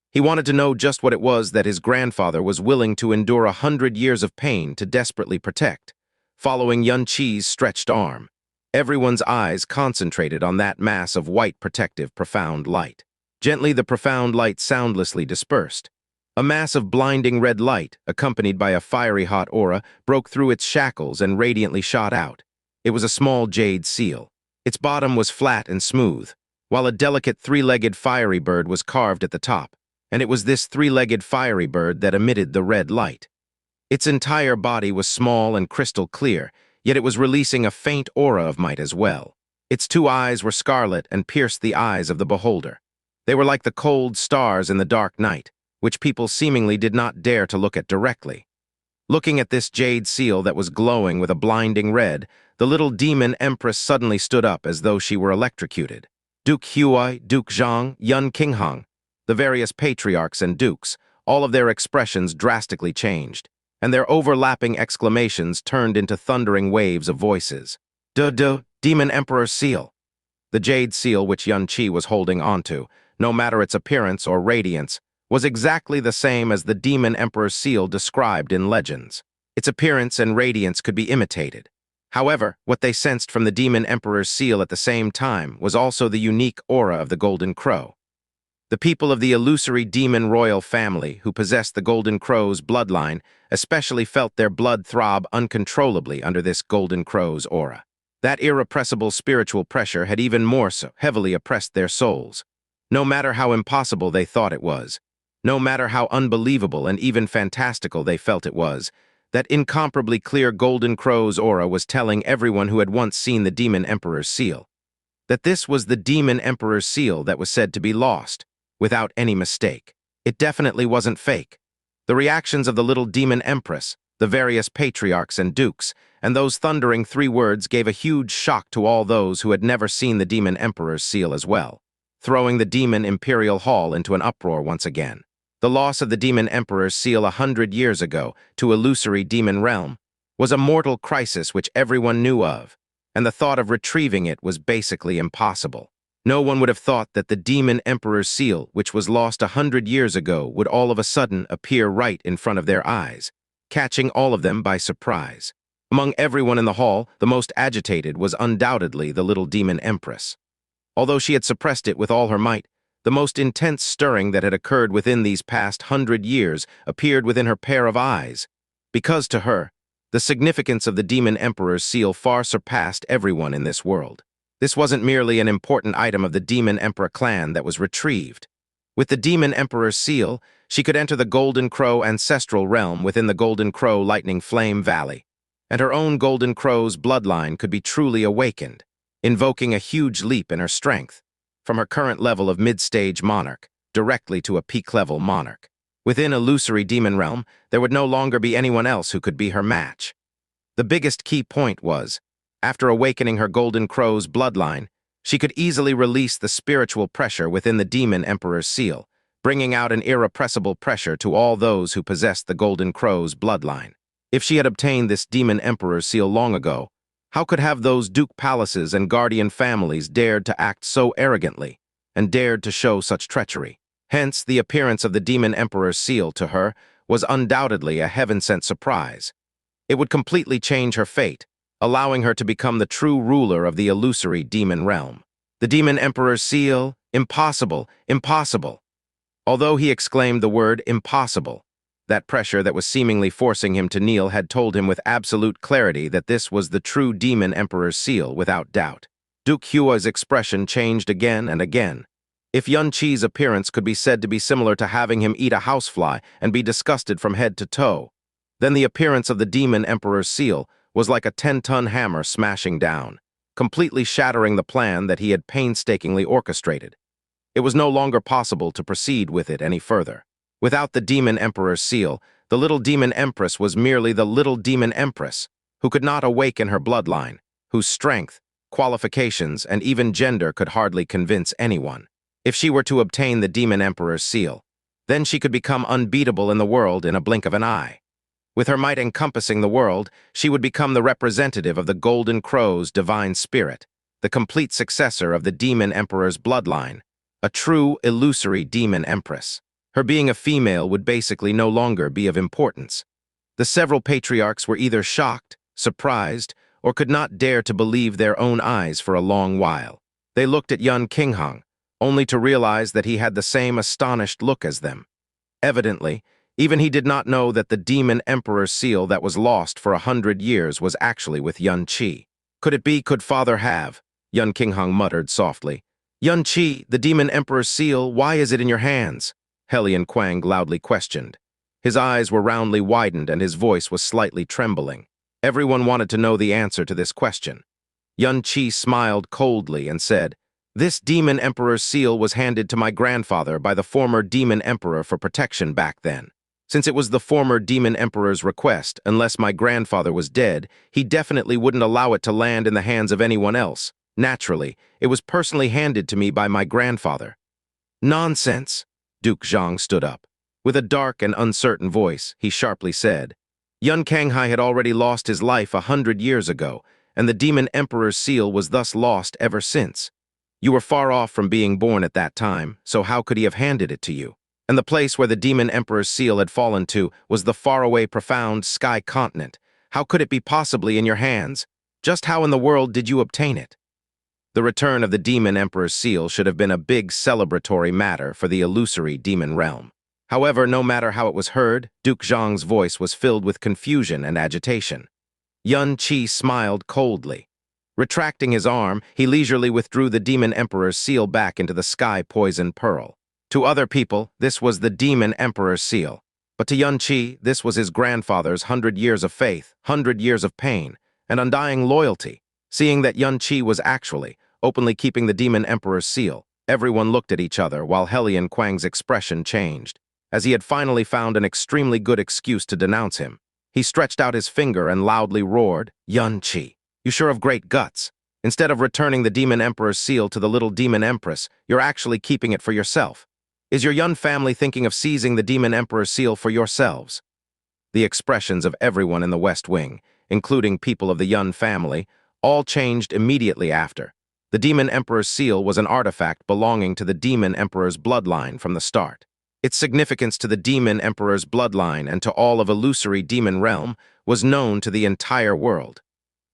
A: He wanted to know just what it was that his grandfather was willing to endure 100 years of pain to desperately protect. Following Yun Qi's stretched arm, everyone's eyes concentrated on that mass of white protective profound light. Gently, the profound light soundlessly dispersed. A mass of blinding red light, accompanied by a fiery hot aura, broke through its shackles and radiantly shot out. It was a small jade seal. Its bottom was flat and smooth, while a delicate 3-legged fiery bird was carved at the top, and it was this 3-legged fiery bird that emitted the red light. Its entire body was small and crystal clear, yet it was releasing a faint aura of might as well. Its 2 eyes were scarlet and pierced the eyes of the beholder. They were like the cold stars in the dark night, which people seemingly did not dare to look at directly. Looking at this jade seal that was glowing with a blinding red, the little Demon Empress suddenly stood up as though she were electrocuted. Duke Huai, Duke Zhang, Yun Qinghang, the various patriarchs and dukes, all of their expressions drastically changed, and their overlapping exclamations turned into thundering waves of voices. Demon Emperor's seal. The jade seal which Yun Qi was holding onto, no matter its appearance or radiance, was exactly the same as the Demon Emperor's seal described in legends. Its appearance and radiance could be imitated. However, what they sensed from the Demon Emperor's seal at the same time was also the unique aura of the Golden Crow. The people of the illusory demon royal family who possessed the Golden Crow's bloodline especially felt their blood throb uncontrollably under this Golden Crow's aura. That irrepressible spiritual pressure had even more so heavily oppressed their souls. No matter how impossible they thought it was, no matter how unbelievable and even fantastical they felt it was, that incomparably clear Golden Crow's aura was telling everyone who had once seen the Demon Emperor's seal that this was the Demon Emperor's seal that was said to be lost, without any mistake. It definitely wasn't fake. The reactions of the little Demon Empress, the various patriarchs and dukes, and those thundering 3 words gave a huge shock to all those who had never seen the Demon Emperor's seal as well, throwing the Demon Imperial Hall into an uproar once again. The loss of the Demon Emperor's seal 100 years ago to illusory demon realm was a mortal crisis which everyone knew of, and the thought of retrieving it was basically impossible. No one would have thought that the Demon Emperor's seal, which was lost 100 years ago, would all of a sudden appear right in front of their eyes, catching all of them by surprise. Among everyone in the hall, the most agitated was undoubtedly the little Demon Empress. Although she had suppressed it with all her might, the most intense stirring that had occurred within these past 100 years appeared within her pair of eyes, because to her, the significance of the Demon Emperor's seal far surpassed everyone in this world. This wasn't merely an important item of the Demon Emperor clan that was retrieved. With the Demon Emperor's seal, she could enter the Golden Crow ancestral realm within the Golden Crow Lightning Flame Valley, and her own Golden Crow's bloodline could be truly awakened, invoking a huge leap in her strength, from her current level of mid-stage monarch directly to a peak-level monarch. Within illusory demon realm, there would no longer be anyone else who could be her match. The biggest key point was, after awakening her Golden Crow's bloodline, she could easily release the spiritual pressure within the Demon Emperor's seal, bringing out an irrepressible pressure to all those who possessed the Golden Crow's bloodline. If she had obtained this Demon Emperor's seal long ago, how could have those Duke palaces and guardian families dared to act so arrogantly and dared to show such treachery? Hence, the appearance of the Demon Emperor's seal to her was undoubtedly a heaven-sent surprise. It would completely change her fate, allowing her to become the true ruler of the illusory demon realm. The Demon Emperor's seal? Impossible, impossible. Although he exclaimed the word impossible, that pressure that was seemingly forcing him to kneel had told him with absolute clarity that this was the true Demon Emperor's seal without doubt. Duke Hua's expression changed again and again. If Yun Qi's appearance could be said to be similar to having him eat a housefly and be disgusted from head to toe, then the appearance of the Demon Emperor's seal was like a 10-ton hammer smashing down, completely shattering the plan that he had painstakingly orchestrated. It was no longer possible to proceed with it any further. Without the Demon Emperor's seal, the little Demon Empress was merely the little Demon Empress, who could not awaken her bloodline, whose strength, qualifications, and even gender could hardly convince anyone. If she were to obtain the Demon Emperor's seal, then she could become unbeatable in the world in a blink of an eye. With her might encompassing the world, she would become the representative of the Golden Crow's divine spirit, the complete successor of the Demon Emperor's bloodline, a true, illusory Demon Empress. Her being a female would basically no longer be of importance. The several patriarchs were either shocked, surprised, or could not dare to believe their own eyes for a long while. They looked at Yun Qinghang, only to realize that he had the same astonished look as them. Evidently, even he did not know that the Demon Emperor's seal that was lost for 100 years was actually with Yun Qi. Could it be, could father have? Yun Qinghang muttered softly. Yun Qi, the Demon Emperor's seal, why is it in your hands? Helian Quang loudly questioned. His eyes were roundly widened and his voice was slightly trembling. Everyone wanted to know the answer to this question. Yun Qi smiled coldly and said, "This Demon Emperor's seal was handed to my grandfather by the former Demon Emperor for protection back then. Since it was the former Demon Emperor's request, unless my grandfather was dead, he definitely wouldn't allow it to land in the hands of anyone else. Naturally, it was personally handed to me by my grandfather." "Nonsense!" Duke Zhang stood up. With a dark and uncertain voice, he sharply said, "Yun Canghai had already lost his life 100 years ago, and the Demon Emperor's seal was thus lost ever since. You were far off from being born at that time, so how could he have handed it to you?" And the place where the demon emperor's seal had fallen to was the faraway, profound sky continent. How could it be possibly in your hands? Just how in the world did you obtain it? The return of the demon emperor's seal should have been a big celebratory matter for the illusory demon realm. However, no matter how it was heard, Duke Zhang's voice was filled with confusion and agitation. Yun Qi smiled coldly. Retracting his arm, he leisurely withdrew the demon emperor's seal back into the sky-poisoned pearl. To other people, this was the demon emperor's seal. But to Yun Qi, this was his grandfather's 100 years of faith, 100 years of pain, and undying loyalty. Seeing that Yun Qi was actually, openly keeping the demon emperor's seal, everyone looked at each other while Helian Kuang's expression changed. As he had finally found an extremely good excuse to denounce him, he stretched out his finger and loudly roared, "Yun Qi, you sure have great guts. Instead of returning the demon emperor's seal to the little demon empress, you're actually keeping it for yourself. Is your Yun family thinking of seizing the demon emperor's seal for yourselves?" The expressions of everyone in the West Wing, including people of the Yun family, all changed immediately after. The demon emperor's seal was an artifact belonging to the demon emperor's bloodline from the start. Its significance to the demon emperor's bloodline and to all of illusory demon realm was known to the entire world.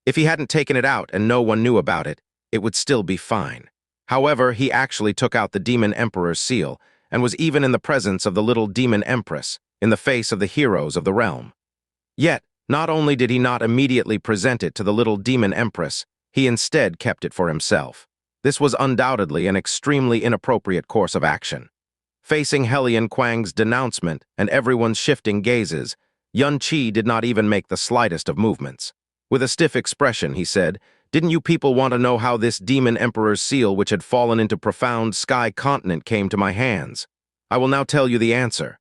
A: If he hadn't taken it out and no one knew about it, it would still be fine. However, he actually took out the demon emperor's seal and was even in the presence of the little demon empress, in the face of the heroes of the realm. Yet, not only did he not immediately present it to the little demon empress, he instead kept it for himself. This was undoubtedly an extremely inappropriate course of action. Facing Helian Kuang's denouncement and everyone's shifting gazes, Yun Qi did not even make the slightest of movements. With a stiff expression, he said, "Didn't you people want to know how this demon emperor's seal which had fallen into profound sky continent came to my hands? I will now tell you the answer."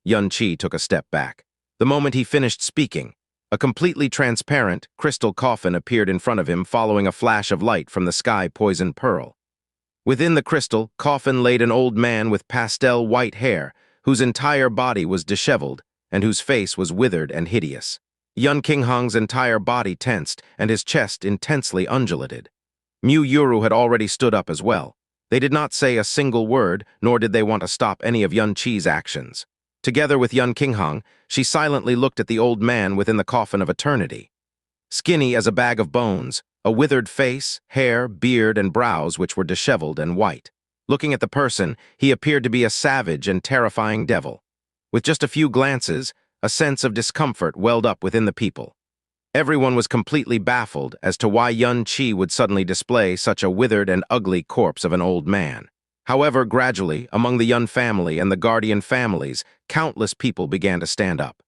A: Yun Qi took a step back. The moment he finished speaking, a completely transparent, crystal coffin appeared in front of him following a flash of light from the sky-poisoned pearl. Within the crystal coffin laid an old man with pastel white hair, whose entire body was disheveled and whose face was withered and hideous. Yun Qinghang's entire body tensed and his chest intensely undulated. Mu Yuru had already stood up as well. They did not say a single word, nor did they want to stop any of Yun Qi's actions. Together with Yun Qinghang, she silently looked at the old man within the coffin of eternity. Skinny as a bag of bones, a withered face, hair, beard, and brows which were disheveled and white. Looking at the person, he appeared to be a savage and terrifying devil. With just a few glances, a sense of discomfort welled up within the people. Everyone was completely baffled as to why Yun Qi would suddenly display such a withered and ugly corpse of an old man. However, gradually, among the Yun family and the guardian families, countless people began to stand up.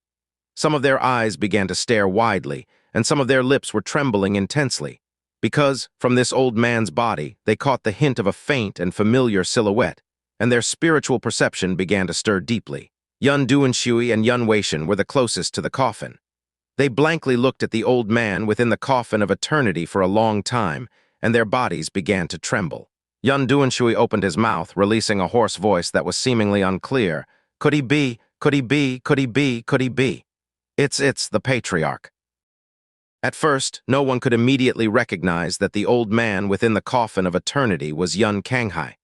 A: Some of their eyes began to stare widely, and some of their lips were trembling intensely, because, from this old man's body, they caught the hint of a faint and familiar silhouette, and their spiritual perception began to stir deeply. Yun Duanshui and Yun Weishan were the closest to the coffin. They blankly looked at the old man within the coffin of eternity for a long time, and their bodies began to tremble. Yun Duanshui opened his mouth, releasing a hoarse voice that was seemingly unclear. Could he be? Could he be? Could he be? Could he be? It's the patriarch. At first, no one could immediately recognize that the old man within the coffin of eternity was Yun Canghai,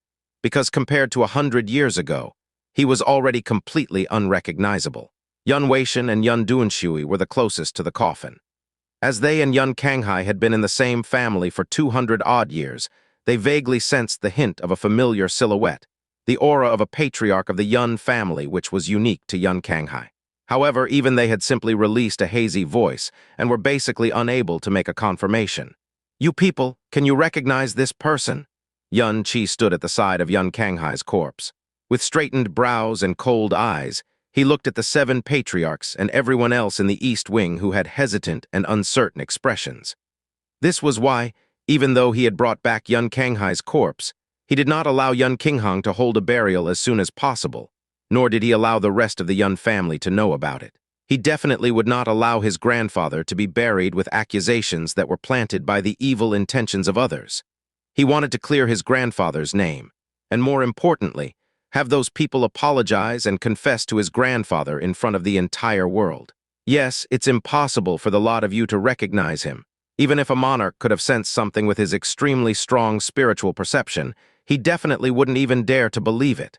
A: because compared to 100 years ago, he was already completely unrecognizable. Yun Weishan and Yun Duanshui were the closest to the coffin. As they and Yun Canghai had been in the same family for 200-odd years, they vaguely sensed the hint of a familiar silhouette, the aura of a patriarch of the Yun family which was unique to Yun Canghai. However, even they had simply released a hazy voice and were basically unable to make a confirmation. "You people, can you recognize this person?" Yun Qi stood at the side of Yun Canghai's corpse. With straightened brows and cold eyes, he looked at the 7 patriarchs and everyone else in the East Wing who had hesitant and uncertain expressions. This was why, even though he had brought back Yun Canghai's corpse, he did not allow Yun Qinghang to hold a burial as soon as possible, nor did he allow the rest of the Yun family to know about it. He definitely would not allow his grandfather to be buried with accusations that were planted by the evil intentions of others. He wanted to clear his grandfather's name, and more importantly, have those people apologize and confess to his grandfather in front of the entire world. Yes, it's impossible for the lot of you to recognize him. Even if a monarch could have sensed something with his extremely strong spiritual perception, he definitely wouldn't even dare to believe it.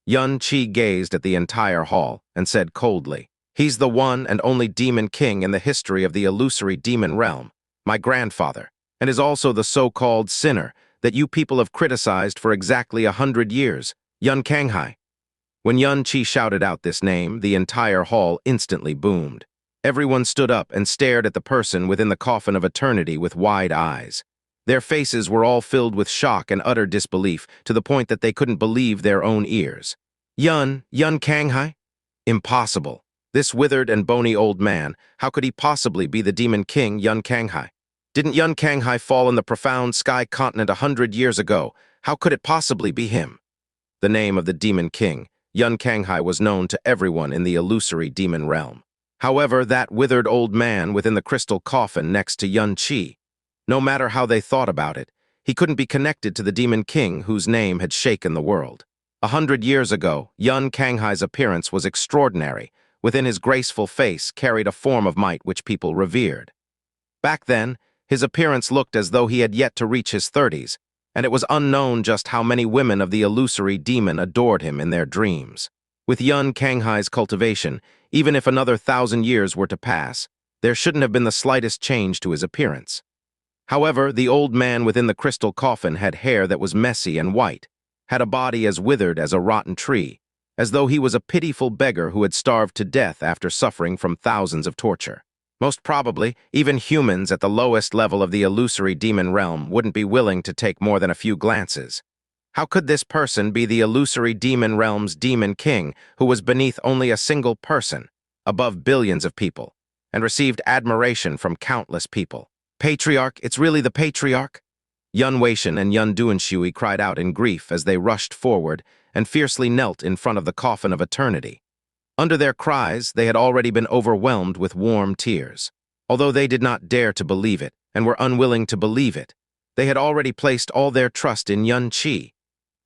A: Xianxia gazed at the entire hall and said coldly, "He's the one and only demon king in the history of the illusory demon realm, my grandfather, and is also the so-called sinner that you people have criticized for exactly 100 years, Xianxia." When Xianxia shouted out this name, the entire hall instantly boomed. Everyone stood up and stared at the person within the coffin of eternity with wide eyes. Their faces were all filled with shock and utter disbelief, to the point that they couldn't believe their own ears. Xianxia? Impossible. This withered and bony old man, how could he possibly be the demon king Xianxia? Didn't Xianxia fall in the profound sky continent 100 years ago? How could it possibly be him? The name of the demon king, Xianxia, was known to everyone in the illusory demon realm. However, that withered old man within the crystal coffin next to Xianxia, no matter how they thought about it, he couldn't be connected to the demon king whose name had shaken the world. 100 years ago, Xianxia's appearance was extraordinary. Within his graceful face carried a form of might which people revered. Back then, his appearance looked as though he had yet to reach his 30s, and it was unknown just how many women of the illusory demon adored him in their dreams. With Xianxia's cultivation, even if another 1,000 years were to pass, there shouldn't have been the slightest change to his appearance. However, the old man within the crystal coffin had hair that was messy and white, had a body as withered as a rotten tree, as though he was a pitiful beggar who had starved to death after suffering from thousands of torture. Most probably, even humans at the lowest level of the illusory demon realm wouldn't be willing to take more than a few glances. How could this person be the illusory demon realm's demon king, who was beneath only a single person, above billions of people, and received admiration from countless people? Patriarch, it's really the patriarch? Yun Weishan and Yun Duanshui cried out in grief as they rushed forward and fiercely knelt in front of the coffin of eternity. Under their cries, they had already been overwhelmed with warm tears. Although they did not dare to believe it and were unwilling to believe it, they had already placed all their trust in Xianxia.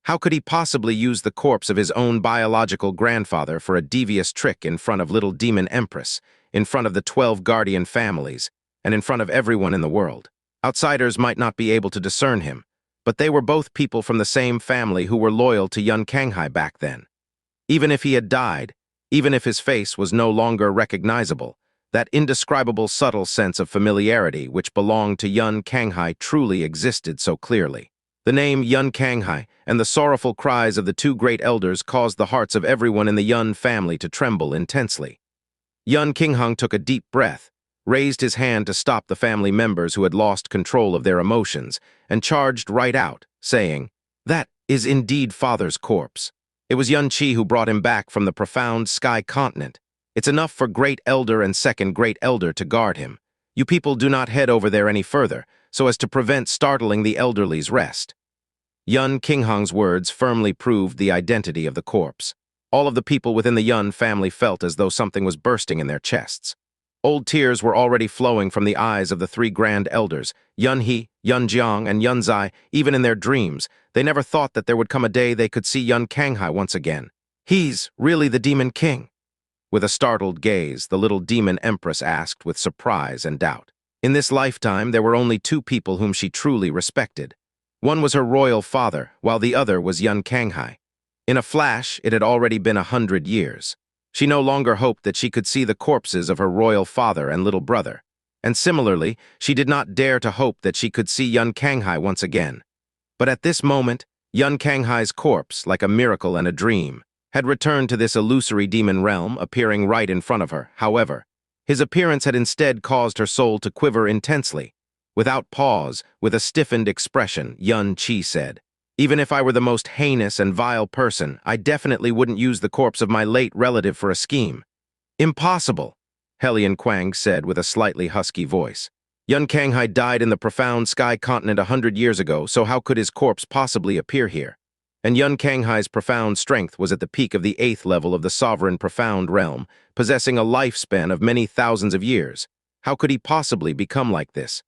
A: How could he possibly use the corpse of his own biological grandfather for a devious trick in front of little demon empress, in front of the 12 guardian families, and in front of everyone in the world? Outsiders might not be able to discern him, but they were both people from the same family who were loyal to Xianxia back then. Even if he had died, even if his face was no longer recognizable, that indescribable subtle sense of familiarity which belonged to Xianxia truly existed so clearly. The name Xianxia and the sorrowful cries of the two great elders caused the hearts of everyone in the Yun family to tremble intensely. Xianxia took a deep breath, raised his hand to stop the family members who had lost control of their emotions, and charged right out, saying, "That is indeed Father's corpse. It was Xianxia who brought him back from the profound sky continent. It's enough for Great Elder and Second Great Elder to guard him. You people do not head over there any further, so as to prevent startling the elderly's rest." Xianxia's words firmly proved the identity of the corpse. All of the people within the Yun family felt as though something was bursting in their chests. Old tears were already flowing from the eyes of the three grand elders, Yunhe, Yunjiang, and Yunzai. Even in their dreams, they never thought that there would come a day they could see Xianxia once again. He's really the demon king? With a startled gaze, the little demon empress asked with surprise and doubt. In this lifetime, there were only two people whom she truly respected. One was her royal father, while the other was Xianxia. In a flash, it had already been 100 years. She no longer hoped that she could see the corpses of her royal father and little brother. And similarly, she did not dare to hope that she could see Xianxia once again. But at this moment, Xianxia's corpse, like a miracle and a dream, had returned to this illusory demon realm, appearing right in front of her. However, his appearance had instead caused her soul to quiver intensely. Without pause, with a stiffened expression, Xianxia said, "Even if I were the most heinous and vile person, I definitely wouldn't use the corpse of my late relative for a scheme." "Impossible," Helian Quang said with a slightly husky voice. "Xianxia died in the profound sky continent 100 years ago, so how could his corpse possibly appear here? And Xianxia's profound strength was at the peak of the 8th level of the sovereign profound realm, possessing a lifespan of many thousands of years. How could he possibly become like this?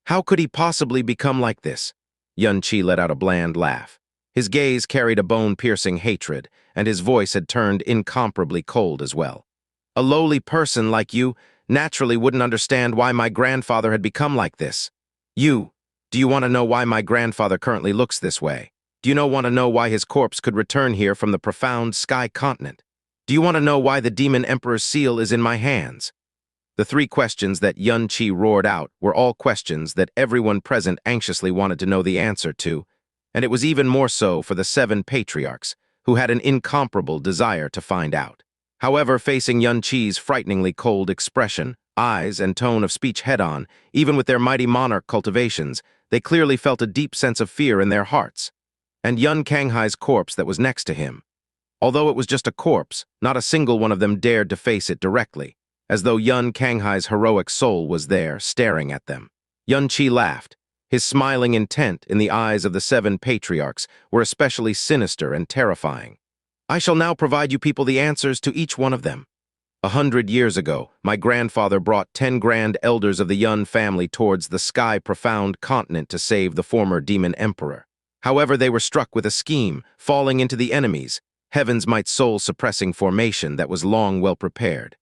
A: How could he possibly become like this?" Xianxia let out a bland laugh. His gaze carried a bone-piercing hatred, and his voice had turned incomparably cold as well. "A lowly person like you naturally wouldn't understand why my grandfather had become like this. Do you want to know why my grandfather currently looks this way? Do you want to know why his corpse could return here from the profound sky continent? Do you want to know why the demon emperor's seal is in my hands? The three questions that Xianxia roared out were all questions that everyone present anxiously wanted to know the answer to, and it was even more so for the 7 patriarchs, who had an incomparable desire to find out. However, facing Xianxia's frighteningly cold expression, eyes, and tone of speech head-on, even with their mighty monarch cultivations, they clearly felt a deep sense of fear in their hearts. And Xianxia's corpse that was next to him. Although it was just a corpse, not a single one of them dared to face it directly, as though Xianxia's heroic soul was there, staring at them. Xianxia laughed. His smiling intent in the eyes of the 7 patriarchs were especially sinister and terrifying. I shall now provide you people the answers to each one of them. 100 years ago, my grandfather brought 10 grand elders of the Yun family towards the sky-profound continent to save the former demon emperor. However, they were struck with a scheme, falling into the enemy's, Heaven's might soul-suppressing formation that was long well prepared.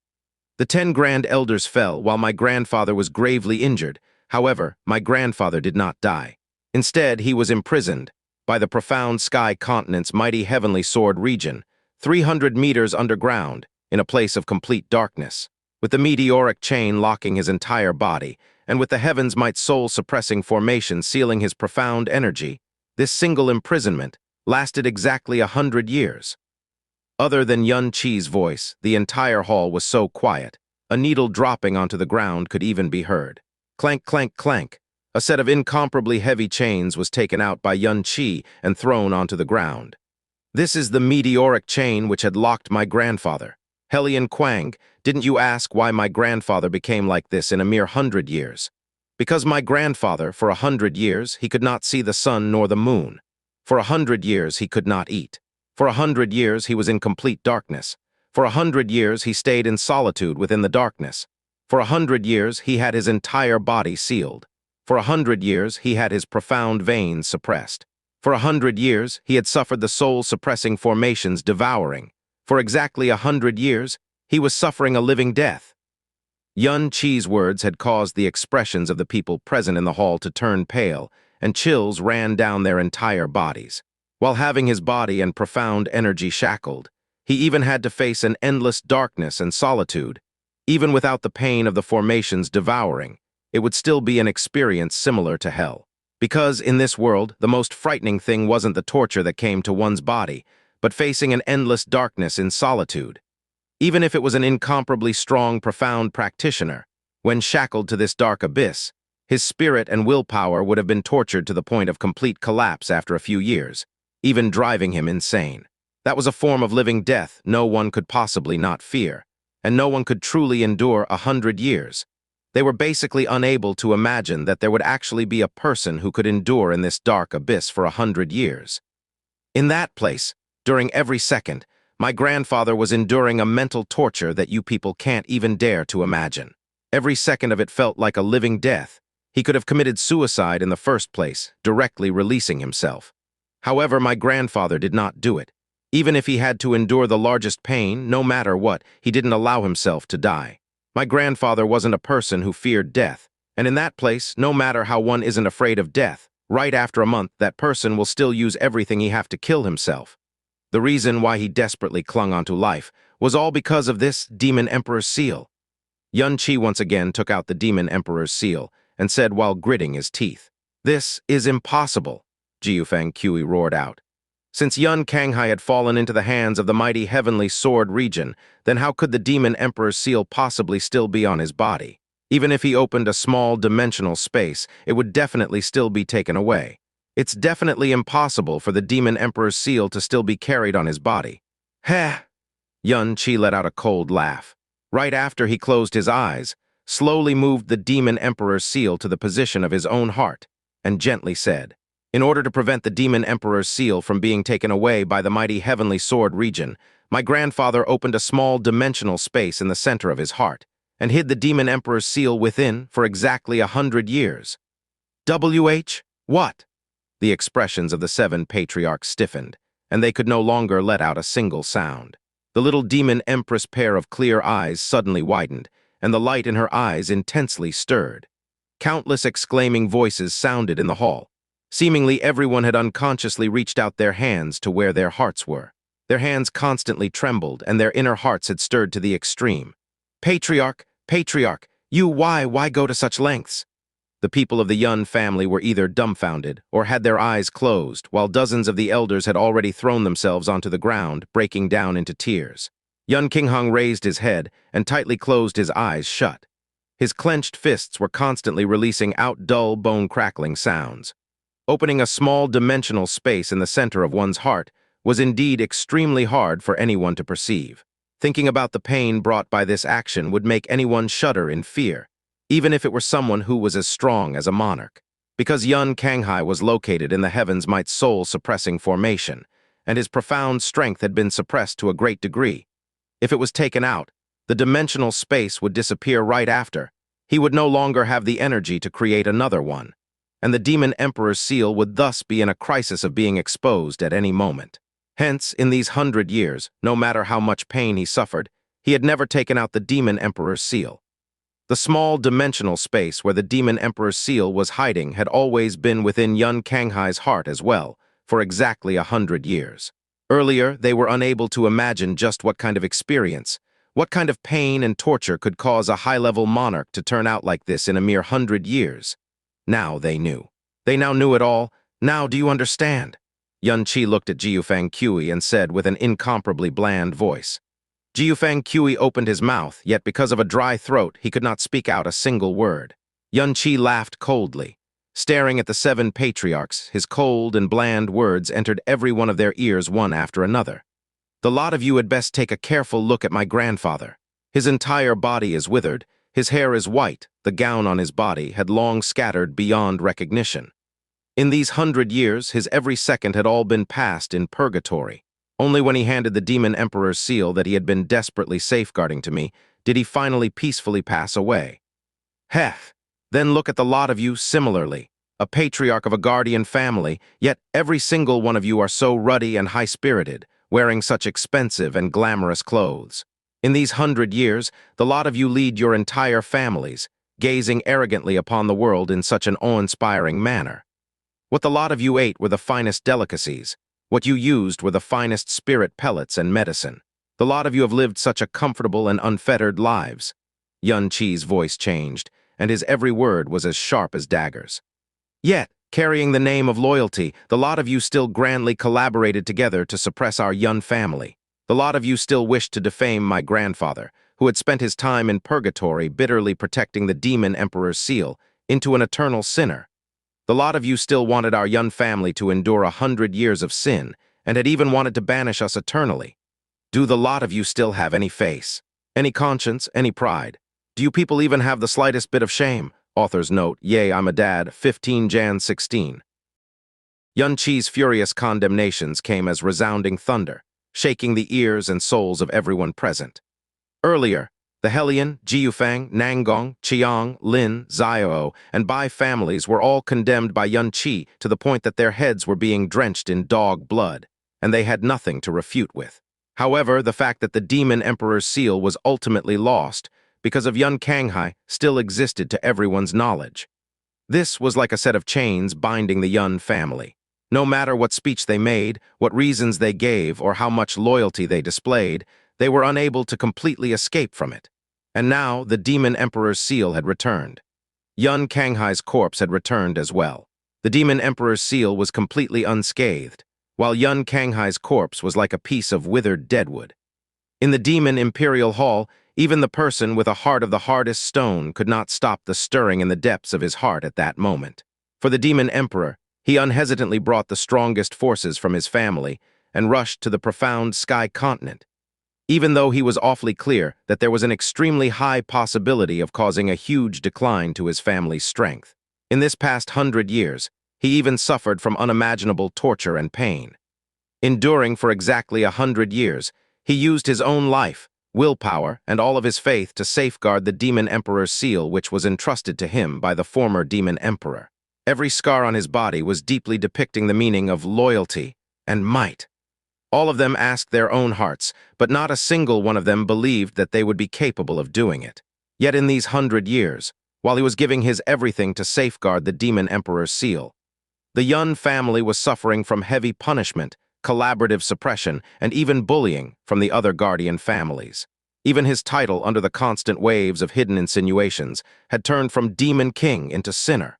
A: The 10 grand elders fell while my grandfather was gravely injured. However, my grandfather did not die. Instead, he was imprisoned by the profound sky continent's mighty heavenly sword region, 300 meters underground, in a place of complete darkness, with the meteoric chain locking his entire body, and with the Heaven's might soul-suppressing formation sealing his profound energy. This single imprisonment lasted exactly 100 years. Other than Xianxia's voice, the entire hall was so quiet, a needle dropping onto the ground could even be heard. Clank, clank, clank. A set of incomparably heavy chains was taken out by Xianxia and thrown onto the ground. This is the meteoric chain which had locked my grandfather. Hellion Quang, didn't you ask why my grandfather became like this in a mere 100 years? Because my grandfather, for 100 years, he could not see the sun nor the moon. For 100 years, he could not eat. For 100 years, he was in complete darkness. For 100 years, he stayed in solitude within the darkness. For 100 years, he had his entire body sealed. For 100 years, he had his profound veins suppressed. For 100 years, he had suffered the soul-suppressing formations devouring. For exactly 100 years, he was suffering a living death. Xianxia's words had caused the expressions of the people present in the hall to turn pale, and chills ran down their entire bodies. While having his body and profound energy shackled, he even had to face an endless darkness and solitude. Even without the pain of the formations devouring, it would still be an experience similar to hell. Because in this world, the most frightening thing wasn't the torture that came to one's body, but facing an endless darkness in solitude. Even if it was an incomparably strong, profound practitioner, when shackled to this dark abyss, his spirit and willpower would have been tortured to the point of complete collapse after a few years, even driving him insane. That was a form of living death no one could possibly not fear, and no one could truly endure 100 years. They were basically unable to imagine that there would actually be a person who could endure in this dark abyss for 100 years. In that place, during every second, my grandfather was enduring a mental torture that you people can't even dare to imagine. Every second of it felt like a living death. He could have committed suicide in the first place, directly releasing himself. However, my grandfather did not do it. Even if he had to endure the largest pain, no matter what, he didn't allow himself to die. My grandfather wasn't a person who feared death, and in that place, no matter how one isn't afraid of death, right after a month, that person will still use everything he have to kill himself. The reason why he desperately clung onto life was all because of this demon emperor's seal. Xianxia once again took out the demon emperor's seal and said while gritting his teeth, "This is impossible," Jiufeng Kui roared out. Since Xianxia had fallen into the hands of the mighty heavenly sword region, then how could the demon emperor's seal possibly still be on his body? Even if he opened a small dimensional space, it would definitely still be taken away. It's definitely impossible for the demon emperor's seal to still be carried on his body. Heh! Xianxia let out a cold laugh. Right after he closed his eyes, slowly moved the demon emperor's seal to the position of his own heart, and gently said, "In order to prevent the demon emperor's seal from being taken away by the mighty heavenly sword region, my grandfather opened a small dimensional space in the center of his heart, and hid the demon emperor's seal within for exactly 100 years. What? The expressions of the 7 patriarchs stiffened, and they could no longer let out a single sound. The little demon empress pair of clear eyes suddenly widened, and the light in her eyes intensely stirred. Countless exclaiming voices sounded in the hall. Seemingly everyone had unconsciously reached out their hands to where their hearts were. Their hands constantly trembled, and their inner hearts had stirred to the extreme. Patriarch, Patriarch, why go to such lengths? The people of the Yun family were either dumbfounded or had their eyes closed, while dozens of the elders had already thrown themselves onto the ground, breaking down into tears. Yun Qingheng raised his head and tightly closed his eyes shut. His clenched fists were constantly releasing out dull, bone-crackling sounds. Opening a small dimensional space in the center of one's heart was indeed extremely hard for anyone to perceive. Thinking about the pain brought by this action would make anyone shudder in fear, even if it were someone who was as strong as a monarch. Because Yun Kanghai was located in the heavens might soul-suppressing formation, and his profound strength had been suppressed to a great degree. If it was taken out, the dimensional space would disappear right after. He would no longer have the energy to create another one, and the Demon Emperor's seal would thus be in a crisis of being exposed at any moment. Hence, in these 100 years, no matter how much pain he suffered, he had never taken out the Demon Emperor's seal. The small dimensional space where the Demon Emperor's seal was hiding had always been within Yun Kanghai's heart as well, for exactly 100 years. Earlier, they were unable to imagine just what kind of experience, what kind of pain and torture could cause a high-level monarch to turn out like this in a mere 100 years. Now they knew. They now knew it all. Now do you understand? Yun Qi looked at Jiufang Kui and said with an incomparably bland voice. Jiufang Kui opened his mouth, yet because of a dry throat, he could not speak out a single word. Yun Qi laughed coldly. Staring at the 7 patriarchs, his cold and bland words entered every one of their ears one after another. The lot of you had best take a careful look at my grandfather. His entire body is withered, his hair is white, the gown on his body had long scattered beyond recognition. In these 100 years, his every second had all been passed in purgatory. Only when he handed the Demon Emperor's seal that he had been desperately safeguarding to me did he finally peacefully pass away. Heh! Then look at the lot of you similarly, a patriarch of a guardian family, yet every single one of you are so ruddy and high-spirited, wearing such expensive and glamorous clothes. In these 100 years, the lot of you lead your entire families, gazing arrogantly upon the world in such an awe-inspiring manner. What the lot of you ate were the finest delicacies. What you used were the finest spirit pellets and medicine. The lot of you have lived such a comfortable and unfettered lives. Yun Qi's voice changed, and his every word was as sharp as daggers. Yet, carrying the name of loyalty, the lot of you still grandly collaborated together to suppress our Yun family. The lot of you still wished to defame my grandfather, who had spent his time in purgatory bitterly protecting the Demon Emperor's seal, into an eternal sinner. The lot of you still wanted our Yun family to endure 100 years of sin, and had even wanted to banish us eternally. Do the lot of you still have any face, any conscience, any pride? Do you people even have the slightest bit of shame? Author's note, Yay, I'm a dad, 15 Jan 16. Yun Qi's furious condemnations came as resounding thunder, shaking the ears and souls of everyone present. Earlier, the Helian, Jiufang, Nangong, Qiang, Lin, Xiao, and Bai families were all condemned by Yun Qi to the point that their heads were being drenched in dog blood, and they had nothing to refute with. However, the fact that the Demon Emperor's seal was ultimately lost because of Yun Kanghai still existed to everyone's knowledge. This was like a set of chains binding the Yun family. No matter what speech they made, what reasons they gave, or how much loyalty they displayed, they were unable to completely escape from it. And now the Demon Emperor's seal had returned. Yun Kanghai's corpse had returned as well. The Demon Emperor's seal was completely unscathed, while Yun Kanghai's corpse was like a piece of withered deadwood. In the Demon Imperial Hall, even the person with a heart of the hardest stone could not stop the stirring in the depths of his heart at that moment. For the Demon Emperor, he unhesitantly brought the strongest forces from his family and rushed to the profound sky continent, even though he was awfully clear that there was an extremely high possibility of causing a huge decline to his family's strength. In this past 100 years, he even suffered from unimaginable torture and pain. Enduring for exactly 100 years, he used his own life, willpower, and all of his faith to safeguard the Demon Emperor's seal which was entrusted to him by the former Demon Emperor. Every scar on his body was deeply depicting the meaning of loyalty and might. All of them asked their own hearts, but not a single one of them believed that they would be capable of doing it. Yet in these 100 years, while he was giving his everything to safeguard the Demon Emperor's seal, The Yun family was suffering from heavy punishment, collaborative suppression, and even bullying from the other guardian families. Even his title, under the constant waves of hidden insinuations, had turned from demon king into sinner.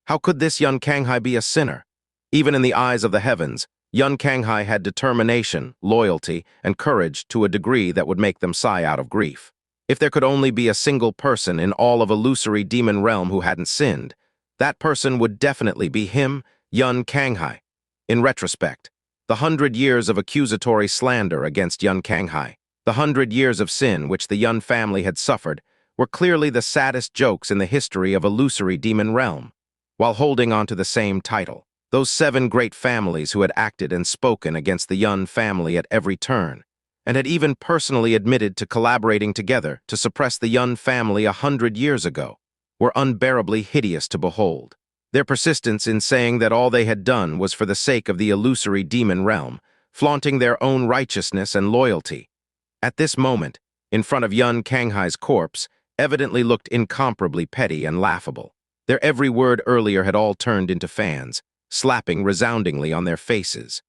A: How could this Yun Kanghai be a sinner? Even in the eyes of the heavens, Yun Kanghai had determination, loyalty, and courage to a degree that would make them sigh out of grief. If there could only be a single person in all of illusory demon realm who hadn't sinned, that person would definitely be him, Yun Kanghai. In retrospect, the 100 years of accusatory slander against Yun Kanghai, the 100 years of sin which the Yun family had suffered, were clearly the saddest jokes in the history of illusory demon realm. While holding on to the same title, those 7 great families who had acted and spoken against the Yun family at every turn, and had even personally admitted to collaborating together to suppress the Yun family 100 years ago, were unbearably hideous to behold. Their persistence in saying that all they had done was for the sake of the illusory demon realm, flaunting their own righteousness and loyalty. At this moment, in front of Yun Kanghai's corpse, evidently looked incomparably petty and laughable. Their every word earlier had all turned into fans, slapping resoundingly on their faces.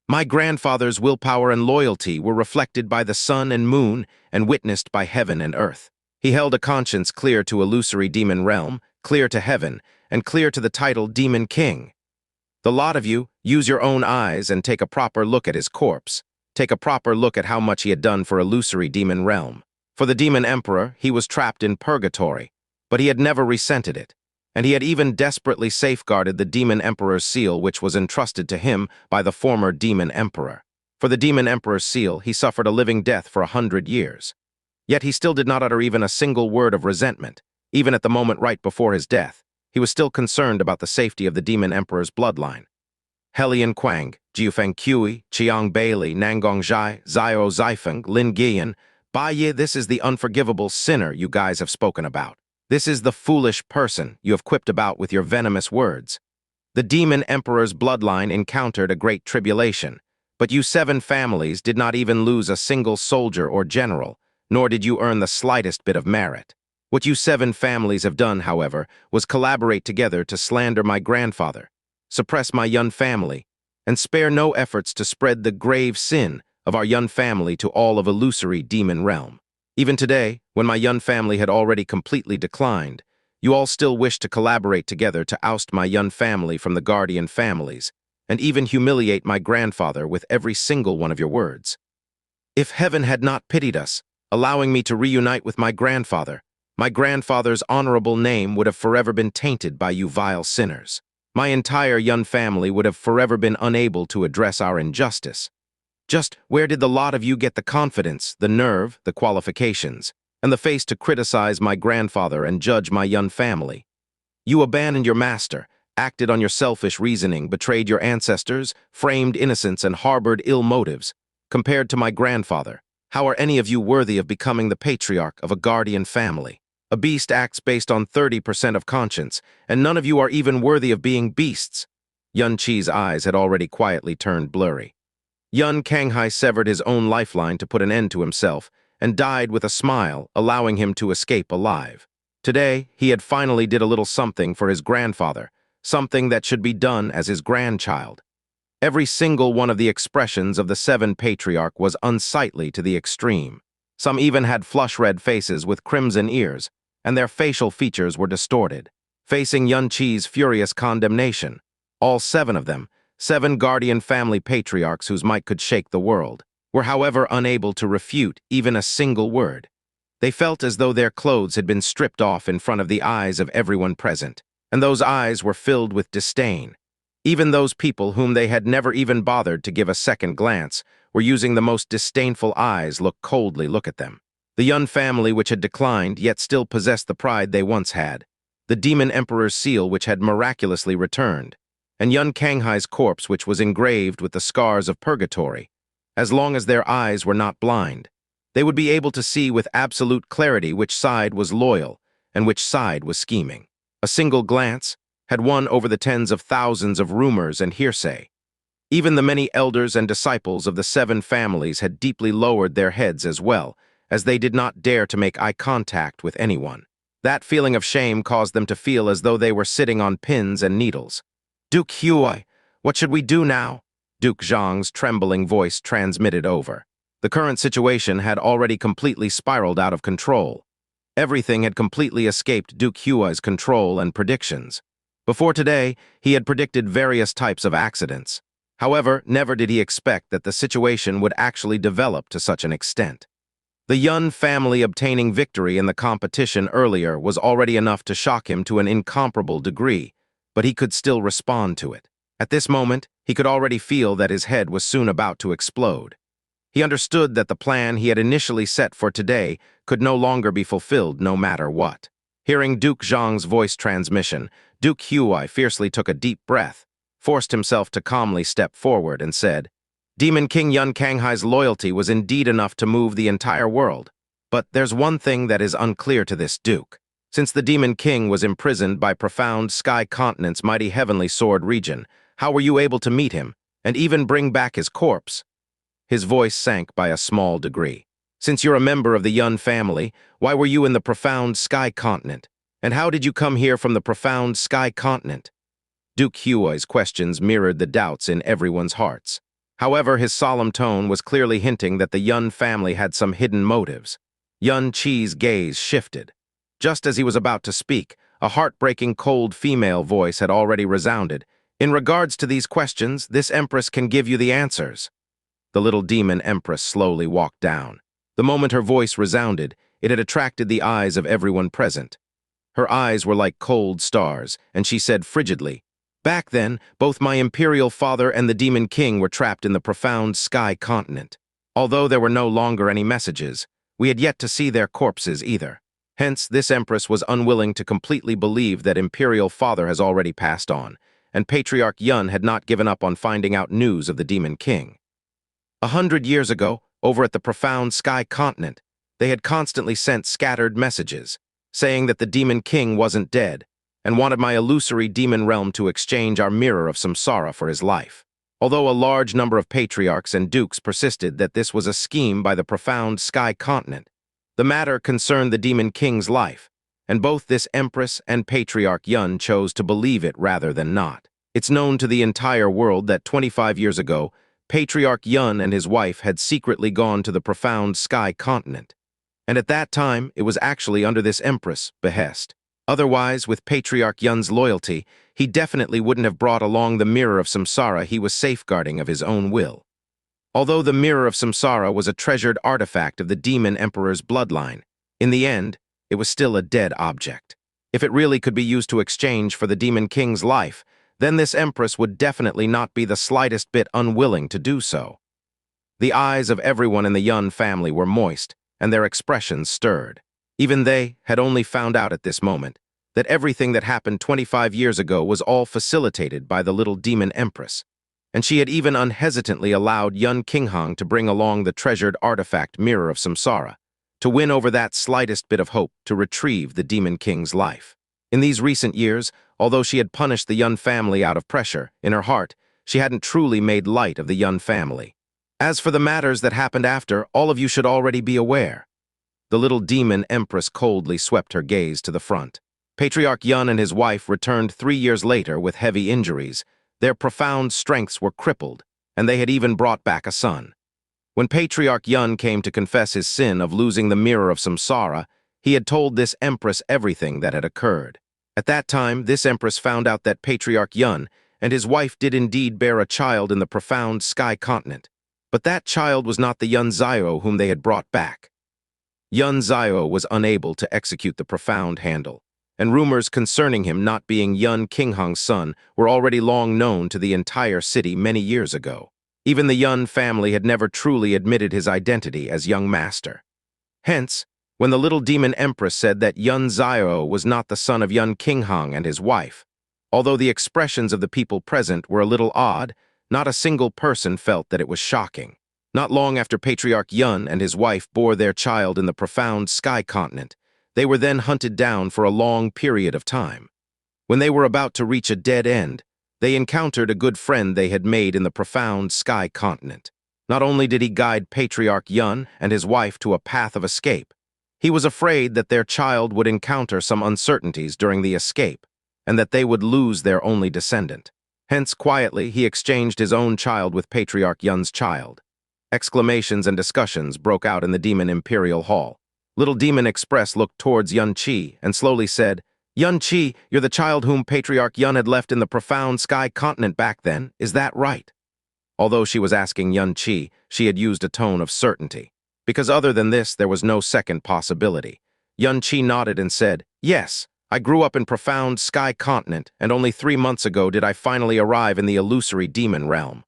A: My grandfather's willpower and loyalty were reflected by the sun and moon and witnessed by heaven and earth. He held a conscience clear to illusory demon realm, clear to heaven, and clear to the title Demon King. The lot of you, use your own eyes and take a proper look at his corpse. Take a proper look at how much he had done for illusory demon realm. For the demon emperor, he was trapped in purgatory, but he had never resented it. And he had even desperately safeguarded the demon emperor's seal which was entrusted to him by the former demon emperor. For the demon emperor's seal, he suffered a living death for 100 years. Yet he still did not utter even a single word of resentment. Even at the moment right before his death, he was still concerned about the safety of the demon emperor's bloodline. Helian Quang, Jiufeng Kui, Chiang Bailey, Nangong Zhai, Zio Zaifeng, Lin Guiyan, Ba this is the unforgivable sinner you guys have spoken about. This is the foolish person you have quipped about with your venomous words. The demon emperor's bloodline encountered a great tribulation, but you 7 families did not even lose a single soldier or general, nor did you earn the slightest bit of merit. What you 7 families have done, however, was collaborate together to slander my grandfather, suppress my Yun family, and spare no efforts to spread the grave sin of our Yun family to all of illusory demon realm. Even today, when my Yun family had already completely declined, you all still wish to collaborate together to oust my Yun family from the guardian families, and even humiliate my grandfather with every single one of your words. If heaven had not pitied us, allowing me to reunite with my grandfather's honorable name would have forever been tainted by you vile sinners. My entire Yun family would have forever been unable to address our injustice. Just where did the lot of you get the confidence, the nerve, the qualifications, and the face to criticize my grandfather and judge my Yun family? You abandoned your master, acted on your selfish reasoning, betrayed your ancestors, framed innocence, and harbored ill motives. Compared to my grandfather, how are any of you worthy of becoming the patriarch of a guardian family? A beast acts based on 30% of conscience, and none of you are even worthy of being beasts. Yun Qi's eyes had already quietly turned blurry. Yun Kanghai severed his own lifeline to put an end to himself, and died with a smile, allowing him to escape alive. Today, he had finally did a little something for his grandfather, something that should be done as his grandchild. Every single one of the expressions of the 7 patriarch was unsightly to the extreme. Some even had flush-red faces with crimson ears, and their facial features were distorted. Facing Yun Qi's furious condemnation, all 7 of them, 7 guardian family patriarchs whose might could shake the world, were however unable to refute even a single word. They felt as though their clothes had been stripped off in front of the eyes of everyone present, and those eyes were filled with disdain. Even those people whom they had never even bothered to give a second glance were using the most disdainful eyes look at them. The Yun family which had declined yet still possessed the pride they once had, the demon emperor's seal which had miraculously returned, and Yun Kanghai's corpse which was engraved with the scars of purgatory. As long as their eyes were not blind, they would be able to see with absolute clarity which side was loyal and which side was scheming. A single glance had won over the tens of thousands of rumors and hearsay. Even the many elders and disciples of the 7 families had deeply lowered their heads as well, as they did not dare to make eye contact with anyone. That feeling of shame caused them to feel as though they were sitting on pins and needles. Duke Huai, what should we do now? Duke Zhang's trembling voice transmitted over. The current situation had already completely spiraled out of control. Everything had completely escaped Duke Huai's control and predictions. Before today, he had predicted various types of accidents. However, never did he expect that the situation would actually develop to such an extent. The Yun family obtaining victory in the competition earlier was already enough to shock him to an incomparable degree, but he could still respond to it. At this moment, he could already feel that his head was soon about to explode. He understood that the plan he had initially set for today could no longer be fulfilled no matter what. Hearing Duke Zhang's voice transmission, Duke Huai fiercely took a deep breath, forced himself to calmly step forward and said, Demon King Yun Kanghai's loyalty was indeed enough to move the entire world. But there's one thing that is unclear to this Duke. Since the Demon King was imprisoned by profound Sky Continent's mighty Heavenly Sword region, how were you able to meet him, and even bring back his corpse? His voice sank by a small degree. Since you're a member of the Yun family, why were you in the profound Sky Continent? And how did you come here from the profound Sky Continent? Duke Huai's questions mirrored the doubts in everyone's hearts. However, his solemn tone was clearly hinting that the Yun family had some hidden motives. Yun Qi's gaze shifted. Just as he was about to speak, a heartbreaking cold female voice had already resounded. In regards to these questions, this empress can give you the answers. The little demon empress slowly walked down. The moment her voice resounded, it had attracted the eyes of everyone present. Her eyes were like cold stars, and she said frigidly, Back then, both my imperial father and the Demon King were trapped in the profound Sky Continent. Although there were no longer any messages, we had yet to see their corpses either. Hence, this empress was unwilling to completely believe that imperial father has already passed on, and Patriarch Yun had not given up on finding out news of the Demon King. 100 years ago, over at the profound Sky Continent, they had constantly sent scattered messages, saying that the Demon King wasn't dead, and wanted my illusory demon realm to exchange our mirror of samsara for his life. Although a large number of patriarchs and dukes persisted that this was a scheme by the profound Sky Continent, the matter concerned the Demon King's life, and both this Empress and Patriarch Yun chose to believe it rather than not. It's known to the entire world that 25 years ago, Patriarch Yun and his wife had secretly gone to the profound Sky Continent. And at that time, it was actually under this Empress' behest. Otherwise, with Patriarch Yun's loyalty, he definitely wouldn't have brought along the Mirror of Samsara he was safeguarding of his own will. Although the Mirror of Samsara was a treasured artifact of the Demon Emperor's bloodline, in the end, it was still a dead object. If it really could be used to exchange for the Demon King's life, then this Empress would definitely not be the slightest bit unwilling to do so. The eyes of everyone in the Yun family were moist, and their expressions stirred. Even they had only found out at this moment that everything that happened 25 years ago was all facilitated by the little demon empress, and she had even unhesitantly allowed Yun Qinghang to bring along the treasured artifact Mirror of Samsara, to win over that slightest bit of hope to retrieve the Demon King's life. In these recent years, although she had punished the Yun family out of pressure, in her heart, she hadn't truly made light of the Yun family. As for the matters that happened after, all of you should already be aware. The little demon empress coldly swept her gaze to the front. Patriarch Yun and his wife returned 3 years later with heavy injuries. Their profound strengths were crippled, and they had even brought back a son. When Patriarch Yun came to confess his sin of losing the Mirror of Samsara, he had told this empress everything that had occurred. At that time, this empress found out that Patriarch Yun and his wife did indeed bear a child in the profound Sky Continent, but that child was not the Yun Zio whom they had brought back. Yun Zio was unable to execute the profound handle, and rumors concerning him not being Yun Qinghang's son were already long known to the entire city many years ago. Even the Yun family had never truly admitted his identity as young master. Hence, when the little demon empress said that Yun Zio was not the son of Yun Qinghang and his wife, although the expressions of the people present were a little odd, not a single person felt that it was shocking. Not long after Patriarch Yun and his wife bore their child in the profound Sky Continent, they were then hunted down for a long period of time. When they were about to reach a dead end, they encountered a good friend they had made in the profound Sky Continent. Not only did he guide Patriarch Yun and his wife to a path of escape, he was afraid that their child would encounter some uncertainties during the escape, and that they would lose their only descendant. Hence, quietly, he exchanged his own child with Patriarch Yun's child. Exclamations and discussions broke out in the Demon Imperial Hall. Little Demon Express looked towards Yun Qi and slowly said, "Yun Qi, you're the child whom Patriarch Yun had left in the profound sky continent back then, is that right?" Although she was asking Yun Qi, she had used a tone of certainty. Because other than this, there was no second possibility. Yun Qi nodded and said, "Yes, I grew up in profound sky continent, and only 3 months ago did I finally arrive in the illusory demon realm."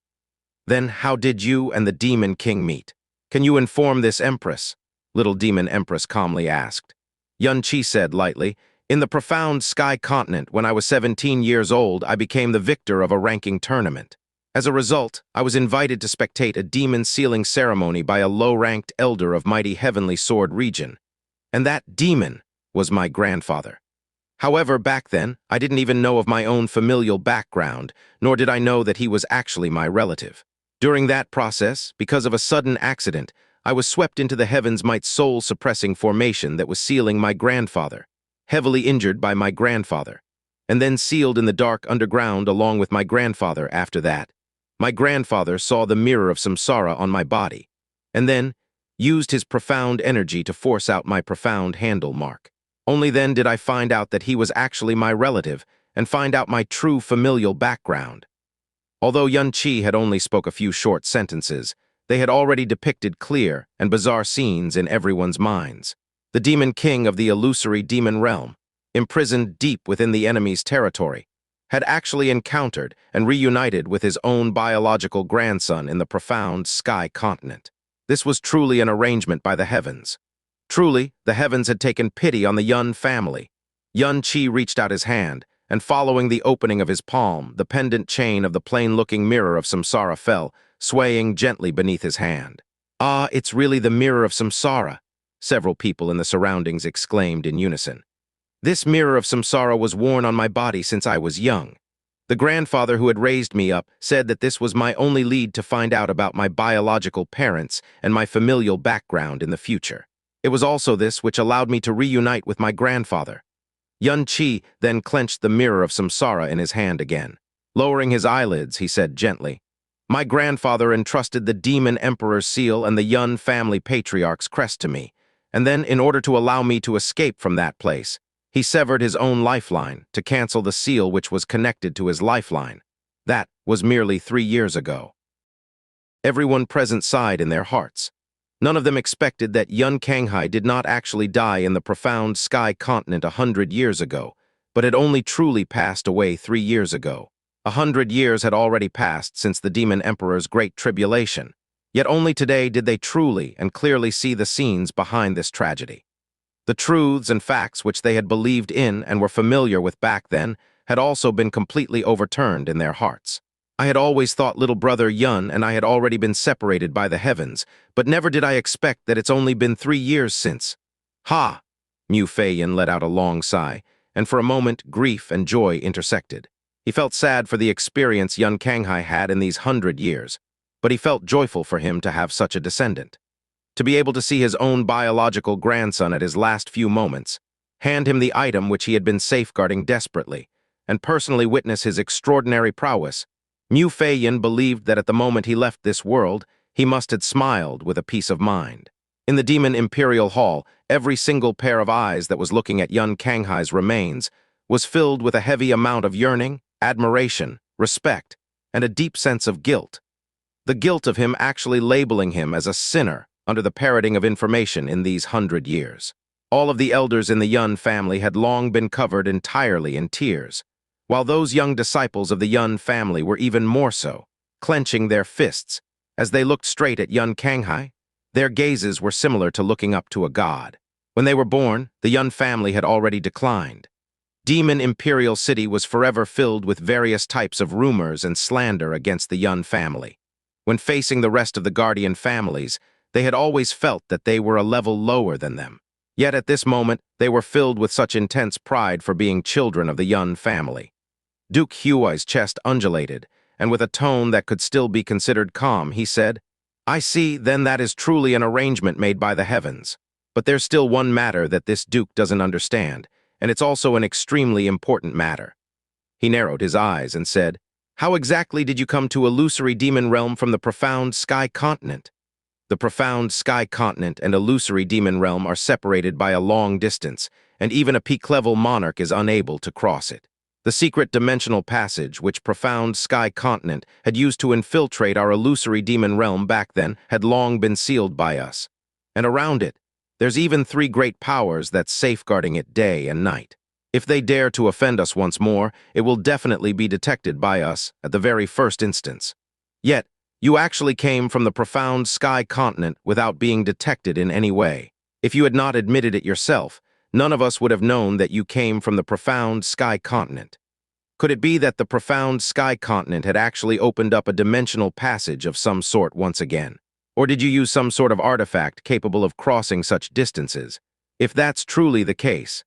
A: "Then how did you and the Demon King meet? Can you inform this Empress?" Little Demon Empress calmly asked. Yun Qi said lightly, "In the profound sky continent, when I was 17 years old, I became the victor of a ranking tournament. As a result, I was invited to spectate a demon sealing ceremony by a low-ranked elder of mighty heavenly sword region. And that demon was my grandfather. However, back then, I didn't even know of my own familial background, nor did I know that he was actually my relative. During that process, because of a sudden accident, I was swept into the Heaven's Might soul-suppressing formation that was sealing my grandfather, heavily injured by my grandfather, and then sealed in the dark underground along with my grandfather after that. My grandfather saw the mirror of samsara on my body, and then used his profound energy to force out my profound handle mark. Only then did I find out that he was actually my relative and find out my true familial background." Although Yun Qi had only spoke a few short sentences, they had already depicted clear and bizarre scenes in everyone's minds. The Demon King of the illusory demon realm, imprisoned deep within the enemy's territory, had actually encountered and reunited with his own biological grandson in the profound sky continent. This was truly an arrangement by the heavens. Truly, the heavens had taken pity on the Yun family. Yun Qi reached out his hand, and following the opening of his palm, the pendant chain of the plain-looking mirror of samsara fell, swaying gently beneath his hand. "Ah, it's really the mirror of samsara," several people in the surroundings exclaimed in unison. "This mirror of samsara was worn on my body since I was young. The grandfather who had raised me up said that this was my only lead to find out about my biological parents and my familial background in the future. It was also this which allowed me to reunite with my grandfather." Yun Qi then clenched the mirror of samsara in his hand again. Lowering his eyelids, he said gently, "My grandfather entrusted the Demon Emperor's seal and the Yun family patriarch's crest to me, and then, in order to allow me to escape from that place, he severed his own lifeline to cancel the seal which was connected to his lifeline. That was merely 3 years ago." Everyone present sighed in their hearts. None of them expected that Yun Kanghai did not actually die in the profound sky continent 100 years ago, but had only truly passed away 3 years ago. 100 years had already passed since the Demon Emperor's Great Tribulation, yet only today did they truly and clearly see the scenes behind this tragedy. The truths and facts which they had believed in and were familiar with back then had also been completely overturned in their hearts. "I had always thought little brother Yun and I had already been separated by the heavens, but never did I expect that it's only been 3 years since." "Ha!" Mu Feiyin let out a long sigh, and for a moment grief and joy intersected. He felt sad for the experience Yun Kanghai had in these 100 years, but he felt joyful for him to have such a descendant. To be able to see his own biological grandson at his last few moments, hand him the item which he had been safeguarding desperately, and personally witness his extraordinary prowess, Mu Feiyin believed that at the moment he left this world, he must have smiled with a peace of mind. In the Demon Imperial Hall, every single pair of eyes that was looking at Yun Kanghai's remains was filled with a heavy amount of yearning, admiration, respect, and a deep sense of guilt. The guilt of him actually labeling him as a sinner under the parroting of information in these 100 years. All of the elders in the Yun family had long been covered entirely in tears, while those young disciples of the Yun family were even more so, clenching their fists as they looked straight at Yun Kanghai. Their gazes were similar to looking up to a god. When they were born, the Yun family had already declined. Demon Imperial City was forever filled with various types of rumors and slander against the Yun family. When facing the rest of the Guardian families, they had always felt that they were a level lower than them. Yet at this moment, they were filled with such intense pride for being children of the Yun family. Duke Huai's chest undulated, and with a tone that could still be considered calm, he said, "I see, then that is truly an arrangement made by the heavens. But there's still one matter that this Duke doesn't understand, and it's also an extremely important matter." He narrowed his eyes and said, How exactly did you come to illusory demon realm from the profound sky continent? The profound sky continent and illusory demon realm are separated by a long distance, and even a peak-level monarch is unable to cross it. The secret dimensional passage, which profound sky continent had used to infiltrate our illusory demon realm back then, had long been sealed by us. And around it, there's even three great powers that's safeguarding it day and night. If they dare to offend us once more, it will definitely be detected by us at the very first instance. Yet, you actually came from the profound sky continent without being detected in any way. If you had not admitted it yourself, none of us would have known that you came from the profound sky continent. Could it be that the profound sky continent had actually opened up a dimensional passage of some sort once again? Or did you use some sort of artifact capable of crossing such distances? If that's truly the case,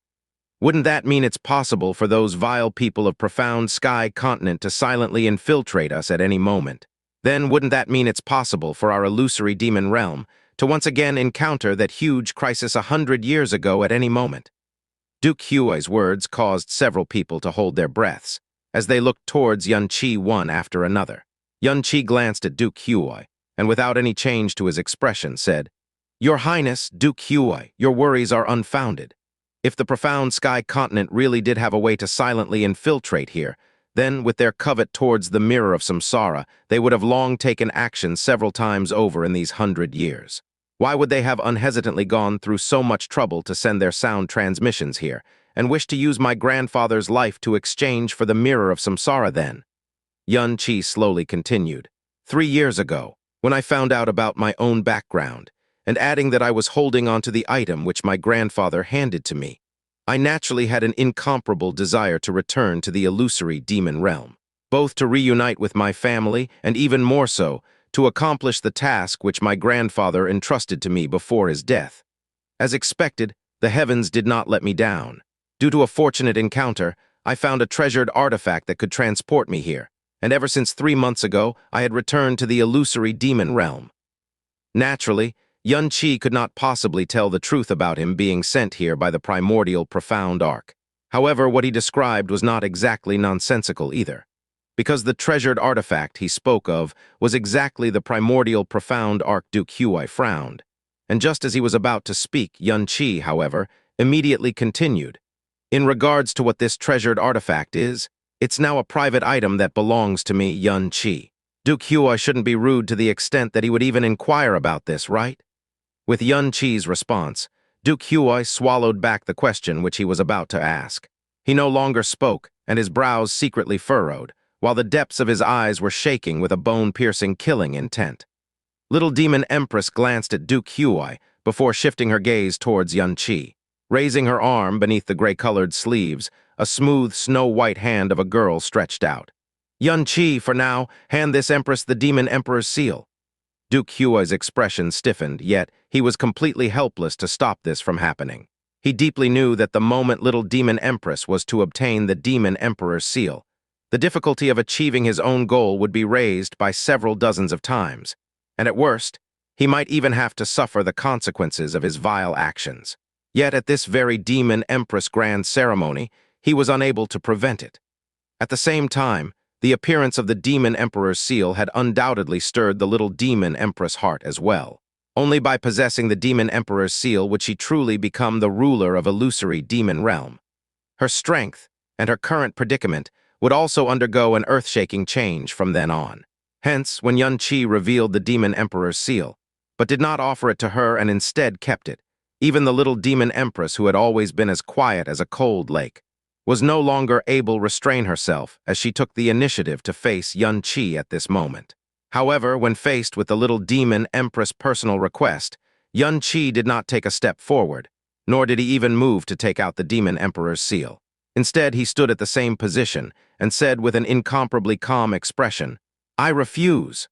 A: wouldn't that mean it's possible for those vile people of profound sky continent to silently infiltrate us at any moment? Then wouldn't that mean it's possible for our illusory demon realm to once again encounter that huge crisis 100 years ago at any moment? Duke Huai's words caused several people to hold their breaths as they looked towards Xianxia one after another. Xianxia glanced at Duke Huai, and without any change to his expression said, "Your Highness, Duke Huai, your worries are unfounded. If the profound sky continent really did have a way to silently infiltrate here, then, with their covet towards the mirror of samsara, they would have long taken action several times over in these 100 years. Why would they have unhesitantly gone through so much trouble to send their sound transmissions here, and wish to use my grandfather's life to exchange for the mirror of samsara then?" Xianxia slowly continued. 3 years ago, when I found out about my own background, and adding that I was holding onto the item which my grandfather handed to me, I naturally had an incomparable desire to return to the illusory demon realm, both to reunite with my family and even more so, to accomplish the task which my grandfather entrusted to me before his death. As expected, the heavens did not let me down. Due to a fortunate encounter, I found a treasured artifact that could transport me here, and ever since 3 months ago, I had returned to the illusory demon realm. Naturally, Xianxia could not possibly tell the truth about him being sent here by the primordial profound arc. However, what he described was not exactly nonsensical either, because the treasured artifact he spoke of was exactly the primordial profound arc. Duke Huai frowned, and just as he was about to speak, Xianxia, however, immediately continued. "In regards to what this treasured artifact is, it's now a private item that belongs to me, Xianxia. Duke Huai shouldn't be rude to the extent that he would even inquire about this, right?" With Xianxia's response, Duke Huai swallowed back the question which he was about to ask. He no longer spoke, and his brows secretly furrowed, while the depths of his eyes were shaking with a bone-piercing killing intent. Little Demon Empress glanced at Duke Huai before shifting her gaze towards Xianxia. Raising her arm beneath the gray-colored sleeves, a smooth, snow-white hand of a girl stretched out. "Xianxia, for now, hand this Empress the Demon Emperor's seal." Duke Huai's expression stiffened, yet he was completely helpless to stop this from happening. He deeply knew that the moment Little Demon Empress was to obtain the Demon Emperor's seal, the difficulty of achieving his own goal would be raised by several dozens of times, and at worst, he might even have to suffer the consequences of his vile actions. Yet at this very Demon Empress grand ceremony, he was unable to prevent it. At the same time, the appearance of the Demon Emperor's seal had undoubtedly stirred the Little Demon Empress' heart as well. Only by possessing the Demon Emperor's seal would she truly become the ruler of illusory demon realm. Her strength and her current predicament would also undergo an earth-shaking change from then on. Hence, when Xianxia revealed the Demon Emperor's seal, but did not offer it to her and instead kept it, even the Little Demon Empress, who had always been as quiet as a cold lake, was no longer able to restrain herself as she took the initiative to face Xianxia at this moment. However, when faced with the Little Demon Empress' personal request, Xianxia did not take a step forward, nor did he even move to take out the Demon Emperor's seal. Instead, he stood at the same position and said with an incomparably calm expression, "I refuse."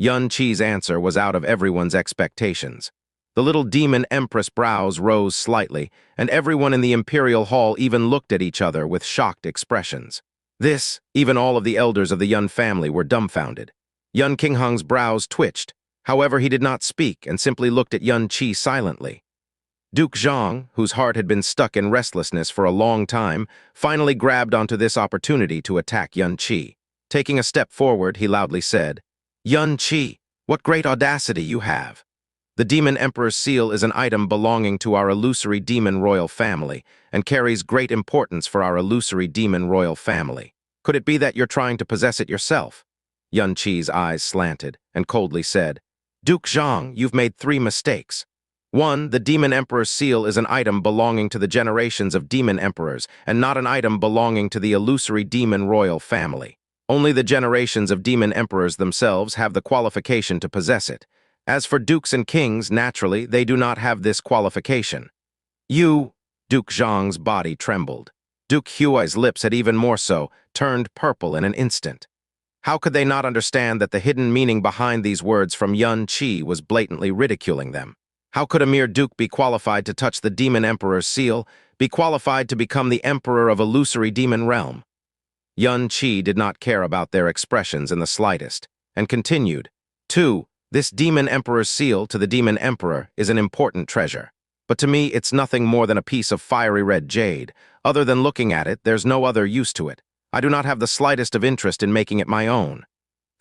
A: Xianxia's answer was out of everyone's expectations. The Little Demon Empress' brows rose slightly, and everyone in the Imperial Hall even looked at each other with shocked expressions. Even all of the elders of the Yun family were dumbfounded. Yun Qinghang's brows twitched. However, he did not speak and simply looked at Xianxia silently. Duke Zhang, whose heart had been stuck in restlessness for a long time, finally grabbed onto this opportunity to attack Xianxia. Taking a step forward, he loudly said, "Xianxia, what great audacity you have! The Demon Emperor's seal is an item belonging to our illusory demon royal family and carries great importance for our illusory demon royal family. Could it be that you're trying to possess it yourself?" Xia's eyes slanted and coldly said, "Duke Zhang, you've made 3 mistakes. 1. The Demon Emperor's seal is an item belonging to the generations of demon emperors and not an item belonging to the illusory demon royal family. Only the generations of demon emperors themselves have the qualification to possess it. As for dukes and kings, naturally, they do not have this qualification." Duke Zhang's body trembled. Duke Huai's lips had even more so, turned purple in an instant. How could they not understand that the hidden meaning behind these words from Xianxia was blatantly ridiculing them? How could a mere duke be qualified to touch the demon emperor's seal, be qualified to become the emperor of illusory demon realm? Xianxia did not care about their expressions in the slightest, and continued, 2. This demon emperor's seal to the demon emperor is an important treasure. But to me, it's nothing more than a piece of fiery red jade. Other than looking at it, there's no other use to it. I do not have the slightest of interest in making it my own.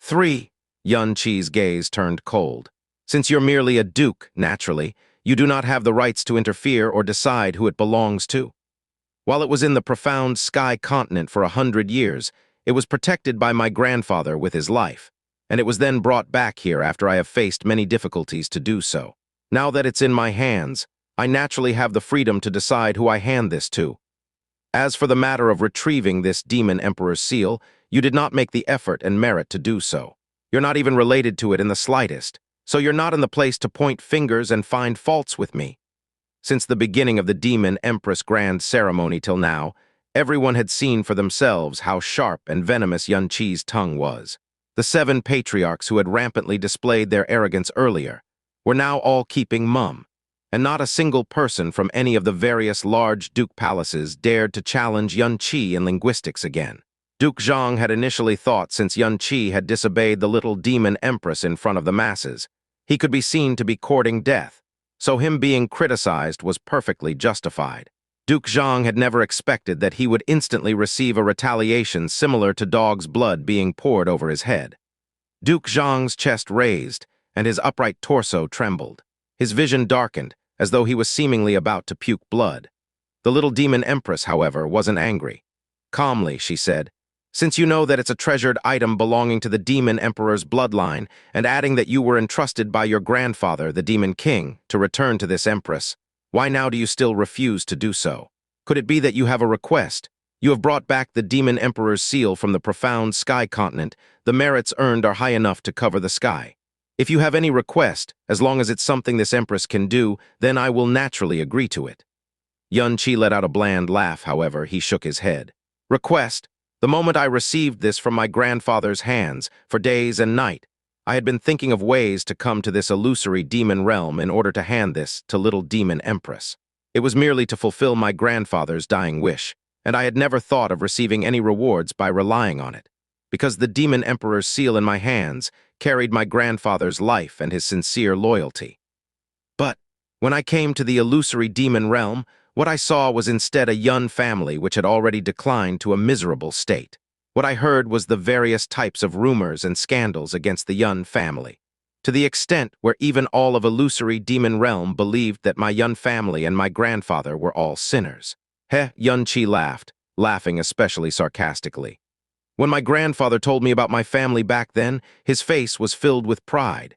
A: 3. Xia's gaze turned cold. Since you're merely a duke, naturally, you do not have the rights to interfere or decide who it belongs to. While it was in the profound sky continent for 100 years, it was protected by my grandfather with his life, and it was then brought back here after I have faced many difficulties to do so. Now that it's in my hands, I naturally have the freedom to decide who I hand this to. As for the matter of retrieving this demon emperor's seal, you did not make the effort and merit to do so. You're not even related to it in the slightest, so you're not in the place to point fingers and find faults with me. Since the beginning of the Demon Empress Grand Ceremony till now, everyone had seen for themselves how sharp and venomous Xia's tongue was. The 7 patriarchs who had rampantly displayed their arrogance earlier were now all keeping mum, and not a single person from any of the various large duke palaces dared to challenge Xianxia in linguistics again. Duke Zhang had initially thought since Xianxia had disobeyed the little demon empress in front of the masses, he could be seen to be courting death, so him being criticized was perfectly justified. Duke Zhang had never expected that he would instantly receive a retaliation similar to dog's blood being poured over his head. Duke Zhang's chest raised, and his upright torso trembled. His vision darkened, as though he was seemingly about to puke blood. The little demon empress, however, wasn't angry. Calmly, she said, "Since you know that it's a treasured item belonging to the demon emperor's bloodline, and adding that you were entrusted by your grandfather, the demon king, to return to this empress, why now do you still refuse to do so? Could it be that you have a request? You have brought back the demon emperor's seal from the profound sky continent. The merits earned are high enough to cover the sky. If you have any request, as long as it's something this empress can do, then I will naturally agree to it." Xianxia let out a bland laugh, however, he shook his head. "Request? The moment I received this from my grandfather's hands, for days and night, I had been thinking of ways to come to this illusory demon realm in order to hand this to little demon empress. It was merely to fulfill my grandfather's dying wish, and I had never thought of receiving any rewards by relying on it, because the demon emperor's seal in my hands carried my grandfather's life and his sincere loyalty. But when I came to the illusory demon realm, what I saw was instead a Yun family which had already declined to a miserable state. What I heard was the various types of rumors and scandals against the Yun family, to the extent where even all of illusory demon realm believed that my Yun family and my grandfather were all sinners. Xianxia laughed, laughing especially sarcastically. When my grandfather told me about my family back then, his face was filled with pride.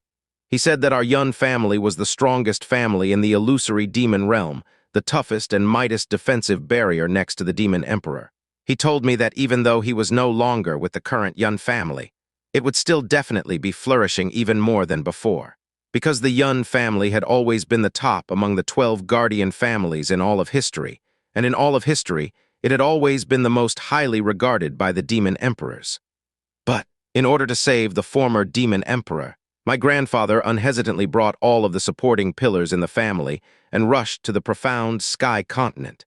A: He said that our Yun family was the strongest family in the illusory demon realm, the toughest and mightiest defensive barrier next to the demon emperor. He told me that even though he was no longer with the current Yun family, it would still definitely be flourishing even more than before, because the Yun family had always been the top among the 12 guardian families in all of history, and in all of history, it had always been the most highly regarded by the demon emperors. But, in order to save the former demon emperor, my grandfather unhesitantly brought all of the supporting pillars in the family and rushed to the profound sky continent.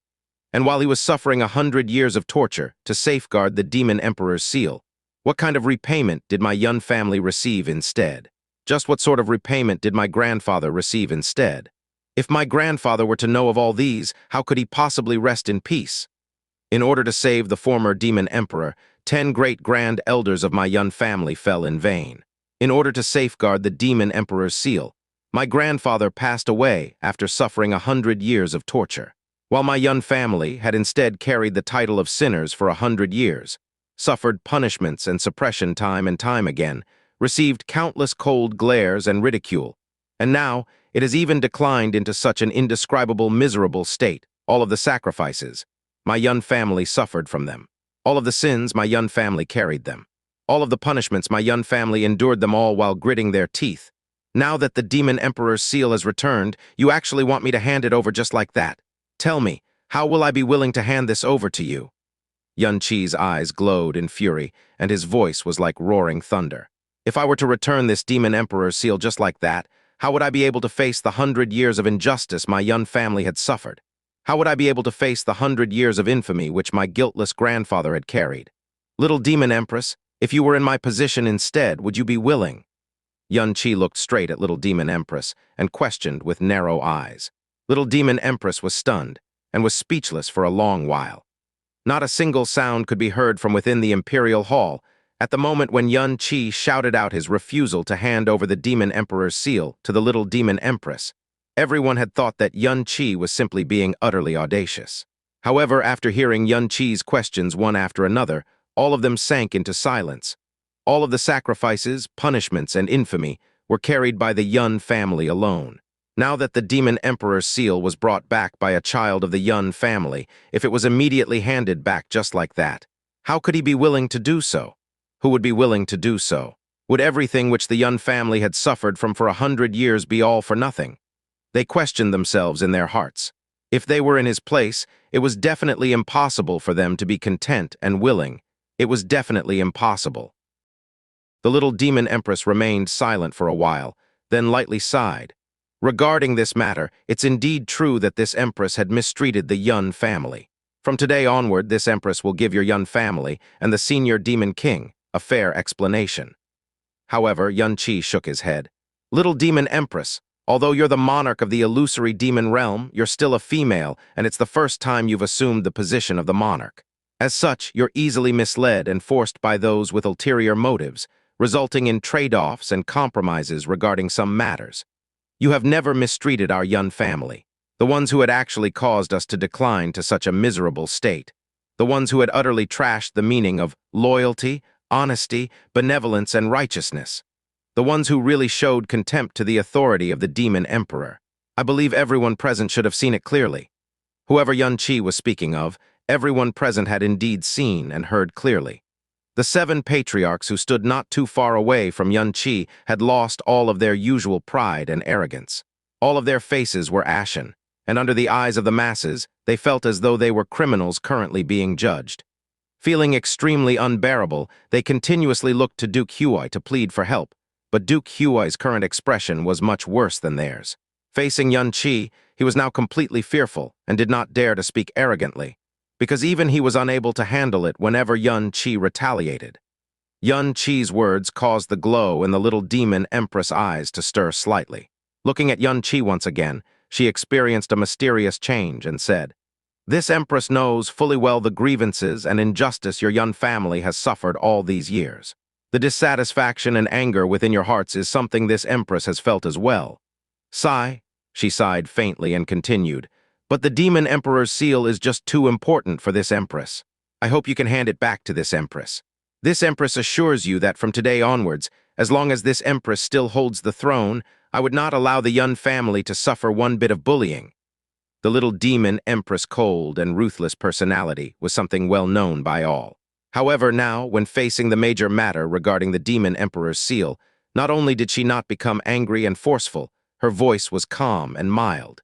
A: And while he was suffering 100 years of torture to safeguard the demon emperor's seal, what kind of repayment did my Yun family receive instead? Just what sort of repayment did my grandfather receive instead? If my grandfather were to know of all these, how could he possibly rest in peace? In order to save the former demon emperor, 10 great-grand elders of my Yun family fell in vain. In order to safeguard the demon emperor's seal, my grandfather passed away after suffering 100 years of torture, while my Yun family had instead carried the title of sinners for 100 years, suffered punishments and suppression time and time again, received countless cold glares and ridicule, and now it has even declined into such an indescribable, miserable state. All of the sacrifices, my Yun family suffered from them. All of the sins, my Yun family carried them. All of the punishments, my Yun family endured them all while gritting their teeth. Now that the demon emperor's seal has returned, you actually want me to hand it over just like that. Tell me, how will I be willing to hand this over to you? Yun Qi's eyes glowed in fury, and his voice was like roaring thunder. If I were to return this demon emperor's seal just like that, how would I be able to face the 100 years of injustice my Yun family had suffered? How would I be able to face the 100 years of infamy which my guiltless grandfather had carried? Little demon empress, if you were in my position instead, would you be willing? Yun Qi looked straight at little demon empress and questioned with narrow eyes. Little demon empress was stunned and was speechless for a long while. Not a single sound could be heard from within the imperial hall at the moment when Yun Qi shouted out his refusal to hand over the demon emperor's seal to the little demon empress. Everyone had thought that Yun Qi was simply being utterly audacious. However, after hearing Yun Qi's questions one after another, all of them sank into silence. All of the sacrifices, punishments, and infamy were carried by the Yun family alone. Now that the demon emperor's seal was brought back by a child of the Yun family, if it was immediately handed back just like that, how could he be willing to do so? Who would be willing to do so? Would everything which the Yun family had suffered from for 100 years be all for nothing? They questioned themselves in their hearts. If they were in his place, it was definitely impossible for them to be content and willing. It was definitely impossible. The little demon empress remained silent for a while, then lightly sighed. Regarding this matter, it's indeed true that this empress had mistreated the Yun family. From today onward, this empress will give your Yun family and the senior demon king a fair explanation. However, Yun Qi shook his head. Little demon empress, although you're the monarch of the illusory demon realm, you're still a female, and it's the first time you've assumed the position of the monarch. As such, you're easily misled and forced by those with ulterior motives, resulting in trade-offs and compromises regarding some matters. You have never mistreated our Yun family, the ones who had actually caused us to decline to such a miserable state, the ones who had utterly trashed the meaning of loyalty, honesty, benevolence, and righteousness, the ones who really showed contempt to the authority of the demon emperor. I believe everyone present should have seen it clearly. Whoever Yun Qi was speaking of, everyone present had indeed seen and heard clearly. The 7 patriarchs who stood not too far away from Yun Qi had lost all of their usual pride and arrogance. All of their faces were ashen, and under the eyes of the masses, they felt as though they were criminals currently being judged. Feeling extremely unbearable, they continuously looked to Duke Huai to plead for help, but Duke Huai's current expression was much worse than theirs. Facing Yun Qi, he was now completely fearful and did not dare to speak arrogantly, because even he was unable to handle it whenever Yun Qi retaliated. Yun Qi's words caused the glow in the little demon empress eyes to stir slightly. Looking at Yun Qi once again, she experienced a mysterious change and said, "This empress knows fully well the grievances and injustice your Yun family has suffered all these years. The dissatisfaction and anger within your hearts is something this empress has felt as well. Sigh," she sighed faintly and continued, "but the demon emperor's seal is just too important for this empress. I hope you can hand it back to this empress. This empress assures you that from today onwards, as long as this empress still holds the throne, I would not allow the Yun family to suffer one bit of bullying." The little demon empress' cold and ruthless personality was something well known by all. However, now, when facing the major matter regarding the demon emperor's seal, not only did she not become angry and forceful, her voice was calm and mild.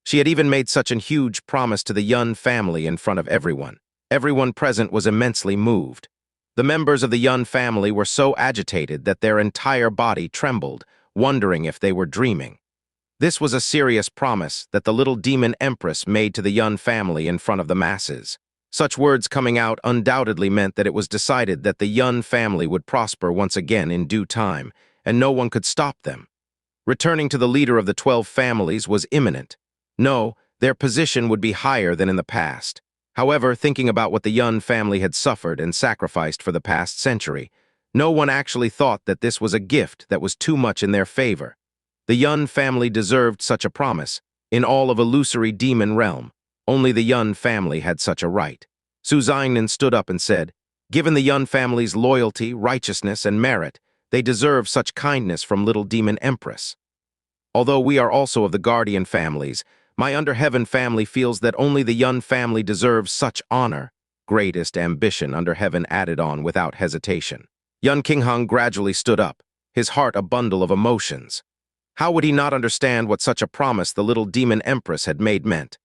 A: She had even made such a huge promise to the Yun family in front of everyone. Everyone present was immensely moved. The members of the Yun family were so agitated that their entire body trembled, wondering if they were dreaming. This was a serious promise that the little demon empress made to the Yun family in front of the masses. Such words coming out undoubtedly meant that it was decided that the Yun family would prosper once again in due time, and no one could stop them. Returning to the leader of the 12 families was imminent. No, their position would be higher than in the past. However, thinking about what the Yun family had suffered and sacrificed for the past century, no one actually thought that this was a gift that was too much in their favor. The Yun family deserved such a promise. In all of illusory demon realm, only the Yun family had such a right. Su Xianxia stood up and said, "Given the Yun family's loyalty, righteousness, and merit, they deserve such kindness from little demon empress. Although we are also of the guardian families, my under heaven family feels that only the Yun family deserves such honor." Greatest ambition under heaven added on without hesitation. Yun Qinghang gradually stood up, his heart a bundle of emotions. How would he not understand what such a promise the little demon empress had made meant?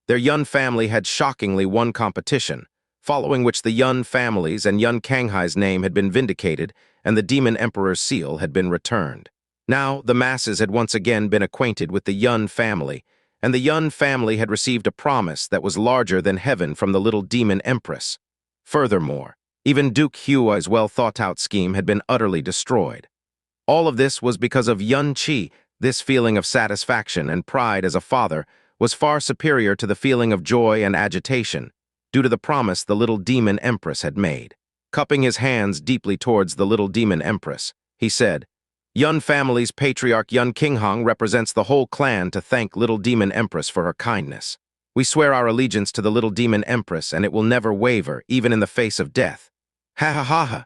A: Their Yun family had shockingly won competition, following which the Yun families and Yun Kanghai's name had been vindicated and the demon emperor's seal had been returned. Now, the masses had once again been acquainted with the Yun family, and the Yun family had received a promise that was larger than heaven from the little demon empress. Furthermore, even Duke Huai's well-thought-out scheme had been utterly destroyed. All of this was because of Yun Qi. This feeling of satisfaction and pride as a father was far superior to the feeling of joy and agitation, due to the promise the little demon empress had made. Cupping his hands deeply towards the little demon empress, he said, "Yun family's patriarch Yun Qinghang represents the whole clan to thank little demon empress for her kindness. We swear our allegiance to the little demon empress, and it will never waver, even in the face of death." "Ha ha ha ha!"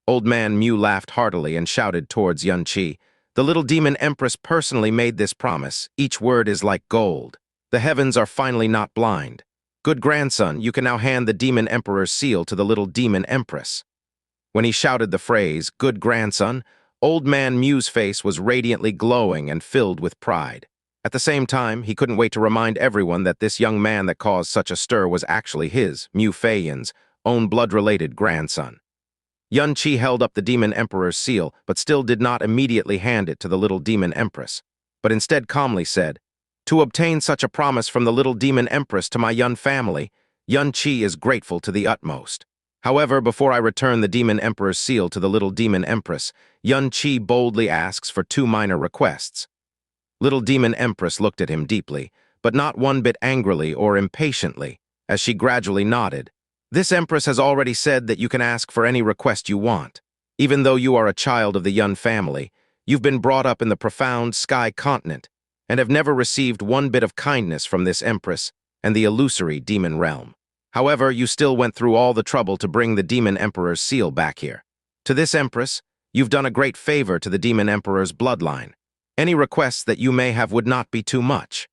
A: Old man Mew laughed heartily and shouted towards Yun Qi, "The little demon empress personally made this promise. Each word is like gold. The heavens are finally not blind. Good grandson, you can now hand the demon emperor's seal to the little demon empress." When he shouted the phrase, "good grandson," old man Mew's face was radiantly glowing and filled with pride. At the same time, he couldn't wait to remind everyone that this young man that caused such a stir was actually his, Mew Feiyan's, own blood-related grandson. Yun Qi held up the demon emperor's seal, but still did not immediately hand it to the little demon empress, but instead calmly said, "To obtain such a promise from the little demon empress to my Yun family, Yun Qi is grateful to the utmost. However, before I return the demon emperor's seal to the little demon empress, Yun Qi boldly asks for two minor requests." Little demon empress looked at him deeply, but not one bit angrily or impatiently, as she gradually nodded. "This empress has already said that you can ask for any request you want. Even though you are a child of the Yun family, you've been brought up in the profound sky continent and have never received one bit of kindness from this empress and the illusory demon realm. However, you still went through all the trouble to bring the demon emperor's seal back here. To this empress, you've done a great favor to the demon emperor's bloodline. Any requests that you may have would not be too much."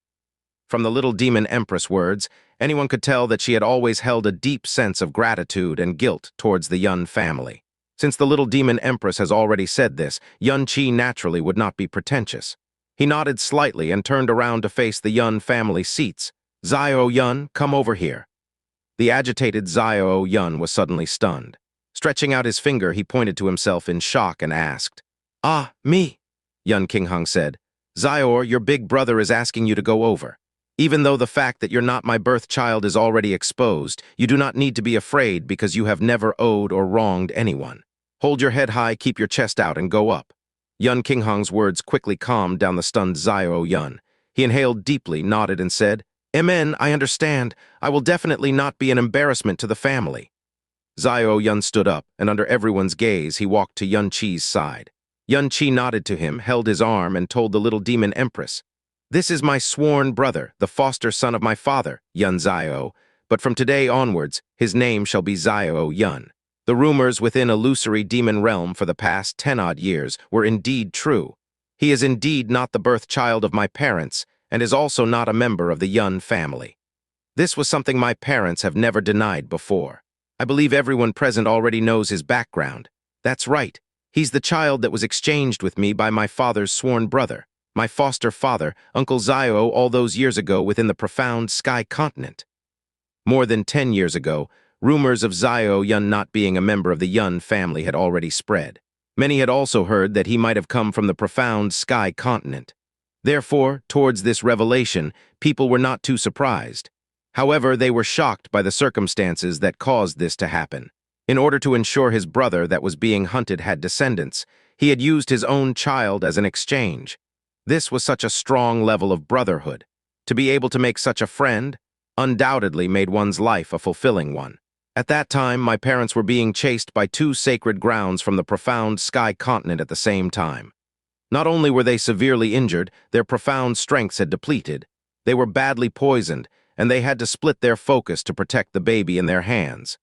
A: From the little demon empress words, anyone could tell that she had always held a deep sense of gratitude and guilt towards the Yun family. Since the little demon empress has already said this, Yun Qi naturally would not be pretentious. He nodded slightly and turned around to face the Yun family seats. "Xiao Yun, come over here." The agitated Xiao Yun was suddenly stunned. Stretching out his finger, he pointed to himself in shock and asked, "Ah, me?" Yun Qinghang said, "Xiao, your big brother is asking you to go over. Even though the fact that you're not my birth child is already exposed, you do not need to be afraid because you have never owed or wronged anyone. Hold your head high, keep your chest out, and go up." Yun Qinghang's words quickly calmed down the stunned Xiao Yun. He inhaled deeply, nodded, and said, "Amen, I understand. I will definitely not be an embarrassment to the family." Xiao Yun stood up, and under everyone's gaze, he walked to Yun Qi's side. Yun Qi nodded to him, held his arm, and told the little demon empress, "This is my sworn brother, the foster son of my father, Yun Xiao, but from today onwards, his name shall be Xiao Yun." The rumors within illusory demon realm for the past 10-odd years were indeed true. He is indeed not the birth child of my parents, and is also not a member of the Yun family. This was something my parents have never denied before. I believe everyone present already knows his background. That's right. He's the child that was exchanged with me by my father's sworn brother, my foster father, Uncle Xiao, all those years ago within the profound sky continent. More than 10 years ago, rumors of Xiao Yun not being a member of the Yun family had already spread. Many had also heard that he might have come from the profound sky continent. Therefore, towards this revelation, people were not too surprised. However, they were shocked by the circumstances that caused this to happen. In order to ensure his brother that was being hunted had descendants, he had used his own child as an exchange. This was such a strong level of brotherhood. To be able to make such a friend, undoubtedly made one's life a fulfilling one. At that time, my parents were being chased by two sacred grounds from the profound sky continent at the same time. Not only were they severely injured, their profound strengths had depleted. They were badly poisoned, and they had to split their focus to protect the baby in their hands.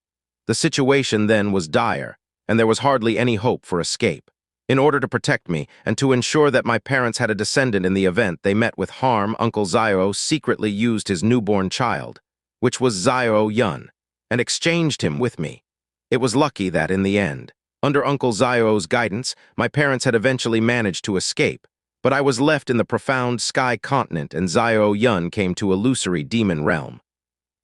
A: The situation then was dire, and there was hardly any hope for escape. In order to protect me, and to ensure that my parents had a descendant in the event they met with harm, Uncle Xiao secretly used his newborn child, which was Xiao Yun, and exchanged him with me. It was lucky that, in the end, under Uncle Xiao's guidance, my parents had eventually managed to escape, but I was left in the profound sky continent and Xiao Yun came to illusory demon realm.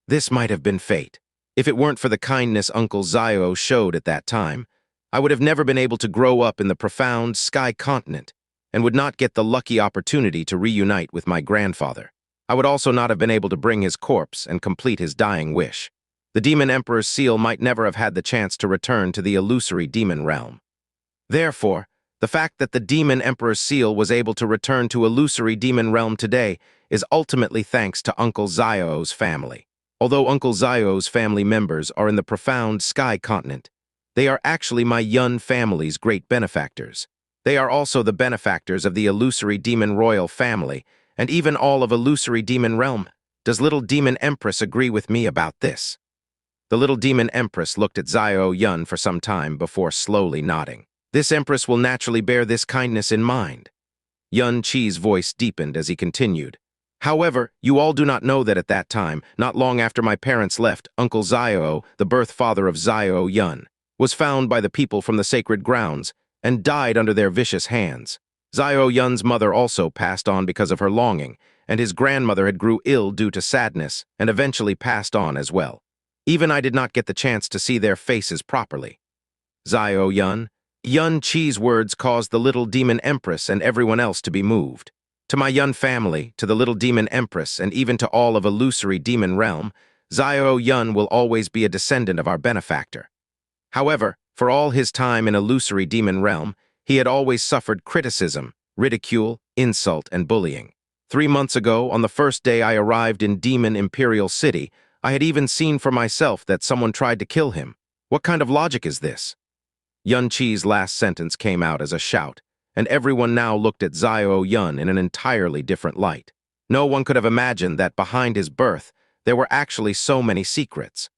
A: This might have been fate. If it weren't for the kindness Uncle Xiao showed at that time, I would have never been able to grow up in the profound sky continent and would not get the lucky opportunity to reunite with my grandfather. I would also not have been able to bring his corpse and complete his dying wish. The Demon Emperor's seal might never have had the chance to return to the illusory demon realm. Therefore, the fact that the Demon Emperor's seal was able to return to illusory demon realm today is ultimately thanks to Uncle Xiao's family. Although Uncle Xiao's family members are in the profound sky continent, they are actually my Yun family's great benefactors. They are also the benefactors of the illusory demon royal family, and even all of illusory demon realm. Does little Demon Empress agree with me about this? The little Demon Empress looked at Xiao Yun for some time before slowly nodding. This Empress will naturally bear this kindness in mind. Yun Qi's voice deepened as he continued. However, you all do not know that at that time, not long after my parents left, Uncle Xiao, the birth father of Xiao Yun, was found by the people from the sacred grounds and died under their vicious hands. Xiao Yun's mother also passed on because of her longing, and his grandmother had grew ill due to sadness and eventually passed on as well. Even I did not get the chance to see their faces properly. Xiao Yun. Yun Qi's words caused the little Demon Empress and everyone else to be moved. To my Yun family, to the little Demon Empress, and even to all of illusory demon realm, Xiao Yun will always be a descendant of our benefactor. However, for all his time in illusory demon realm, he had always suffered criticism, ridicule, insult, and bullying. 3 months ago, on the first day I arrived in Demon Imperial City, I had even seen for myself that someone tried to kill him. What kind of logic is this? Yun Qi's last sentence came out as a shout, and everyone now looked at Xiao Yun in an entirely different light. No one could have imagined that behind his birth, there were actually so many secrets.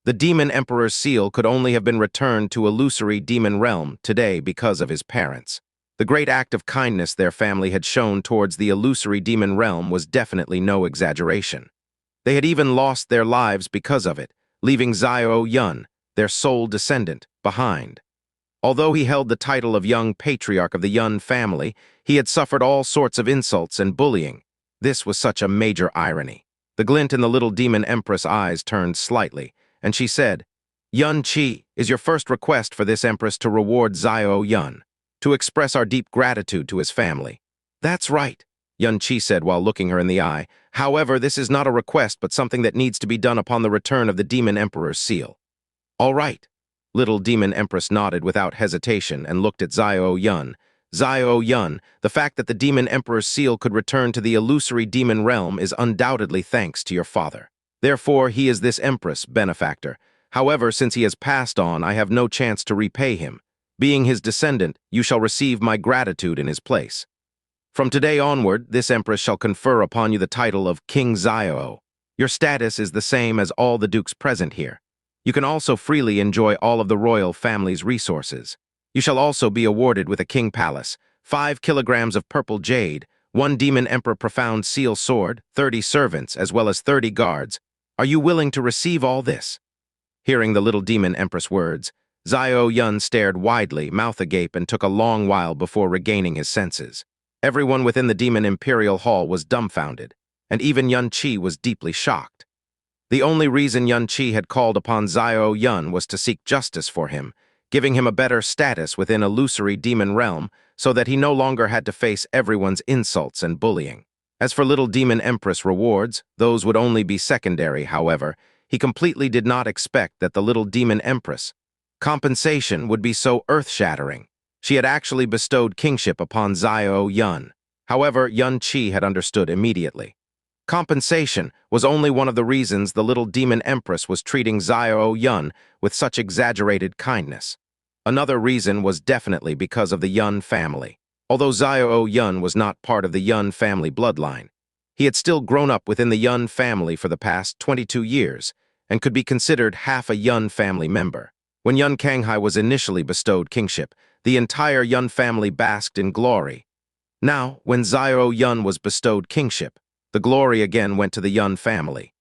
A: The Demon Emperor's seal could only have been returned to illusory demon realm today because of his parents. The great act of kindness their family had shown towards the illusory demon realm was definitely no exaggeration. They had even lost their lives because of it, leaving Xiao Yun, their sole descendant, behind. Although he held the title of young patriarch of the Yun family, he had suffered all sorts of insults and bullying. This was such a major irony. The glint in the little Demon Empress' eyes turned slightly, and she said, Yun Qi, is your first request for this Empress to reward Xiao Yun, to express our deep gratitude to his family. That's right, Yun Qi said while looking her in the eye. However, this is not a request but something that needs to be done upon the return of the Demon Emperor's seal. All right. Little Demon Empress nodded without hesitation and looked at Xiao Yun. Xiao Yun, the fact that the Demon Emperor's seal could return to the illusory demon realm is undoubtedly thanks to your father. Therefore, he is this Empress' benefactor. However, since he has passed on, I have no chance to repay him. Being his descendant, you shall receive my gratitude in his place. From today onward, this Empress shall confer upon you the title of King Xiao. Your status is the same as all the dukes present here. You can also freely enjoy all of the royal family's resources. You shall also be awarded with a king palace, 5 kilograms of purple jade, 1 Demon Emperor profound seal sword, 30 servants, as well as 30 guards. Are you willing to receive all this? Hearing the little Demon Empress' words, Xiao Yun stared widely, mouth agape, and took a long while before regaining his senses. Everyone within the Demon Imperial Hall was dumbfounded, and even Yun Qi was deeply shocked. The only reason Yun Qi had called upon Xiao Yun was to seek justice for him, giving him a better status within illusory demon realm so that he no longer had to face everyone's insults and bullying. As for little Demon Empress rewards, those would only be secondary, however. He completely did not expect that the little Demon Empress compensation would be so earth-shattering. She had actually bestowed kingship upon Xiao Yun. However, Yun Qi had understood immediately. Compensation was only one of the reasons the little demon empress was treating Xiao Yun with such exaggerated kindness. Another reason was definitely because of the Yun family. Although Xiao Yun was not part of the Yun family bloodline, he had still grown up within the Yun family for the past 22 years and could be considered half a Yun family member. When Yun Kanghai was initially bestowed kingship, the entire Yun family basked in glory. Now, when Xiao Yun was bestowed kingship, the glory again went to the Yun family.